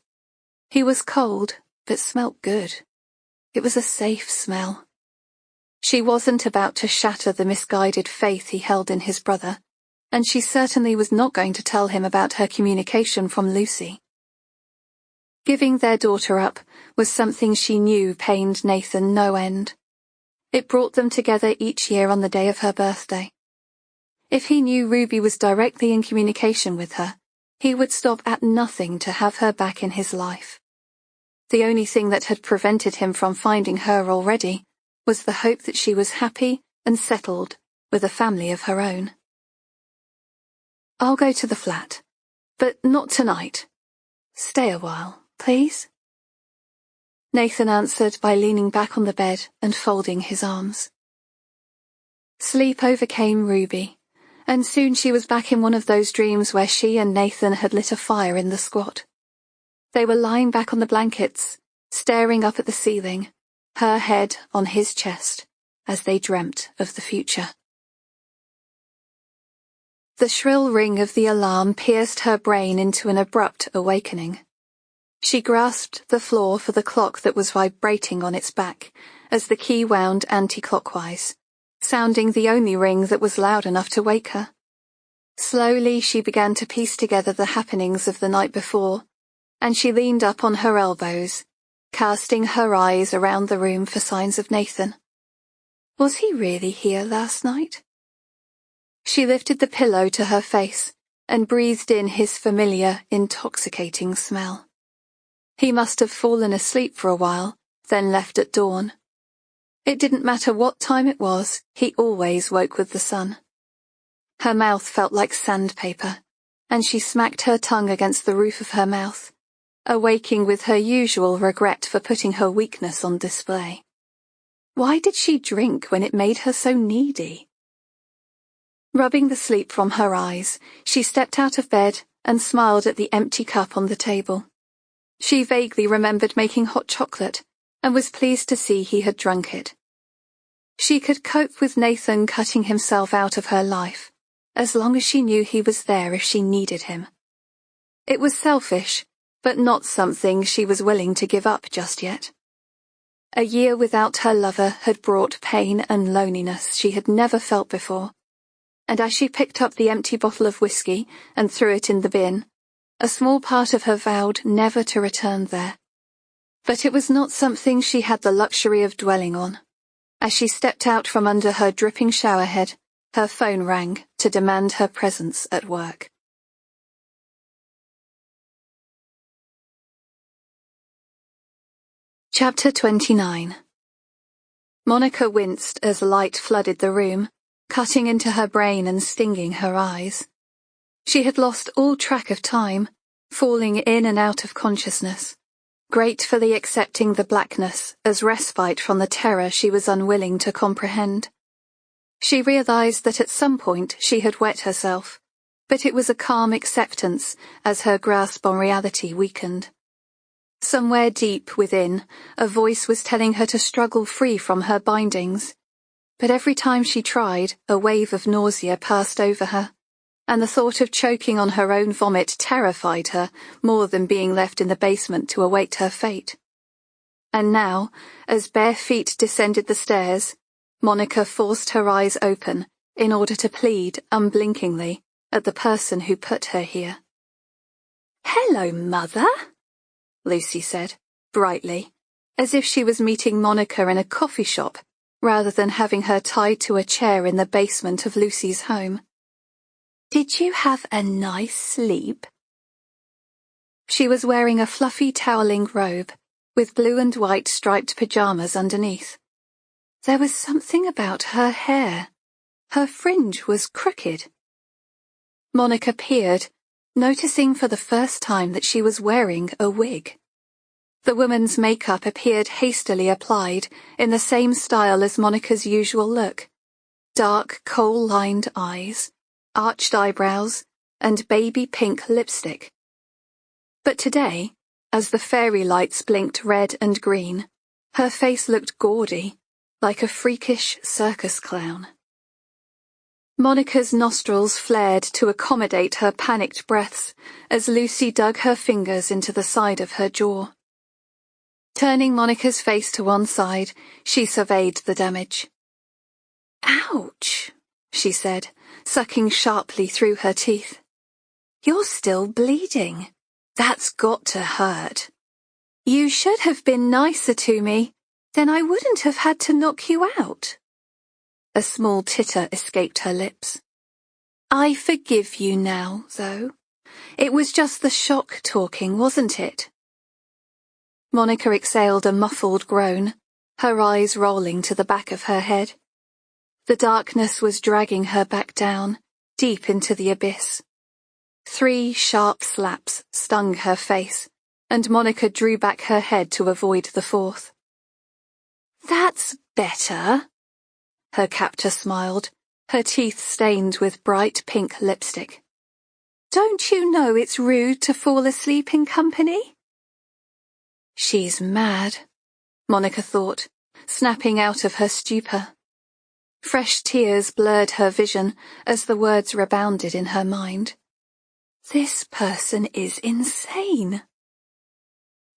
He was cold, but smelt good. It was a safe smell. She wasn't about to shatter the misguided faith he held in his brother, and she certainly was not going to tell him about her communication from Lucy. Giving their daughter up was something she knew pained Nathan no end. It brought them together each year on the day of her birthday. If he knew Ruby was directly in communication with her, he would stop at nothing to have her back in his life. The only thing that had prevented him from finding her already was the hope that she was happy and settled with a family of her own. I'll go to the flat, but not tonight. Stay a while, please. Nathan answered by leaning back on the bed and folding his arms. Sleep overcame Ruby, and soon she was back in one of those dreams where she and Nathan had lit a fire in the squat. They were lying back on the blankets, staring up at the ceiling, her head on his chest, as they dreamt of the future. The shrill ring of the alarm pierced her brain into an abrupt awakening. She grasped the floor for the clock that was vibrating on its back as the key wound anti-clockwise, sounding the only ring that was loud enough to wake her. Slowly she began to piece together the happenings of the night before, and she leaned up on her elbows, casting her eyes around the room for signs of Nathan. Was he really here last night? She lifted the pillow to her face and breathed in his familiar, intoxicating smell. He must have fallen asleep for a while, then left at dawn. It didn't matter what time it was, he always woke with the sun. Her mouth felt like sandpaper, and she smacked her tongue against the roof of her mouth, awaking with her usual regret for putting her weakness on display. Why did she drink when it made her so needy? Rubbing the sleep from her eyes, she stepped out of bed and smiled at the empty cup on the table. She vaguely remembered making hot chocolate, and was pleased to see he had drunk it. She could cope with Nathan cutting himself out of her life, as long as she knew he was there if she needed him. It was selfish, but not something she was willing to give up just yet. A year without her lover had brought pain and loneliness she had never felt before, and as she picked up the empty bottle of whiskey and threw it in the bin, a small part of her vowed never to return there. But it was not something she had the luxury of dwelling on. As she stepped out from under her dripping showerhead, her phone rang to demand her presence at work. Chapter 29. Monica winced as light flooded the room, cutting into her brain and stinging her eyes. She had lost all track of time, falling in and out of consciousness, gratefully accepting the blackness as respite from the terror she was unwilling to comprehend. She realized that at some point she had wet herself, but it was a calm acceptance as her grasp on reality weakened. Somewhere deep within, a voice was telling her to struggle free from her bindings, but every time she tried, a wave of nausea passed over her, and the thought of choking on her own vomit terrified her more than being left in the basement to await her fate. And now, as bare feet descended the stairs, Monica forced her eyes open in order to plead unblinkingly at the person who put her here. "Hello, Mother," Lucy said, brightly, as if she was meeting Monica in a coffee shop rather than having her tied to a chair in the basement of Lucy's home. "Did you have a nice sleep?" She was wearing a fluffy toweling robe, with blue and white striped pajamas underneath. There was something about her hair. Her fringe was crooked. Monica peered, noticing for the first time that she was wearing a wig. The woman's makeup appeared hastily applied in the same style as Monica's usual look: dark, coal-lined eyes, arched eyebrows, and baby pink lipstick. But today, as the fairy lights blinked red and green, her face looked gaudy, like a freakish circus clown. Monica's nostrils flared to accommodate her panicked breaths as Lucy dug her fingers into the side of her jaw. Turning Monica's face to one side, she surveyed the damage. "Ouch," she said, sucking sharply through her teeth. "You're still bleeding. That's got to hurt. You should have been nicer to me, then I wouldn't have had to knock you out." A small titter escaped her lips. "I forgive you now, though. It was just the shock talking, wasn't it?" Monica exhaled a muffled groan, her eyes rolling to the back of her head. The darkness was dragging her back down, deep into the abyss. 3 sharp slaps stung her face, and Monica drew back her head to avoid the 4th. "That's better," her captor smiled, her teeth stained with bright pink lipstick. "Don't you know it's rude to fall asleep in company?" She's mad, Monica thought, snapping out of her stupor. Fresh tears blurred her vision as the words rebounded in her mind. This person is insane.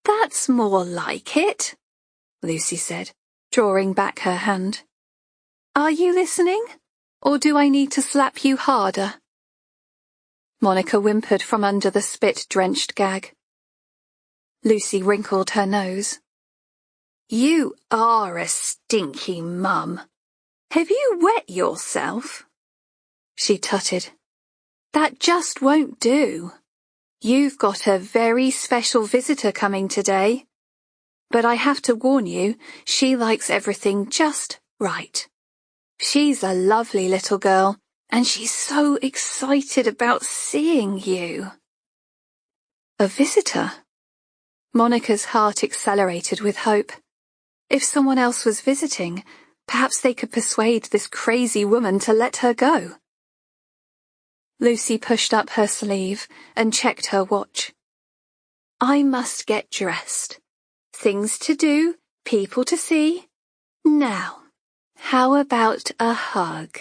"That's more like it," Lucy said, drawing back her hand. "Are you listening? Or do I need to slap you harder?" Monica whimpered from under the spit-drenched gag. Lucy wrinkled her nose. "You are a stinky mum. Have you wet yourself?" She tutted. "That just won't do. You've got a very special visitor coming today. But I have to warn you, she likes everything just right. She's a lovely little girl, and she's so excited about seeing you." A visitor? Monica's heart accelerated with hope. If someone else was visiting, perhaps they could persuade this crazy woman to let her go. Lucy pushed up her sleeve and checked her watch. "I must get dressed. Things to do, people to see. Now, how about a hug?"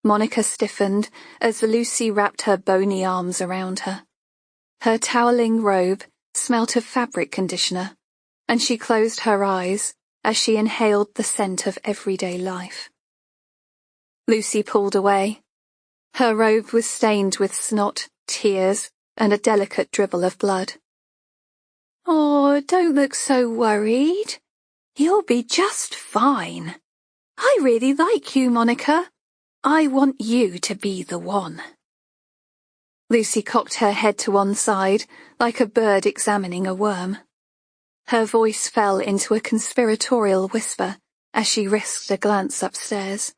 Monica stiffened as Lucy wrapped her bony arms around her. Her toweling robe smelt of fabric conditioner, and she closed her eyes as she inhaled the scent of everyday life. Lucy pulled away. Her robe was stained with snot, tears, and a delicate dribble of blood. "Oh, don't look so worried. You'll be just fine. I really like you, Monica. I want you to be the one." Lucy cocked her head to one side, like a bird examining a worm. Her voice fell into a conspiratorial whisper as she risked a glance upstairs.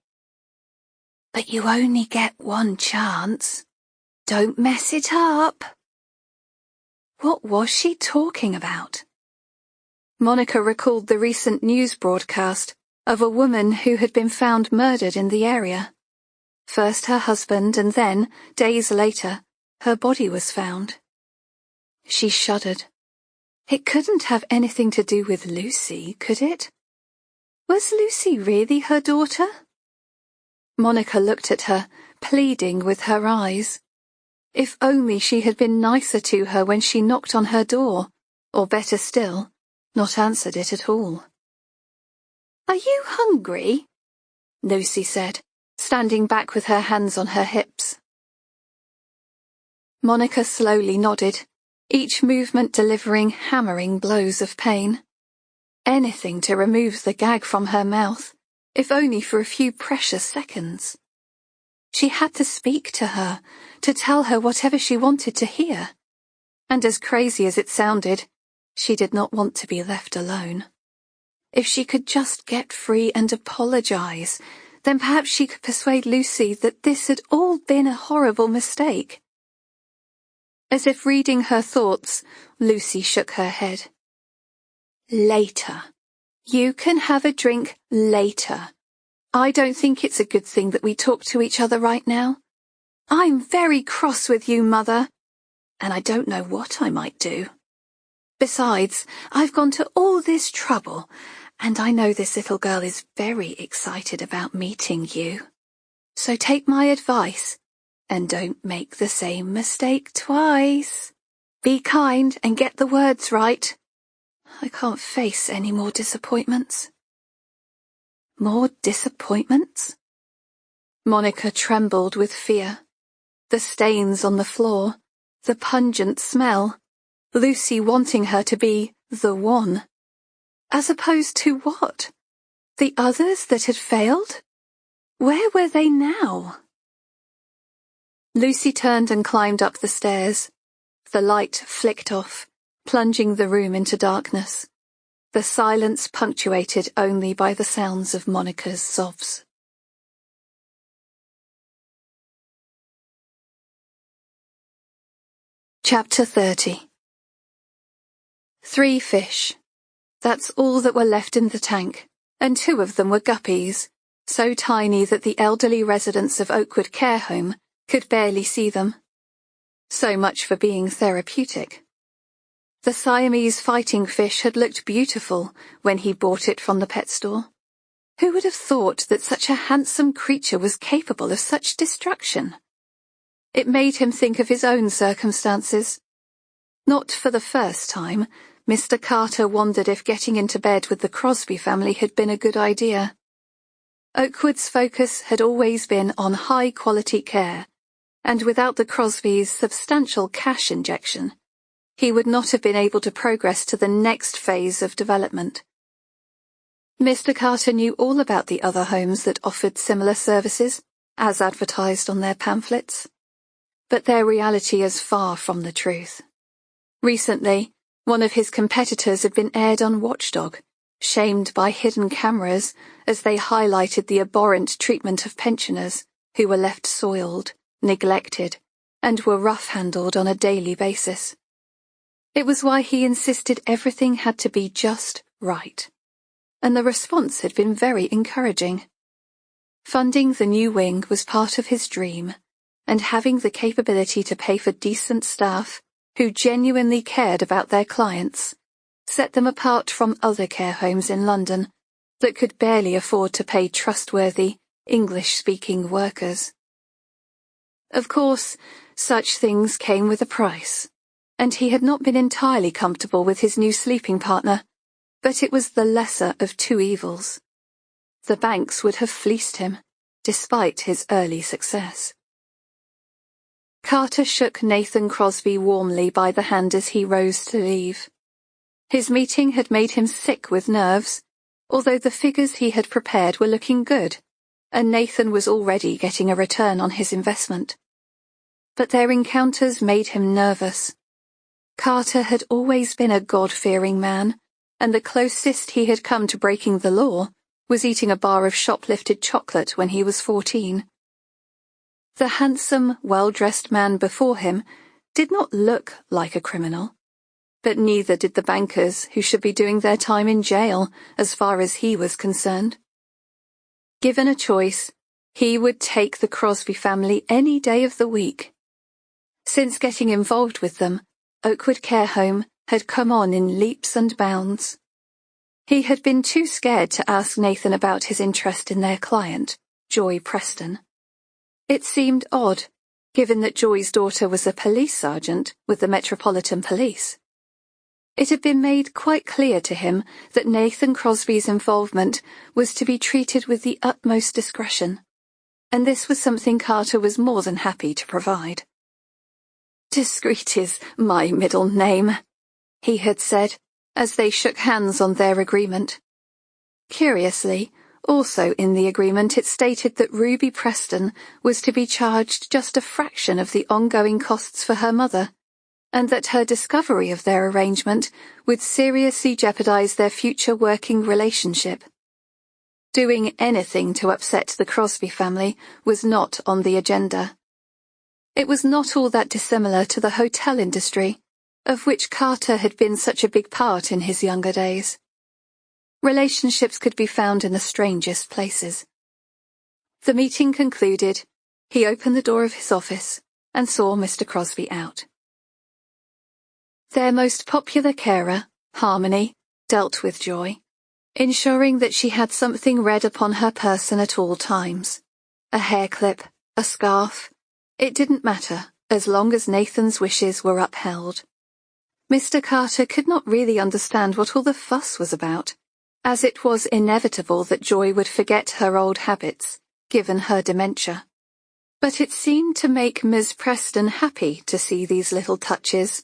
"But you only get one chance. Don't mess it up." What was she talking about? Monica recalled the recent news broadcast of a woman who had been found murdered in the area. First her husband, and then, days later, her body was found. She shuddered. It couldn't have anything to do with Lucy, could it? Was Lucy really her daughter? Monica looked at her, pleading with her eyes. If only she had been nicer to her when she knocked on her door, or better still, not answered it at all. "Are you hungry?" Lucy said, standing back with her hands on her hips. Monica slowly nodded, each movement delivering hammering blows of pain. Anything to remove the gag from her mouth, if only for a few precious seconds. She had to speak to her, to tell her whatever she wanted to hear. And as crazy as it sounded, she did not want to be left alone. If she could just get free and apologize, then perhaps she could persuade Lucy that this had all been a horrible mistake. As if reading her thoughts, Lucy shook her head. "Later. You can have a drink later. I don't think it's a good thing that we talk to each other right now. I'm very cross with you, Mother, and I don't know what I might do. Besides, I've gone to all this trouble, and I know this little girl is very excited about meeting you. So take my advice, and don't make the same mistake twice. Be kind and get the words right. I can't face any more disappointments." More disappointments? Monica trembled with fear. The stains on the floor, the pungent smell, Lucy wanting her to be the one. As opposed to what? The others that had failed? Where were they now? Lucy turned and climbed up the stairs. The light flicked off, plunging the room into darkness. The silence punctuated only by the sounds of Monica's sobs. Chapter 30. 3 fish. That's all that were left in the tank, and 2 of them were guppies, so tiny that the elderly residents of Oakwood Care Home could barely see them. So much for being therapeutic. The Siamese fighting fish had looked beautiful when he bought it from the pet store. Who would have thought that such a handsome creature was capable of such destruction? It made him think of his own circumstances. Not for the first time, Mr. Carter wondered if getting into bed with the Crosby family had been a good idea. Oakwood's focus had always been on high-quality care, and without the Crosbys' substantial cash injection, he would not have been able to progress to the next phase of development. Mr. Carter knew all about the other homes that offered similar services, as advertised on their pamphlets. but their reality is far from the truth. Recently, one of his competitors had been aired on Watchdog, shamed by hidden cameras as they highlighted the abhorrent treatment of pensioners who were left soiled, neglected, and were rough-handled on a daily basis. It was why he insisted everything had to be just right, and the response had been very encouraging. Funding the new wing was part of his dream, and having the capability to pay for decent staff who genuinely cared about their clients set them apart from other care homes in London that could barely afford to pay trustworthy, English-speaking workers. Of course, such things came with a price, and he had not been entirely comfortable with his new sleeping partner, but it was the lesser of two evils. The banks would have fleeced him, despite his early success. Carter shook Nathan Crosby warmly by the hand as he rose to leave. His meeting had made him sick with nerves, although the figures he had prepared were looking good, and Nathan was already getting a return on his investment. But their encounters made him nervous. Carter had always been a God-fearing man, and the closest he had come to breaking the law was eating a bar of shoplifted chocolate when he was 14. The handsome, well-dressed man before him did not look like a criminal, but neither did the bankers who should be doing their time in jail as far as he was concerned. Given a choice, he would take the Crosby family any day of the week. Since getting involved with them, Oakwood Care Home had come on in leaps and bounds. He had been too scared to ask Nathan about his interest in their client, Joy Preston. It seemed odd, given that Joy's daughter was a police sergeant with the Metropolitan Police. It had been made quite clear to him that Nathan Crosby's involvement was to be treated with the utmost discretion, and this was something Carter was more than happy to provide. "Discreet is my middle name," he had said, as they shook hands on their agreement. Curiously, also in the agreement it stated that Ruby Preston was to be charged just a fraction of the ongoing costs for her mother, and that her discovery of their arrangement would seriously jeopardize their future working relationship. Doing anything to upset the Crosby family was not on the agenda. It was not all that dissimilar to the hotel industry, of which Carter had been such a big part in his younger days. Relationships could be found in the strangest places. The meeting concluded, he opened the door of his office and saw Mr. Crosby out. Their most popular carer, Harmony, dealt with Joy, ensuring that she had something red upon her person at all times. A hair clip, a scarf. It didn't matter, as long as Nathan's wishes were upheld. Mr. Carter could not really understand what all the fuss was about, as it was inevitable that Joy would forget her old habits, given her dementia. But it seemed to make Ms. Preston happy to see these little touches,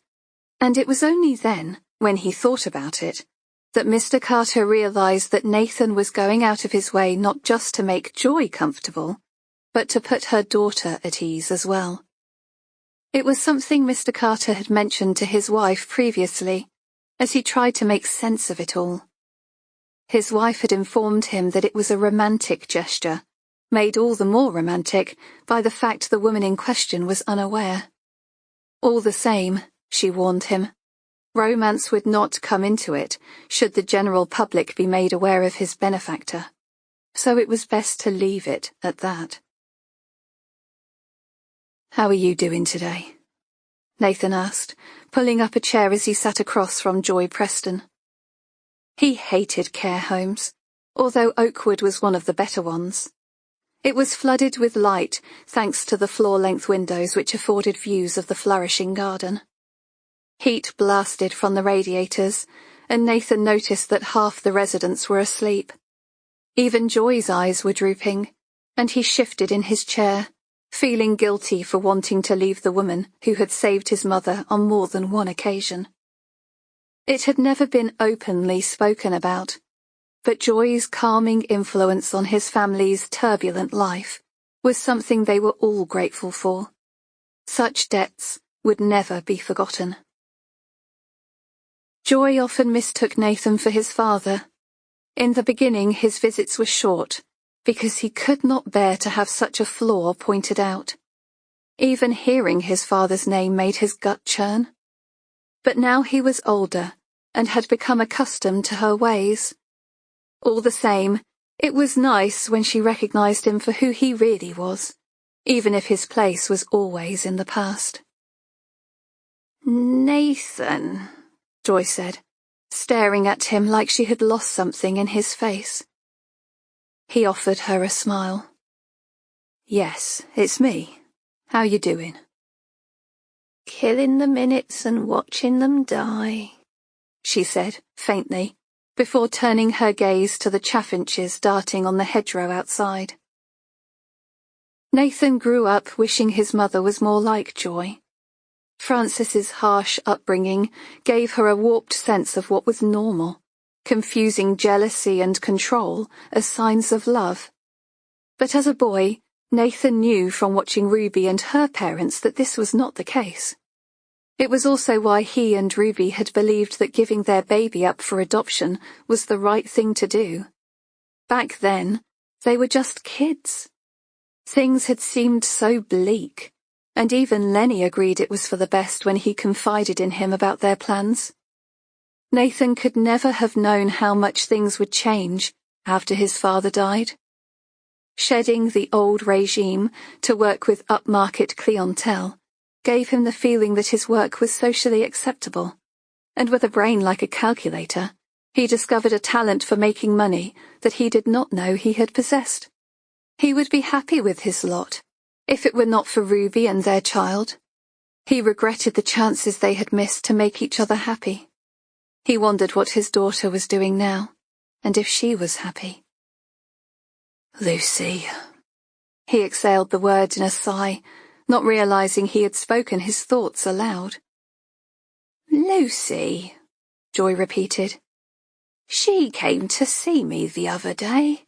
and it was only then, when he thought about it, that Mr. Carter realized that Nathan was going out of his way not just to make Joy comfortable, but to put her daughter at ease as well. It was something Mr. Carter had mentioned to his wife previously, as he tried to make sense of it all. His wife had informed him that it was a romantic gesture, made all the more romantic by the fact the woman in question was unaware. All the same, she warned him, romance would not come into it should the general public be made aware of his benefactor, so it was best to leave it at that. "How are you doing today?" Nathan asked, pulling up a chair as he sat across from Joy Preston. He hated care homes, although Oakwood was one of the better ones. It was flooded with light thanks to the floor-length windows which afforded views of the flourishing garden. Heat blasted from the radiators, and Nathan noticed that half the residents were asleep. Even Joy's eyes were drooping, and he shifted in his chair, feeling guilty for wanting to leave the woman who had saved his mother on more than one occasion. It had never been openly spoken about, but Joy's calming influence on his family's turbulent life was something they were all grateful for. Such debts would never be forgotten. Joy often mistook Nathan for his father. In the beginning his visits were short, because he could not bear to have such a flaw pointed out. Even hearing his father's name made his gut churn. But now he was older, and had become accustomed to her ways. All the same, it was nice when she recognized him for who he really was, even if his place was always in the past. "Nathan," Joy said, staring at him like she had lost something in his face. He offered her a smile. "Yes, it's me. How you doing?" "Killing the minutes and watching them die," she said, faintly, before turning her gaze to the chaffinches darting on the hedgerow outside. Nathan grew up wishing his mother was more like Joy. Frances's harsh upbringing gave her a warped sense of what was normal, confusing jealousy and control as signs of love. But as a boy, Nathan knew from watching Ruby and her parents that this was not the case. It was also why he and Ruby had believed that giving their baby up for adoption was the right thing to do. Back then, they were just kids. Things had seemed so bleak, and even Lenny agreed it was for the best when he confided in him about their plans. Nathan could never have known how much things would change after his father died. Shedding the old regime to work with upmarket clientele gave him the feeling that his work was socially acceptable, and with a brain like a calculator, he discovered a talent for making money that he did not know he had possessed. He would be happy with his lot, if it were not for Ruby and their child. He regretted the chances they had missed to make each other happy. He wondered what his daughter was doing now, and if she was happy. "Lucy." He exhaled the word in a sigh, not realizing he had spoken his thoughts aloud. "Lucy," Joy repeated. "She came to see me the other day.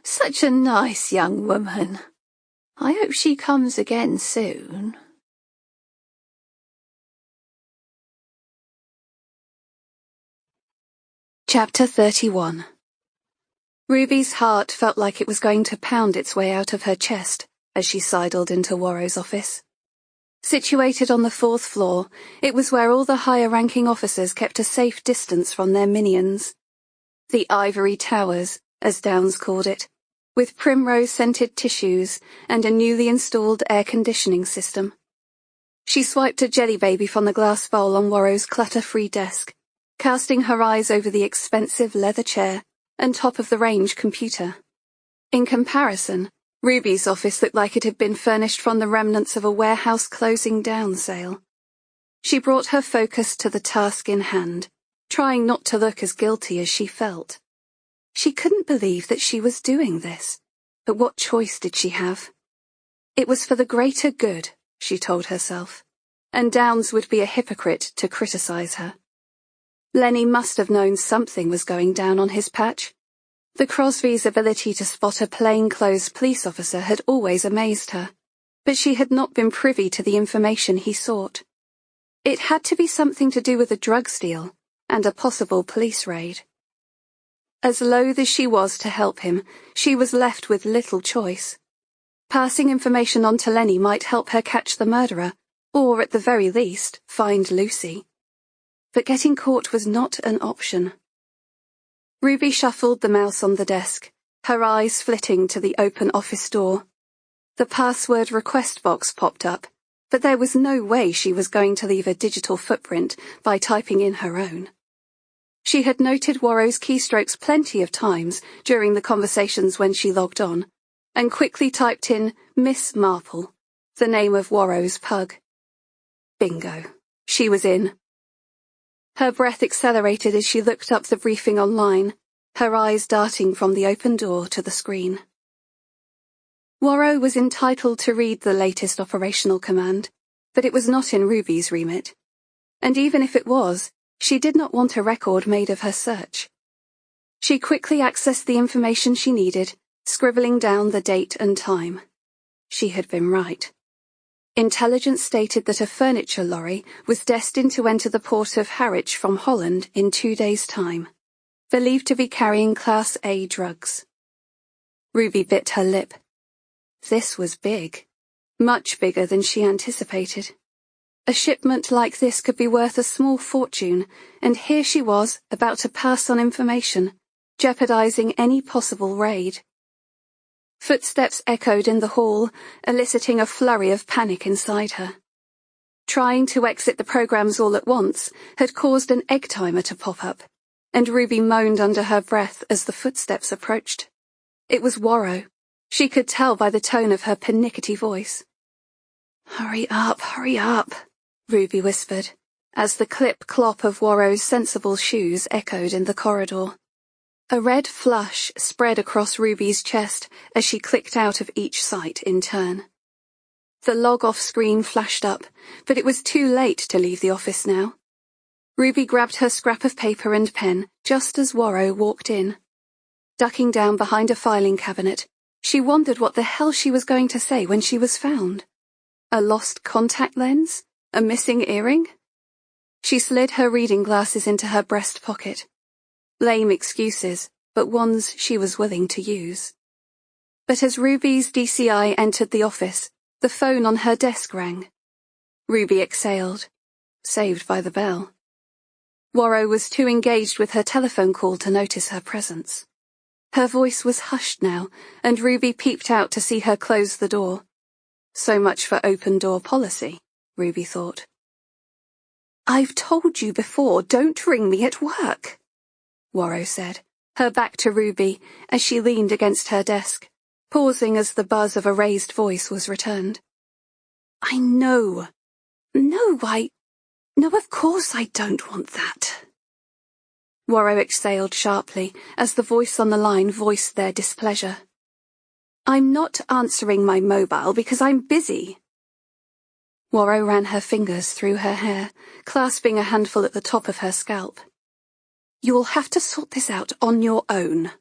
Such a nice young woman. I hope she comes again soon." Chapter 31. Ruby's heart felt like it was going to pound its way out of her chest as she sidled into Worrow's office. Situated on the 4th floor, it was where all the higher-ranking officers kept a safe distance from their minions. The Ivory Towers, as Downs called it, with primrose-scented tissues and a newly installed air-conditioning system. She swiped a jelly baby from the glass bowl on Worrow's clutter-free desk, casting her eyes over the expensive leather chair and top-of-the-range computer. In comparison, Ruby's office looked like it had been furnished from the remnants of a warehouse closing down sale. She brought her focus to the task in hand, trying not to look as guilty as she felt. She couldn't believe that she was doing this, but what choice did she have? It was for the greater good, she told herself, and Downs would be a hypocrite to criticize her. Lenny must have known something was going down on his patch. The Crosbys' ability to spot a plainclothes police officer had always amazed her, but she had not been privy to the information he sought. It had to be something to do with a drugs deal and a possible police raid. As loath as she was to help him, she was left with little choice. Passing information on to Lenny might help her catch the murderer, or at the very least, find Lucy. But getting caught was not an option. Ruby shuffled the mouse on the desk, her eyes flitting to the open office door. The password request box popped up, but there was no way she was going to leave a digital footprint by typing in her own. She had noted Worrow's keystrokes plenty of times during the conversations when she logged on, and quickly typed in Miss Marple, the name of Worrow's pug. Bingo. She was in. Her breath accelerated as she looked up the briefing online, her eyes darting from the open door to the screen. Worrow was entitled to read the latest operational command, but it was not in Ruby's remit. And even if it was, she did not want a record made of her search. She quickly accessed the information she needed, scribbling down the date and time. She had been right. Intelligence stated that a furniture lorry was destined to enter the port of Harwich from Holland in 2 days' time, believed to be carrying Class A drugs. Ruby bit her lip. This was big. Much bigger than she anticipated. A shipment like this could be worth a small fortune, and here she was, about to pass on information, jeopardizing any possible raid. Footsteps echoed in the hall, eliciting a flurry of panic inside her. Trying to exit the programs all at once had caused an egg timer to pop up, and Ruby moaned under her breath as the footsteps approached. It was Warrow. She could tell by the tone of her pernickety voice. Hurry up, Ruby whispered, as the clip-clop of Warrow's sensible shoes echoed in the corridor. A red flush spread across Ruby's chest as she clicked out of each site in turn. The log-off screen flashed up, but it was too late to leave the office now. Ruby grabbed her scrap of paper and pen just as Warrow walked in. Ducking down behind a filing cabinet, she wondered what the hell she was going to say when she was found. A lost contact lens? A missing earring? She slid her reading glasses into her breast pocket. Lame excuses, but ones she was willing to use. But as Ruby's DCI entered the office, the phone on her desk rang. Ruby exhaled, saved by the bell. Warrow was too engaged with her telephone call to notice her presence. Her voice was hushed now, and Ruby peeped out to see her close the door. So much for open-door policy, Ruby thought. I've told you before, don't ring me at work, Warrow said, her back to Ruby as she leaned against her desk, pausing as the buzz of a raised voice was returned. I know. No, of course I don't want that. Warrow exhaled sharply as the voice on the line voiced their displeasure. I'm not answering my mobile because I'm busy. Warrow ran her fingers through her hair, clasping a handful at the top of her scalp. You'll have to sort this out on your own.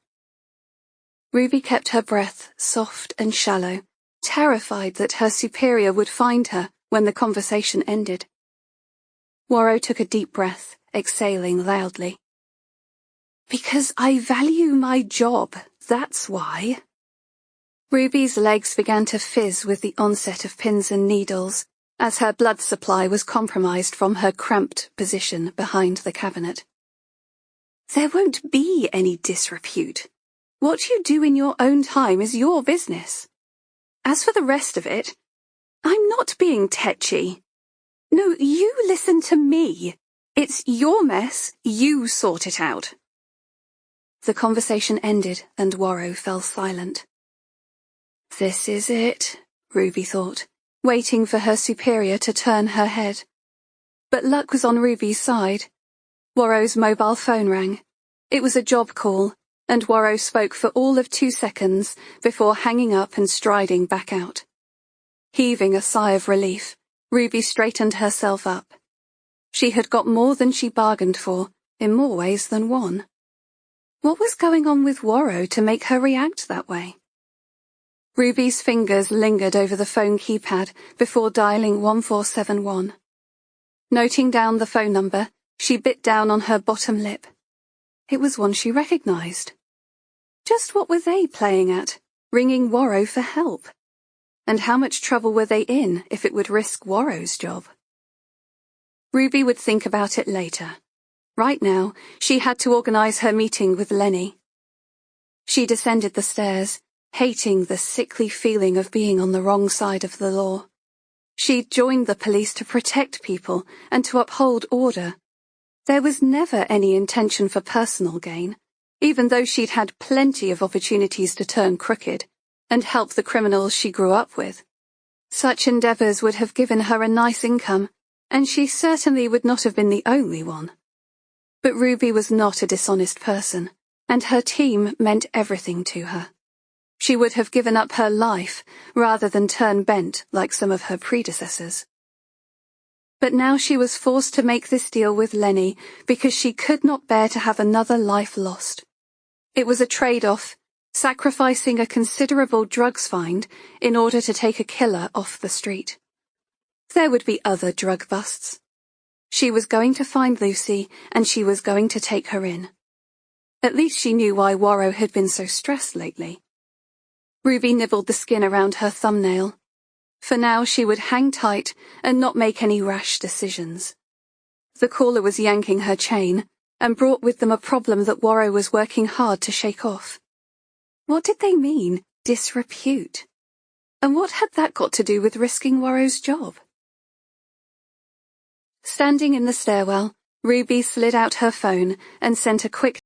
Ruby kept her breath soft and shallow, terrified that her superior would find her when the conversation ended. Warrow took a deep breath, exhaling loudly. Because I value my job, that's why. Ruby's legs began to fizz with the onset of pins and needles, as her blood supply was compromised from her cramped position behind the cabinet. There won't be any disrepute. What you do in your own time is your business. As for the rest of it, I'm not being tetchy. No, you listen to me. It's your mess, you sort it out. The conversation ended and Warrow fell silent. This is it, Ruby thought, waiting for her superior to turn her head. But luck was on Ruby's side. Warrow's mobile phone rang. It was a job call, and Warrow spoke for all of 2 seconds before hanging up and striding back out. Heaving a sigh of relief, Ruby straightened herself up. She had got more than she bargained for, in more ways than one. What was going on with Warrow to make her react that way? Ruby's fingers lingered over the phone keypad before dialing 1471. Noting down the phone number, she bit down on her bottom lip. It was one she recognized. Just what were they playing at, ringing Warrow for help? And how much trouble were they in if it would risk Warrow's job? Ruby would think about it later. Right now, she had to organize her meeting with Lenny. She descended the stairs, hating the sickly feeling of being on the wrong side of the law. She'd joined the police to protect people and to uphold order. There was never any intention for personal gain, even though she'd had plenty of opportunities to turn crooked and help the criminals she grew up with. Such endeavors would have given her a nice income, and she certainly would not have been the only one. But Ruby was not a dishonest person, and her team meant everything to her. She would have given up her life rather than turn bent like some of her predecessors. But now she was forced to make this deal with Lenny because she could not bear to have another life lost. It was a trade-off, sacrificing a considerable drugs find in order to take a killer off the street. There would be other drug busts. She was going to find Lucy, and she was going to take her in. At least she knew why Warrow had been so stressed lately. Ruby nibbled the skin around her thumbnail. For now she would hang tight and not make any rash decisions. The caller was yanking her chain, and brought with them a problem that Warrow was working hard to shake off. What did they mean, disrepute? And what had that got to do with risking Warrow's job? Standing in the stairwell, Ruby slid out her phone and sent a quick